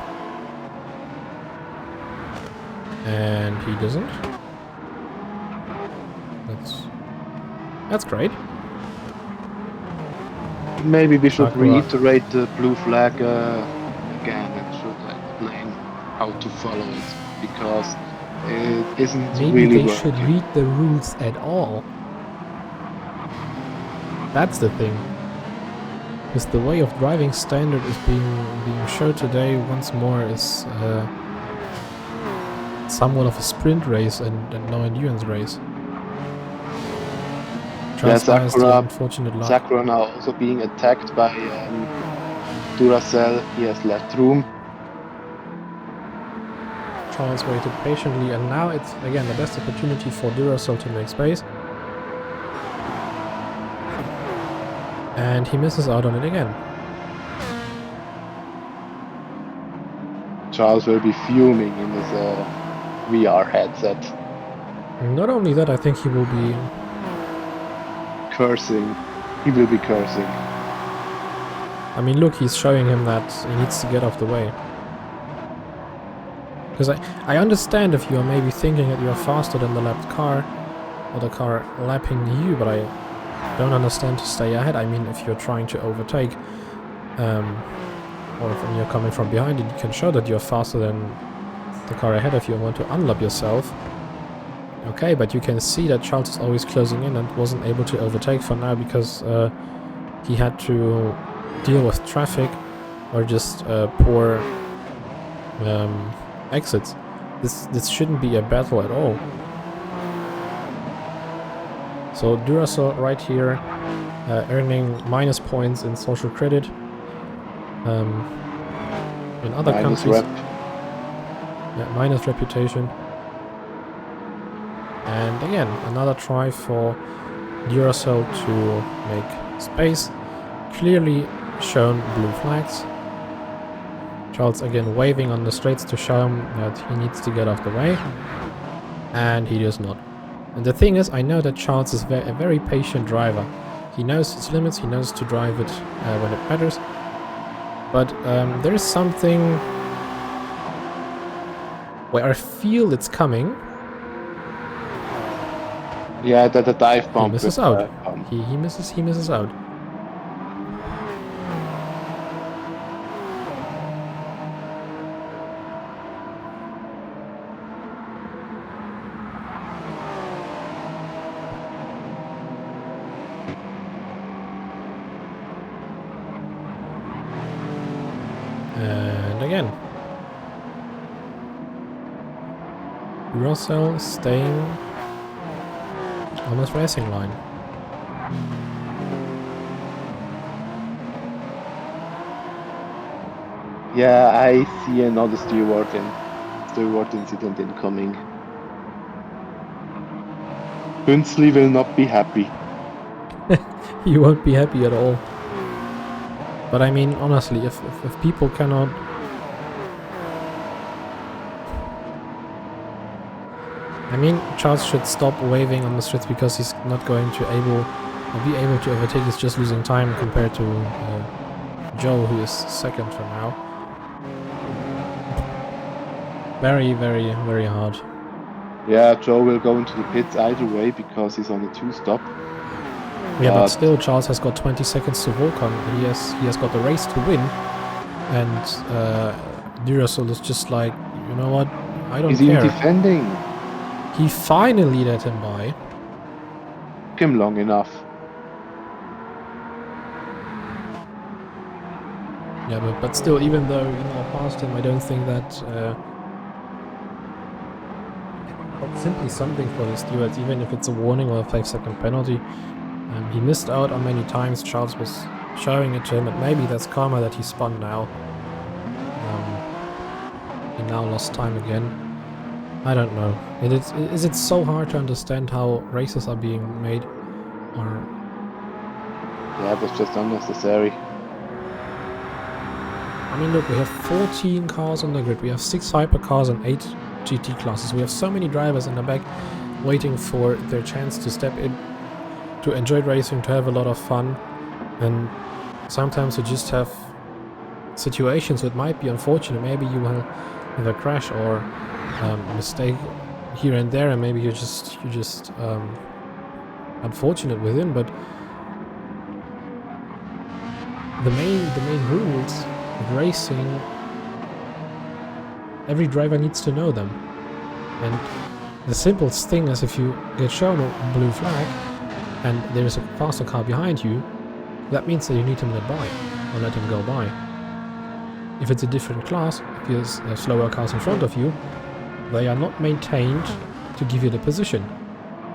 And he doesn't. That's great. Maybe we should Sakura. reiterate the blue flag again and should explain how to follow it, because it isn't Maybe really they working. should read the rules at all. That's the thing. Because the way of driving standard is being shown today once more is somewhat of a sprint race and no endurance race. Yeah, unfortunate luck. Sakura now also being attacked by Duracell. He has left room. Charles waited patiently, and now it's again the best opportunity for Duracell to make space. And he misses out on it again. Charles will be fuming in his VR headset, Not only that, I think he will be. cursing. He will be cursing. I mean, look, he's showing him that he needs to get off the way. Because I understand if you are maybe thinking that you are faster than the lapped car, or the car lapping you, but I don't understand to stay ahead. I mean, if you're trying to overtake, or if you're coming from behind it, you can show that you're faster than the car ahead if you want to unlap yourself. Okay, but you can see that Charles is always closing in and wasn't able to overtake for now because he had to deal with traffic or just poor exits. This shouldn't be a battle at all. So Duracell right here, earning minus points in social credit. In other Minus countries, rep. yeah, minus reputation. And again, another try for Duracell to make space. Clearly shown blue flags. Charles again waving on the straights to show him that he needs to get off the way. And he does not. And the thing is, I know that Charles is a very patient driver. He knows his limits, he knows to drive it when it matters. But there is something where I feel it's coming. Yeah, the dive He bump. misses with, out. He misses out. And again, Russell staying on this racing line. Yeah, I see another steward incident incoming. Künzli will not be happy. He won't be happy at all. But I mean, honestly, if people cannot... I mean, Charles should stop waving on the streets because he's not going to be able to overtake. He's just losing time compared to Joe, who is second for now. Very, very, very hard. Yeah, Joe will go into the pits either way because he's on a 2-stop. Yeah, but still, Charles has got 20 seconds to walk on. He has got the race to win, and Duracell is just like, you know what? I don't He's care. even defending. He finally let him by. Took him long enough. Yeah, but still, even though you know past him, I don't think that that's simply something for the stewards, even if it's a warning or a 5-second penalty. He missed out on many times. Charles was showing it to him, and maybe that's karma that he spun now. He now lost time again. I don't know. Is it so hard to understand how races are being made? Or Yeah, that's just unnecessary. I mean, look, we have 14 cars on the grid. We have 6 hypercars and 8 GT classes. We have so many drivers in the back waiting for their chance to step in, to enjoy racing, to have a lot of fun. And sometimes you just have situations that might be unfortunate. Maybe you will have a crash or mistake here and there, and maybe you're just unfortunate within. But the main rules of racing, every driver needs to know them. And the simplest thing is, if you get shown a blue flag and there's a faster car behind you, that means that you need to let by or let him go by. If it's a different class, if there's slower cars in front of you, they are not maintained to give you the position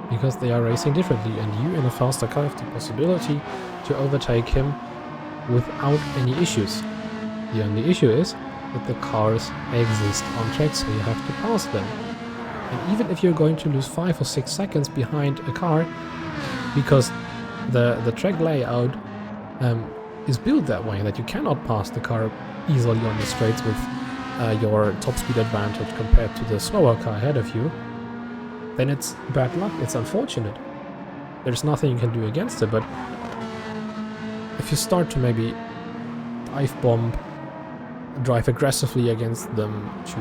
because they are racing differently, and you in a faster car have the possibility to overtake him without any issues. The only issue is that the cars exist on track, so you have to pass them. And even if you're going to lose 5 or 6 seconds behind a car, because the track layout is built that way that you cannot pass the car easily on the straights with your top speed advantage compared to the slower car ahead of you, then it's bad luck, it's unfortunate. There's nothing you can do against it, but if you start to maybe dive bomb, drive aggressively against them, to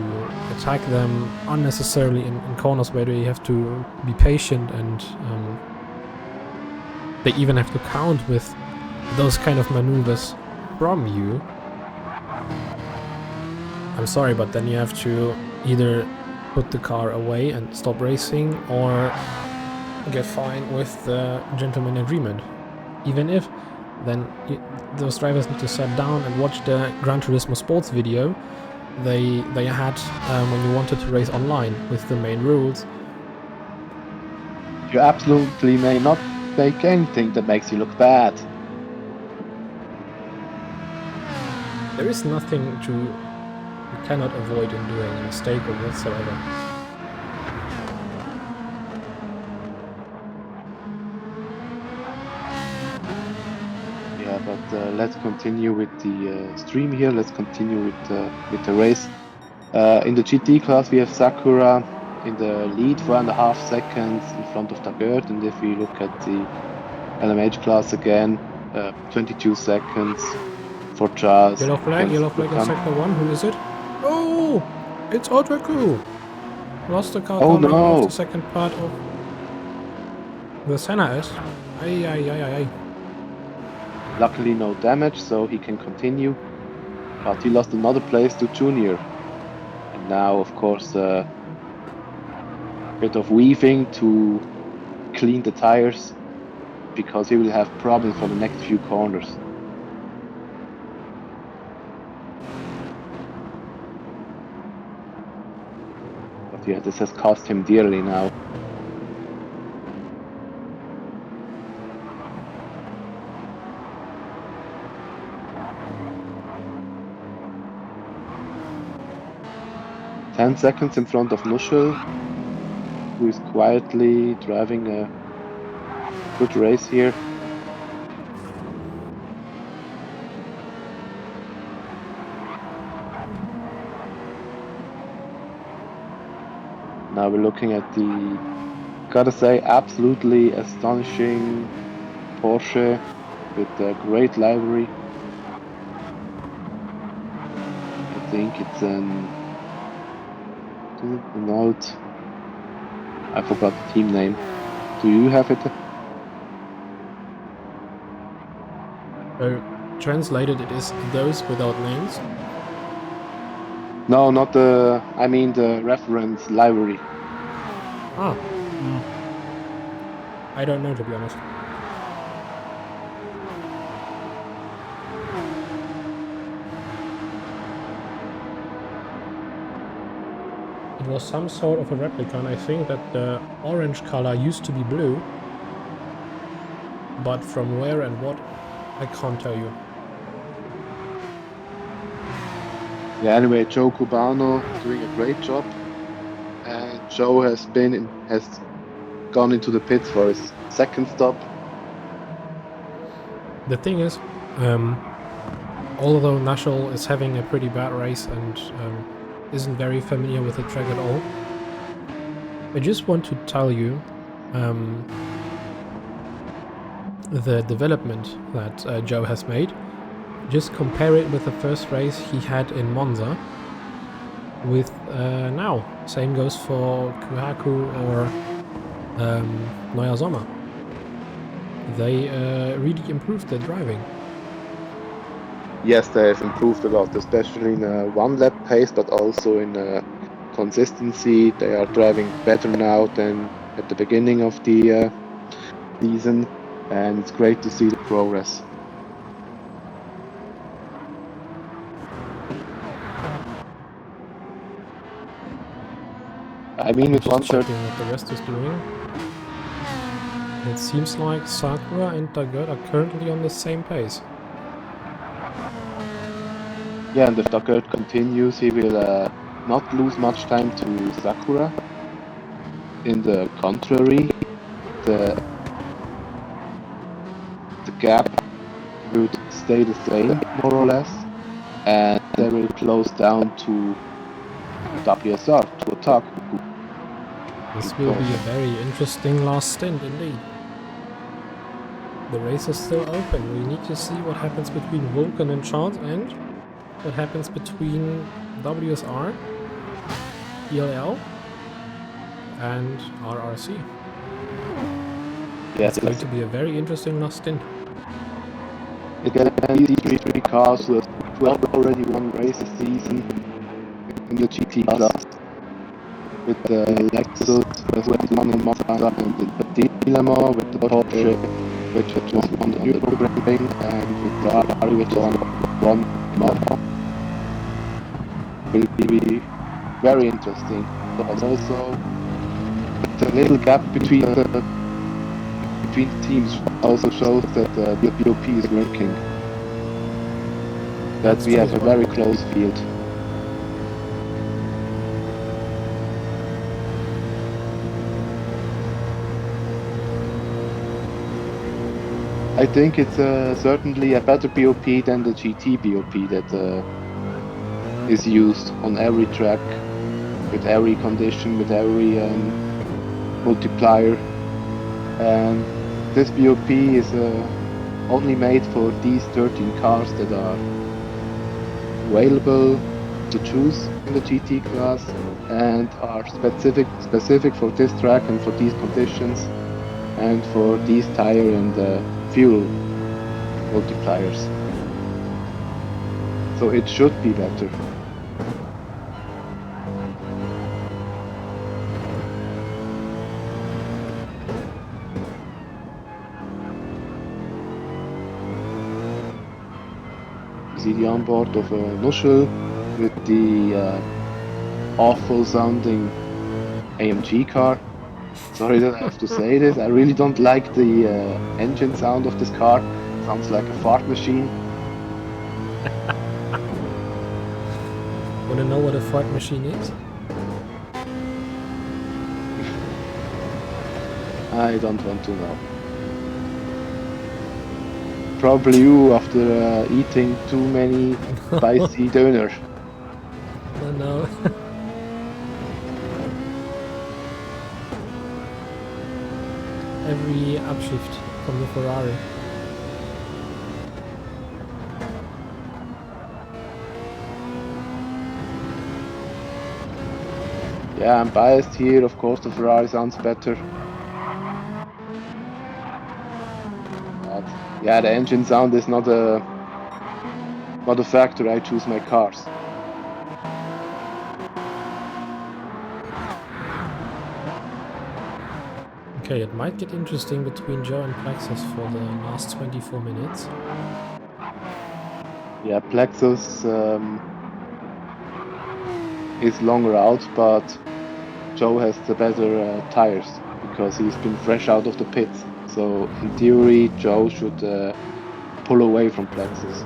attack them unnecessarily in corners where they have to be patient and they even have to count with those kind of maneuvers from you, I'm sorry, but then you have to either put the car away and stop racing or get fined with the gentleman agreement. Even if, then those drivers need to sit down and watch the Gran Turismo Sports video they had when you wanted to race online with the main rules. You absolutely may not make anything that makes you look bad. There is nothing you cannot avoid in doing a mistake or whatsoever. Yeah, but let's continue with the stream here. Let's continue with the race. In the GT class, we have Sakura in the lead, 4.5 seconds in front of Dagerd, and if we look at the LMH class again, 22 seconds for Charles. Yellow flag on sector 1, who is it? Oh! It's Otreku! Lost the car coming off the second part of the Senna S. Ay. Luckily no damage, so he can continue, but he lost another place to Junior. And now, of course, a bit of weaving to clean the tires, because he will have problems for the next few corners. But yeah, this has cost him dearly now. Ten seconds in front of Nuschel, who is quietly driving a good race here. Now we're looking at the, gotta say, absolutely astonishing Porsche with a great livery. I think it's an old, I forgot the team name. Do you have it? Translated, it is those without names. No, not the, I mean the reference livery. Ah. I don't know, to be honest. It was some sort of a replica, and I think that the orange color used to be blue. But from where and what, I can't tell you. Yeah, anyway, Joe Cubano doing a great job. And Joe has gone into the pits for his second stop. The thing is, although Nashel is having a pretty bad race and isn't very familiar with the track at all, I just want to tell you the development that Joe has made. Just compare it with the first race he had in Monza with now. Same goes for Kuhaku or Neuer Sommer. They really improved their driving. Yes, they have improved a lot, especially in a one-lap pace, but also in consistency. They are driving better now than at the beginning of the season, and it's great to see the progress. I mean, with one checking what the rest is doing. It seems like Sakura and Dagerd are currently on the same pace. Yeah, and if Dagerd continues, he will not lose much time to Sakura. In the contrary, the gap would stay the same, more or less. and they will close down to WSR to attack. This will be a very interesting last stint indeed. The race is still open. We need to see what happens between Vulcan and Charles and what happens between WSR, ELL, and RRC. Yes, It's going to be a very interesting last stint. Again, these three cars who have already won race this season in the GT class with the Lexus, who has won in Mazda, and the Dilemma with the Porsche, which has just won the Nürburgring, and with the Ferrari, which has won Mazda. Will be very interesting. But also, the little gap between the teams also shows that the BOP is working. That we have a very close field. I think it's certainly a better BOP than the GT BOP that is used on every track, with every condition, with every multiplier. And this BOP is only made for these 13 cars that are available to choose in the GT class and are specific for this track and for these conditions and for these tire and fuel multipliers. So it should be better. See the onboard of a Nuschel with the awful sounding AMG car. Sorry that I have to say this, I really don't like the engine sound of this car. Sounds like a fart machine. Wanna know what a fart machine is? I don't want to know. Probably you after eating too many spicy doner. No. Every upshift from the Ferrari. Yeah, I'm biased here. Of course, the Ferrari sounds better. But yeah, the engine sound is not a factor. I choose my cars. Okay, it might get interesting between Joe and Plexus for the last 24 minutes. Yeah, Plexus is longer out, but Joe has the better tires because he's been fresh out of the pits. So in theory, Joe should pull away from Plexus.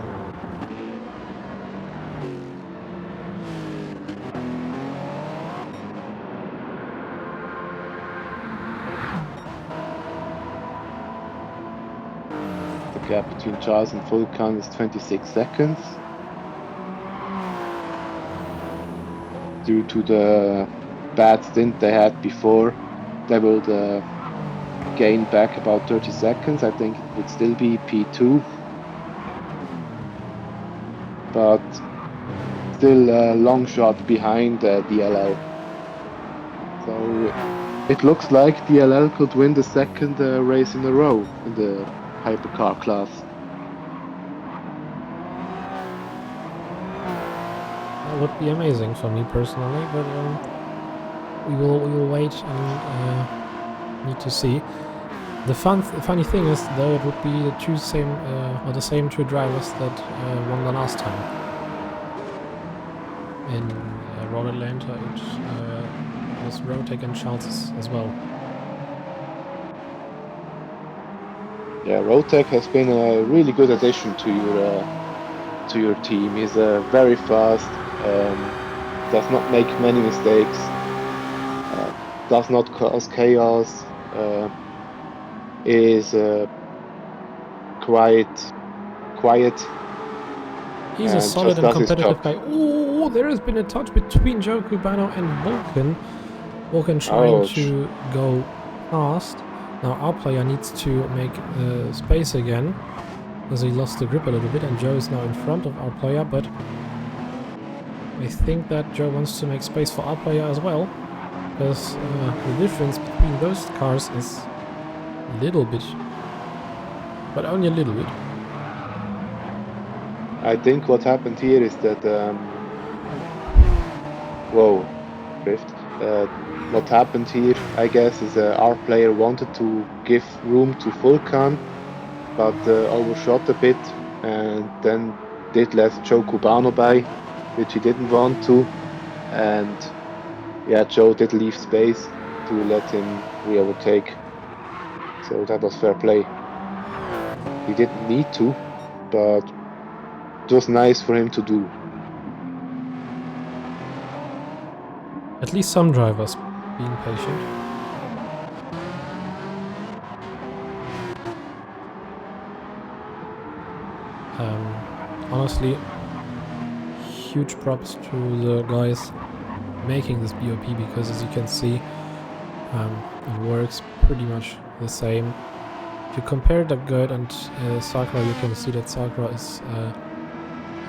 The gap between Charles and Vulcan is 26 seconds. Due to the bad stint they had before, they will gain back about 30 seconds. I think it would still be P2, but still a long shot behind DLL. So it looks like DLL could win the second race in a row in the hypercar class. That would be amazing for me personally, but we will wait and need to see. The funny thing is, though, it would be the same two drivers that won the last time. In Road Atlanta, it was Rotek and Charles as well. Yeah, Rotek has been a really good addition to your team. He's very fast, does not make many mistakes, does not cause chaos, is quite quiet, He's a and solid just and does his competitive job. guy. Oh, there has been a touch between Joe Cubano and Vulcan. Vulcan trying Ouch. to go past. Now our player needs to make space again, because he lost the grip a little bit, and Joe is now in front of our player, but I think that Joe wants to make space for our player as well, because the difference between those cars is a little bit, but only a little bit. I think what happened here is that whoa, drift. What happened here, I guess, is our player wanted to give room to Vulcan, but overshot a bit, and then did let Joe Cubano by, which he didn't want to, and yeah, Joe did leave space to let him re-overtake. So that was fair play. He didn't need to, but it was nice for him to do. At least some drivers being patient. Honestly, huge props to the guys making this BOP, because as you can see, it works pretty much the same. If you compare Dagod and Sakura, you can see that Sakura is a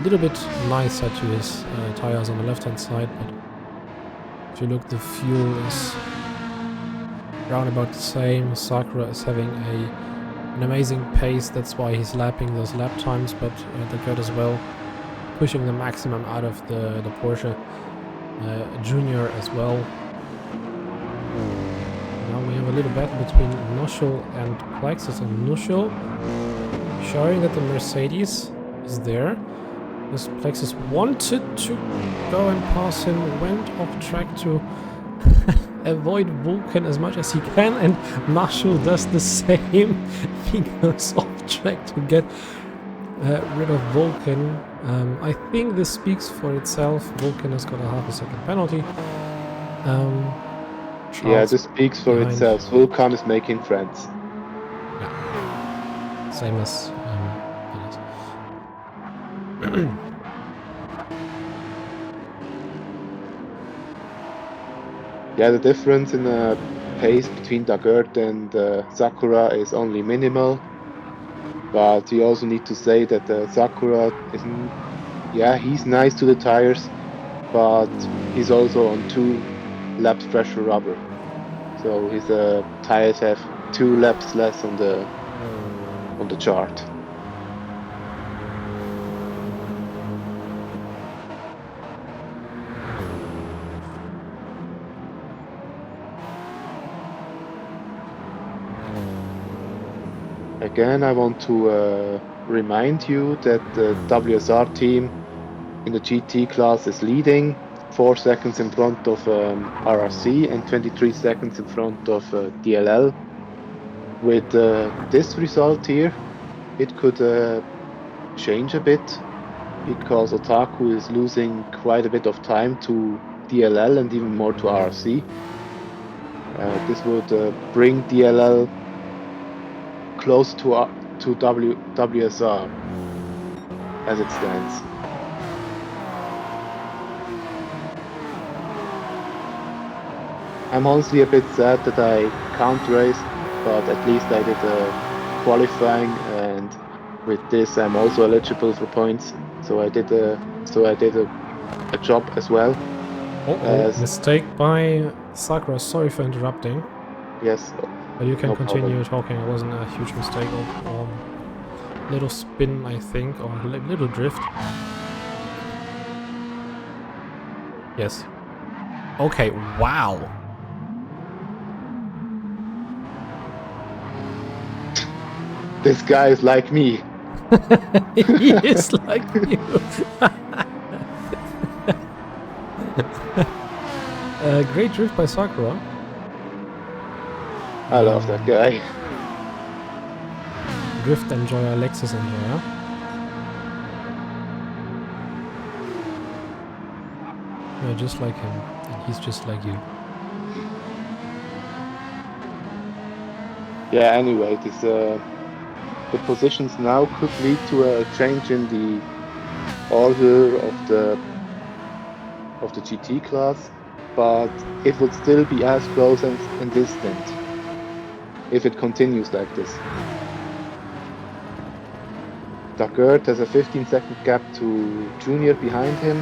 little bit nicer to his tires on the left hand side, but if you look, the fuel is around about the same. Sakura is having an amazing pace, that's why he's lapping those lap times, but Dagod as well, pushing the maximum out of the Porsche Junior as well. Now we have a little battle between Nushel and Plexus, and Nushel showing that the Mercedes is there. This Plexus wanted to go and pass him, went off track to avoid Vulcan as much as he can, and Nushel does the same. He goes off track to get rid of Vulcan. I think this speaks for itself. Vulcan has got a half a second penalty. Yeah, this speaks for behind. itself. Vulcan is making friends. Yeah. Same as Yeah, the difference in pace between Dagod and Sakura is only minimal. But you also need to say that Sakura isn't. Yeah, he's nice to the tires, but he's also on 2 laps fresher rubber. So his tires have 2 laps less on the chart. Again, I want to remind you that the WSR team in the GT class is leading, 4 seconds in front of RRC and 23 seconds in front of DLL. With this result here, it could change a bit, because Otaku is losing quite a bit of time to DLL and even more to RRC. This would bring DLL close to WSR as it stands. I'm honestly a bit sad that I can't race, but at least I did qualifying, and with this I'm also eligible for points. So I did a job as well. Mistake by Sakura. Sorry for interrupting. Yes. But you can no continue problem. talking. It wasn't a huge mistake, or little spin, I think, or little drift. Yes. Okay. Wow. This guy is like me. He is like you. Great drift by Sakura. I love that guy. Drift enjoyer, Lexus enjoyer. You're just like him, and he's just like you. Yeah, anyway, this the positions now could lead to a change in the order of the GT class, but it would still be as close in this stint if it continues like this. Dagert has a 15-second gap to Junior behind him,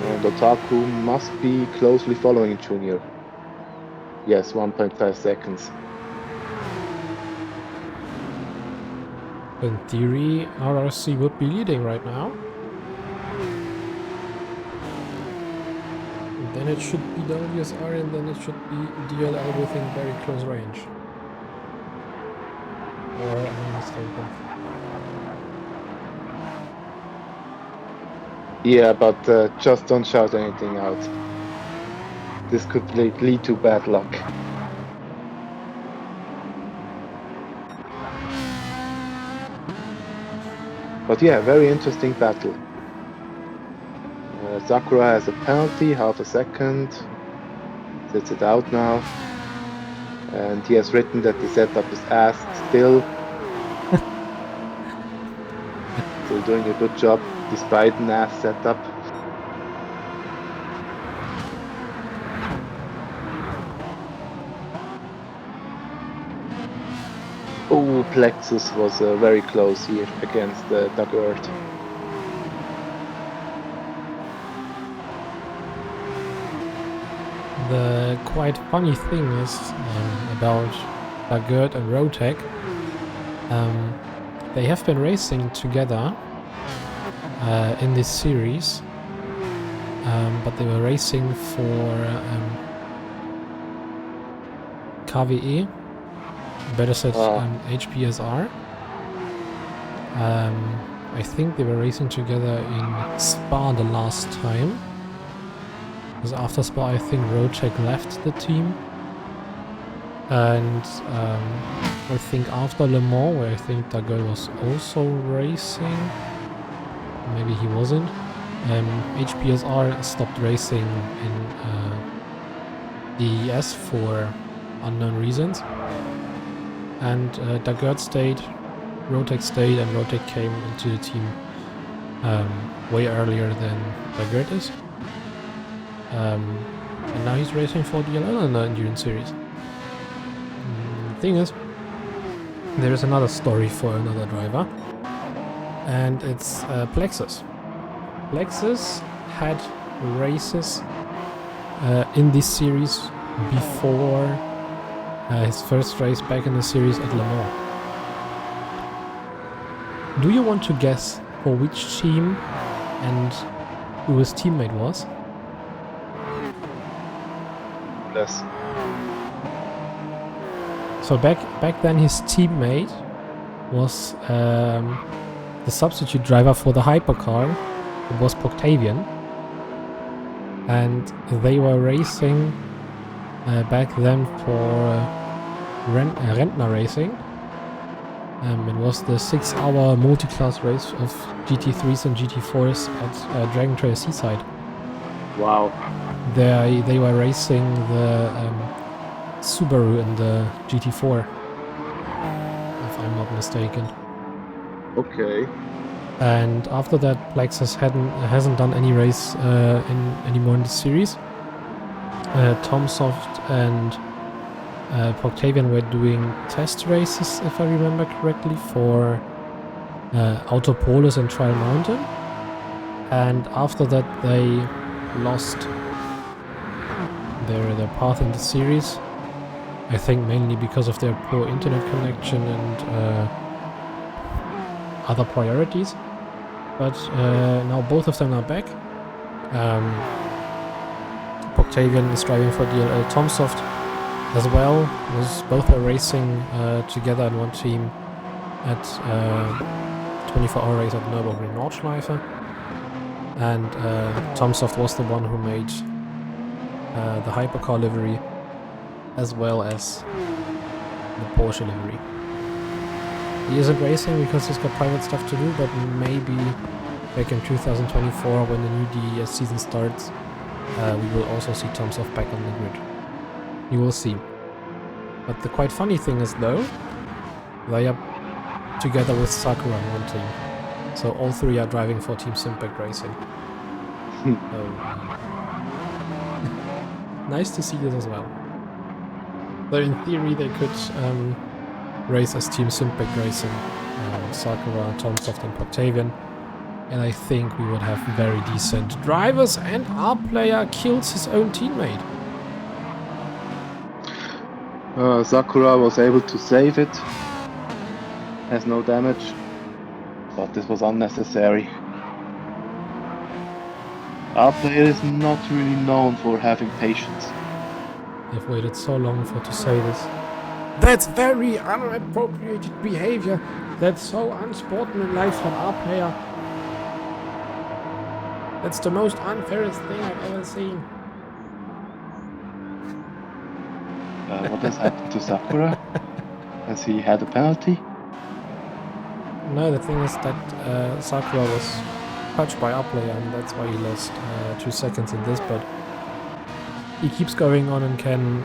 and Otaku must be closely following Junior. Yes, 1.5 seconds. In theory, RRC would be leading right now. And then it should be WSR, and then it should be DLL within very close range. Or am I mistaken? Yeah, but just don't shout anything out. This could lead to bad luck. But yeah, very interesting battle. Sakura has a penalty, half a second. Sits it out now. And he has written that the setup is ass still. Still doing a good job despite an ass setup. Oh, Plexus was very close here against Dagert. The quite funny thing is about Dagert and Rotec. They have been racing together in this series, but they were racing for KWE, better said HPSR. I think they were racing together in Spa the last time. Because after Spa, I think Rotec left the team. And I think after Le Mans, where I think Dagger was also racing, maybe he wasn't, HPSR stopped racing in DES for unknown reasons. And Dagger stayed, Rotec stayed, and Rotec came into the team way earlier than Dagger is. And now he's racing for DLL in the Endurance Series. The thing is, there is another story for another driver, and it's Plexus. Plexus had races in this series before his first race back in the series at Le Mans. Do you want to guess for which team and who his teammate was? Yes. So back then his teammate was the substitute driver for the hypercar. It was Octavian, and they were racing back then for Rentner Racing. It was the 6-hour multi-class race of GT3s and GT4s at Dragon Trail Seaside. Wow. They were racing the Subaru in the GT4, if I'm not mistaken. Okay. And after that, Plexus hasn't done any race anymore in the series. Tomsoft and Octavian were doing test races, if I remember correctly, for Autopolis and Trial Mountain. And after that, they lost their path in the series. I think mainly because of their poor internet connection and other priorities. But now both of them are back. Octavian is driving for DLL. Tomsoft as well. Both are racing together in one team at 24-hour race at Nürburgring Nordschleife. And Tomsoft was the one who made the hypercar livery as well as the Porsche livery. He isn't racing because he's got private stuff to do, but maybe back in 2024 when the new DES season starts, we will also see Tomsoft back on the grid. You will see. But the quite funny thing is though, they are together with Sakura on one team. So all three are driving for Team Simpec Racing. Nice to see this as well. So in theory they could race as Team Simpec Racing, Sakura, Tomsoft and Octavian. And I think we would have very decent drivers, and our player kills his own teammate. Sakura was able to save it. Has no damage. But this was unnecessary. Our player is not really known for having patience. I've waited so long for to say this. That's very unappropriated behavior. That's so unsportsmanlike from our player. That's the most unfairest thing I've ever seen. What has happened to Sakura? Has he had a penalty? No, the thing is that Sakura was touched by our player, and that's why he lost 2 seconds in this, but he keeps going on and can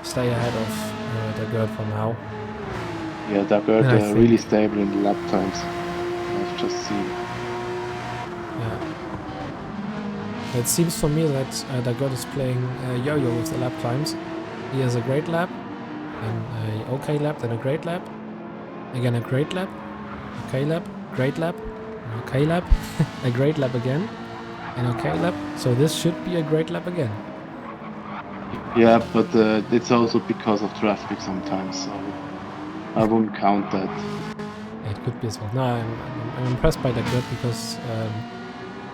stay ahead of the girl for now. Yeah, Dagger And I think- really stable in the lap times. I've just seen. Yeah. It seems for me that Dagot is playing yo-yo with the lap times. He has a great lap, and a okay lap, then a great lap, again a great lap, okay lap, great lap, an okay lap, a great lap again, an okay lap. So this should be a great lap again. Yeah, but it's also because of traffic sometimes, so I wouldn't count that. It could be as well. No, I'm impressed by Dagot because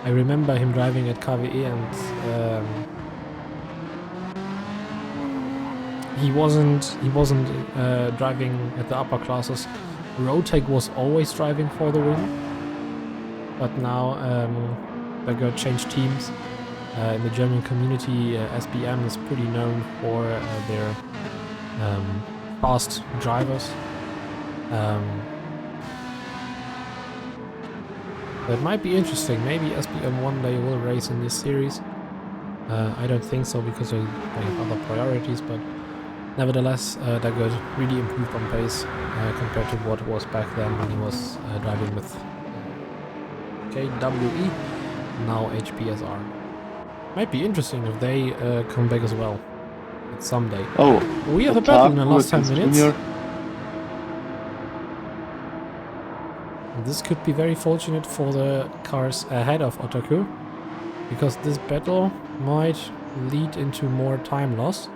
I remember him driving at KWE, and he wasn't driving at the upper classes. Rotec was always driving for the win, but now Dagot changed teams. In the German community, SBM is pretty known for their fast drivers. That might be interesting. Maybe SBM one day will race in this series. I don't think so because they have other priorities, but nevertheless, Dagot really improved on pace compared to what it was back then when he was driving with KWE, now HPSR. Might be interesting if they come back as well someday. Oh, We have a battle in the Otaku last 10 against minutes. Junior. This could be very fortunate for the cars ahead of Otaku, because this battle might lead into more time loss.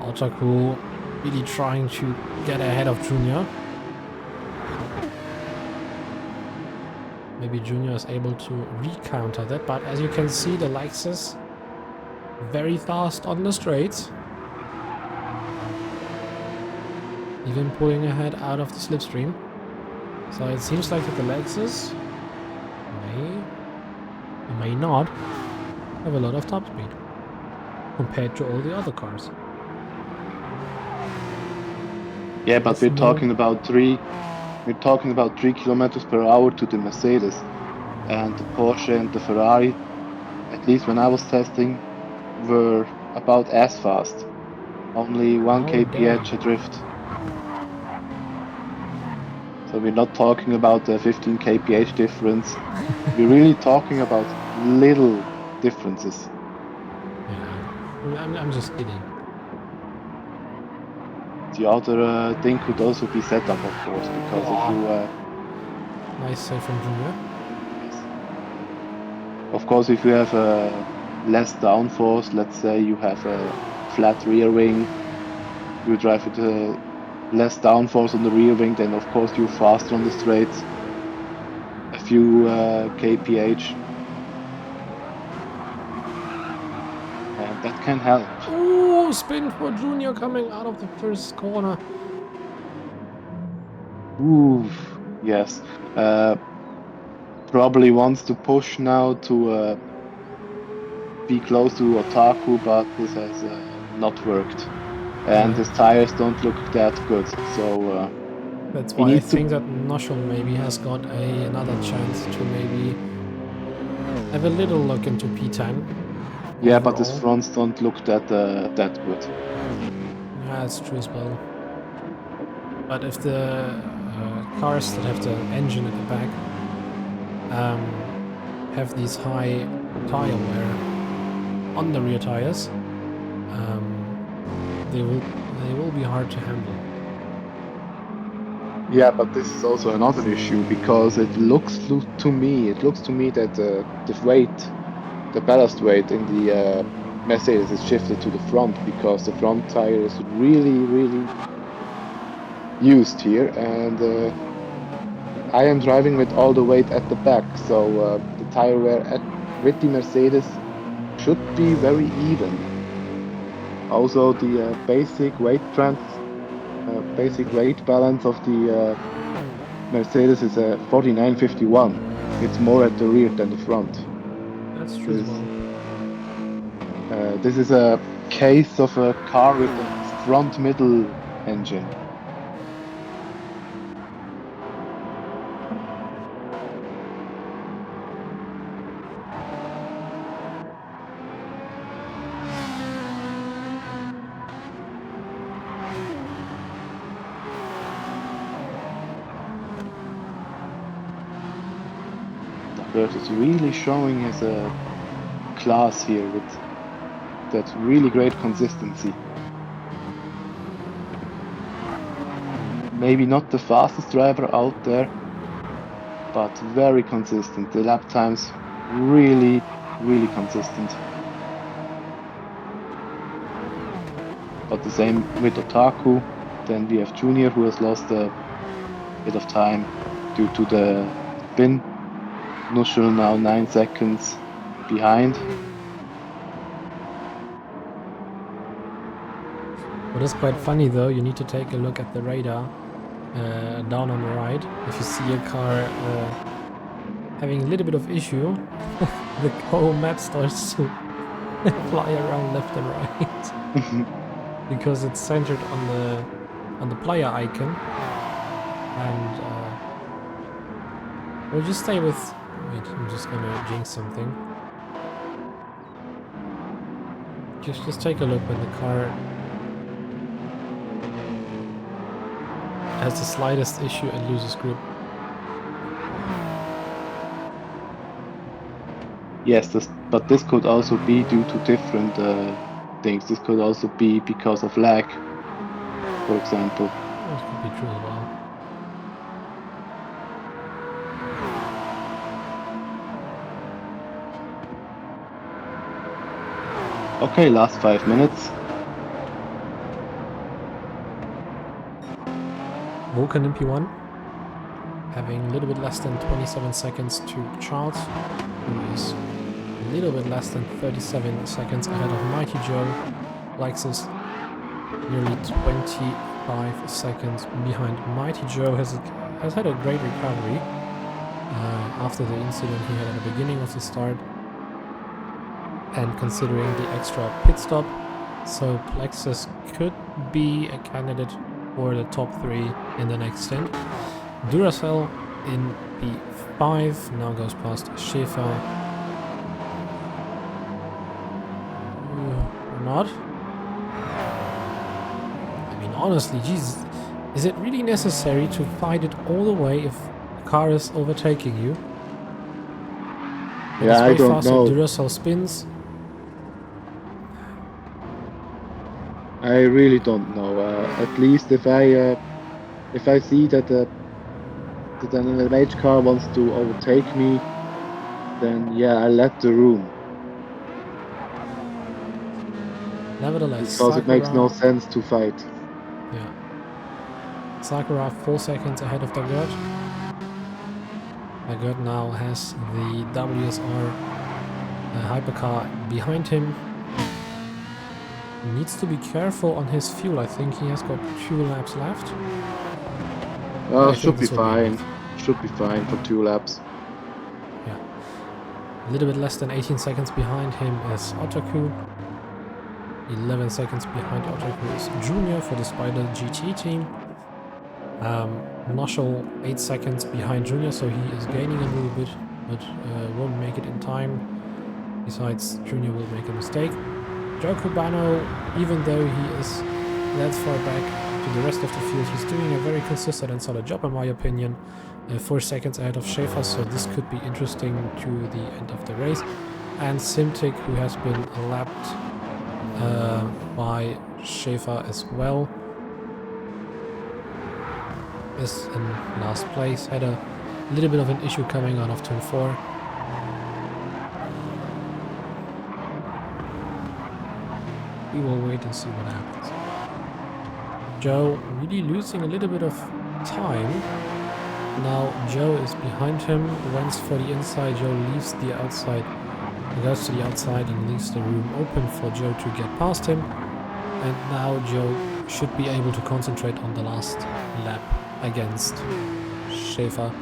Otaku really trying to get ahead of Junior. Maybe Junior is able to recounter that, but as you can see, the Lexus very fast on the straights. Even pulling ahead out of the slipstream. So it seems like that the Lexus may or may not have a lot of top speed compared to all the other cars. Yeah, but Yes, we're no. talking about 3 kilometers per hour to the Mercedes, and the Porsche and the Ferrari, at least when I was testing, were about as fast. Only 1 How kph dare. adrift. So we're not talking about a 15 kph difference. We're really talking about little differences. Yeah, I'm just kidding. The other thing could also be setup, of course, because if you, Nice save from Junior. of course, if you have less downforce, let's say you have a flat rear wing, you drive with less downforce on the rear wing, then of course you're faster on the straights. A few kph. And that can help. Ooh, spin for Junior coming out of the first corner. Ooh, yes. Probably wants to push now to be close to Otaku, but this has not worked. And his tires don't look that good, so That's he why I needs to- think that Noshel maybe has got another chance to maybe have a little look into P10. yeah, but his overall. fronts don't look that good. Yeah, that's true as well. But if the cars that have the engine at the back have these high tire wear on the rear tires, they will be hard to handle. Yeah, but this is also another issue because it looks to me that the ballast weight in the Mercedes is shifted to the front because the front tire is really used here, and I am driving with all the weight at the back, so the tire wear with the Mercedes should be very even. Also, the basic weight balance of the Mercedes is a 4951. It's more at the rear than the front. That's true as well. This is a case of a car with a front middle engine. Bert is really showing his class here with that really great consistency. Maybe not the fastest driver out there, but very consistent. The lap times really consistent. But the same with Otaku. Then we have Junior, who has lost a bit of time due to the spin. Nuschel now 9 seconds behind. What is quite funny though, you need to take a look at the radar down on the right. If you see a car having a little bit of issue, the whole map starts to fly around left and right. Because it's centered on the player icon. And we'll just stay with... Wait, I'm just gonna jinx something. Just take a look when the car has the slightest issue and loses grip. Yes, but this could also be due to different things. This could also be because of lag, for example. That could be true as well. Okay, last 5 minutes. Vulcan in P1, having a little bit less than 27 seconds to Charles, who is a little bit less than 37 seconds ahead of Mighty Joe. Lexus nearly 25 seconds behind. Mighty Joe has had a great recovery after the incident he had at the beginning of the start, and considering the extra pit stop, so Lexus could be a candidate for the top 3 in the next stint. Duracell in P5 now goes past Schäfer. Or not. I mean, honestly, Jesus, is it really necessary to fight it all the way if a car is overtaking you? And Yeah, I don't faster know. Duracell spins. I really don't know. At least if I see that an LMH car wants to overtake me, then yeah, I let the room. Nevertheless, Because it makes no Sakura- sense to fight. Yeah. Sakura 4 seconds ahead of Dagert. Dagert now has the WSR hypercar behind him. He needs to be careful on his fuel. I think he has got 2 laps left. I Should think be this will be fine. enough. Should be fine for 2 laps. Yeah. A little bit less than 18 seconds behind him is Otaku. 11 seconds behind Otaku is Junior for the Spider GT team. Noshel 8 seconds behind Junior, so he is gaining a little bit, but won't make it in time. Besides, Junior will make a mistake. Joe Cubano, even though he is that far back, to the rest of the field, he's doing a very consistent and solid job in my opinion. 4 seconds ahead of Schaefer, so this could be interesting to the end of the race. And Simtic, who has been lapped by Schaefer as well, is in last place. Had a little bit of an issue coming out of turn 4. We will wait and see what happens. Joe really losing a little bit of time. Now Joe is behind him, runs for the inside. Joe leaves the outside, goes to the outside and leaves the room open for Joe to get past him. And now Joe should be able to concentrate on the last lap against Schaefer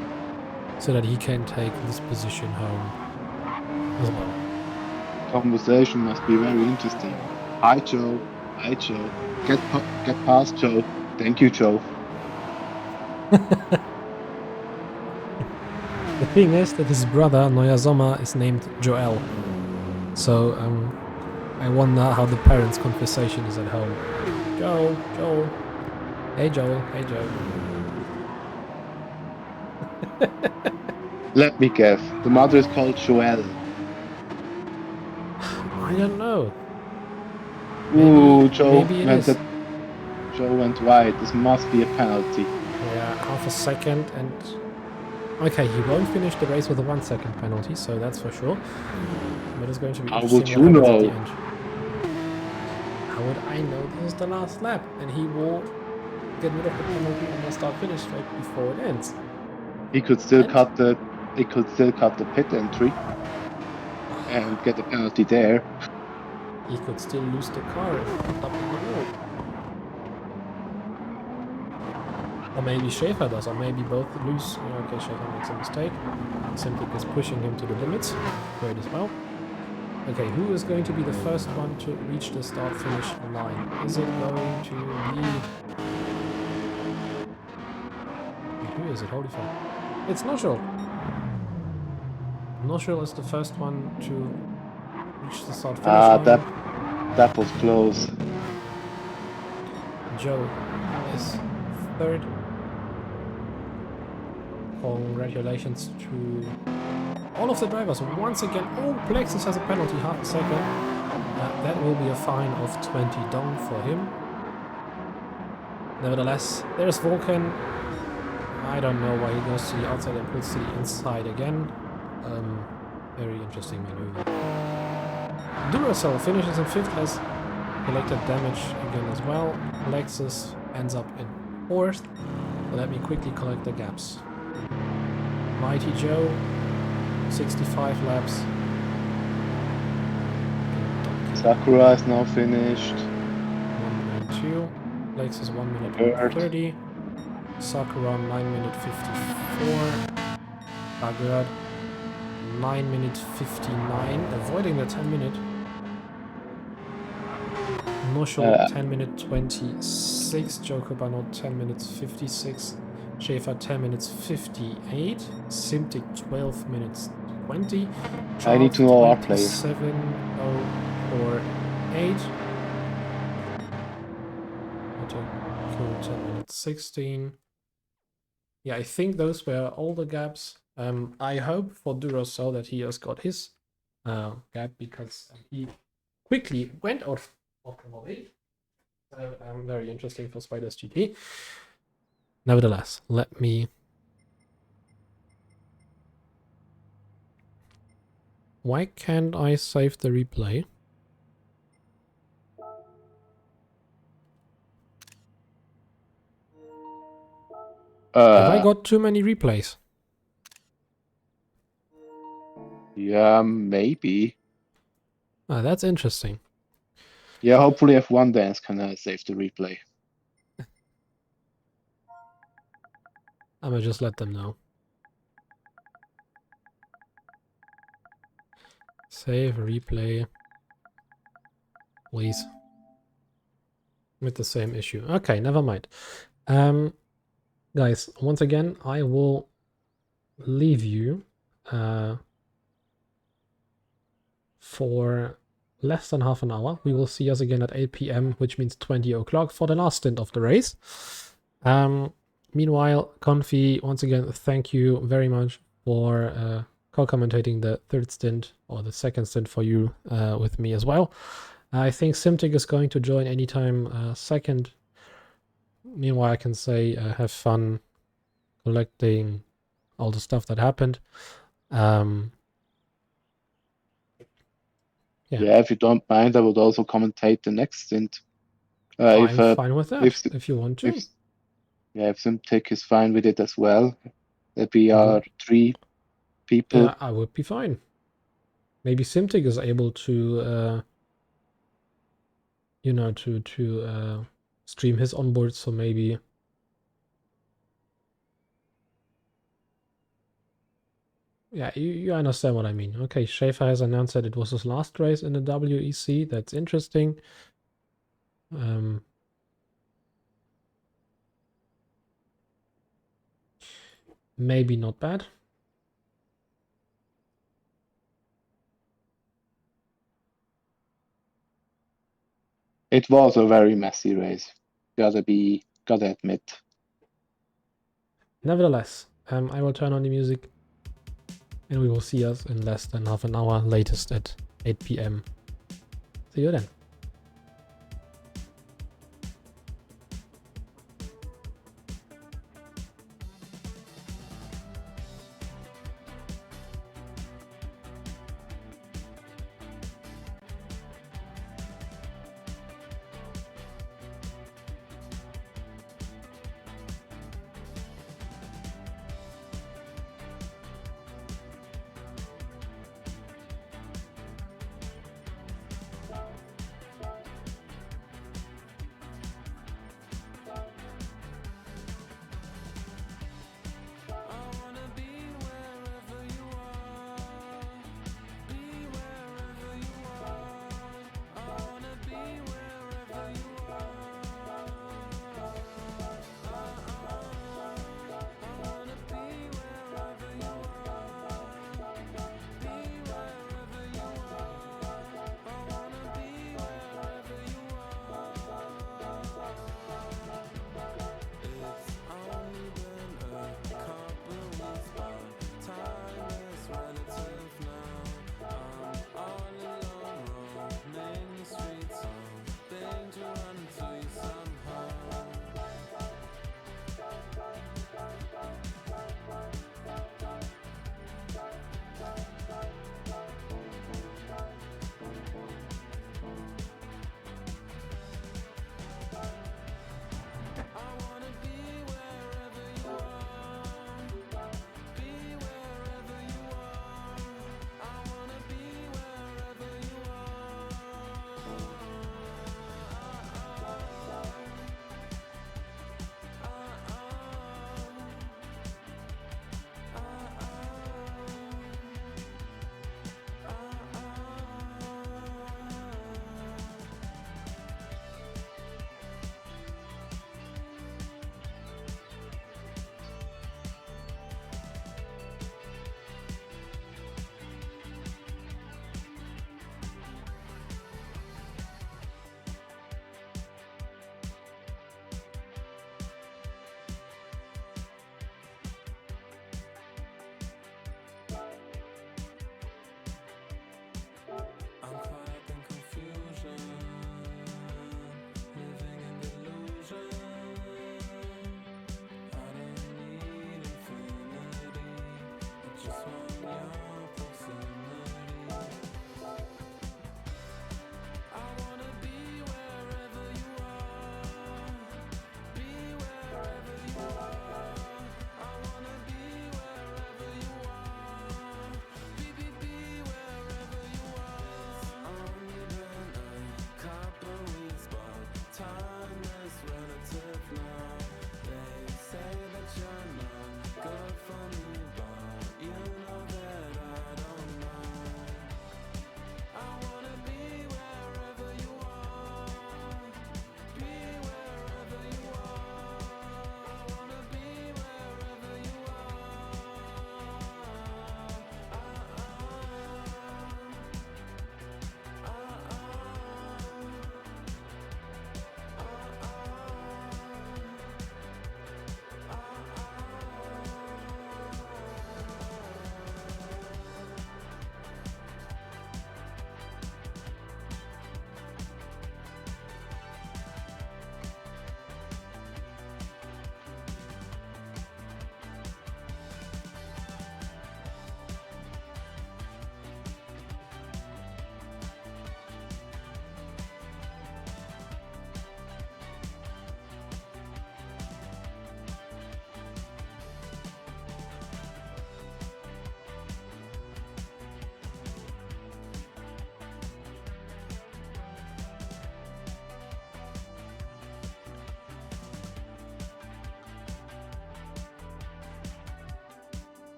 so that he can take this position home as well. Conversation must be very interesting. Hi Joe. Hi Joe. Get past Joe. Thank you, Joe. The thing is that his brother, Neuer Sommer, is named Joel. So, I wonder how the parents' conversation is at home. Joe, Joel. Hey Joel, hey Joe. Let me guess. The mother is called Joelle. I don't know. Ooh, Joe maybe it went is. Joe went wide. This must be a penalty. Yeah, half a second and... Okay, he won't finish the race with a 1 second penalty, so that's for sure. But it's going to be How interesting would what you happens at know? the end. How would I know this is the last lap? And he will get rid of the penalty on the start finish straight before it ends. He could still And- cut the pit entry and get a penalty there. He could still lose the car if he popped up in the road. Or maybe Schaefer does, or maybe both lose. Okay, Schaefer makes a mistake. Simtic is pushing him to the limits. Great as well. Okay, who is going to be the first one to reach the start-finish line? Is it going to be... Wait, who is it? Holy fuck. It's Noshul! Noshul is the first one to reach the start-finish line. That was close. Joe is third. Congratulations to all of the drivers once again. Oh, Plexus has a penalty, half a second. That will be a fine of 20 dong for him. Nevertheless, there's Vulcan. I don't know why he goes to the outside and pulls to the inside again. Very interesting maneuver. Duracell finishes in 5th, has collected damage again as well. Lexus ends up in 4th. Let me quickly collect the gaps. Mighty Joe, 65 laps. Sakura is now finished. 1.2. Lexus 1 minute Third. 30. Sakura 9 minute 54. Agard 9 minute 59, avoiding the 10 minute. Noshul 10 minute 26. Joker Bano 10 minutes 56. Schaefer 10 minutes 58. Simtic 12 minutes 20. I need to know our players. 7:04.8. Cool, 10 minutes 16. Yeah, I think those were all the gaps. I hope for Duracell that he has got his gap because he quickly went out of the way. So very interesting for Spiders GT. Nevertheless, let me... Why can't I save the replay? Have I got too many replays? Yeah, maybe. Ah, that's interesting. Yeah, hopefully F1 Dance can save the replay. I'm gonna just let them know. Save replay. Please. With the same issue. Okay, never mind. Guys, once again, I will leave you for less than half an hour. We will see us again at 8 p.m., which means 20 o'clock for the last stint of the race. Meanwhile, Confi, once again, thank you very much for co-commentating the third stint, or the second stint for you with me as well. I think Simtic is going to join anytime second. Meanwhile, I can say have fun collecting all the stuff that happened. Yeah, if you don't mind, I would also commentate the next stint. I'm fine with that, if you want to. If Simtic is fine with it as well, that we are 3 people. Yeah, I would be fine. Maybe Simtic is able to, to stream his onboard, so maybe. Yeah, you understand what I mean. Okay, Schaefer has announced that it was his last race in the WEC. That's interesting. Maybe not bad. It was a very messy race. Gotta admit. Nevertheless, I will turn on the music and we will see us in less than half an hour, latest at 8 p.m. See you then.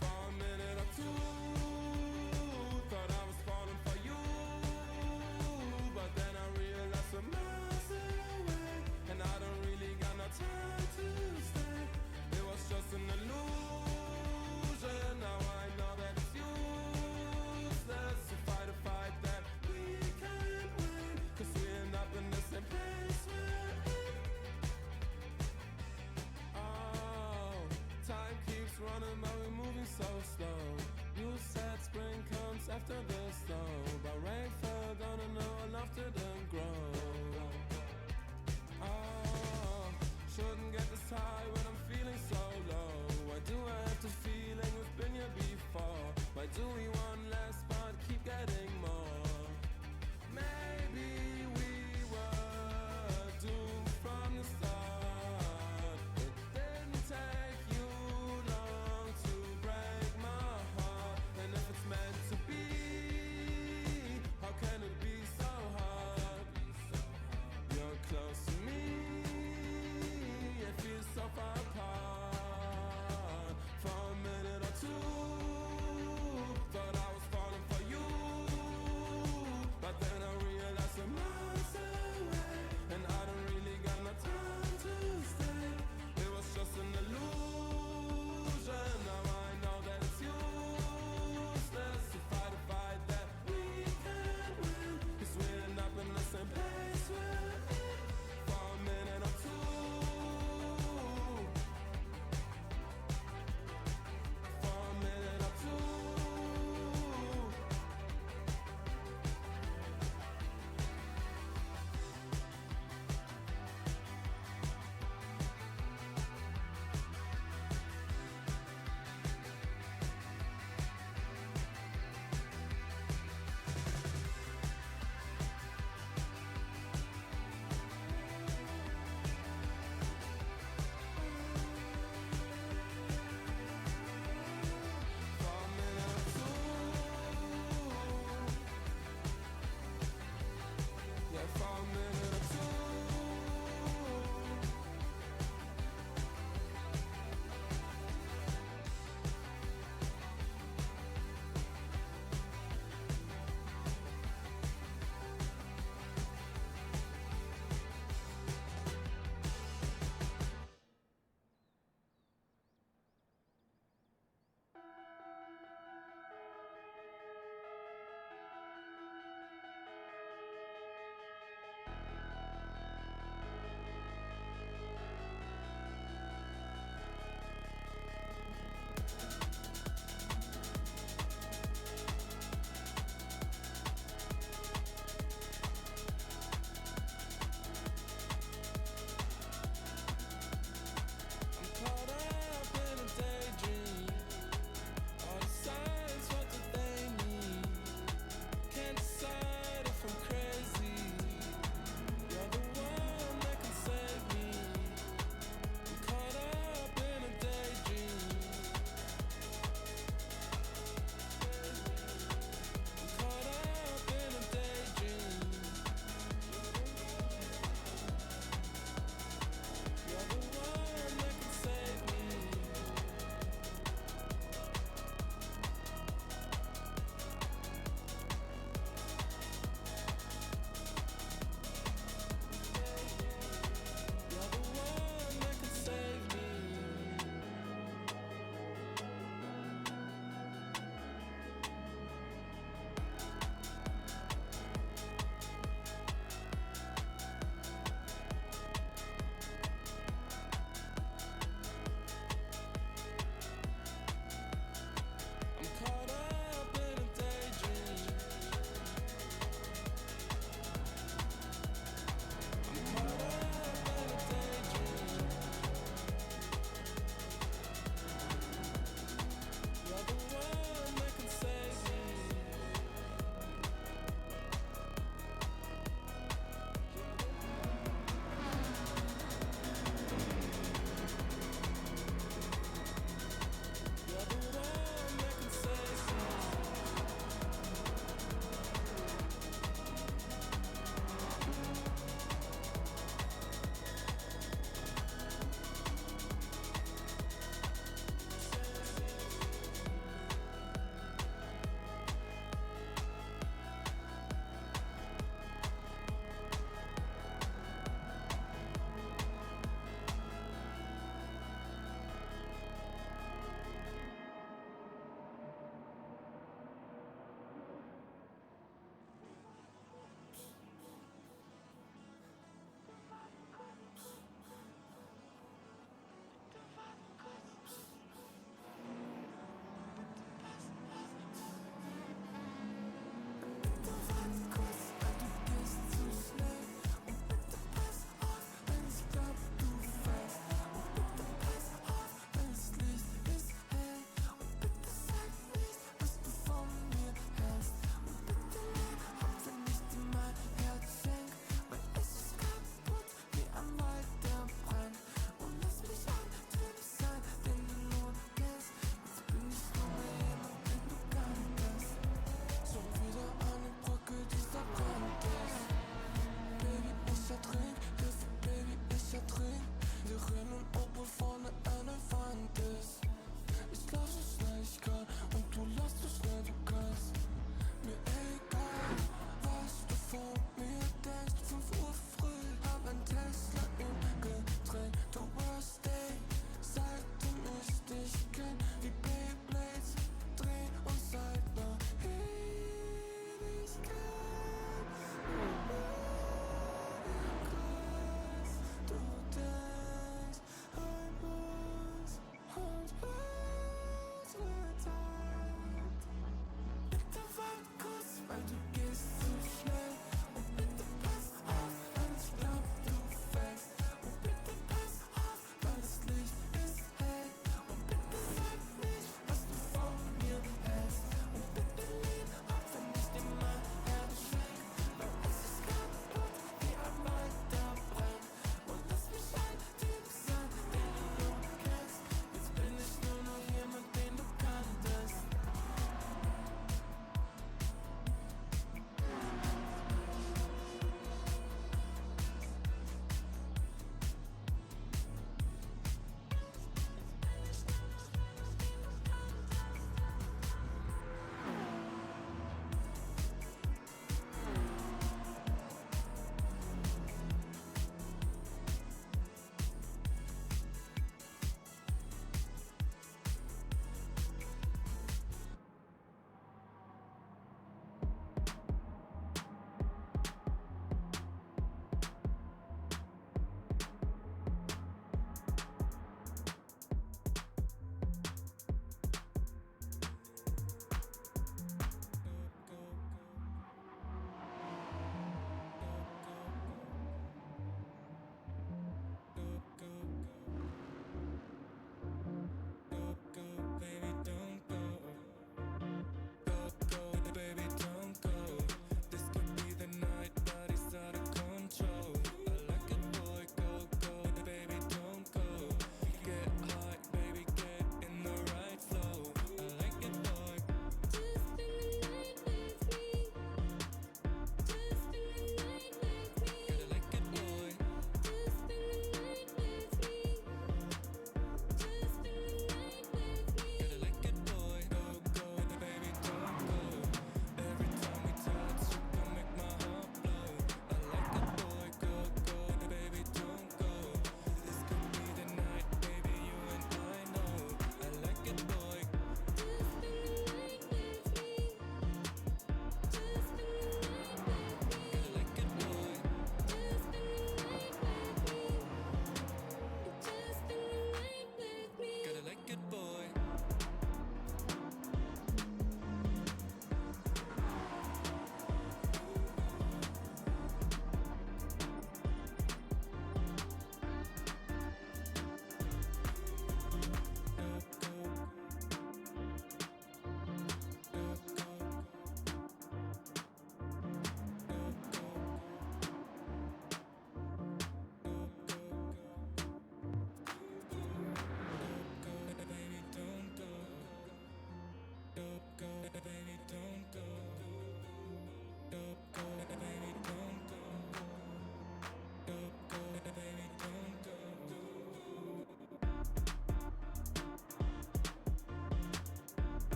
For a minute or two,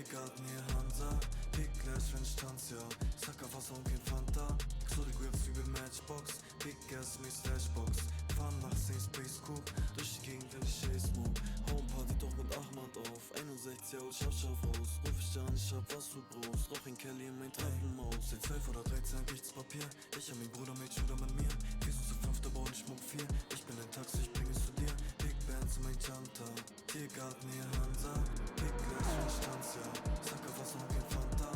Tiergarten, hier Hansa, Big Glass, wenn ich tanz, ja. Sacker Wasser und kein Fanta. Exotic Waves wie Matchbox, Big Gas, mich Slashbox. Fahren nach St. Space Coupe, durch die Gegend in die Chase Move. Homeparty doch mit Ahmad auf, 61 Jahre, scharf raus. Ruf ich an, ich hab was du brauchst. Rauch in Kelly in mein Treppenhaus. Seit 12 oder 13 Gerichtspapier. Ich hab mein Bruder mit Shooter mit mir. Wir sind zu 5, aber ich Schmuck 4. Ich bin ein Taxi, ich bring es zu dir. Big Bands in mein Chanta. Tiergarten, hier Hansa. Big Glass, wenn ich tanz, ja. Sacker Wasser und kein Fanta.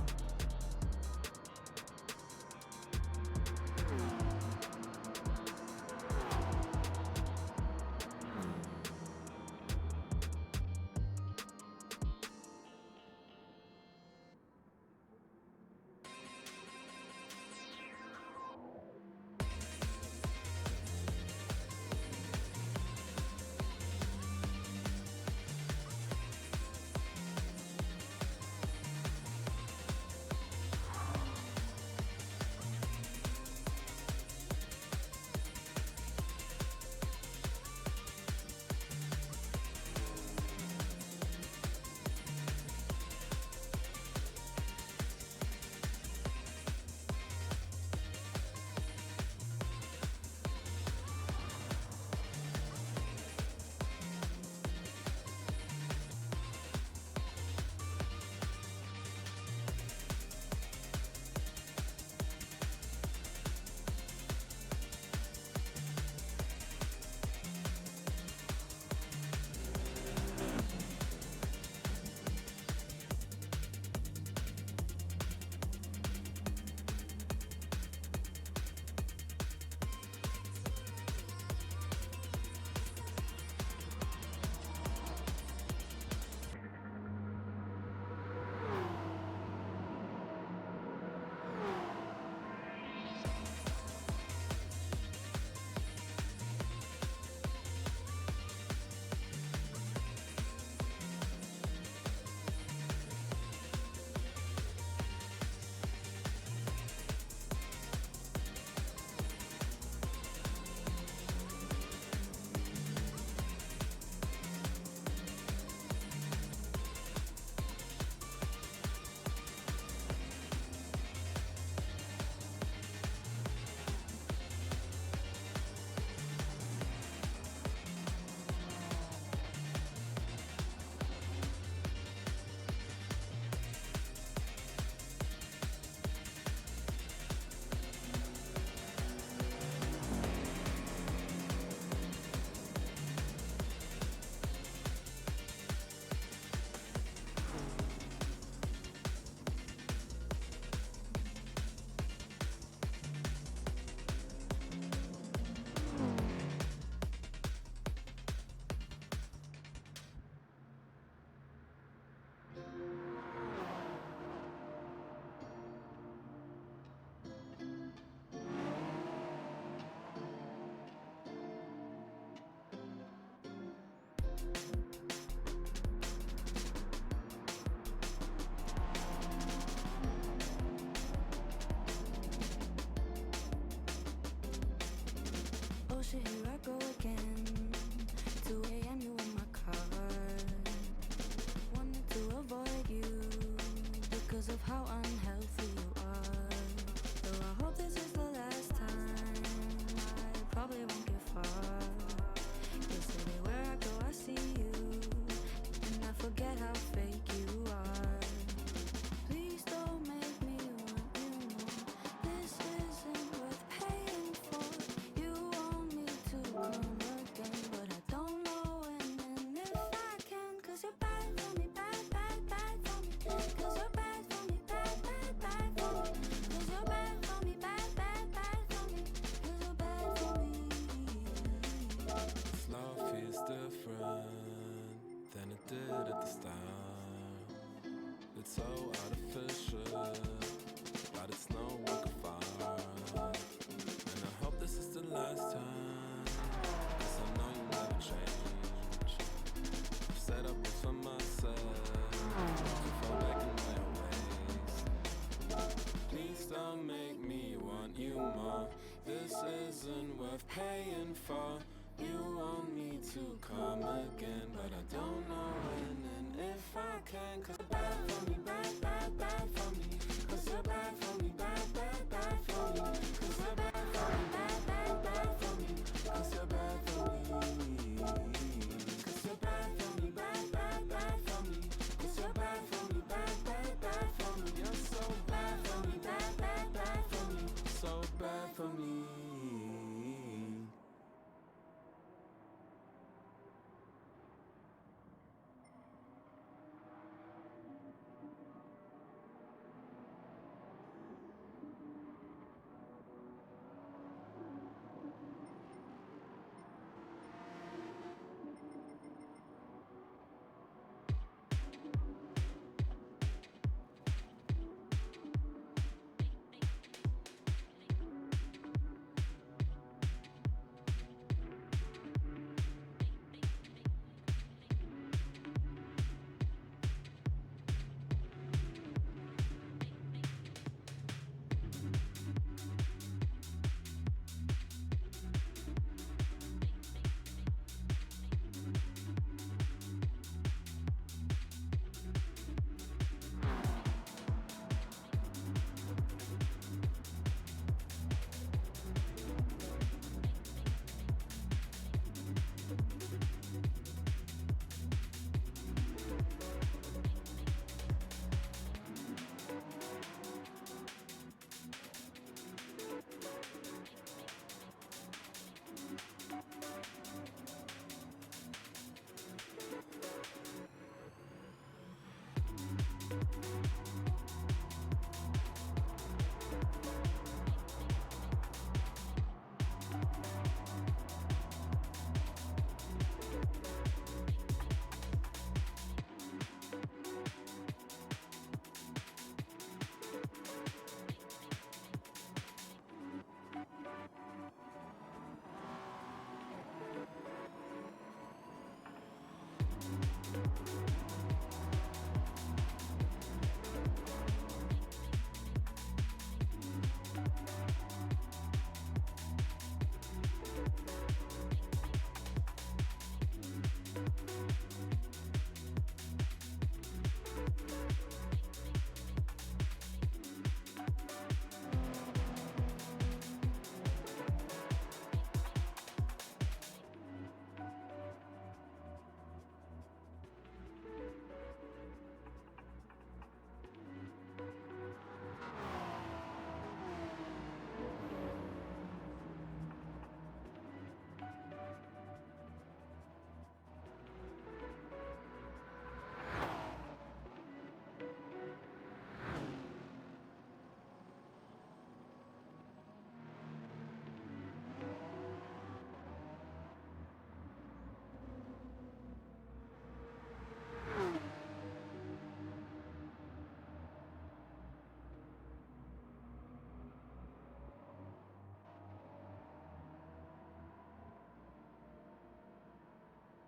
Come again, but I don't know when and if I can, 'cause bad for me, bad, bad, bad for me. 'Cause you're bad for me, bad, bad, bad for me. 'Cause you're bad for me, bad, bad, bad for me. 'Cause you're bad for me. 'Cause you're bad for me, bad, bad, bad for me. 'Cause you're bad for me, bad, bad, bad for me. You're so bad for me, bad, bad, bad for me. So bad for me.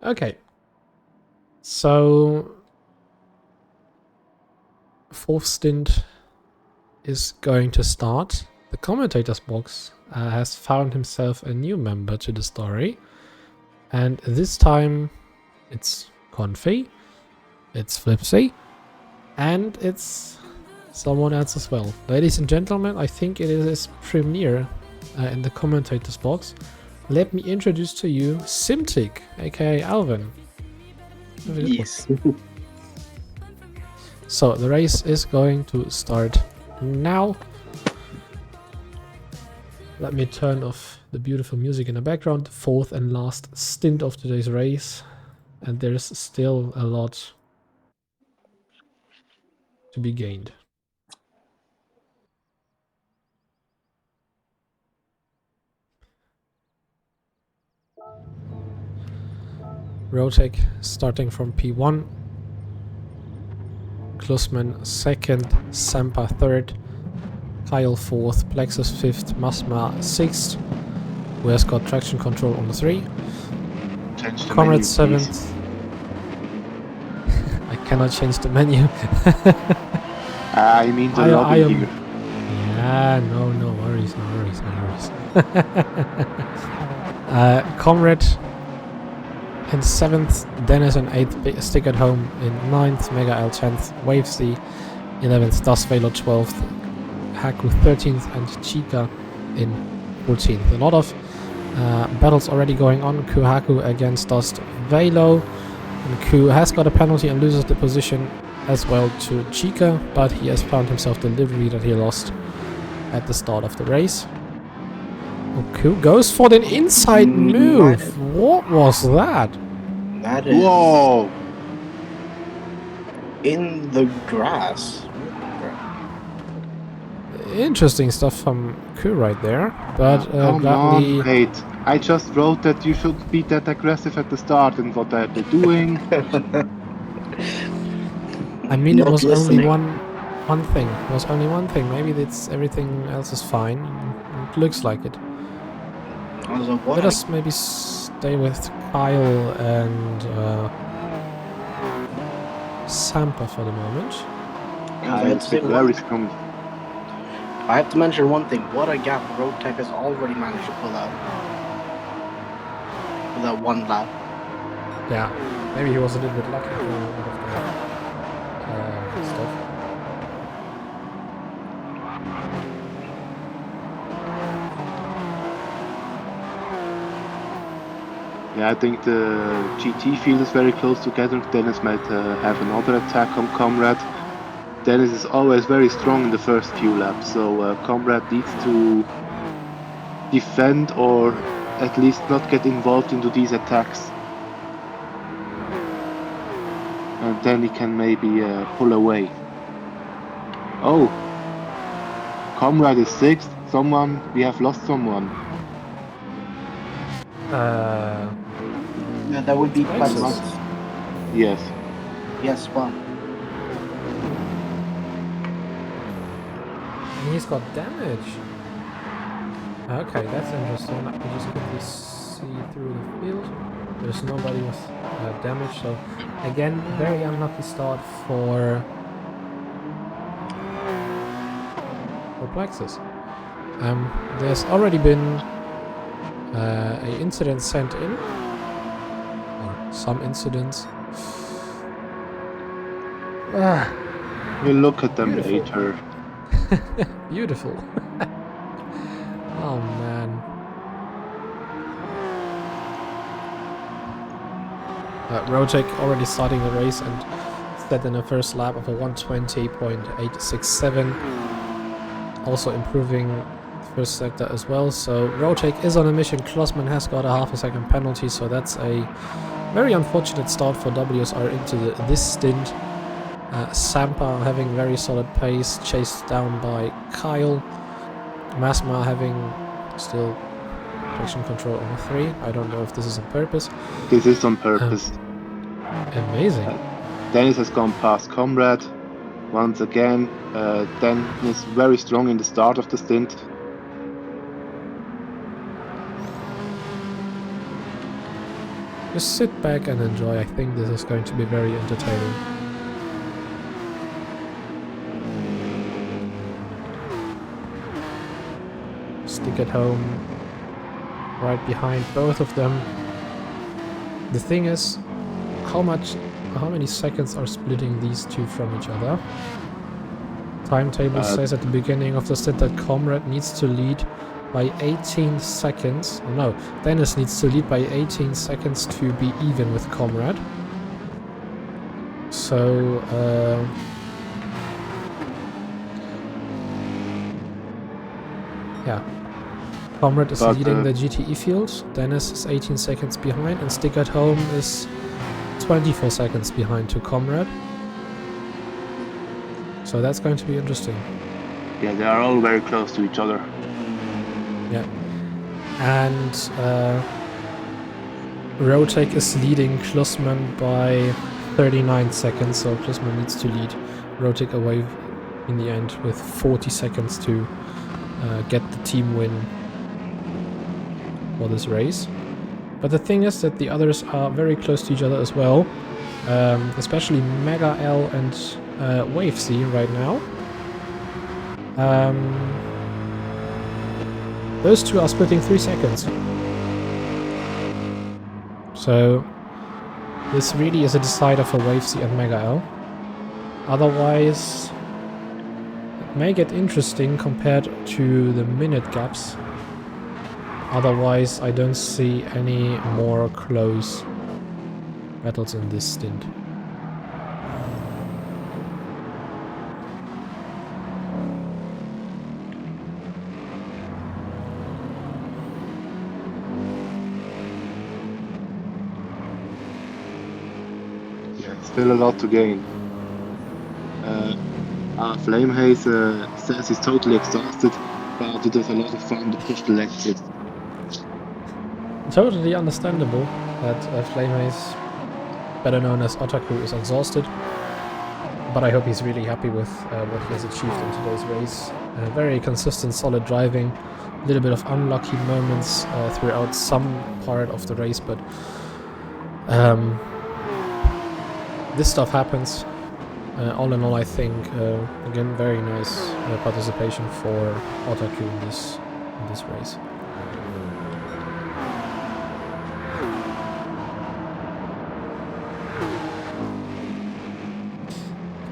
Okay. So, fourth stint is going to start. The commentator's box has found himself a new member to the story. And this time it's Confi, it's Flipsy, and it's someone else as well. Ladies and gentlemen, I think it is his premiere in the commentator's box. Let me introduce to you Simtic, aka Alvin. Yes. So the race is going to start now. Let me turn off the beautiful music in the background. Fourth and last stint of today's race. And there's still a lot to be gained. Rotek starting from P1. Klusman second, Sampa third, Kyle fourth, Plexus fifth, Masma sixth, who has got traction control on the 3. Change the Comrade menu, seventh. I cannot change the menu. I mean the lobby am. here. Yeah, no worries, no worries, no worries. Comrade in 7th, Dennis in 8th, Stick at Home in 9th, Mega L 10th, Wave C 11th, Dust Velo 12th, Haku 13th, and Chica in 14th. A lot of battles already going on. Kuhaku against Dust Velo. And Ku has got a penalty and loses the position as well to Chica, but he has found himself the livery that he lost at the start of the race. Ku goes for the inside move. What was that? That is Whoa! in the grass. Interesting stuff from Ku right there, but Come gladly... on, wait. I just wrote that you shouldn't be that aggressive at the start, and what are they doing? I mean, it Not was listening. only one thing. It was only one thing. Maybe it's everything else is fine. It looks like it. Let us maybe stay with Kyle and Sampa for the moment. It's very strong. I have to mention one thing. What a gap Roadtech has already managed to pull out. With that one lap. Yeah, maybe he was a little bit lucky for a lot of the stuff. Yeah, I think the GT field is very close together. Dennis might have another attack on Comrade. Dennis is always very strong in the first few laps, so Comrade needs to defend or at least not get involved into these attacks. And then he can maybe pull away. Oh! Comrade is 6th. We have lost someone. Yeah, that would be quite Texas. nice. Yes. Yes, well. And he's got damage. Okay, that's interesting. Let me just quickly see through the field. There's nobody with damage, so again, very unlucky start for Plexus. There's already been an incident sent in, or some incidents. We'll look at them later. Beautiful. Oh man. Rojek already starting the race and set in the first lap of a 120.867. Also improving the first sector as well. So Rojek is on a mission. Klossman has got a half a second penalty, so that's a very unfortunate start for WSR into this stint. Sampa having very solid pace, chased down by Kyle. Masma having still traction control on 3. I don't know if this is on purpose. This is on purpose. Amazing. Dennis has gone past Comrade. Once again, Dennis very strong in the start of the stint. Just sit back and enjoy. I think this is going to be very entertaining. Stick at Home right behind both of them. The thing is, how many seconds are splitting these two from each other? Timetable says at the beginning of the stint that Comrade needs to lead by 18 seconds. Oh no, Dennis needs to lead by 18 seconds to be even with Comrade. So, yeah. Comrade is leading the GTE field. Dennis is 18 seconds behind, and Stick at Home is 24 seconds behind to Comrade. So that's going to be interesting. Yeah, they are all very close to each other. Yeah. And Rotec is leading Klossman by 39 seconds, so Klossman needs to lead Rotec away in the end with 40 seconds to get the team win for this race. But the thing is that the others are very close to each other as well, especially Mega L and Wave C right now. Those two are splitting 3 seconds. So This really is a decider for Wave C and Mega L. Otherwise, it may get interesting compared to the minute gaps. Otherwise, I don't see any more close battles in this stint. Still a lot to gain. Flame Haze says he's totally exhausted, but it is a lot of fun to push the exit. Totally understandable that Flame Haze, better known as Otaku, is exhausted. But I hope he's really happy with what he has achieved in today's race. Very consistent, solid driving. A little bit of unlucky moments throughout some part of the race, but this stuff happens. All in all, I think, again, very nice participation for Otaku in this race.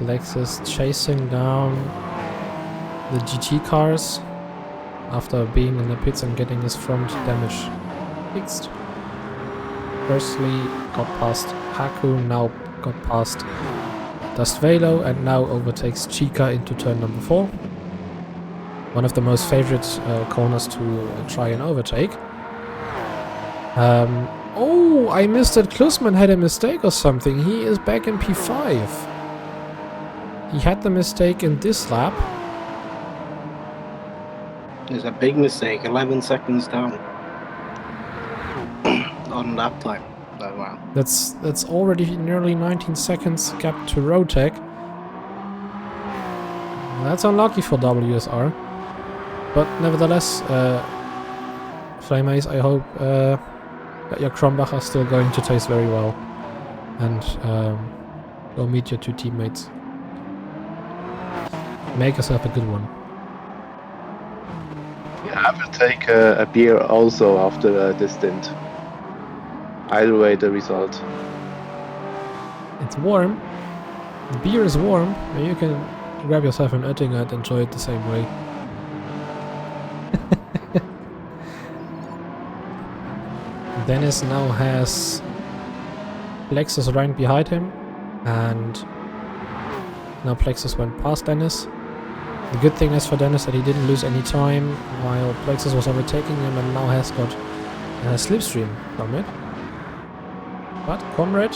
Lexus chasing down the GT cars after being in the pits and getting his front damage fixed. Firstly, got past Haku, now got past Dust Velo, and now overtakes Chica into turn number 4. One of the most favorite corners to try and overtake. Oh, I missed it. Klusman had a mistake or something. He is back in P5. He had the mistake in this lap. It's a big mistake. 11 seconds down on lap time. Oh, wow. That's already nearly 19 seconds gap to Rotec. That's unlucky for WSR. But nevertheless, Flame Ace, I hope that your Kronbach are still going to taste very well. And go meet your two teammates. Make yourself a good one. Yeah, I will take a beer also after this stint. Either way, the result. It's warm. The beer is warm, and you can grab yourself an Oettinger and enjoy it the same way. Dennis now has Plexus right behind him, and now Plexus went past Dennis. The good thing is for Dennis that he didn't lose any time while Plexus was overtaking him, and now has got a slipstream from it. But Conrad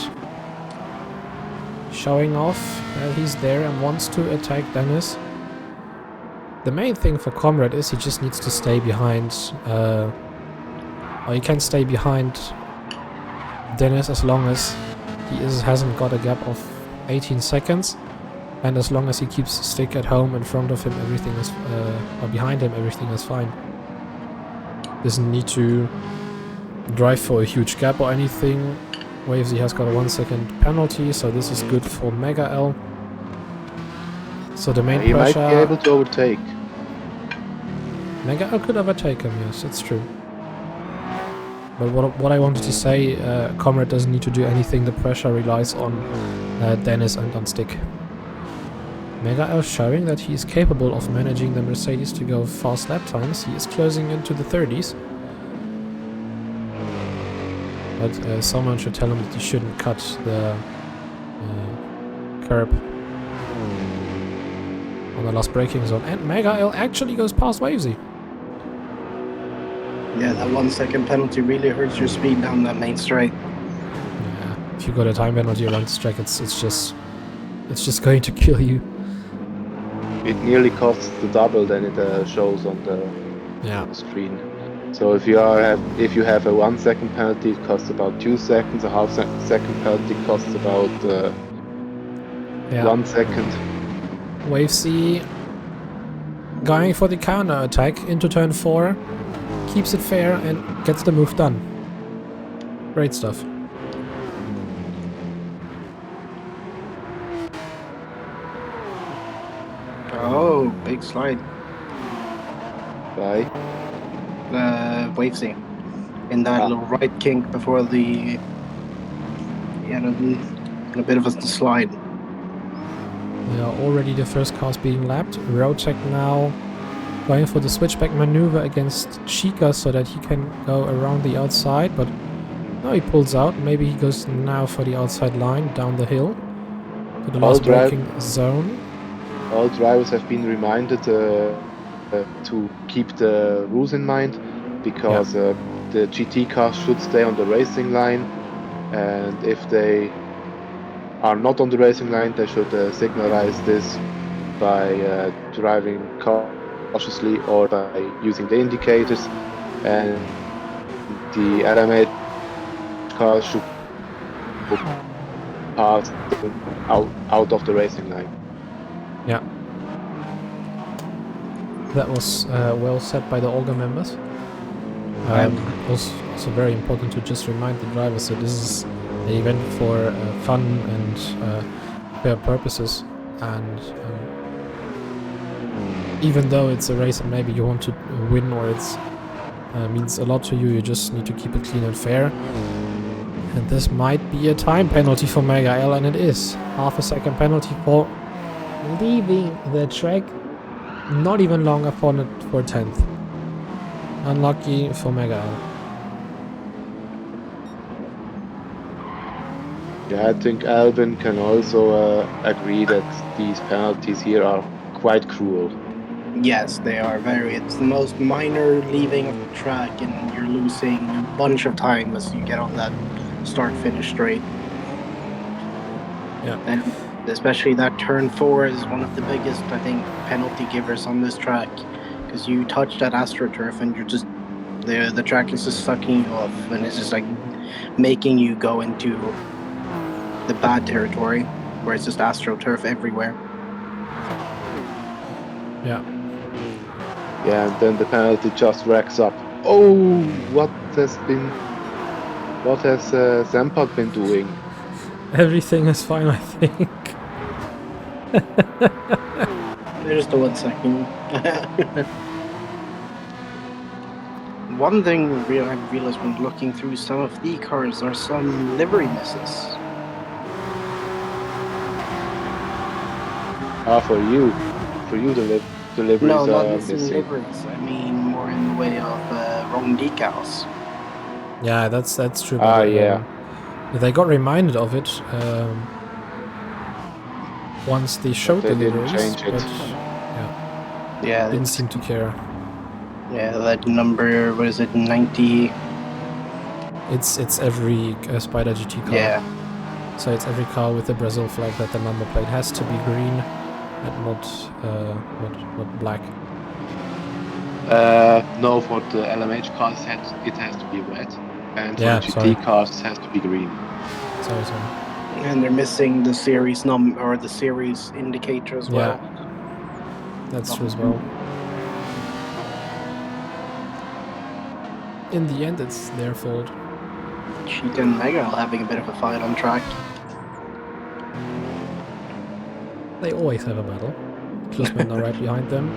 showing off that he's there and wants to attack Dennis. The main thing for Conrad is he just needs to stay behind, or he can stay behind Dennis as long as he hasn't got a gap of 18 seconds. And as long as he keeps stick at home in front of him, everything is, or behind him, everything is fine. Doesn't need to drive for a huge gap or anything. Wavesy has got a 1 second penalty, so this is good for Mega L. So the main He pressure... might be able to overtake. Mega L could overtake him, yes, it's true. But what I wanted to say, Comrade doesn't need to do anything, the pressure relies on Dennis and on stick. Mega L showing that he is capable of managing the Mercedes to go fast lap times. He is closing into the 30s. But someone should tell him that he shouldn't cut the curb on the last braking zone. And Mega L actually goes past Wavesy. Yeah, that 1 second penalty really hurts your speed down that main straight. Yeah, if you got a time penalty around this track, it's just going to kill you. It nearly costs the double than it shows on the screen. So if you have a 1 second penalty, it costs about 2 seconds. A half second penalty costs about 1 second. Wavesy going for the counter attack into turn 4, keeps it fair and gets the move done. Great stuff. Oh, big slide. Bye. Wavesy. In that little right kink before the... get in a bit of a slide. Yeah, already the first car's being lapped. Roadcheck now going for the switchback maneuver against Chica so that he can go around the outside, but no, he pulls out. Maybe he goes now for the outside line down the hill to the last braking zone. All drivers have been reminded to keep the rules in mind, because the GT cars should stay on the racing line, and if they are not on the racing line, they should signalize this by driving cautiously or by using the indicators, and the LMH cars should pass out of the racing line. Yeah. That was well said by the Olga members. Also very important to just remind the drivers that this is an event for fun and fair purposes, and even though it's a race and maybe you want to win or it's means a lot to you, you just need to keep it clean and fair. And this might be a time penalty for Mega L, and it is. Half a second penalty for leaving the track. Not even longer for 10th. Unlucky for Mega L. Yeah, I think Alvin can also agree that these penalties here are quite cruel. Yes, they are very. It's the most minor leaving of the track, and you're losing a bunch of time as you get on that start-finish straight. Yeah. And especially that turn 4 is one of the biggest, I think, penalty givers on this track, because you touch that AstroTurf and you're just the track is just sucking you off, and it's just like making you go into the bad territory where it's just AstroTurf everywhere. Yeah. Yeah, and then the penalty just racks up. Oh, what has Zampat been doing? Everything is fine, I think. Just a 1 second. One thing I've realized when looking through some of the cars are some livery misses. For you, the liveries No, not are missing missing. liveries. I mean, more in the way of wrong decals. Yeah, that's true. But, Yeah. They got reminded of it once they showed They the didn't liveries, change it. but Yeah, didn't seem to care. Yeah, that number, what is it, 90? It's every Spider GT car. Yeah. So it's every car with the Brazil flag that the number plate has to be green and not black. No, for the LMH cars it has to be red, and for Yeah, the GT sorry. cars it has to be green. Sorry. And they're missing the series number or the series indicator as well. Yeah, that's true as well. In the end, it's their fault. Cheetah and Mega are having a bit of a fight on track. They always have a battle. Klusman are right behind them.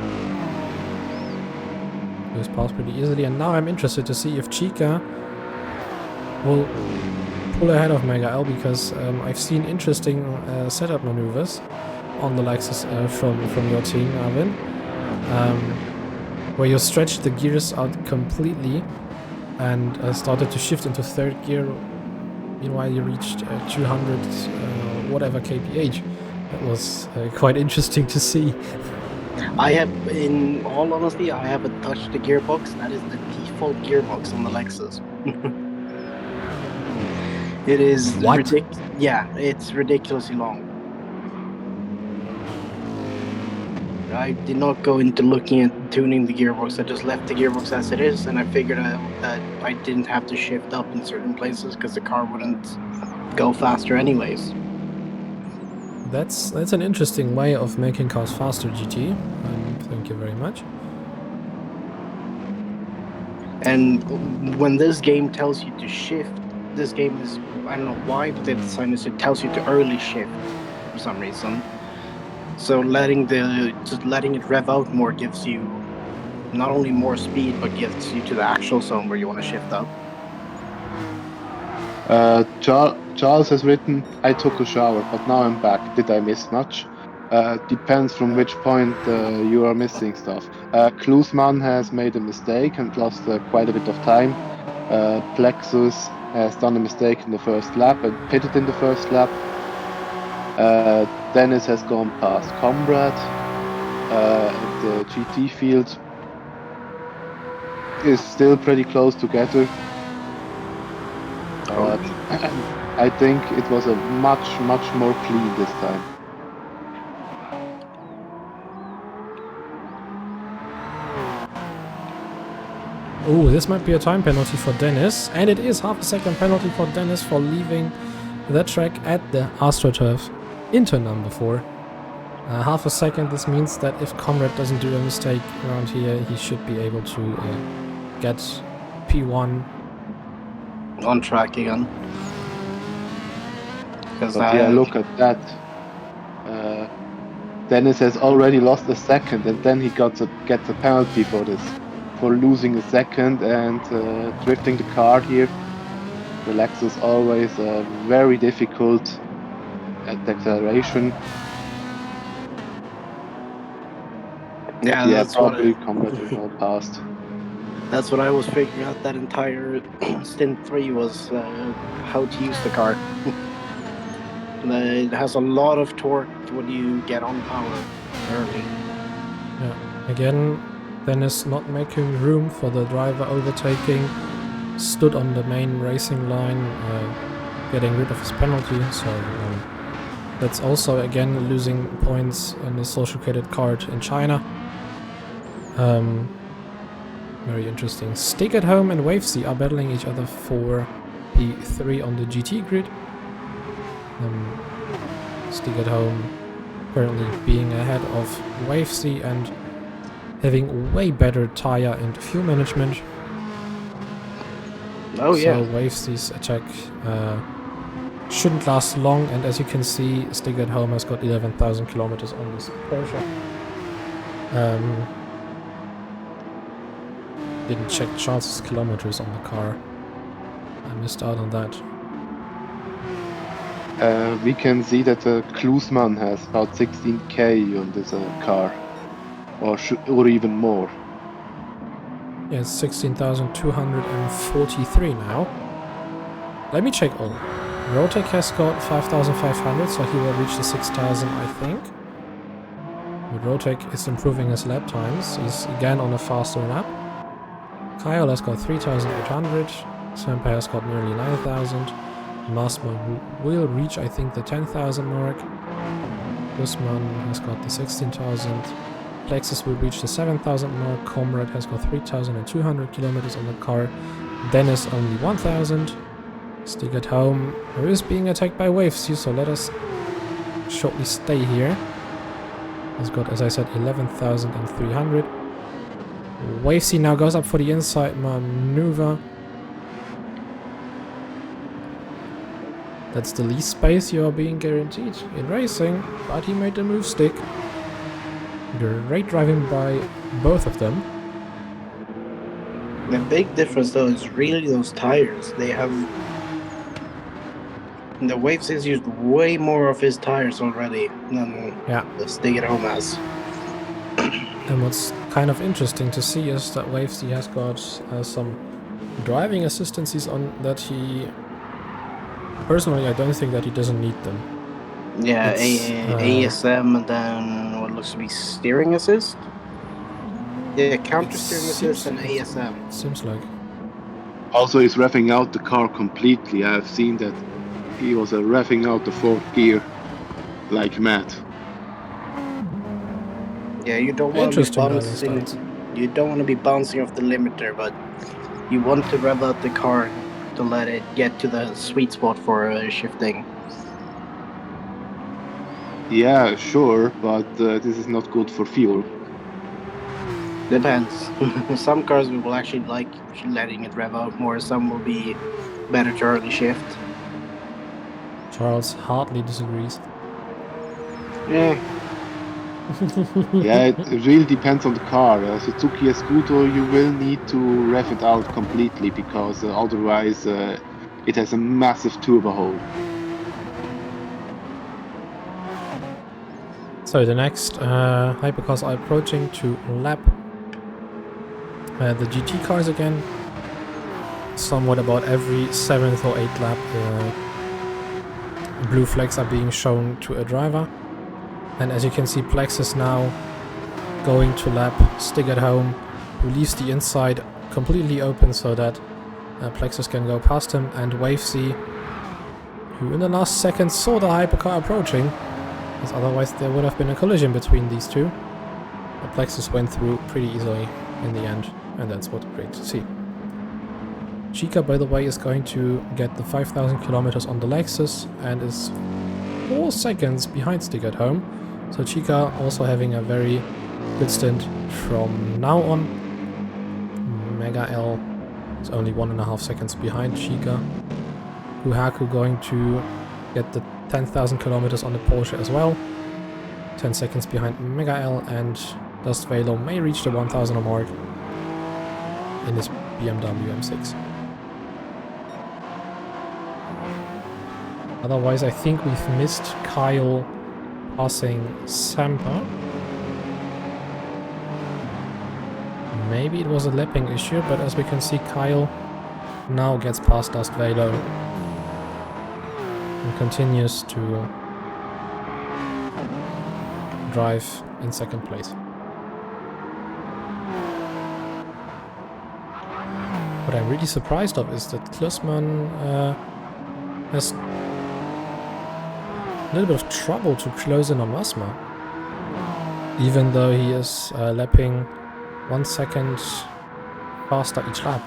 Goes past pretty easily, and now I'm interested to see if Chica will pull ahead of Mega L, because I've seen interesting setup maneuvers on the Lexus from your team, Arvin, where you stretched the gears out completely and started to shift into third gear. Meanwhile, you reached 200 whatever kph. That was quite interesting to see. I have, in all honesty, I haven't touched the gearbox. That is the default gearbox on the Lexus. It is ridiculous. Yeah, it's ridiculously long. I did not go into looking at tuning the gearbox. I just left the gearbox as it is, and I figured out that I didn't have to shift up in certain places because the car wouldn't go faster anyways. That's an interesting way of making cars faster, GT. Thank you very much. And when this game tells you to shift, this game is, I don't know why, but they designed this, it tells you to early shift for some reason. So just letting it rev out more gives you not only more speed, but gets you to the actual zone where you want to shift up. Charles has written, I took a shower, but now I'm back. Did I miss much? Depends from which point you are missing stuff. Klusman has made a mistake and lost quite a bit of time. Plexus has done a mistake in the first lap and pitted in the first lap. Dennis has gone past Comrade. The GT field is still pretty close together. But I think it was a much more clean this time. Oh, this might be a time penalty for Dennis, and it is half a second penalty for Dennis for leaving the track at the AstroTurf into number 4. Half a second, this means that if Comrade doesn't do a mistake around here, he should be able to get P1 on track again. But yeah, look at that. Dennis has already lost a second, and then he gets a penalty for this, for losing a second and drifting the car here. The Lexus always very difficult at the acceleration. Yeah, Yeah, that's probably what Comrade will go past. That's what I was figuring out. That entire Stint 3 was how to use the car. It has a lot of torque when you get on power early. Yeah, again, Dennis not making room for the driver overtaking, stood on the main racing line, getting rid of his penalty, so that's also again losing points in the social credit card in China. Very interesting. Stick at Home and WEC are battling each other for P3 on the GT grid. Stick at Home currently being ahead of WEC and having way better tire and fuel management. Oh yeah. So WEC's attack shouldn't last long, and as you can see, Stick at Home has got 11,000 kilometers on this Porsche. Didn't check Charles's kilometers on the car. I missed out on that. We can see that Klusman has about 16k on this car, or even more. Yeah, it's 16,243 now. Let me check all. Rotek has got 5,500, so he will reach the 6,000, I think. But Rotek is improving his lap times. He's again on a faster lap. Kyle has got 3,800. Semper has got nearly 9,000. Masma will reach, I think, the 10,000 mark. Guzman has got the 16,000. Plexus will reach the 7,000 mark. Comrade has got 3,200 kilometers on the car. Dennis only 1,000. Stick at Home is being attacked by WEC, so let us shortly stay here. He's got, as I said, 11,300. WEC now goes up for the inside maneuver. That's the least space you are being guaranteed in racing, but he made the move stick. Great driving by both of them. The big difference though is really those tires. They have... The WEC has used way more of his tires already than the Stick at Home has. And what's kind of interesting to see is that WEC has got some driving assistancies on that he... Personally, I don't think that he doesn't need them. Yeah, ASM and then what looks to be steering assist? Yeah, counter steering assist and ASM. Seems like. Also, he's revving out the car completely. I've seen that he was revving out the fourth gear like mad. Yeah, you don't want to be bouncing. You don't want to be bouncing off the limiter, but you want to rev out the car to let it get to the sweet spot for shifting. Yeah, sure, but this is not good for fuel. Depends. Some cars will actually like letting it rev out more, some will be better to early shift. Charles hardly disagrees. Yeah. Yeah, it really depends on the car. Suzuki Scudo, you will need to rev it out completely because otherwise it has a massive turbo hole. So the next hypercars are approaching to lap the GT cars again. Somewhat about every 7th or 8th lap, blue flags are being shown to a driver. And as you can see, Plex is now going to lap Stick at Home, who leaves the inside completely open so that Plexus can go past him, and WAC, who in the last second saw the hypercar approaching, because otherwise there would have been a collision between these two. But Plexus went through pretty easily in the end, and that's what's great to see. Chica, by the way, is going to get the 5,000 kilometers on the Lexus and is 4 seconds behind Stick at Home. So Chica also having a very good stint from now on. Mega L is only 1.5 seconds behind Chica. Kuhaku going to get the 10,000 kilometers on the Porsche as well. 10 seconds behind Mega L, and Dust Velo may reach the 1,000 mark in his BMW M6. Otherwise, I think we've missed Kyle passing Sampa. Maybe it was a lapping issue, but as we can see, Kyle now gets past Dust Velo and continues to drive in second place. What I'm really surprised of is that Klusman has a little bit of trouble to close in on Masma, even though he is lapping 1 second faster each lap.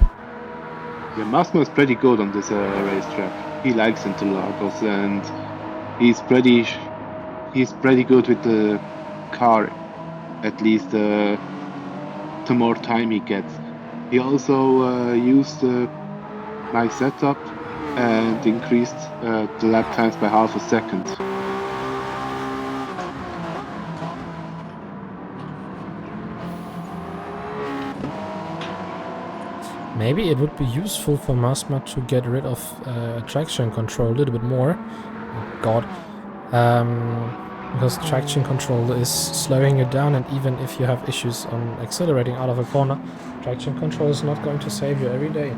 Yeah, Masmo is pretty good on this racetrack. He likes Interlagos, and he's pretty good with the car. At least the more time he gets. He also used my setup and increased the lap times by half a second. Maybe it would be useful for Masma to get rid of traction control a little bit more. Oh god. Because traction control is slowing you down, and even if you have issues on accelerating out of a corner, traction control is not going to save you every day.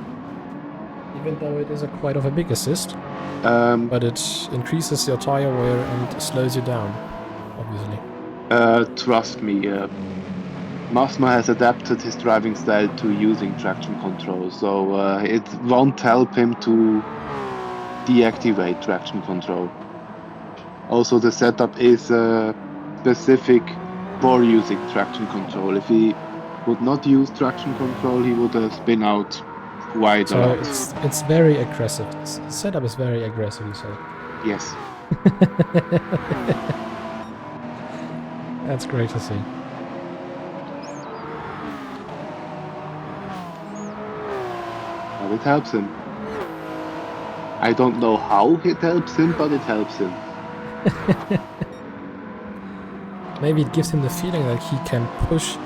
Even though it is quite of a big assist, but it increases your tire wear and slows you down, obviously. Trust me, Masma has adapted his driving style to using traction control, so it won't help him to deactivate traction control. Also, the setup is specific for using traction control. If he would not use traction control, he would spin out quite a lot. So it's very aggressive. The setup is very aggressive, you say? Yes. That's great to see. But it helps him. I don't know how it helps him, but it helps him. Maybe it gives him the feeling that he can push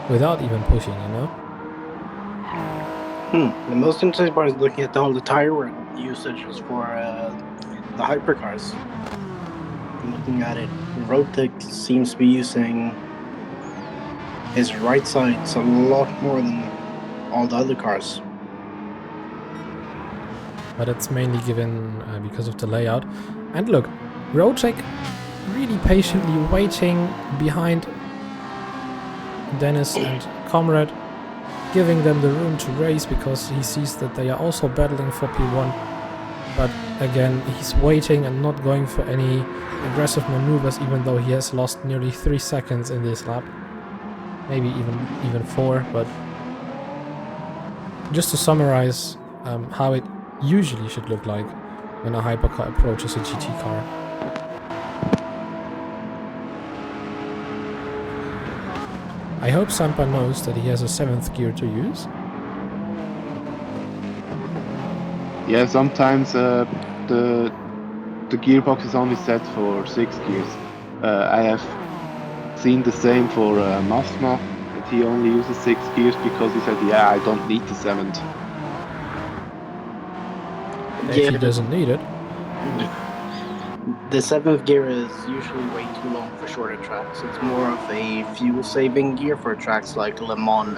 without even pushing, you know? The most interesting part is looking at all the tire wear usages for the hypercars. Looking at it, Rotek seems to be using his right sides a lot more than all the other cars. But it's mainly given because of the layout. And look, Rotek really patiently waiting behind Dennis and Comrade, giving them the room to race because he sees that they are also battling for P1. But again, he's waiting and not going for any aggressive maneuvers, even though he has lost nearly 3 seconds in this lap. Maybe even 4, but just to summarize how it usually should look like when a hypercar approaches a GT car. I hope Sampa knows that he has a 7th gear to use. Yeah, sometimes the gearbox is only set for 6 gears. I have seen the same for Masma, that he only uses 6 gears because he said, yeah, I don't need the 7th. If he doesn't need it. The 7th gear is usually way too long for shorter tracks. It's more of a fuel-saving gear for tracks like Le Mans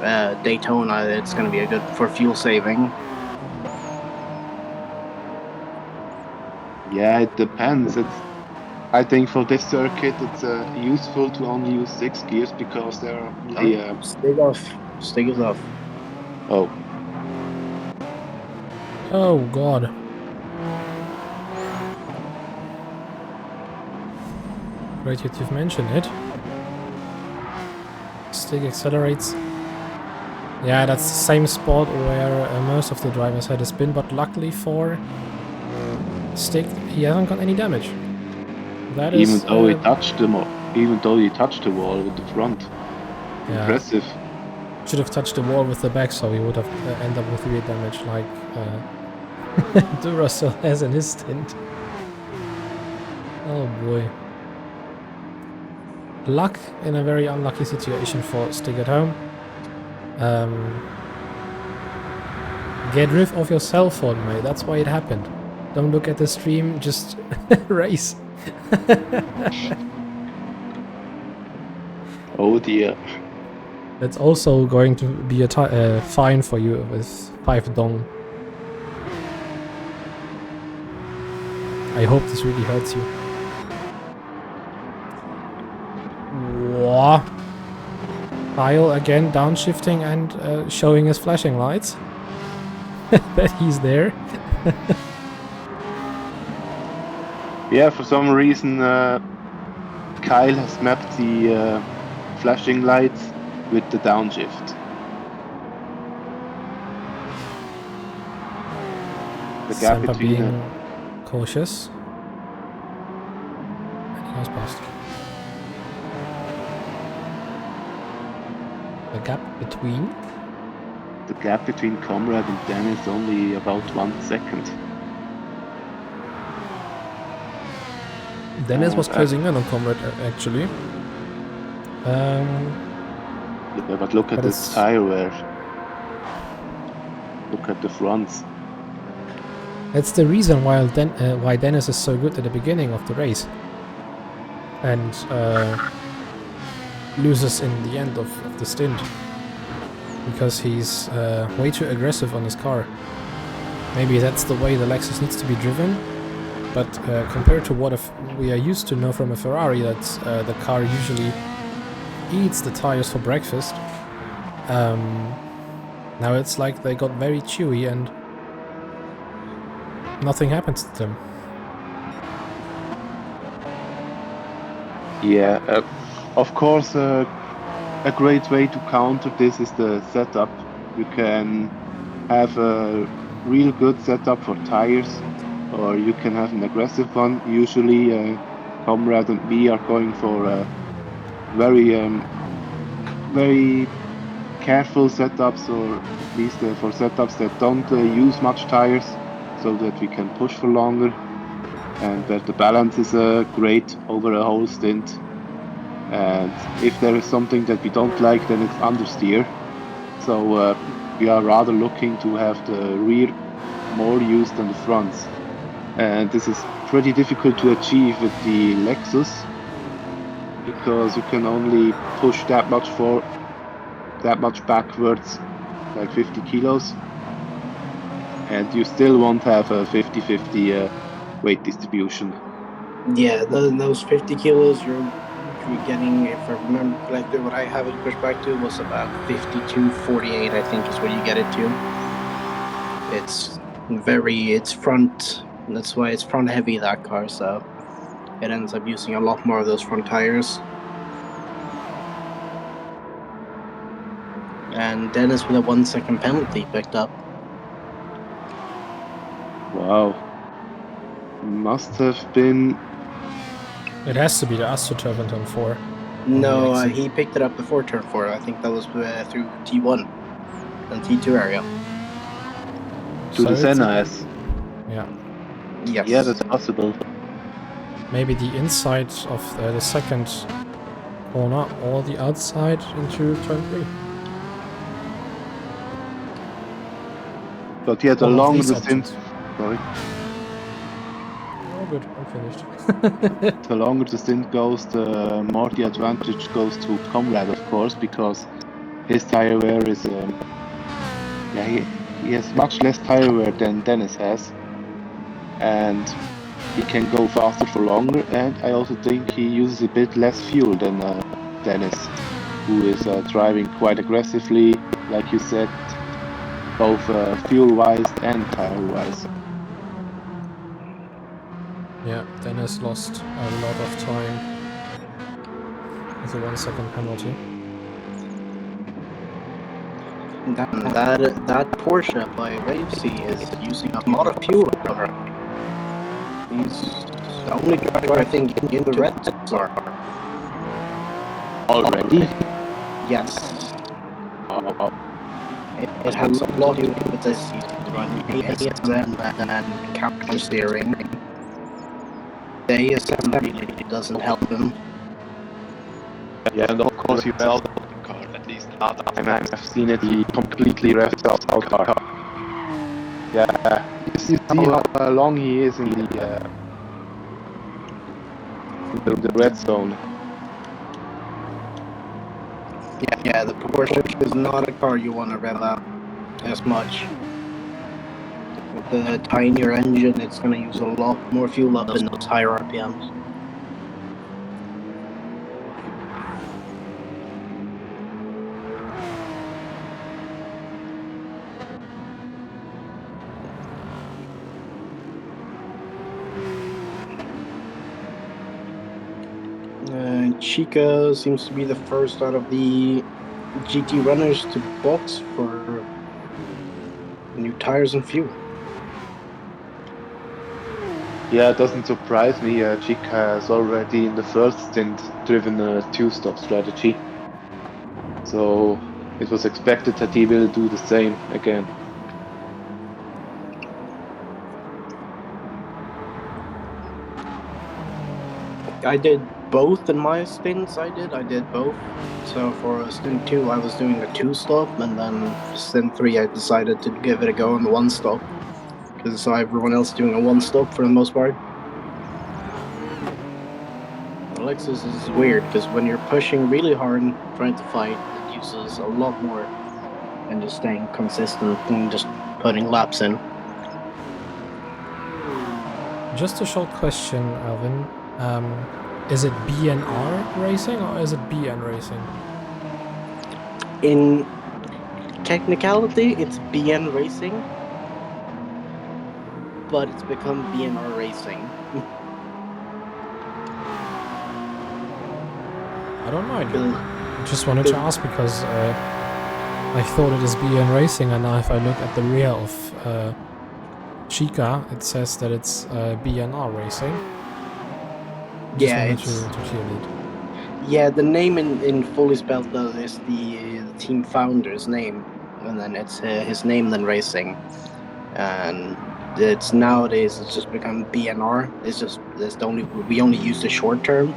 and Daytona. It's going to be a good for fuel saving. Yeah, it depends. I think for this circuit, it's useful to only use 6 gears because there are only. Stick off. Stick is off. Oh, Oh god. Great that you've mentioned it. Stick accelerates. Yeah, that's the same spot where most of the drivers had a spin, but luckily for Stick, he hasn't got any damage. That even is, though he touched the wall with the front. yeah, Impressive. should have touched the wall with the back, so he would have ended up with rear damage like Duracell has in his stint. Oh boy. Luck in a very unlucky situation for Stick at home. Get rid of your cell phone, mate. That's why it happened. Don't look at the stream, just race. Oh dear. That's also going to be a fine for you with 5 dong. I hope this really hurts you. Whoa. Kyle again downshifting and showing his flashing lights. That he's there. Yeah, for some reason, Kyle has mapped the flashing lights with the downshift. The gap Semper between being cautious. And he goes past. The gap between Comrade and Dennis is only about 1 second. Dennis was closing in on Comrade actually. Yeah, but look at this tire wear. Look at the fronts. That's the reason why Dennis is so good at the beginning of the race. And loses in the end of the stint. Because he's way too aggressive on his car. Maybe that's the way the Lexus needs to be driven. But compared to what we are used to know from a Ferrari, that the car usually eats the tires for breakfast. Now it's like they got very chewy and nothing happens to them. Yeah, of course, a great way to counter this is the setup. You can have a real good setup for tires, or you can have an aggressive one. Usually, Comrade and me are going for very careful setups, or at least for setups that don't use much tires, so that we can push for longer, and that the balance is great over a whole stint. And if there is something that we don't like, then it's understeer. So we are rather looking to have the rear more used than the fronts. And this is pretty difficult to achieve with the Lexus, because you can only push that much backwards, like 50 kilos, and you still won't have a 50-50 weight distribution. Yeah, those 50 kilos you're getting, if I remember correctly, what I have it pushed back to was about 52-48, I think is what you get it to. It's front, that's why it's front heavy, that car, so it ends up using a lot more of those front tires. And Dennis with a 1 second penalty picked up. Wow. Must have been... It has to be the AstroTurf in turn 4. No, he picked it up before turn 4. I think that was through T1 and T2 area. To the Senna S. Yeah. Yes. Yeah, that's possible. Maybe the inside of the second corner or the outside into turn 3. But yeah, the longer the stint... Sorry. good. I'm finished. The longer the stint goes, the more the advantage goes to Comrade, of course, because his tire wear is he has much less tire wear than Dennis has, and he can go faster for longer. And I also think he uses a bit less fuel than Dennis, who is driving quite aggressively, like you said, both fuel-wise and tire-wise. Yeah, Dennis lost a lot of time with a 1 second penalty. That Porsche by WEC is using a lot of fuel. He's the only driver I think in the red car. Already? Yes. It has a lot to do with this running ASM and counter steering. The ASM really doesn't help him. Yeah, and of course you felt the car, at least last time I've seen it, he completely revved out the car. Yeah, you see how long he is in the red zone. Yeah, the Porsche is not a car you want to rev out as much. With the tinier engine, it's going to use a lot more fuel up in those higher RPMs. Chica seems to be the first out of the GT runners to box for new tires and fuel. Yeah, it doesn't surprise me. Chica has already in the first stint driven a two-stop strategy. So it was expected that he will do the same again. I did both in my stints. I did both. So for stint 2 I was doing a 2-stop, and then for stint 3 I decided to give it a go on the 1-stop, because I saw everyone else doing a 1-stop for the most part. Alexis is weird, because when you're pushing really hard and trying to fight, it uses a lot more than just staying consistent and just putting laps in. Just a short question, Alvin. Is it BNR racing or is it BN racing? In technicality, it's BN racing, but it's become BNR racing. I don't know. I just wanted to ask because I thought it is BN racing, and now if I look at the rear of Chica, it says that it's BNR racing. Just wanted to clear it. Yeah, the name in fully spelled out is the team founder's name, and then it's his name then racing, and it's nowadays it's just become BNR. We only use the short term,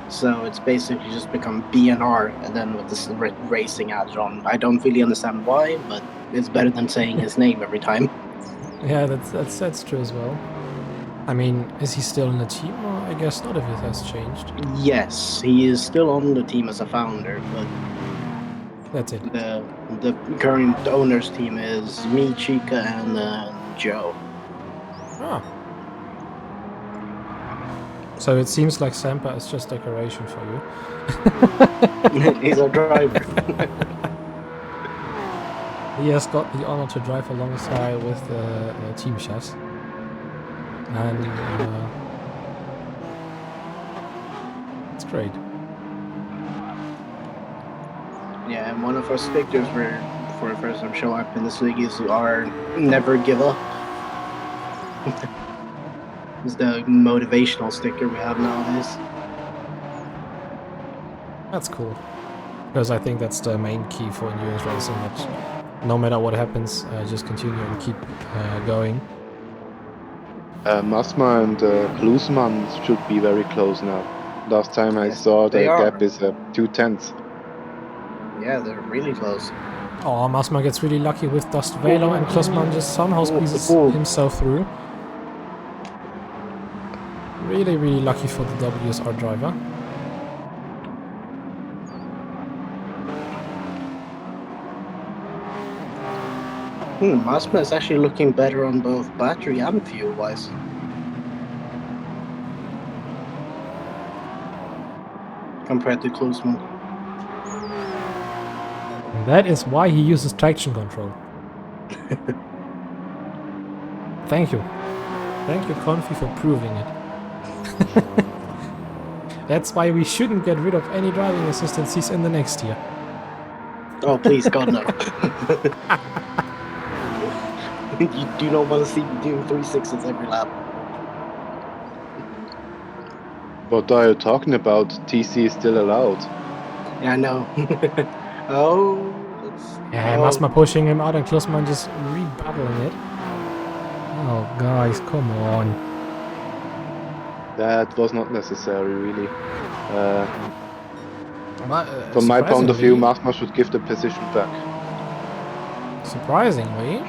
so it's basically just become BNR, and then with this racing added on. I don't really understand why, but it's better than saying his name every time. Yeah, that's true as well. I mean, is he still in the team? Or I guess not if it has changed. Yes, he is still on the team as a founder, but that's it. The current owner's team is me, Chica, and Joe. Ah. So it seems like Sampa is just decoration for you. He's a driver. He has got the honor to drive alongside with the team chefs. And it's great. Yeah, and one of our stickers for the first time show up in this league is our never give up. It's the motivational sticker we have nowadays. That's cool. Because I think that's the main key for endurance racing, that no matter what happens, just continue and keep going. Masma and Klusman should be very close now. Last time I saw the gap is 2/10. Yeah, they're really close. Oh, Masma gets really lucky with Dust Velo, and Klusman just somehow squeezes himself through. Really, really lucky for the WSR driver. Masma is actually looking better on both battery and fuel-wise. Compared to Klusman. And that is why he uses traction control. Thank you. Thank you, Confi, for proving it. That's why we shouldn't get rid of any driving assistancies in the next year. Oh, please, God, no. You do not want to see me doing 3/6s every lap. What are you talking about? TC is still allowed. Yeah, I know. Oh, that's... Yeah, oh, Masma pushing him out and Klusman just rebattling it. Oh, guys, come on. That was not necessary, really. But, From my point of view, surprisingly- Masma should give the position back. Surprisingly,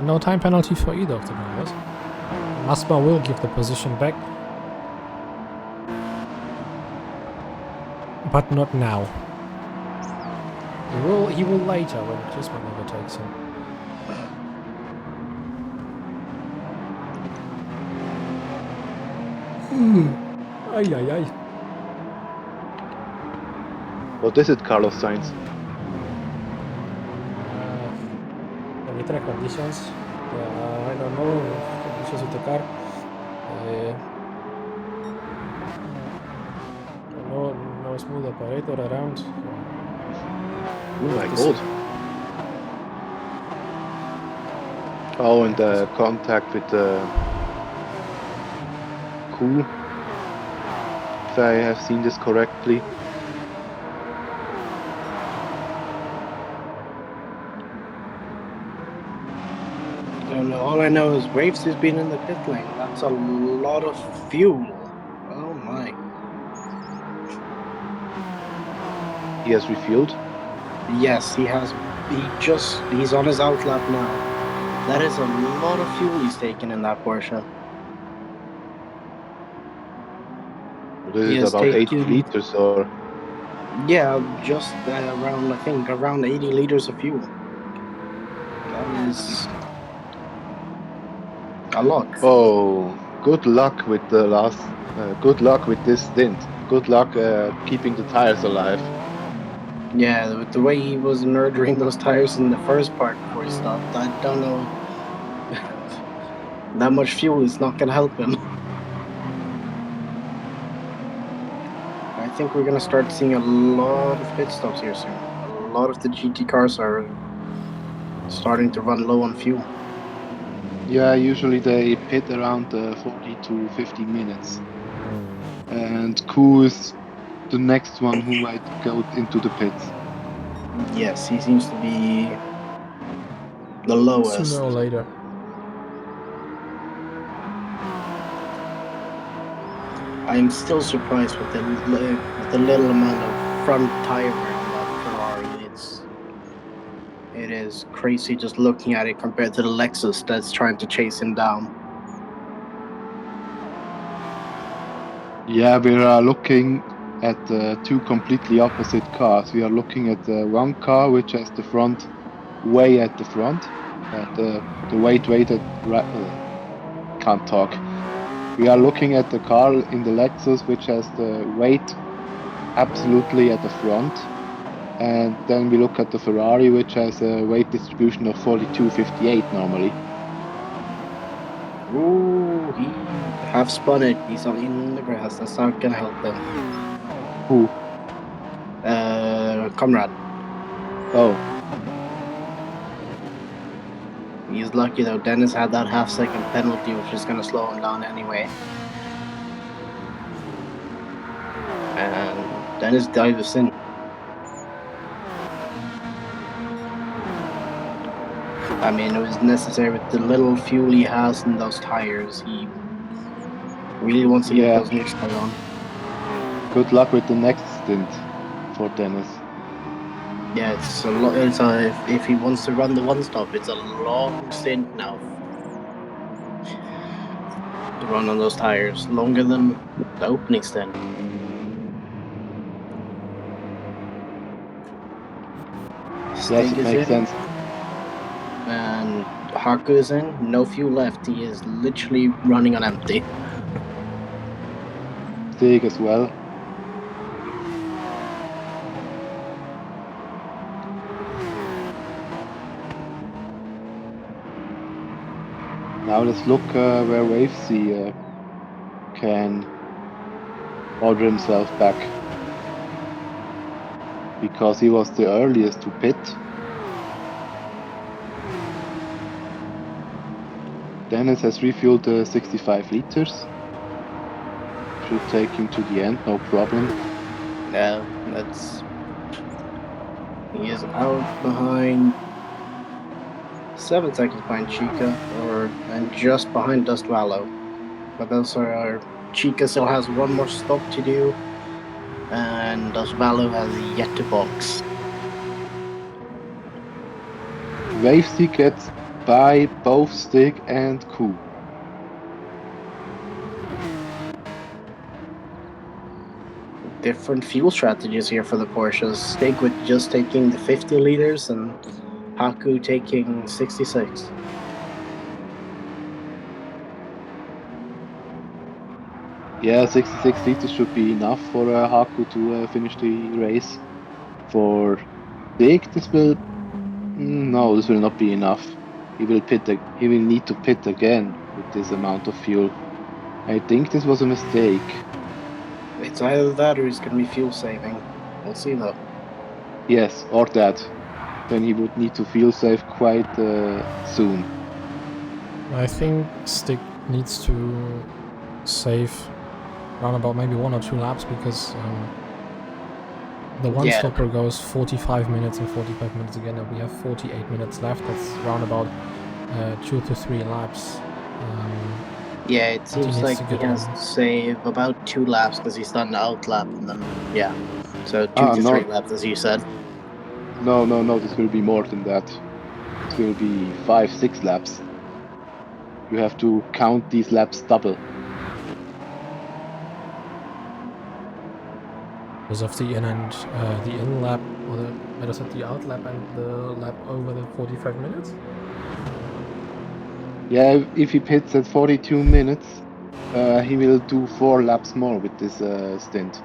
no time penalty for either of the drivers. Masma will give the position back. But not now. He will later when Klusman overtakes him. Ay, ay, ay. What is it, Carlos Sainz? The track conditions. I don't know conditions with the car. No smooth operator around. Oh my god. Oh, and the contact with the Q, if I have seen this correctly. I don't know. All I know is Graves has been in the pit lane. That's a lot of fuel. Oh my. He has refueled. Yes, he has. He's on his outlap now. That is a lot of fuel he's taking in that Porsche. This He is has about 80 taken- liters or... Yeah, just around, I think, around 80 liters of fuel. That is a lot. Oh, good luck with the last... good luck with this stint. Good luck keeping the tires alive. Yeah, with the way he was murdering those tires in the first part before he stopped, I don't know. That much fuel is not gonna help him. I think we're gonna start seeing a lot of pit stops here soon. A lot of the GT cars are starting to run low on fuel. Yeah, usually they pit around 40 to 50 minutes. And Q is the next one who might go into the pits. Yes, he seems to be the lowest. Sooner or later. I'm still surprised with the little amount of front tire wear on that Ferrari. It is crazy just looking at it compared to the Lexus that's trying to chase him down. Yeah, we are looking at two completely opposite cars. We are looking at one car which has the front way at the front, the weight weighted. Can't talk. We are looking at the car in the Lexus which has the weight absolutely at the front, and then we look at the Ferrari which has a weight distribution of 42-58 normally. Ooh, he half spun it. He's in the grass. That's not gonna help him. Who? Conrad. Oh. He's lucky though. Dennis had that half-second penalty, which is gonna slow him down anyway. And Dennis dives in. I mean, it was necessary with the little fuel he has in those tires. He really wants to get those new tires on. Good luck with the next stint for Dennis. Yeah, it's a lot. If he wants to run the one stop, it's a long stint now. to run on those tires. Longer than the opening stint. Yes, Stig it is makes in, sense. and Haku is in. No fuel left. He is literally running on empty. Stig as well. Now let's look where WEC can order himself back. Because he was the earliest to pit. Dennis has refueled 65 liters. Should take him to the end, no problem. No, that's... He is out behind 7 seconds behind Chica, and just behind Dust Vallow. But those are Chica still has one more stop to do, and Dust Vallow has yet to box. WEC gets by both Stig and Ku. Different fuel strategies here for the Porsches. Stig with just taking the 50 liters, and Haku taking 66. Yeah, 66 liters should be enough for Haku to finish the race. For Stig, this will not be enough. He will need to pit again with this amount of fuel. I think this was a mistake. It's either that or he's going to be fuel saving. We'll see though. Yes, or that. Then he would need to fuel save quite soon. I think Stick needs to save around about maybe 1 or 2 laps because the one stopper goes 45 minutes and 45 minutes again, and we have 48 minutes left. That's around about 2 to 3 laps. Yeah, it seems like he has to save about 2 laps because he's done the outlap, and then so 2 to 3 laps as you said. No, this will be more than that. It will be 5-6 laps. You have to count these laps double. Because of the in and the in lap, or the out lap and the lap over the 45 minutes? Yeah, if he pits at 42 minutes, he will do 4 laps more with this stint.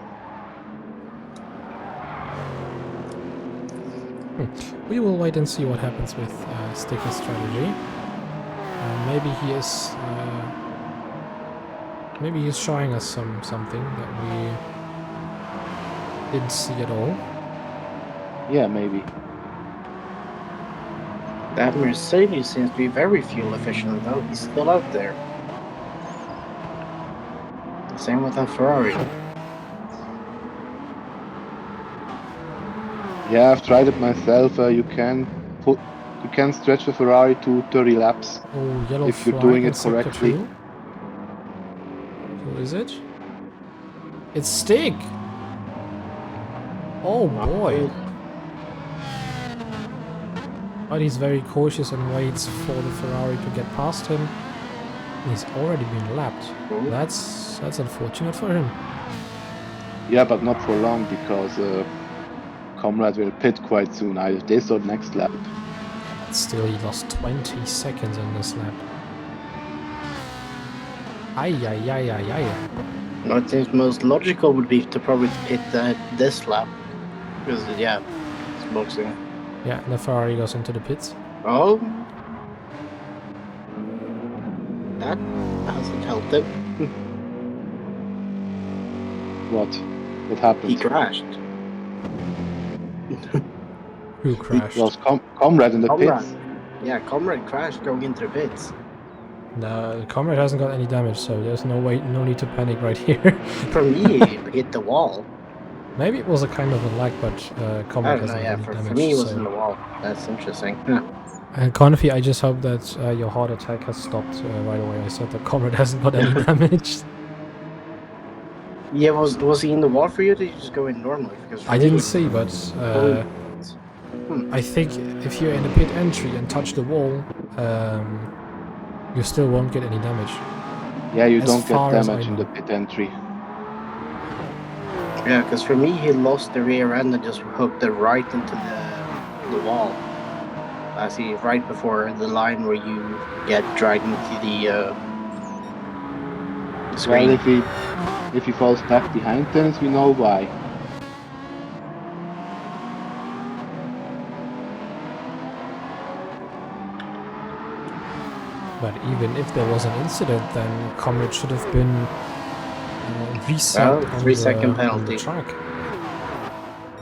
We will wait and see what happens with Sticker's strategy. Maybe he's showing us something that we didn't see at all. Yeah, maybe. That Mercedes seems to be very fuel efficient though. He's still out there. Same with that Ferrari. Yeah, I've tried it myself. You can stretch the Ferrari to 30 laps if you're doing it correctly. Who is it? It's Stig! Oh boy! But he's very cautious and waits for the Ferrari to get past him. He's already been lapped. That's unfortunate for him. Yeah, but not for long because Comrade will pit quite soon, either this or next lap. But still, he lost 20 seconds on this lap. I think most logical would be to probably pit this lap. Because, it's boxing. Yeah, the Ferrari goes into the pits. Oh. That hasn't helped him. What happened? He crashed. Who crashed? It was Comrade in the pits. Yeah, Comrade crashed going into the pits. No, the Comrade hasn't got any damage, so there's no need to panic right here. For me, it hit the wall. Maybe it was a kind of a lag, but Comrade hasn't got any damage. For me, it was in the wall. That's interesting. Yeah. And Confi, I just hope that your heart attack has stopped right away. I said that Comrade hasn't got any damage. Yeah, was he in the wall for you? Or did you just go in normally? Because I didn't see, but I think if you're in the pit entry and touch the wall, you still won't get any damage. Yeah, you As don't get far as I damage in the know. pit entry. Yeah, because for me, he lost the rear end and just hooked it right into the wall. I see right before the line where you get dragged into the Well, screen. if he falls back behind Dennis, we know why. But even if there was an incident, then Comrade should have been reset Well, on 3-second on the penalty. track.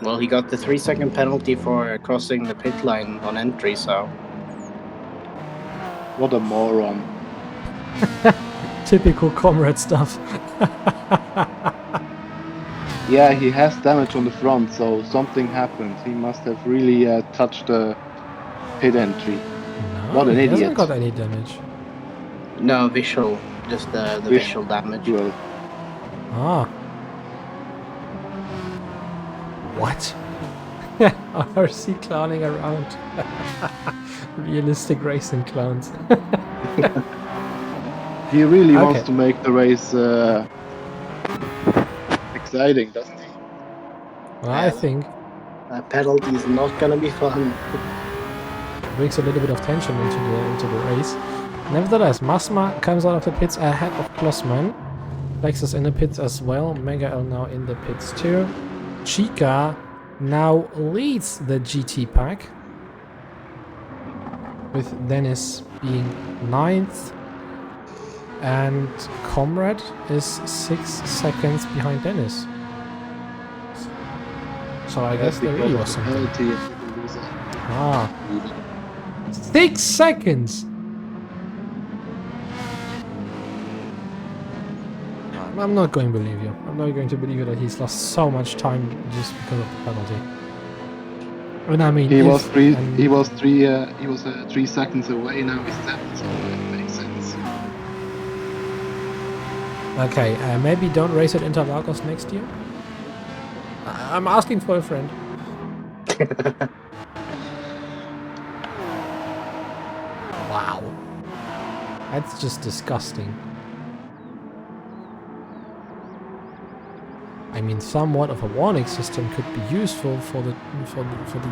Well, he got the 3-second penalty for crossing the pit line on entry, so. What a moron. Typical Comrade stuff. Yeah, he has damage on the front, so something happened. He must have really touched the pit entry. No, What an he idiot. hasn't got any damage. No, visual. Just the visual damage. Visual. Ah. What? RC clowning around. Realistic racing clowns. He really wants Okay. to make the race exciting, doesn't he? Well, I think A penalty is not gonna be fun. brings a little bit of tension into the race. Nevertheless, Masma comes out of the pits ahead of Klossmann. Lex is in the pits as well. Mega L now in the pits too. Chica now leads the GT pack, with Dennis being 9th, and Comrade is 6 seconds behind Dennis. So I guess there really was something. Ah, 6 seconds! I'm not going to believe you. I'm not going to believe you that he's lost so much time just because of the penalty. And I mean, He was if- 3 and- he was 3 seconds away, now he's 7, so it makes sense. Okay, maybe don't race at Interlagos next year. I'm asking for a friend. Wow, that's just disgusting. I mean, somewhat of a warning system could be useful for the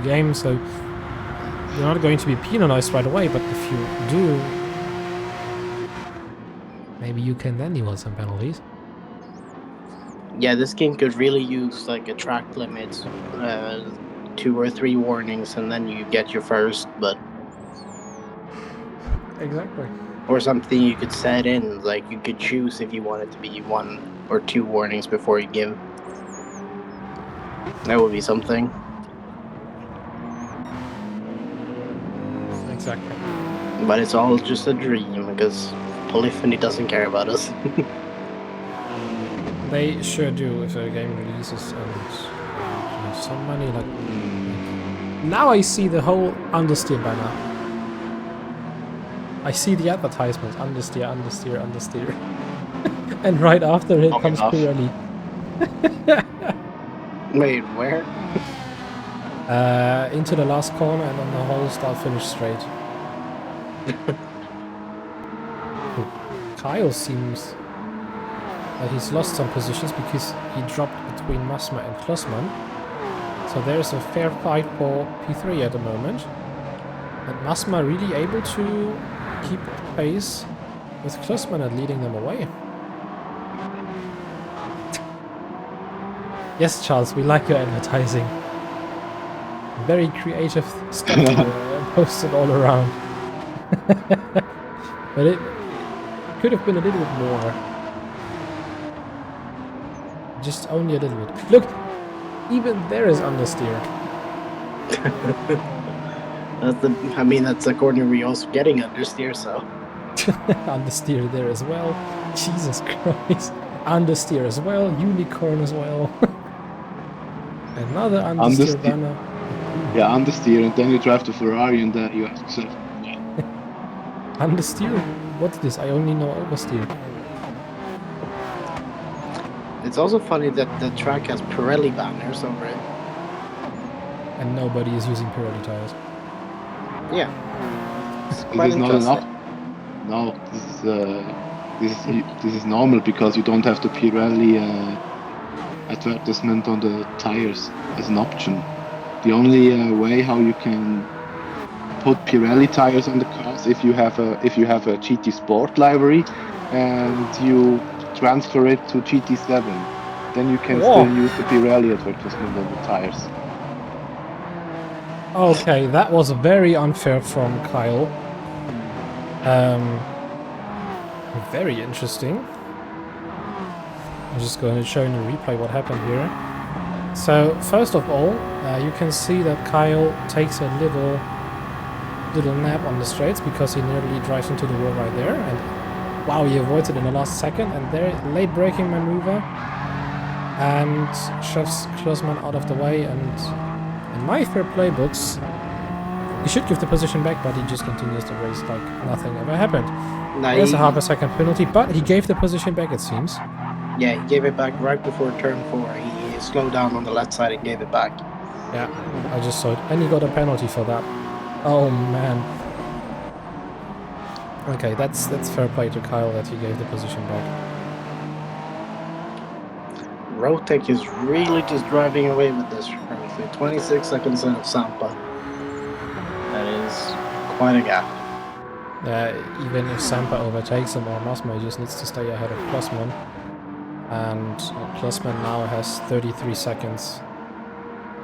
game, so you're not going to be penalized right away. But if you do, maybe you can then deal some penalties. Yeah, this game could really use like a track limit, 2 or 3 warnings, and then you get your first. But Exactly. or something you could set in, like you could choose if you want it to be 1 or 2 warnings before you give. That would be something. Exactly. But it's all just a dream because Polyphony doesn't care about us. They sure do if a game releases and have some money. Like now, I see the whole understeer banner. I see the advertisements: understeer, understeer, understeer, and right after it comes Pirelli. Wait, where? Into the last corner and then the whole start finish straight. Kyle seems that he's lost some positions because he dropped between Masma and Klossmann. So there's a fair fight for P3 at the moment. And Masma really able to keep pace with Klossmann and leading them away. Yes, Charles, we like your advertising. Very creative stuff posted all around. But it could have been a little bit more. Just only a little bit. Look, even there is understeer. That's the corner we're also getting understeer, so. Understeer there as well. Jesus Christ. Understeer as well. Unicorn as well. Another understeer banner. Yeah, understeer, and then you drive the Ferrari, and then you have to say, Understeer? What's this? I only know oversteer. It's also funny that the track has Pirelli banners over it. And nobody is using Pirelli tires. Yeah. It's This quite is not interesting. enough. No, this is This is normal because you don't have the Pirelli advertisement on the tires as an option. The only way how you can put Pirelli tires on the cars if you have a GT Sport livery and you transfer it to GT7, then you can Whoa. still use the Pirelli advertisement on the tires. Okay, that was very unfair from Kyle. Very interesting. I'm just going to show in the replay what happened here. So, first of all, you can see that Kyle takes a little nap on the straights because he nearly drives into the wall right there. And wow, he avoids it in the last second. And there, late braking maneuver. And shoves Schlossmann out of the way. And in my fair play books, he should give the position back, but he just continues the race like nothing ever happened. There's a half a second penalty, but he gave the position back, it seems. Yeah, he gave it back right before turn 4. He slowed down on the left side and gave it back. Yeah, I just saw it. And he got a penalty for that. Oh, man. Okay, that's fair play to Kyle that he gave the position back. Rotek is really just driving away with this. 26 seconds out of Sampa. That is quite a gap. Even if Sampa overtakes him, or Masma just needs to stay ahead of Klossmann. And Klossmann now has 33 seconds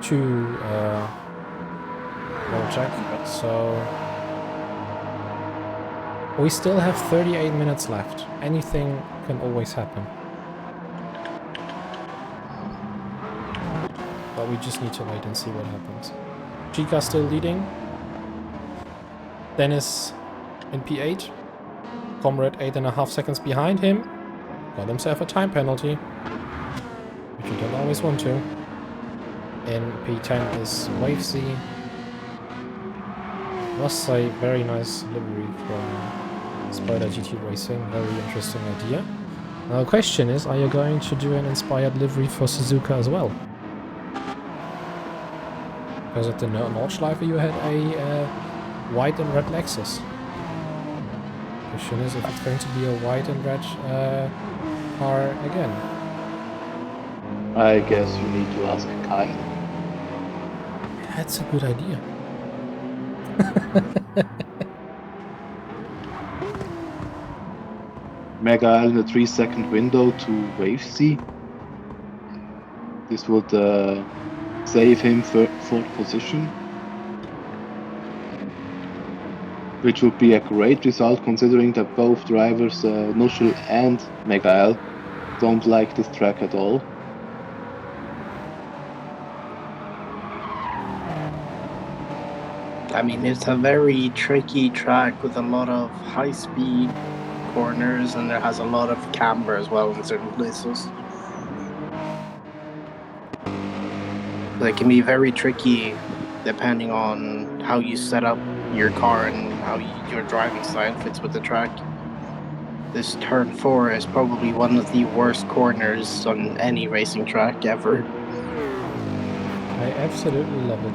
to check. So we still have 38 minutes left. Anything can always happen. But we just need to wait and see what happens. Chica still leading. Dennis in P8. Comrade 8.5 seconds behind him. Got himself a time penalty, which you don't always want to. In P10 is WEC. Must say, very nice livery from Spider GT Racing. Very interesting idea. Now the question is, are you going to do an inspired livery for Suzuka as well? Because at the Nordschleife you had a white and red Lexus. Question is if it's going to be a white and red car again. I guess you need to ask Kyle. That's a good idea. Mega in a 3-second window to WEC. This would save him for 4th position, which would be a great result considering that both drivers, Nuschel and Megael, don't like this track at all. I mean, it's a very tricky track with a lot of high-speed corners, and it has a lot of camber as well in certain places. So it can be very tricky depending on how you set up your car and how your driving style fits with the track. This turn 4 is probably one of the worst corners on any racing track ever. I absolutely love it.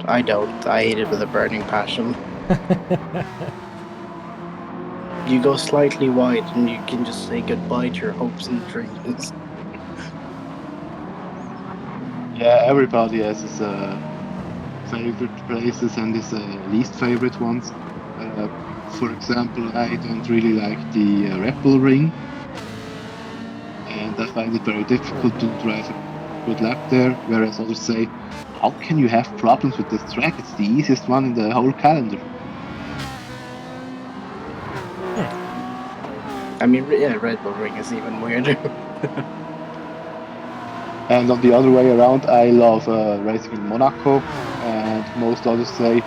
I don't. I hate it with a burning passion. You go slightly wide and you can just say goodbye to your hopes and dreams. Yeah, everybody has his favorite places and his least favorite ones. For example, I don't really like the Red Bull Ring, and I find it very difficult to drive a good lap there, whereas others say, how can you have problems with this track? It's the easiest one in the whole calendar. I mean, yeah, Red Bull Ring is even weirder. And on the other way around, I love racing in Monaco, and most others say,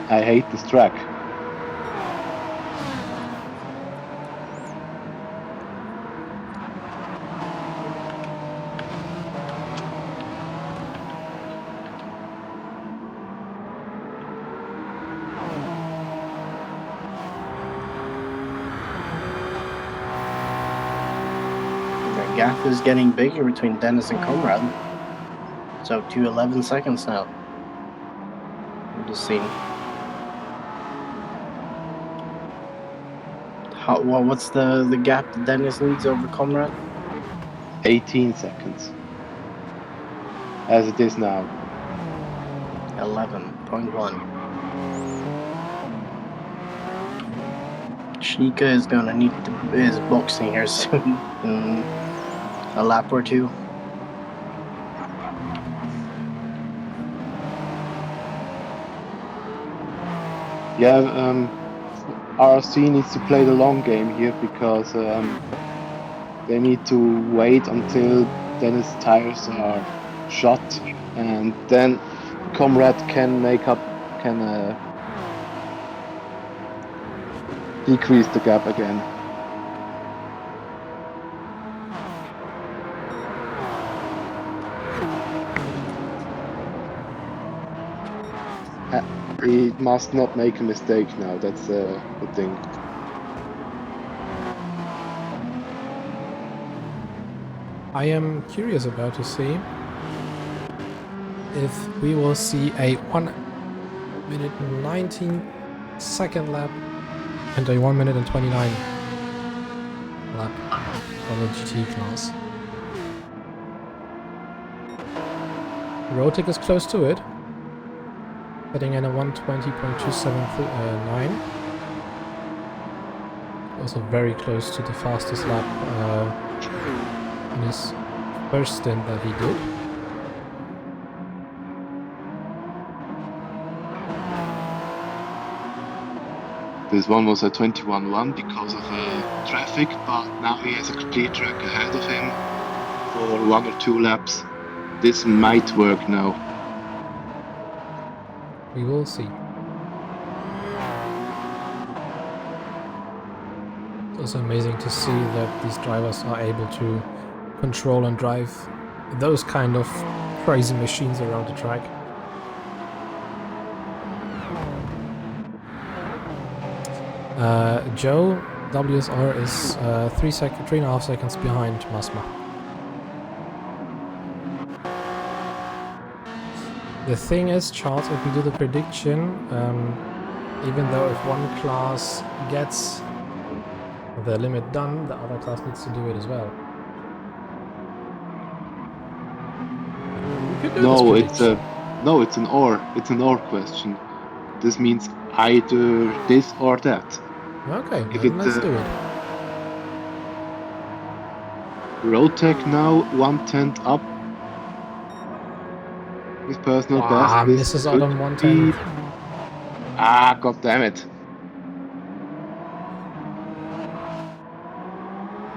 I hate this track. The gap is getting bigger between Dennis and Conrad. It's up to 11 seconds now. We'll just see What's the gap that Dennis leads over Comrade? 18 seconds. As it is now. 11.1. Chica is gonna need his boxing here soon in a lap or two. Yeah, RC needs to play the long game here because they need to wait until Dennis' tires are shot, and then Comrade can decrease the gap again. He must not make a mistake now, that's the thing. I am curious about to see if we will see a 1 minute 19 second lap and a 1 minute and 29 lap for the GT class. Rotic is close to it, heading in a 120.279. Also very close to the fastest lap in his first stint that he did. This one was a 21.1 because of traffic, but now he has a clear track ahead of him for 1 or 2 laps. This might work now. We will see. It's also amazing to see that these drivers are able to control and drive those kind of crazy machines around the track. Joe WSR is 3.5 seconds behind Masma. The thing is, Charles, if we do the prediction, even though if one class gets the limit done, the other class needs to do it as well. No, it's an or. It's an or question. This means either this or that. Okay, If then let's do it. Rotek now 1/10 up. His personal best. This misses out on could 1/10. be- God damn it.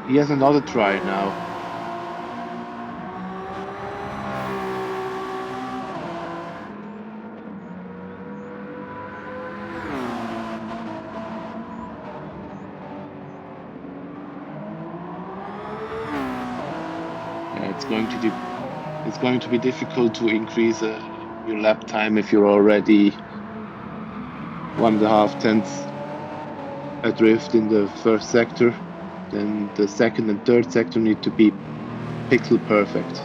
He has another try now. It's going to be difficult to increase your lap time if you're already 1.5 tenths adrift in the first sector. Then the second and third sector need to be pixel perfect.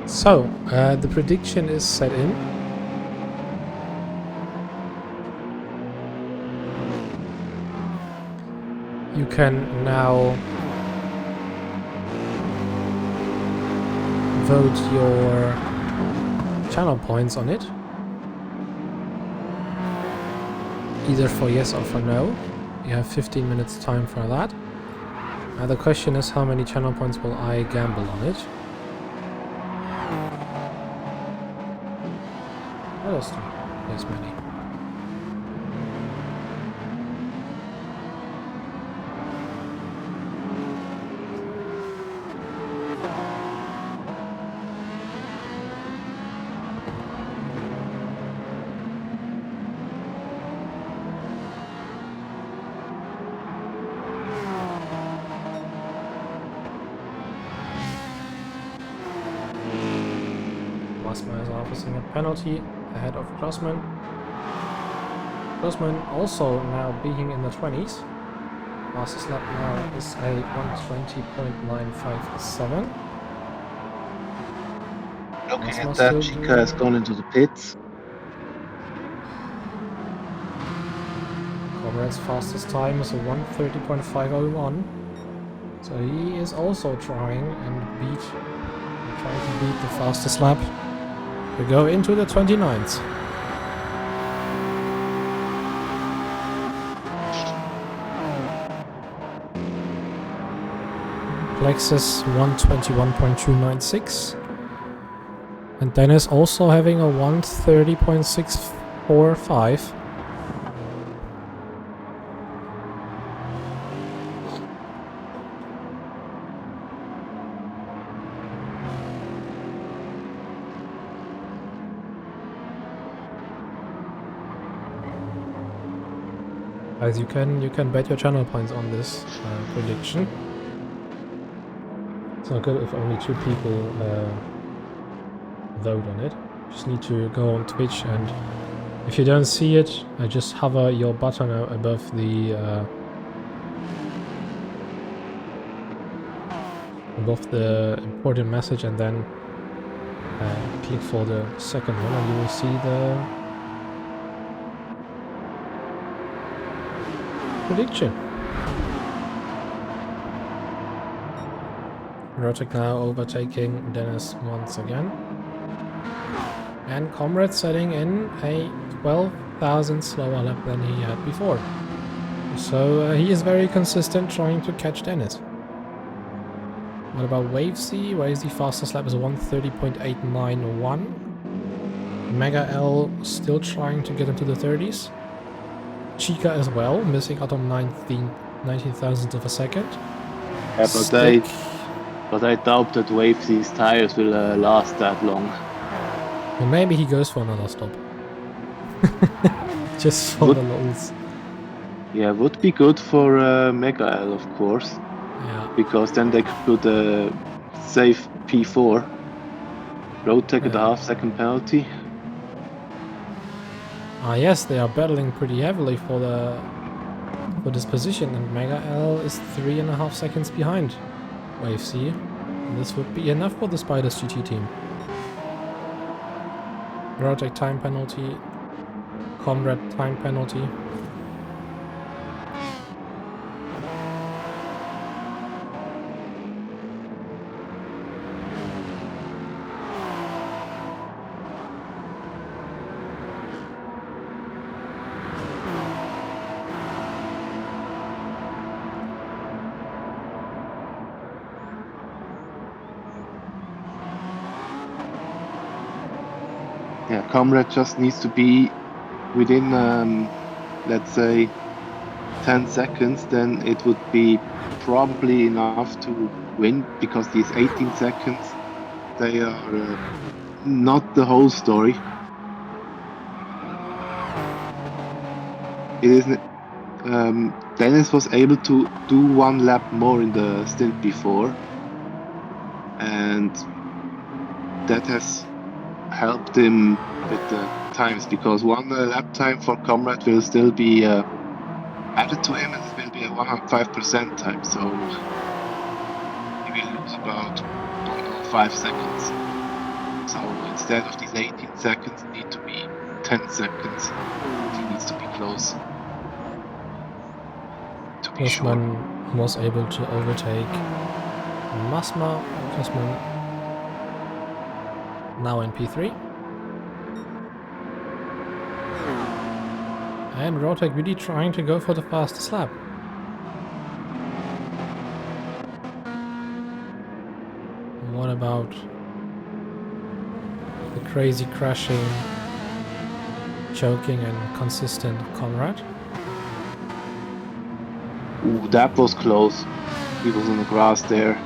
So, the prediction is set in. You can now vote your channel points on it, either for yes or for no. You have 15 minutes time for that. The question is, how many channel points will I gamble on it? Let us do as many. Masma is offering a penalty ahead of Grossman. Grossman also now being in the 20s. Fastest lap now is a 1:20.957. Looking Masma at that, still Chica doing- has gone into the pits. Comrade's fastest time is a 1:30.501. So he is also trying to beat the fastest lap to go into the 29th. Plexus 1:21.296. And Dennis also having a 1:30.645. Guys, you can bet your channel points on this prediction. It's not good if only 2 people vote on it. Just need to go on Twitch, and if you don't see it, just hover your button above the important message, and then click for the second one, and you will see the prediction. Rotek now overtaking Dennis once again. And Comrade setting in a 12,000 slower lap than he had before. So he is very consistent trying to catch Dennis. What about WEC? WEC fastest lap is 1:30.891. Mega L still trying to get into the 30s. Chica as well, missing out on 19 thousandths of a second. Yeah, Stick. but I doubt that Waves's tires will last that long. Well, maybe he goes for another stop. Just for the lols. Yeah, would be good for Mega L, of course, Yeah. because then they could save P4. Road take at a Yeah. half-second penalty. Ah yes, they are battling pretty heavily for this position, and Mega L is 3.5 seconds behind WEC. And this would be enough for the Spiders GT team. Rotek time penalty, Comrade time penalty. Yeah, Comrade just needs to be within, let's say, 10 seconds, then it would be probably enough to win, because these 18 seconds, they are not the whole story. It isn't. Dennis was able to do 1 lap more in the stint before, and that has helped him with the times, because 1 lap time for Comrade will still be added to him, and it will be a 105% time, so he will lose about 1.5 seconds. So instead of these 18 seconds, need to be 10 seconds. He needs to be close. To be sure. Grossman was able to overtake Masma. Grossman now in P3. And Rotek really trying to go for the fastest lap. What about the crazy crashing, choking and consistent Comrade? Ooh, that was close. He was on the grass there.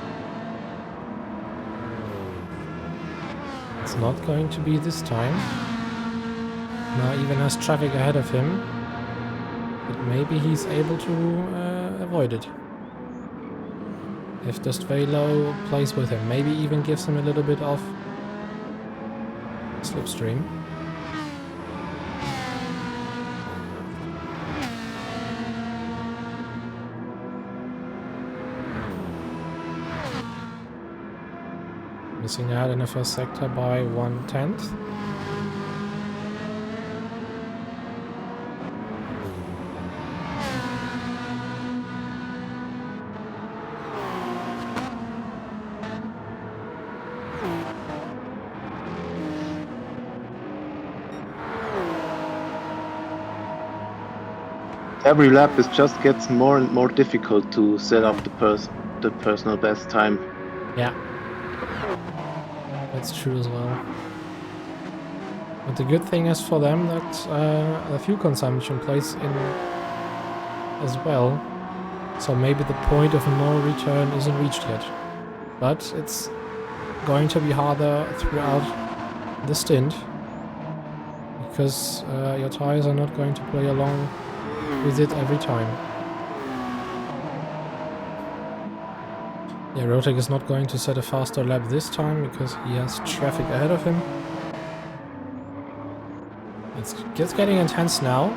It's not going to be this time. Now even has traffic ahead of him. But maybe he's able to avoid it. If just Velo plays with him, maybe even gives him a little bit of slipstream. Missing out in the first sector by 1/10. Every lap it just gets more and more difficult to set up the personal best time. Yeah. That's true as well. But the good thing is for them that the fuel consumption plays in as well. So maybe the point of no return isn't reached yet. But it's going to be harder throughout the stint. Because your tires are not going to play along with it every time. Yeah, Rotek is not going to set a faster lap this time because he has traffic ahead of him. It's just getting intense now.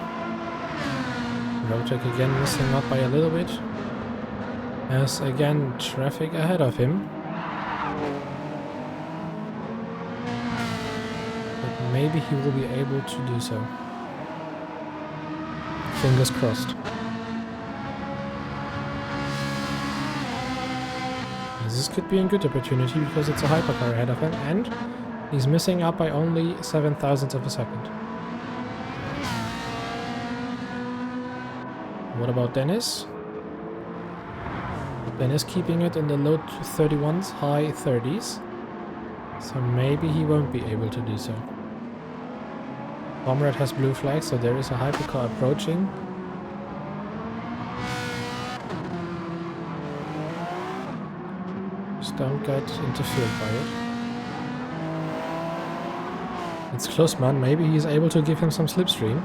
Rotek again missing out by a little bit. Has again traffic ahead of him. But maybe he will be able to do so. Fingers crossed. This could be a good opportunity because it's a hypercar ahead of him and he's missing out by only 0.07 of a second. What about Dennis? Dennis keeping it in the low 31s, high 30s. So maybe he won't be able to do so. Comrade has blue flag, so there is a hypercar approaching. Just don't get interfered by it. It's close, man. Maybe he's able to give him some slipstream.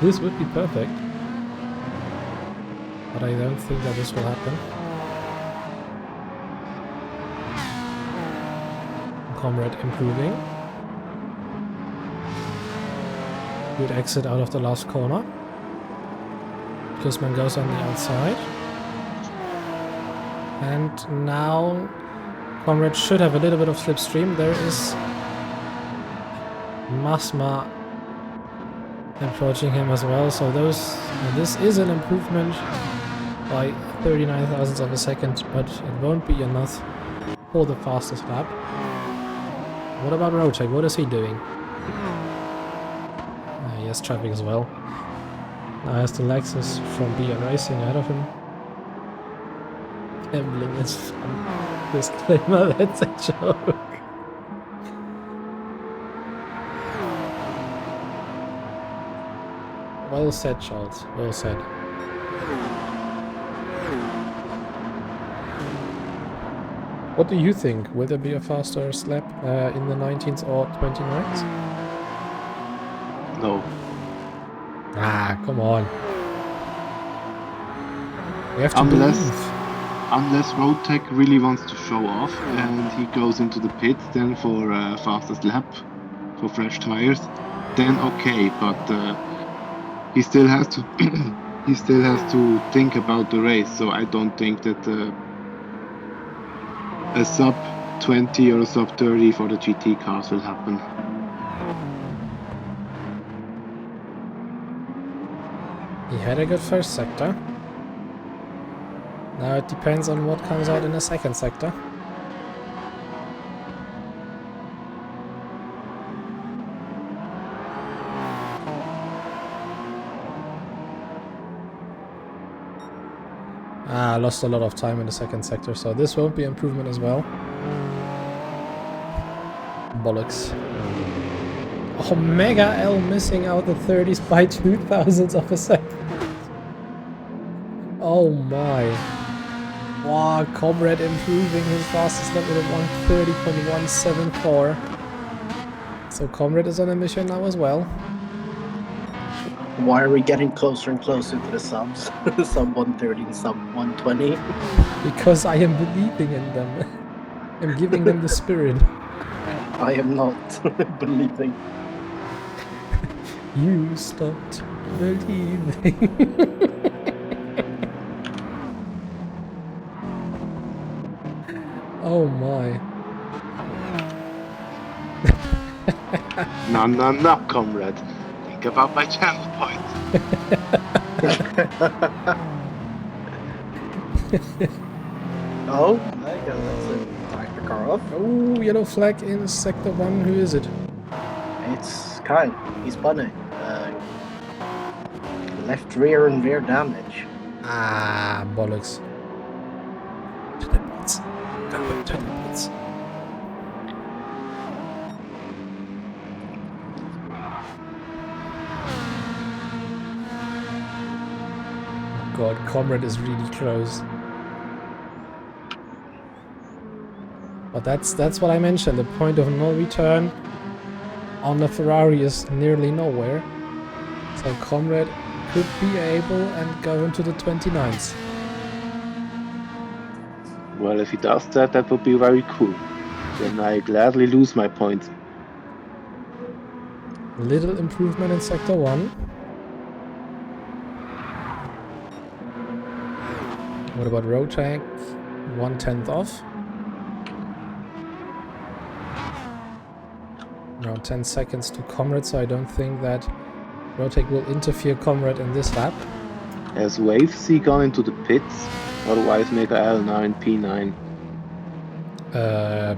This would be perfect. But I don't think that this will happen. Comrade improving. Good exit out of the last corner. Guzman goes on the outside. And now Comrade should have a little bit of slipstream. There is Masma approaching him as well. So this is an improvement by 39 thousandths of a second, but it won't be enough for the fastest lap. What about Rotek? What is he doing? He has traffic as well. Now has the Lexus from BN Racing ahead of him. Gambling is fun. Disclaimer, that's a joke. Well said, Charles. Well said. What do you think? Will there be a faster slap in the 19s or 29s? No. Ah, come on. We have to Unless Rotek really wants to show off and he goes into the pits then for fastest lap for fresh tires, then okay, but he still has to he still has to think about the race. So I don't think that a sub 20 or a sub 30 for the GT cars will happen. He had a good first sector. Now it depends on what comes out in the second sector. I lost a lot of time in the second sector, so this won't be improvement as well. Bollocks. Oh, Mega L missing out the 30s by 0.02 of a second. Oh my. Wow, Comrade improving his fastest lap with a 1:30.174. So Comrade is on a mission now as well. Why are we getting closer and closer to the subs? Sub 130 and sub 120? Because I am believing in them. I'm giving them the spirit. I am not believing. You stopped believing. Oh my. No, comrade. Think about my channel point. Oh, I guess that's a tire car off. Oh, yellow flag in sector 1. Who is it? It's Kyle. He's spun it. Left rear and rear damage. Ah, bollocks. To the pits. Go to the pits. God, Comrade is really close. But that's what I mentioned. The point of no return on the Ferrari is nearly nowhere. So Comrade could be able and go into the 29s. Well, if he does that, that would be very cool. Then I gladly lose my points. Little improvement in sector 1. What about road tag? 1/10 off. Around 10 seconds to Comrade, so I don't think that Rotek will interfere Comrade in this lap. Has WEC gone into the pits? Otherwise, Mega L9, P9.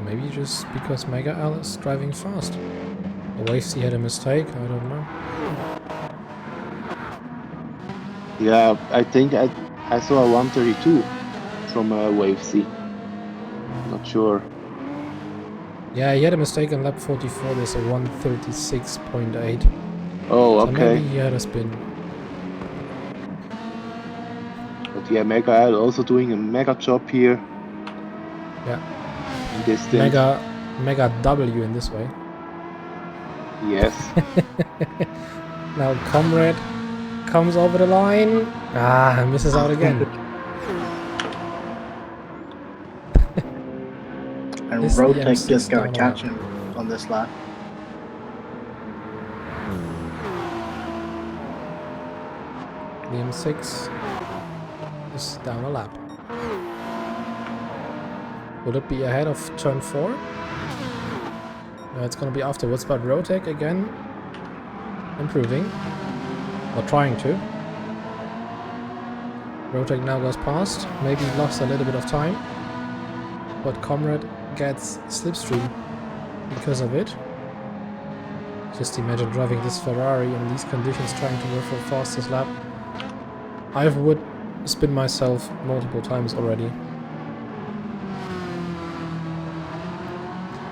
Maybe just because Mega L is driving fast. Or WEC had a mistake, I don't know. Yeah, I think I saw a 132 from WEC. Not sure. Yeah, he had a mistake on lap 44, there's a 136.8. Oh, So okay. maybe he had a spin. But yeah, Mega L also doing a mega job here. Yeah. In this stint. Mega W in this way. Yes. Now Comrade comes over the line. Ah, misses out again. And Is the Rotek M6 is gonna down catch lap? him on this lap. The M6 is down a lap. Will it be ahead of turn 4? No, it's gonna be afterwards, but Rotek again improving. Or trying to. Rotek now goes past. Maybe lost a little bit of time. But Comrade gets slipstream because of it. Just imagine driving this Ferrari in these conditions, trying to go for fastest lap. I would spin myself multiple times already.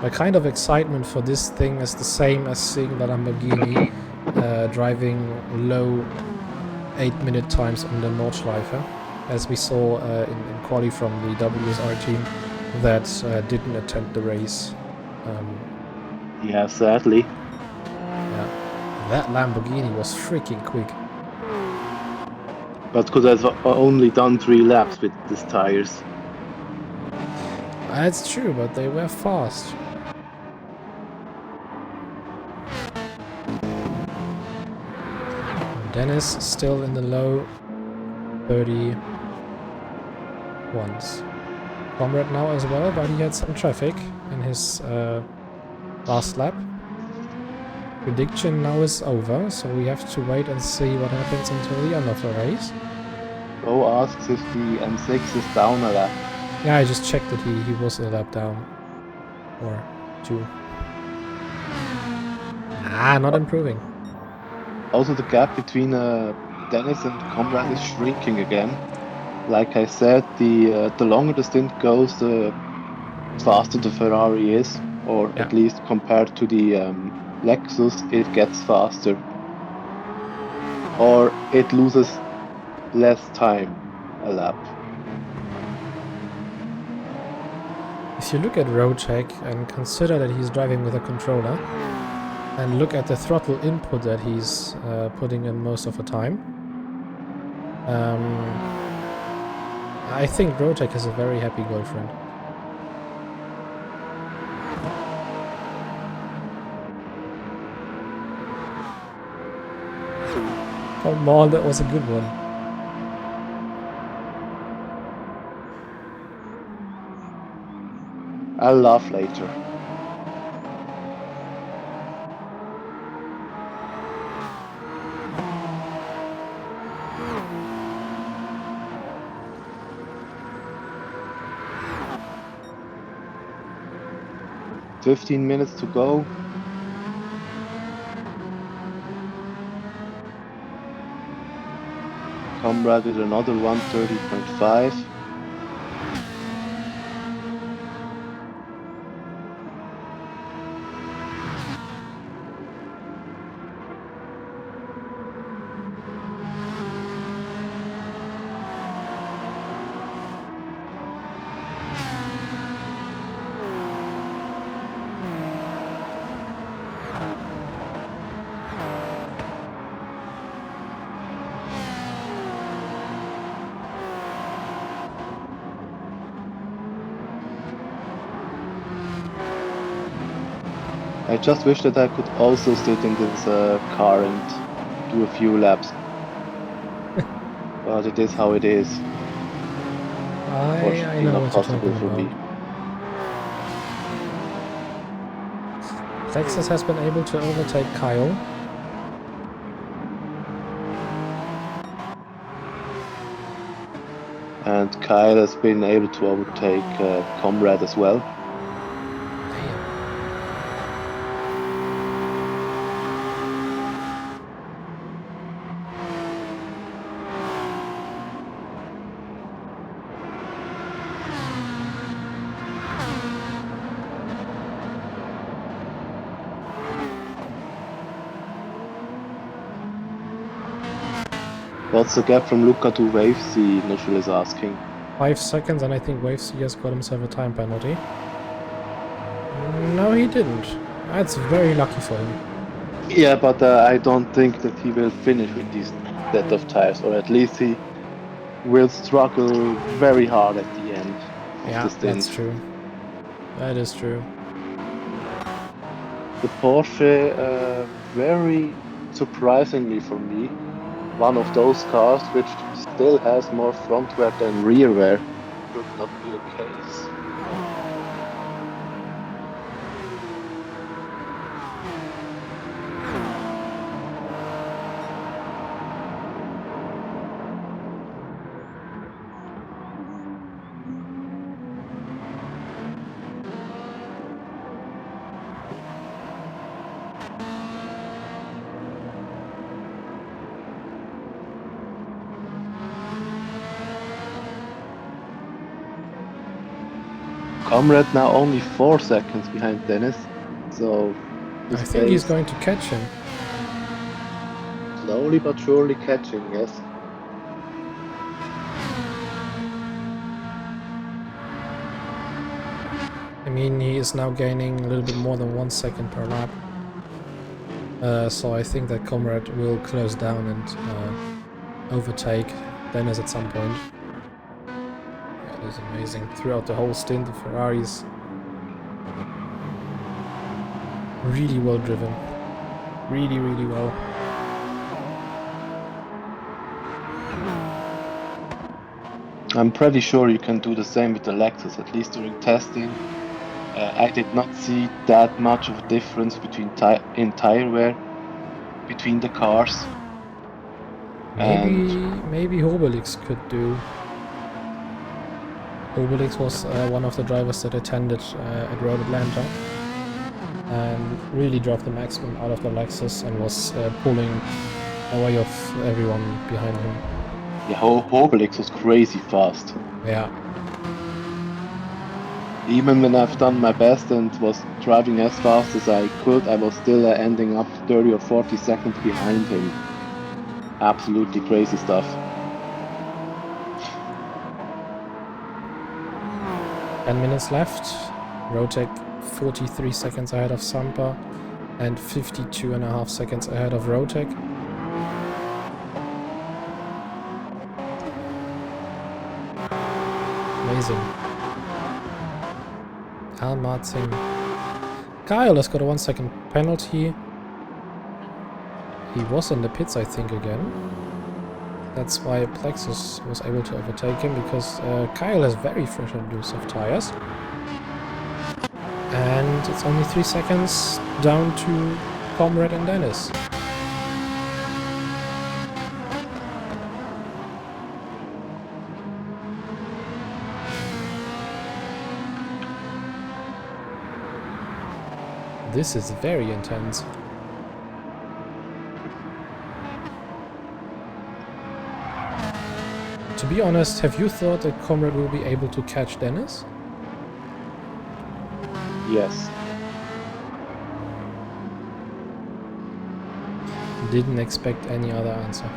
My kind of excitement for this thing is the same as seeing the Lamborghini driving low 8-minute times on the Nordschleife, as we saw in quali from the WSR team that didn't attend the race. Yeah, sadly. Yeah, that Lamborghini was freaking quick. But could have only done 3 laps with these tires. That's true, but they were fast. Dennis still in the low 31s. Comrade now as well, but he had some traffic in his last lap. Prediction now is over, so we have to wait and see what happens until the end of the race. Bo asks if the M6 is down a lap. Yeah, I just checked that he was a lap down. Or 2. Ah, not improving. Also, the gap between Dennis and Comrade is shrinking again. Like I said, the longer the stint goes, the faster the Ferrari is, or Yeah. at least compared to the Lexus, it gets faster. Or it loses less time a lap. If you look at Rotek and consider that he's driving with a controller, and look at the throttle input that he's putting in most of the time, I think Rotek is a very happy girlfriend. Come on, that was a good one. I'll laugh later. $15 to go. Comrade with another 130.5. I just wish that I could also sit in this car and do a few laps. But it is how it is. I Unfortunately, know not what you're possible talking for me. about. Texas has been able to overtake Kyle. And Kyle has been able to overtake Comrade as well. What's the gap from Luca to WaveC? Nishul is asking. 5 seconds, and I think WaveC has got himself a time penalty. No, he didn't. That's very lucky for him. Yeah, but I don't think that he will finish with this set of tires, or at least he will struggle very hard at the end of the stint. That's true. That is true. The Porsche, very surprisingly for me, one of those cars which still has more front wear than rear wear. Should not be the case. Comrade now only 4 seconds behind Dennis, so I think he's going to catch him. Slowly but surely catching, yes. I mean, he is now gaining a little bit more than 1 second per lap. So I think that Comrade will close down and overtake Dennis at some point. That is amazing. Throughout the whole stint, the Ferraris really well driven. Really, really well. I'm pretty sure you can do the same with the Lexus, at least during testing. I did not see that much of a difference between in tire wear between the cars. Maybe Hobelix could do. Hobelix was one of the drivers that attended at Road Atlanta and really drove the maximum out of the Lexus and was pulling away of everyone behind him. Yeah, Hobelix was crazy fast. Yeah. Even when I've done my best and was driving as fast as I could, I was still ending up 30 or 40 seconds behind him. Absolutely crazy stuff. 10 minutes left. Rotec 43 seconds ahead of Sampa and 52.5 seconds ahead of Rotec. Amazing. Al Martin. Kyle has got a 1 second penalty. He was in the pits, I think, again. That's why Plexus was able to overtake him, because Kyle has very fresh and new soft tires. And it's only 3 seconds down to Comrade and Dennis. This is very intense. To be honest, have you thought that Comrade will be able to catch Dennis? Yes. Didn't expect any other answer.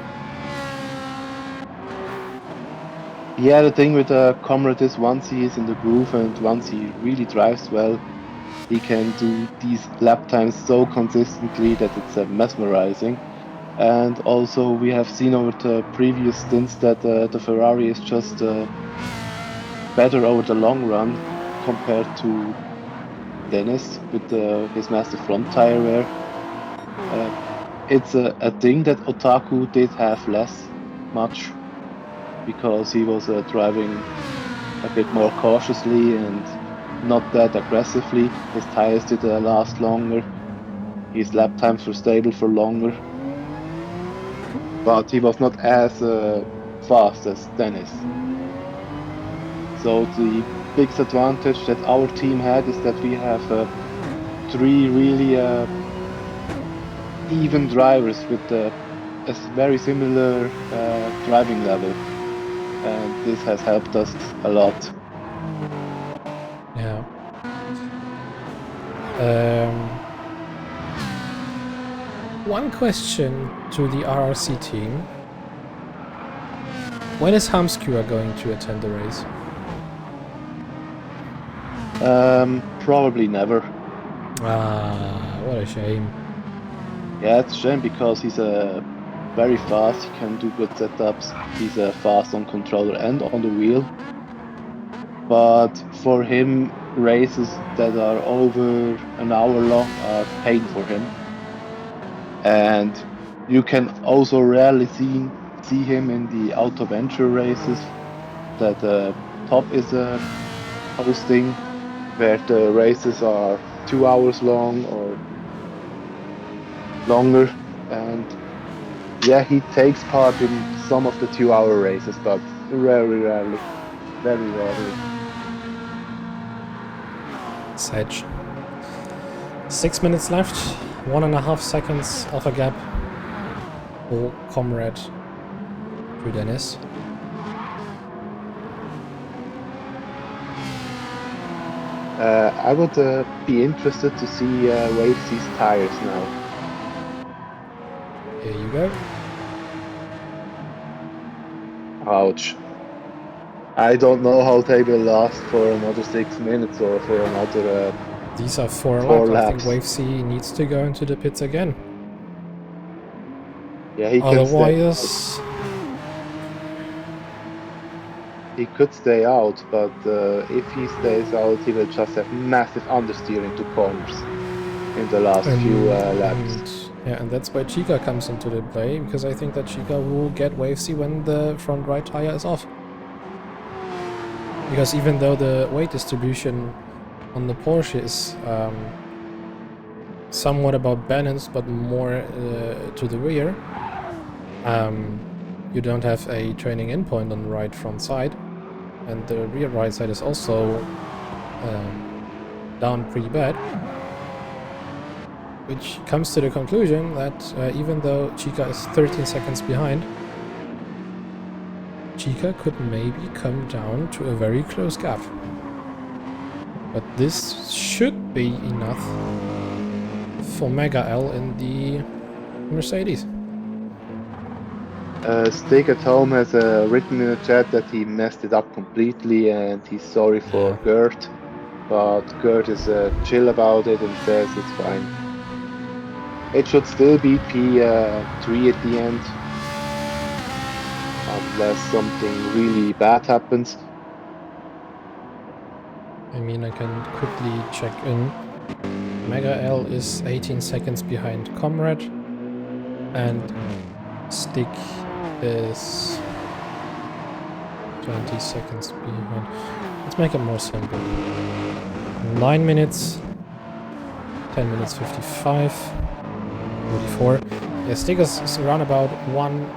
Yeah, the thing with Comrade is once he is in the groove and once he really drives well, he can do these lap times so consistently that it's mesmerizing. And also we have seen over the previous stints that the Ferrari is just better over the long run compared to Dennis with his massive front tire wear. It's a thing that Otaku did have less much because he was driving a bit more cautiously and not that aggressively. His tires did last longer. His lap times were stable for longer. But he was not as fast as Dennis. So the biggest advantage that our team had is that we have 3 really even drivers with a very similar driving level. And this has helped us a lot. Yeah. One question to the RRC team. When is Hamskua going to attend the race? Probably never. Ah, what a shame. Yeah, it's a shame because he's very fast. He can do good setups. He's fast on controller and on the wheel. But for him, races that are over an hour long are pain for him. And you can also rarely see him in the auto venture races that Top is hosting, where the races are 2 hours long or longer. And yeah, he takes part in some of the 2-hour races, but very rarely. Very rarely. Sedge. 6 minutes left, 1.5 seconds of a gap for Comrade to Dennis. I would be interested to see WEC's tires now. Here you go. Ouch. I don't know how they will last for another 6 minutes or for another These are 4 4 laps. I laps. think WEC needs to go into the pits again. Yeah, he can stay. Otherwise, He could stay out, but if he stays out, he will just have massive understeer into corners in the last few laps. And that's why Chica comes into the play, because I think that Chica will get WEC when the front right tire is off. Because even though the weight distribution on the Porsche is somewhat about balanced, but more to the rear, you don't have a training endpoint on the right front side, and the rear right side is also down pretty bad, which comes to the conclusion that even though Chica is 13 seconds behind, Chica could maybe come down to a very close gap. But this should be enough for Mega L in the Mercedes. Stig at home has written in the chat that he messed it up completely and he's sorry for Gert, but Gert is chill about it and says it's fine. It should still be P3 at the end, unless something really bad happens. I mean, I can quickly check in. Mega L is 18 seconds behind Comrade. and Stick is 20 seconds behind. Let's make it more simple. 9 minutes, 10 minutes 55, 44. Yeah, Stick is around about 1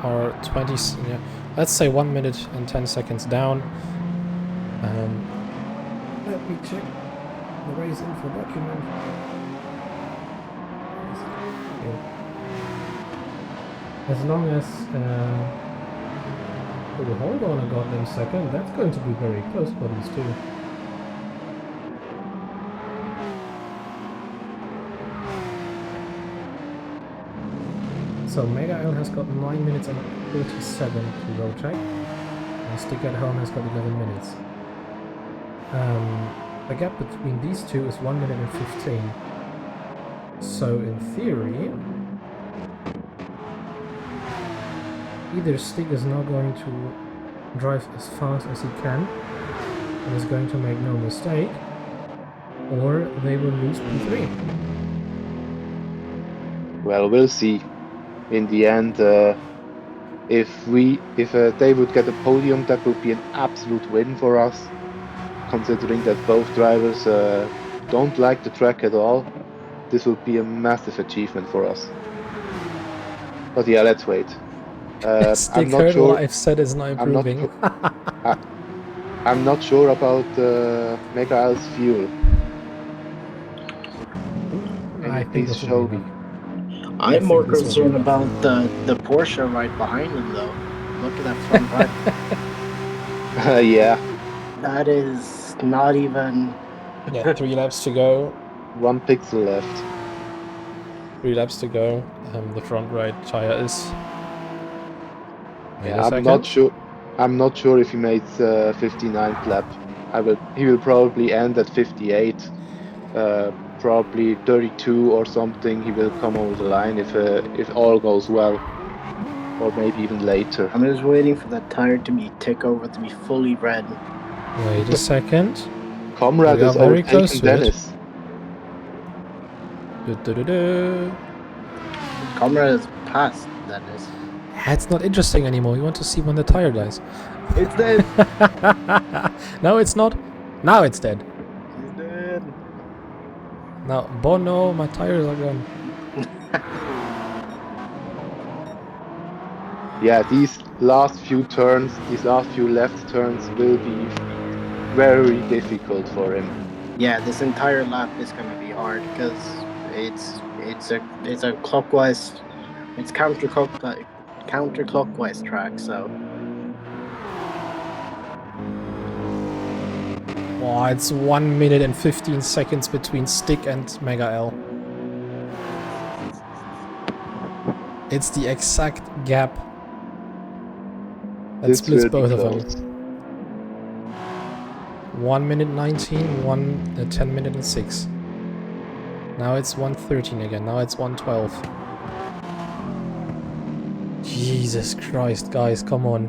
or 20, yeah, let's say 1 minute and 10 seconds down. Let me check the race info document. As long as oh, hold on a goddamn second, that's going to be very close for these two. So Mega L has got 9 minutes and 37 to road check, and Stick at Home has got 11 minutes. The gap between these two is 1 minute and 15. So in theory, either Stick is now going to drive as fast as he can and is going to make no mistake, or they will lose P3. Well, we'll see. In the end, if they would get a podium, that would be an absolute win for us, considering that both drivers don't like the track at all. This would be a massive achievement for us. But yeah, let's wait. Stick Hurt Life said is not improving. I'm not sure about Mega L's fuel. I think this will be. I'm more concerned about the Porsche right behind him, though. Look at that front right. Yeah. That is not even... Yeah, 3 laps to go. 1 pixel left. 3 laps to go. The front right tire is... Yeah, I'm not sure if he makes 59th lap. He will probably end at 58. Probably 32 or something. He will come over the line if all goes well, or maybe even later. I'm just waiting for that tire to tick over to be fully red. Wait a second. Comrade is very old close to Dennis. Comrade is past Dennis. It's not interesting anymore. You want to see when the tire dies. It's dead. No, it's not. Now it's dead. He's dead. Now, Bono, my tires are gone. Yeah, these last few left turns will be very difficult for him. Yeah, this entire lap is going to be hard because it's a clockwise, it's counterclockwise track, so. Oh, it's 1 minute and 15 seconds between Stick and Mega L. It's the exact gap that splits both of them. 1 minute 19, 10 minute and 6. Now it's 1:13 again. Now it's 1:12. Jesus Christ, guys, come on.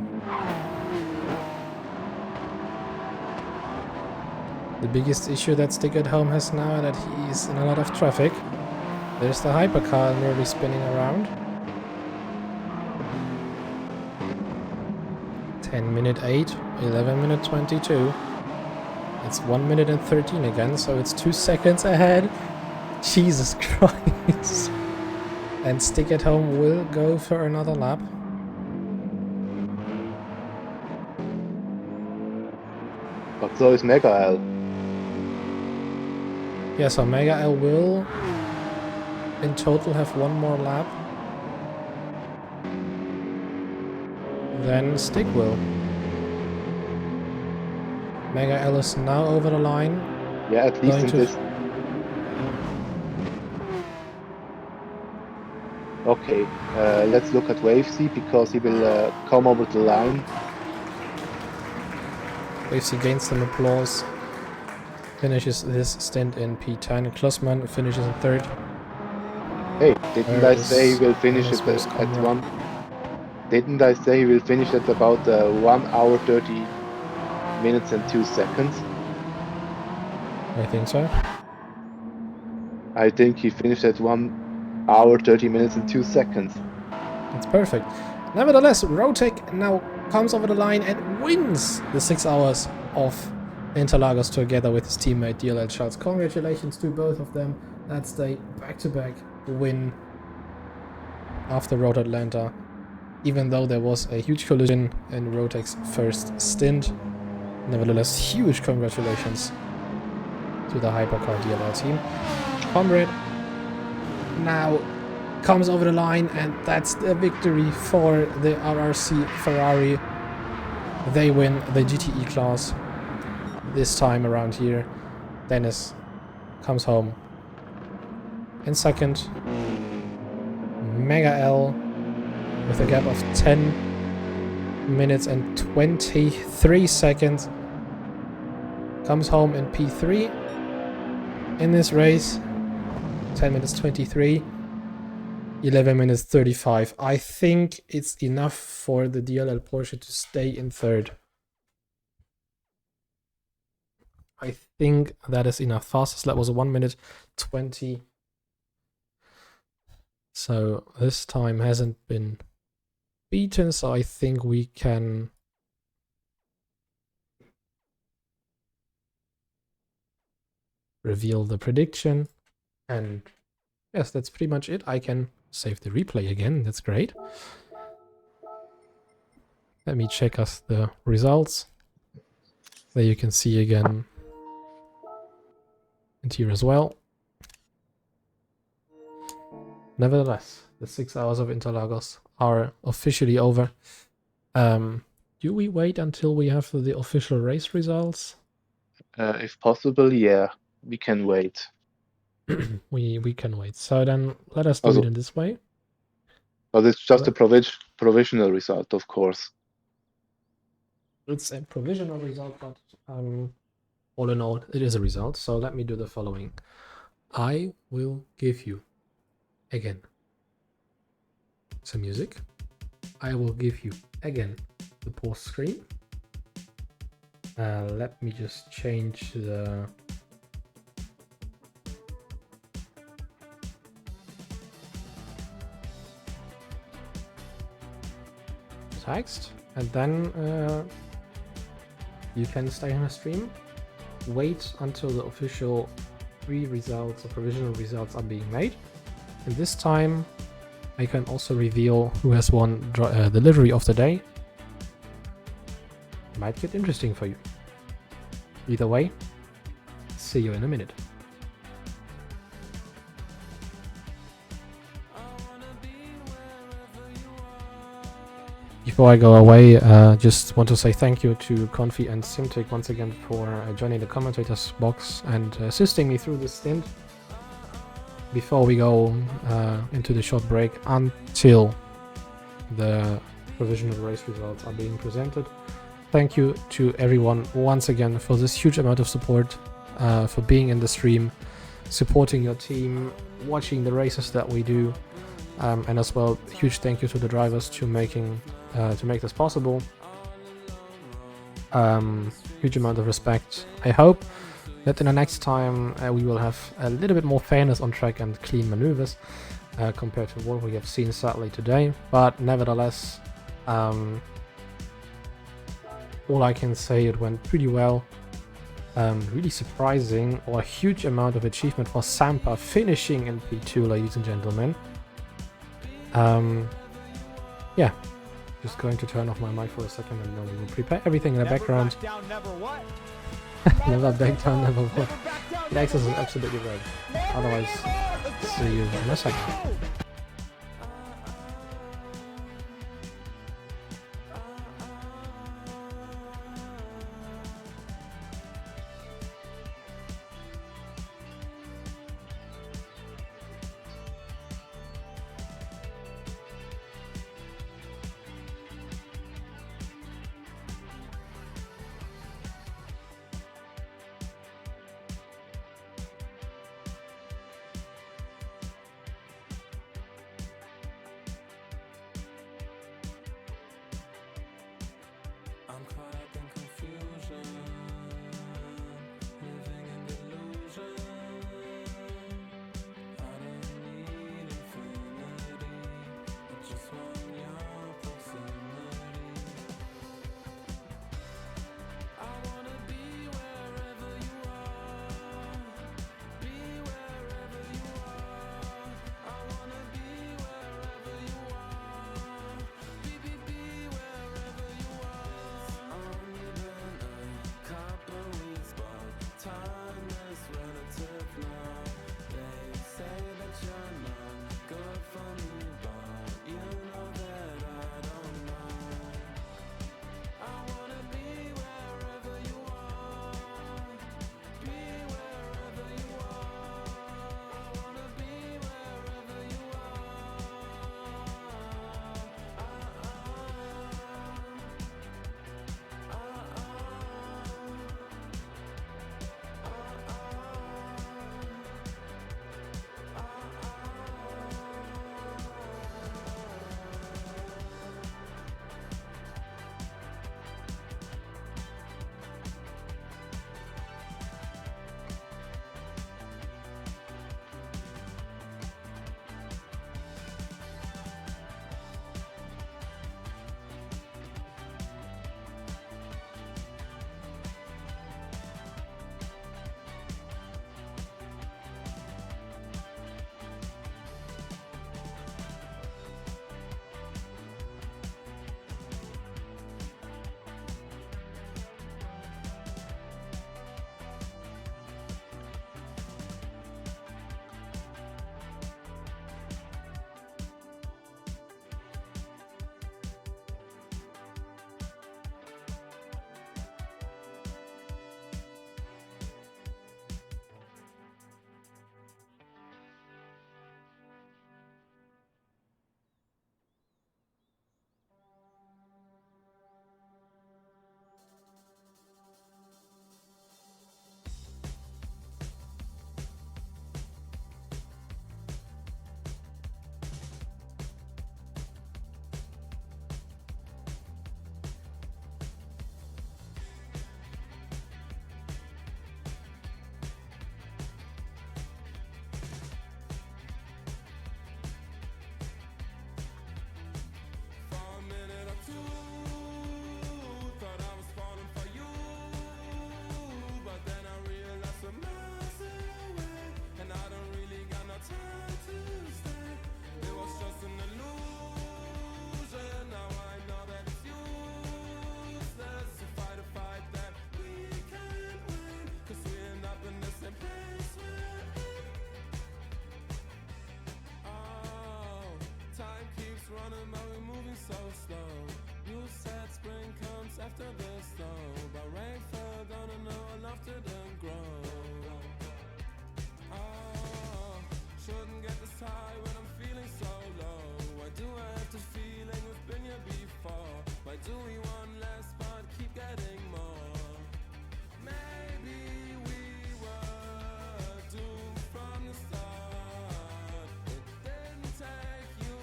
The biggest issue that Stick at Home has now that he's in a lot of traffic. There's the hypercar nearly spinning around. 10 minute 8, 11 minute 22. It's 1 minute and 13 again, so it's 2 seconds ahead. Jesus Christ. And Stick at Home will go for another lap. But so is Mega L. Yeah, so Mega L will in total have 1 more lap. Then Stick will. Mega L is now over the line. Yeah, at least in this. Okay, let's look at WEC because he will come over the line. WEC gains some applause. Finishes this stint in P10. Klossmann finishes in 3rd. Hey, didn't I say he will finish at 1? Didn't I say he will finish at about 1 hour 30 minutes and 2 seconds? I think so. I think he finished at 1 hour, 30 minutes, and 2 seconds. That's perfect. Nevertheless, Rotec now comes over the line and wins the 6 hours of Interlagos together with his teammate DLL Charles. Congratulations to both of them. That's the back-to-back win after Road Atlanta. Even though there was a huge collision in Rotec's first stint. Nevertheless, huge congratulations to the Hypercar DLL team. Comrade now comes over the line, and that's the victory for the RRC Ferrari. They win the GTE class this time around here. Dennis comes home in second. Mega L with a gap of 10 minutes and 23 seconds comes home in P3 in this race. 10 minutes 23, 11 minutes 35. I think it's enough for the DLL Porsche to stay in third. I think that is enough. Fastest lap was 1 minute 20. So this time hasn't been beaten, so I think we can reveal the prediction. And yes, that's pretty much it. I can save the replay again. That's great. Let me check us the results. There you can see again. And here as well. Nevertheless, the 6 hours of Interlagos are officially over. Do we wait until we have the official race results? If possible, yeah, we can wait. we can wait. So then let us do it in this way. But it's just a provisional result, of course. It's a provisional result, but all in all, it is a result. So let me do the following. I will give you, again, some music. I will give you, again, the pause screen. Let me just change the text, and then you can stay on the stream, wait until the official results or provisional results are being made, and this time I can also reveal who has won delivery of the day. Might get interesting for you. Either way, see you in a minute. Before I go away, just want to say thank you to Confi and Simtic once again for joining the commentators box and assisting me through this stint. Before we go into the short break until the provisional race results are being presented, thank you to everyone once again for this huge amount of support, for being in the stream, supporting your team, watching the races that we do, and as well, huge thank you to the drivers to make this possible. Huge amount of respect. I hope that in the next time we will have a little bit more fairness on track and clean maneuvers compared to what we have seen sadly today. But nevertheless, all I can say, it went pretty well. Really surprising, or a huge amount of achievement for Sampa finishing in P2, ladies and gentlemen. Yeah, just going to turn off my mic for a second and then we will prepare everything in the background. Back down, never what? Never back down, never what. The access is absolutely right. Otherwise, see you in a second. after the snow. But rain fell down and now our love didn't grow. Oh, shouldn't get this high when I'm feeling so low. Why do I have this feeling we've been here before? Why do we want less but keep getting more? Maybe we were doomed from the start. It didn't take you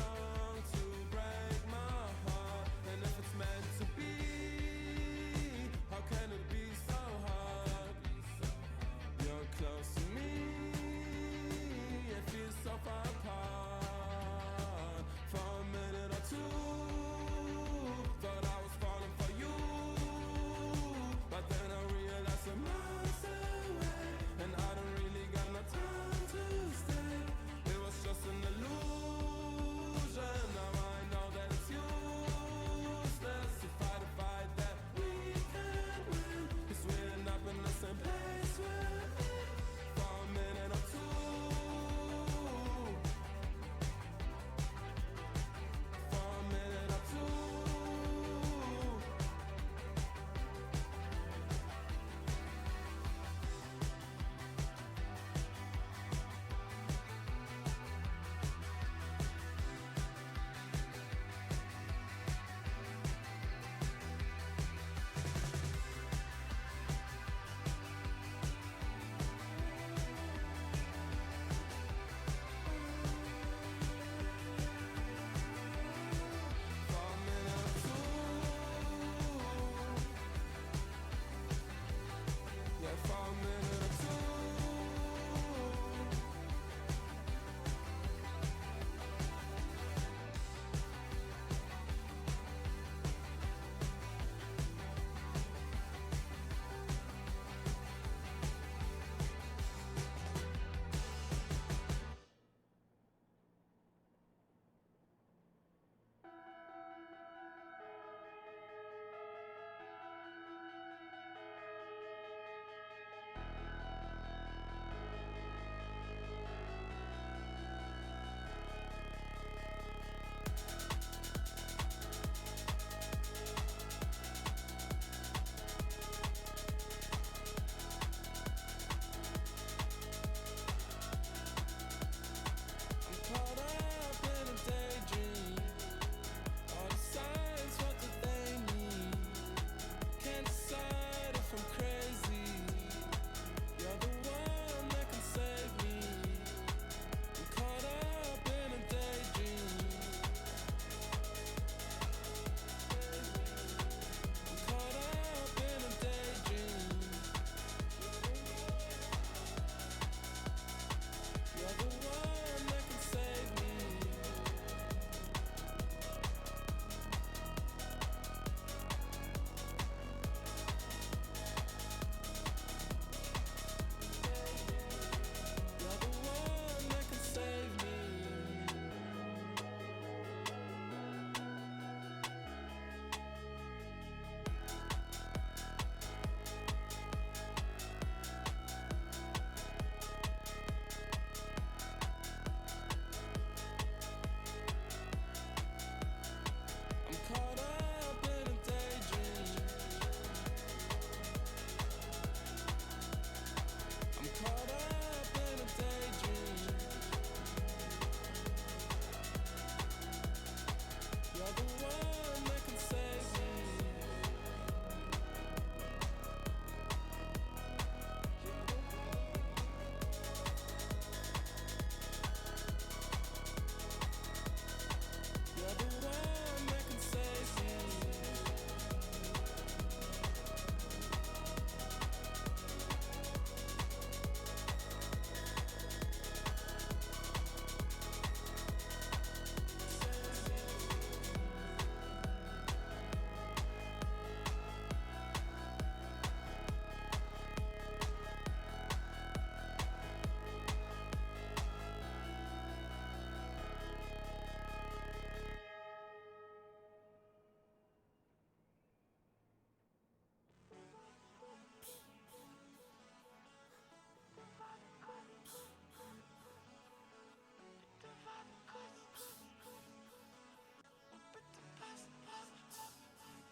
long to break my heart. And if it's meant to be, how can it be so hard? You're close to me, it feels so far apart. For a minute or two, thought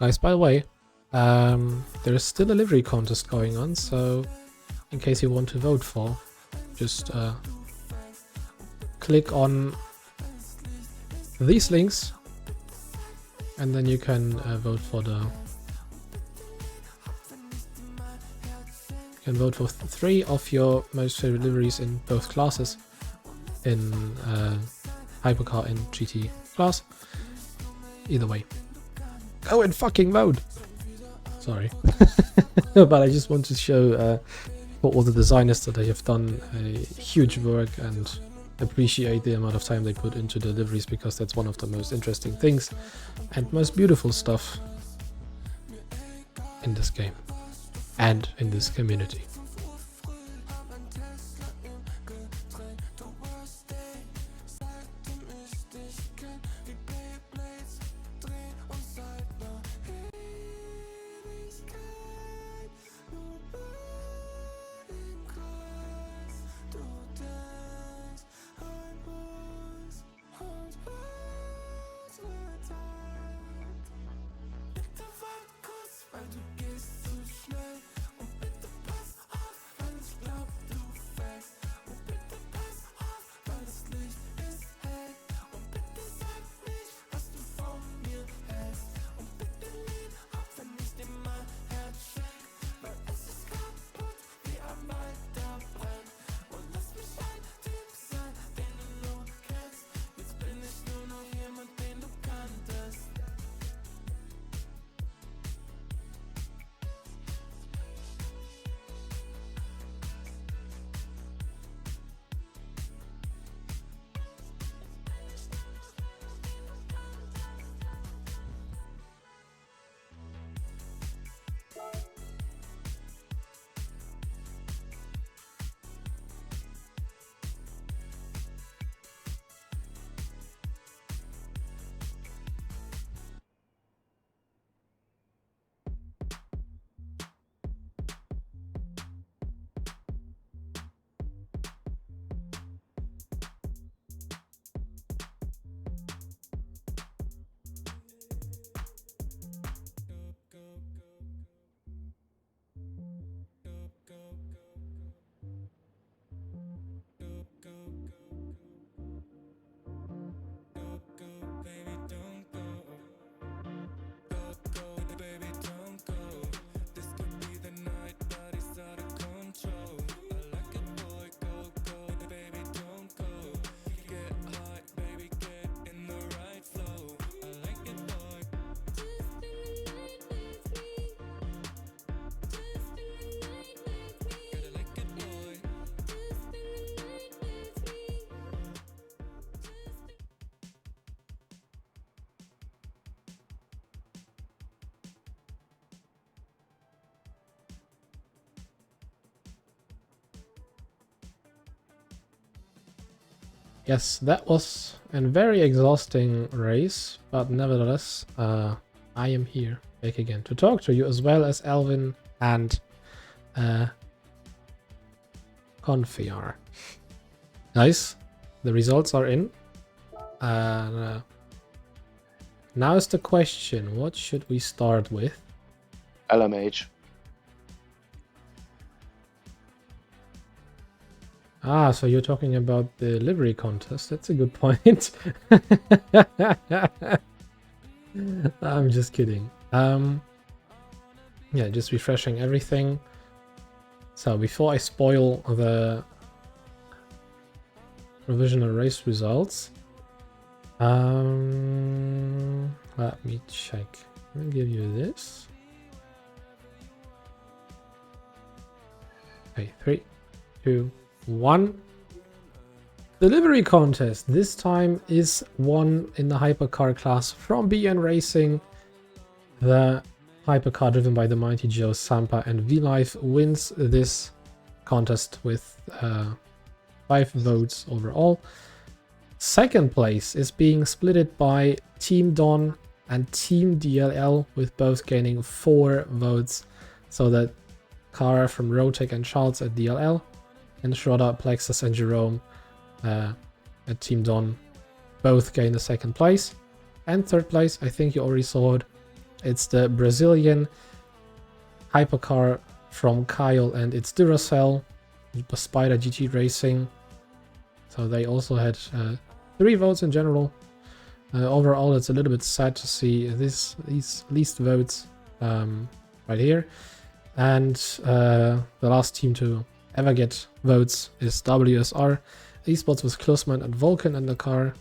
Guys, by the way, there is still a livery contest going on, so in case you want to vote for, just click on these links and then you can vote for three of your most favorite liveries in both classes, in Hypercar and GT class. Either way, go and fucking vote. Sorry. But I just want to show for all the designers that they have done a huge work and appreciate the amount of time they put into the liveries, because that's one of the most interesting things and most beautiful stuff in this game and in this community. Yes, that was a very exhausting race, but nevertheless, I am here back again to talk to you, as well as Alvin and Confiar. Nice, the results are in. Now is the question, what should we start with? LMH. Ah, so you're talking about the livery contest. That's a good point. I'm just kidding. Yeah, just refreshing everything. So before I spoil the provisional race results, let me check. Let me give you this. Okay, 3, 2, 1. Delivery contest this time is won in the hypercar class from BN Racing. The hypercar driven by the mighty Joe Sampa, and V-Life wins this contest with 5 votes overall. Second place is being splitted by Team Don and Team DLL, with both gaining 4 votes. So that Kara from Rotec and Charles at DLL, and Schroeder, Plexus and Jerome at Team Don both gain the second place. And third place, I think you already saw it, It's the Brazilian hypercar from Kyle and its Duracell, Spider GT Racing. So they also had 3 votes in general. Overall, it's a little bit sad to see these least votes right here. And the last team to ever get votes is WSR Esports with Klusman and Vulcan in the car.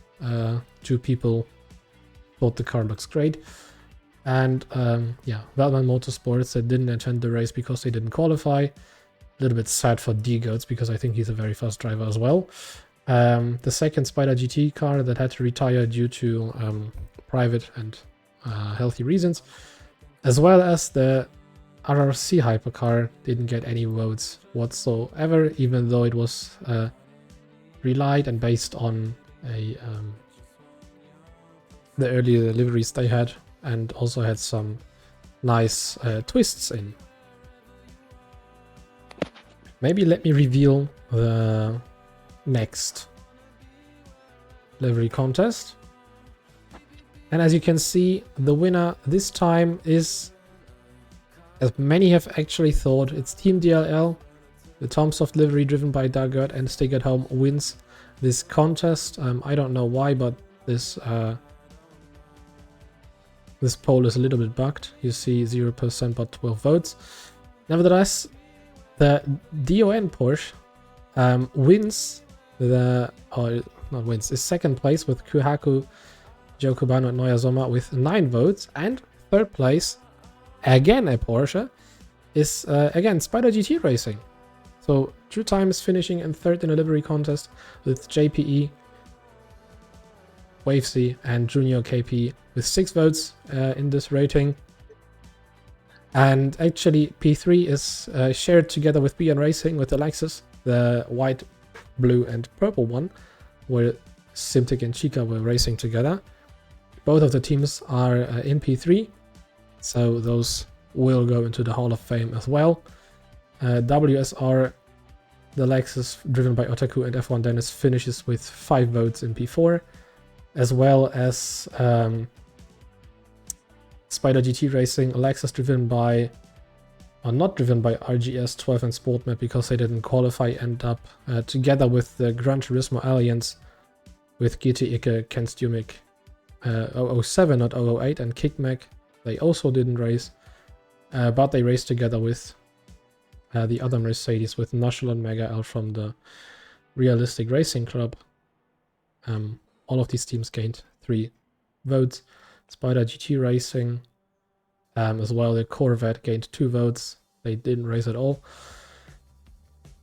2 people thought the car looks great. And yeah, Veltman Motorsports that didn't attend the race because they didn't qualify. A little bit sad for D-Goats because I think he's a very fast driver as well. The second Spider GT car that had to retire due to private and healthy reasons, as well as the RRC hypercar didn't get any votes whatsoever, even though it was relied and based on the earlier deliveries they had, and also had some nice twists in. Maybe let me reveal the next livery contest. And as you can see, the winner this time is, as many have actually thought, it's Team DLL. The Tomsoft livery driven by Dugard and Stick at Home wins this contest. I don't know why, but this poll is a little bit bugged. You see 0% but 12 votes. Nevertheless, the DON Porsche wins is second place with Kuhaku, Joe Cubano and Neuer Sommer with 9 votes, and third place, again a Porsche, is again Spider GT Racing. So 2 times finishing in third in a livery contest with JPE, Wavesy and Junior KP with 6 votes in this rating. And actually P3 is shared together with BN Racing with the Lexus, the white, blue and purple one, where Simtic and Chica were racing together. Both of the teams are in P3, so those will go into the Hall of Fame as well. WSR, the Lexus driven by Otaku and F1 Dennis, finishes with 5 votes in P4, as well as Spider GT Racing, Lexus driven by, or not driven by RGS 12 and Sportmap because they didn't qualify, end up together with the Gran Turismo Alliance with GT Ike, Ken Stumic, 007, not 008, and Kickmac. They also didn't race, but they raced together with the other Mercedes, with Nashel and Mega L from the Realistic Racing Club. All of these teams gained 3 votes. Spider GT Racing, as well, the Corvette gained 2 votes. They didn't race at all.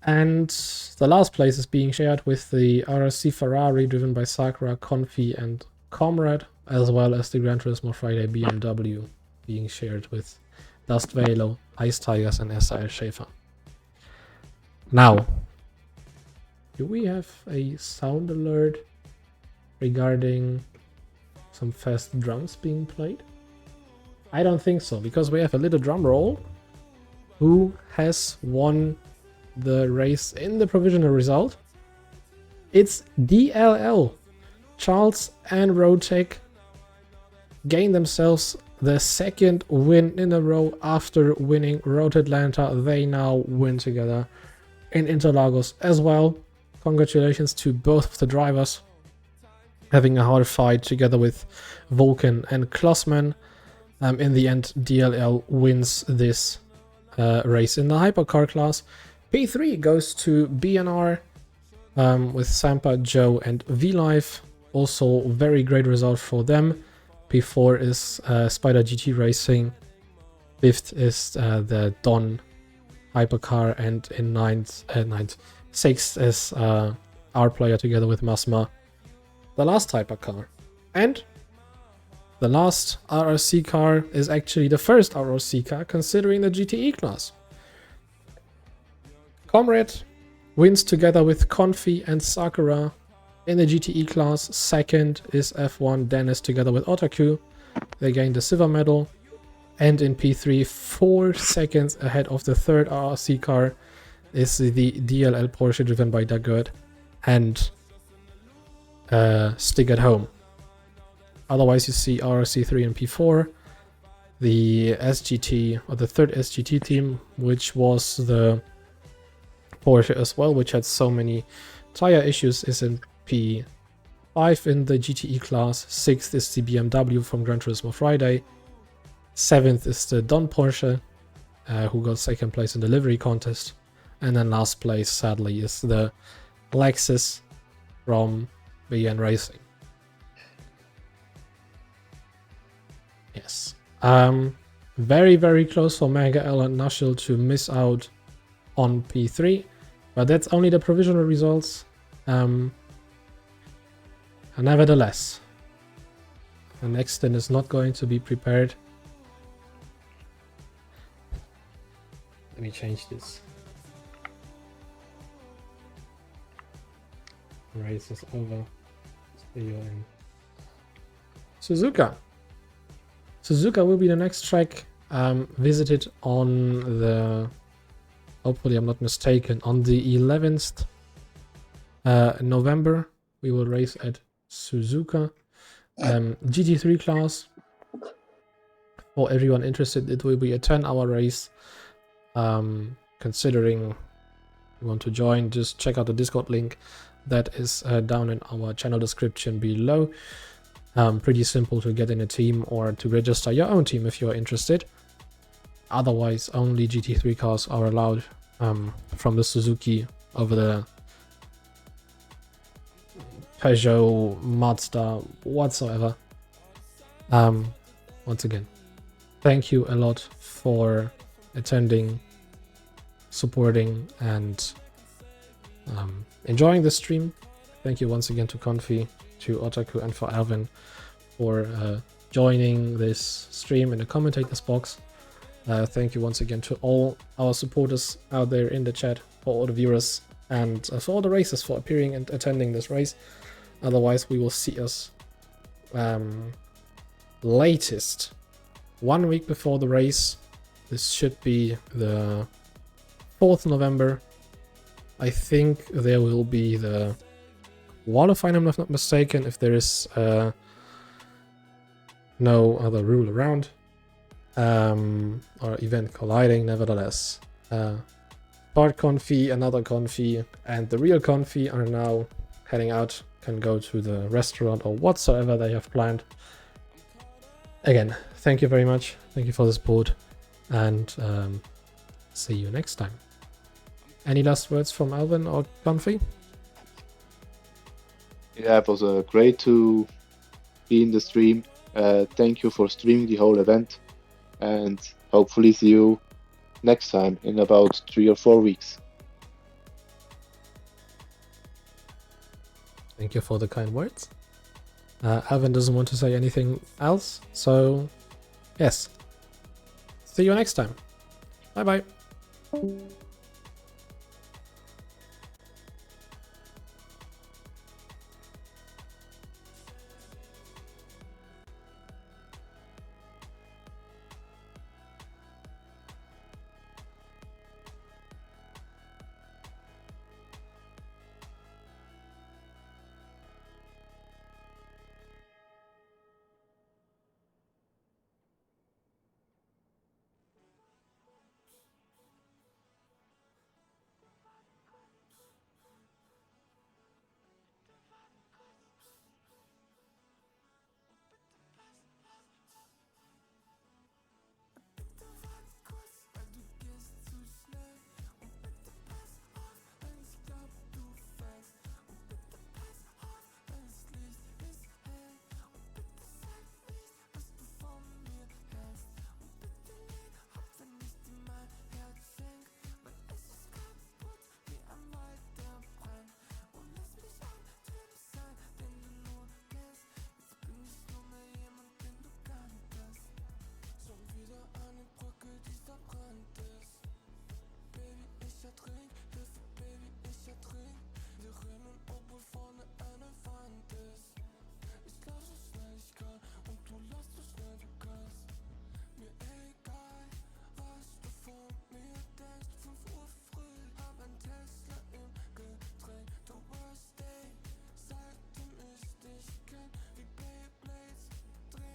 And the last place is being shared with the RRC Ferrari driven by Sakura, Confi and Comrade, as well as the Gran Turismo Friday BMW being shared with Dust Velo, Ice Tigers and SIL Schaefer. Now, do we have a sound alert regarding some fast drums being played? I don't think so, because we have a little drum roll. Who has won the race in the provisional result? It's DLL. Charles and Rotek gain themselves the 2nd win in a row after winning Road Atlanta. They now win together in Interlagos as well. Congratulations to both of the drivers, having a hard fight together with Vulcan and Klossman. In the end, DLL wins this race in the hypercar class. P3 goes to BNR with Sampa, Joe and V-Live. Also very great result for them. P4 is Spider GT Racing. 5th is the Don hypercar, and in 6th is our player together with Masma, the last hypercar. And the last RRC car is actually the first RRC car considering the GTE class. Comrade wins together with Confi and Sakura in the GTE class. 2nd is F1 Dennis together with Otaku. They gained the silver medal. And in P3, 4 seconds ahead of the 3rd RRC car is the DLL Porsche driven by Dagert and Stick at Home. Otherwise, you see RRC3 and P4. the SGT, or the third SGT team, which was the Porsche as well, which had so many tire issues, is in P5 in the GTE class. 6th is the BMW from Gran Turismo Friday. 7th is the Don Porsche, who got second place in the livery contest. And then last place, sadly, is the Lexus from BN Racing. Yes. Very, very close for Mega L and Nashil to miss out on P3, but that's only the provisional results. Nevertheless, the next stint is not going to be prepared. Let me change this. Race is over. See you in Suzuka. Suzuka will be the next track visited on the, hopefully I'm not mistaken, on the 11th November. We will race at Suzuka. GT3 class. For everyone interested, it will be a 10-hour race. Considering you want to join, just check out the Discord link that is down in our channel description below. Pretty simple to get in a team or to register your own team if you're interested. Otherwise, only GT3 cars are allowed from the Suzuki over the Peugeot, Mazda, whatsoever. Once again, thank you a lot for attending, supporting, and enjoying the stream. Thank you once again to Confi, to Otaku, and for Alvin for joining this stream in the commentators box. Thank you once again to all our supporters out there in the chat, for all the viewers, and for all the racers for appearing and attending this race. Otherwise, we will see us latest 1 week before the race. This should be the 4th November. I think there will be the qualifying, I'm not mistaken, if there is no other rule around, or event colliding. Nevertheless, part Confi, another Confi, and the real Confi are now heading out, can go to the restaurant or whatsoever they have planned. Again, thank you very much, thank you for the support, and see you next time. Any last words from Alvin or Confi? Yeah, it was great to be in the stream. Thank you for streaming the whole event, and hopefully see you next time in about 3 or 4 weeks. Thank you for the kind words. Alvin doesn't want to say anything else, so yes. See you next time. Bye bye.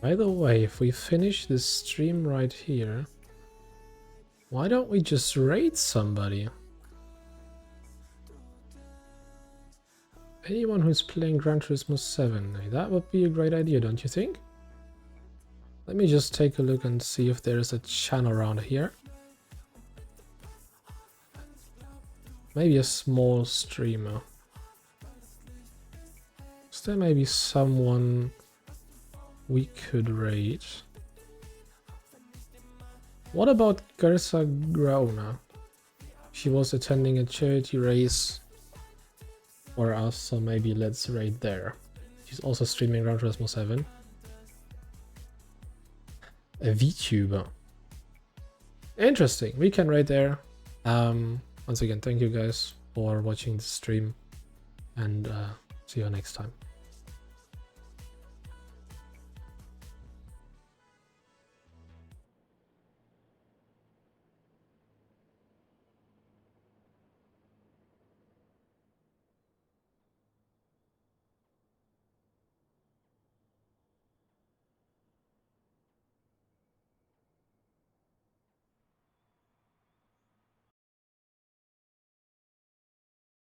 By the way, if we finish this stream right here, why don't we just raid somebody? Anyone who's playing Gran Turismo 7, that would be a great idea, don't you think? Let me just take a look and see if there's a channel around here. Maybe a small streamer. Is there maybe someone we could raid? What about Gersa Grauna? She was attending a charity race for us, so maybe let's raid there. She's also streaming Gran Turismo 7. A VTuber. Interesting, we can raid there. Once again, thank you guys for watching the stream, and see you next time.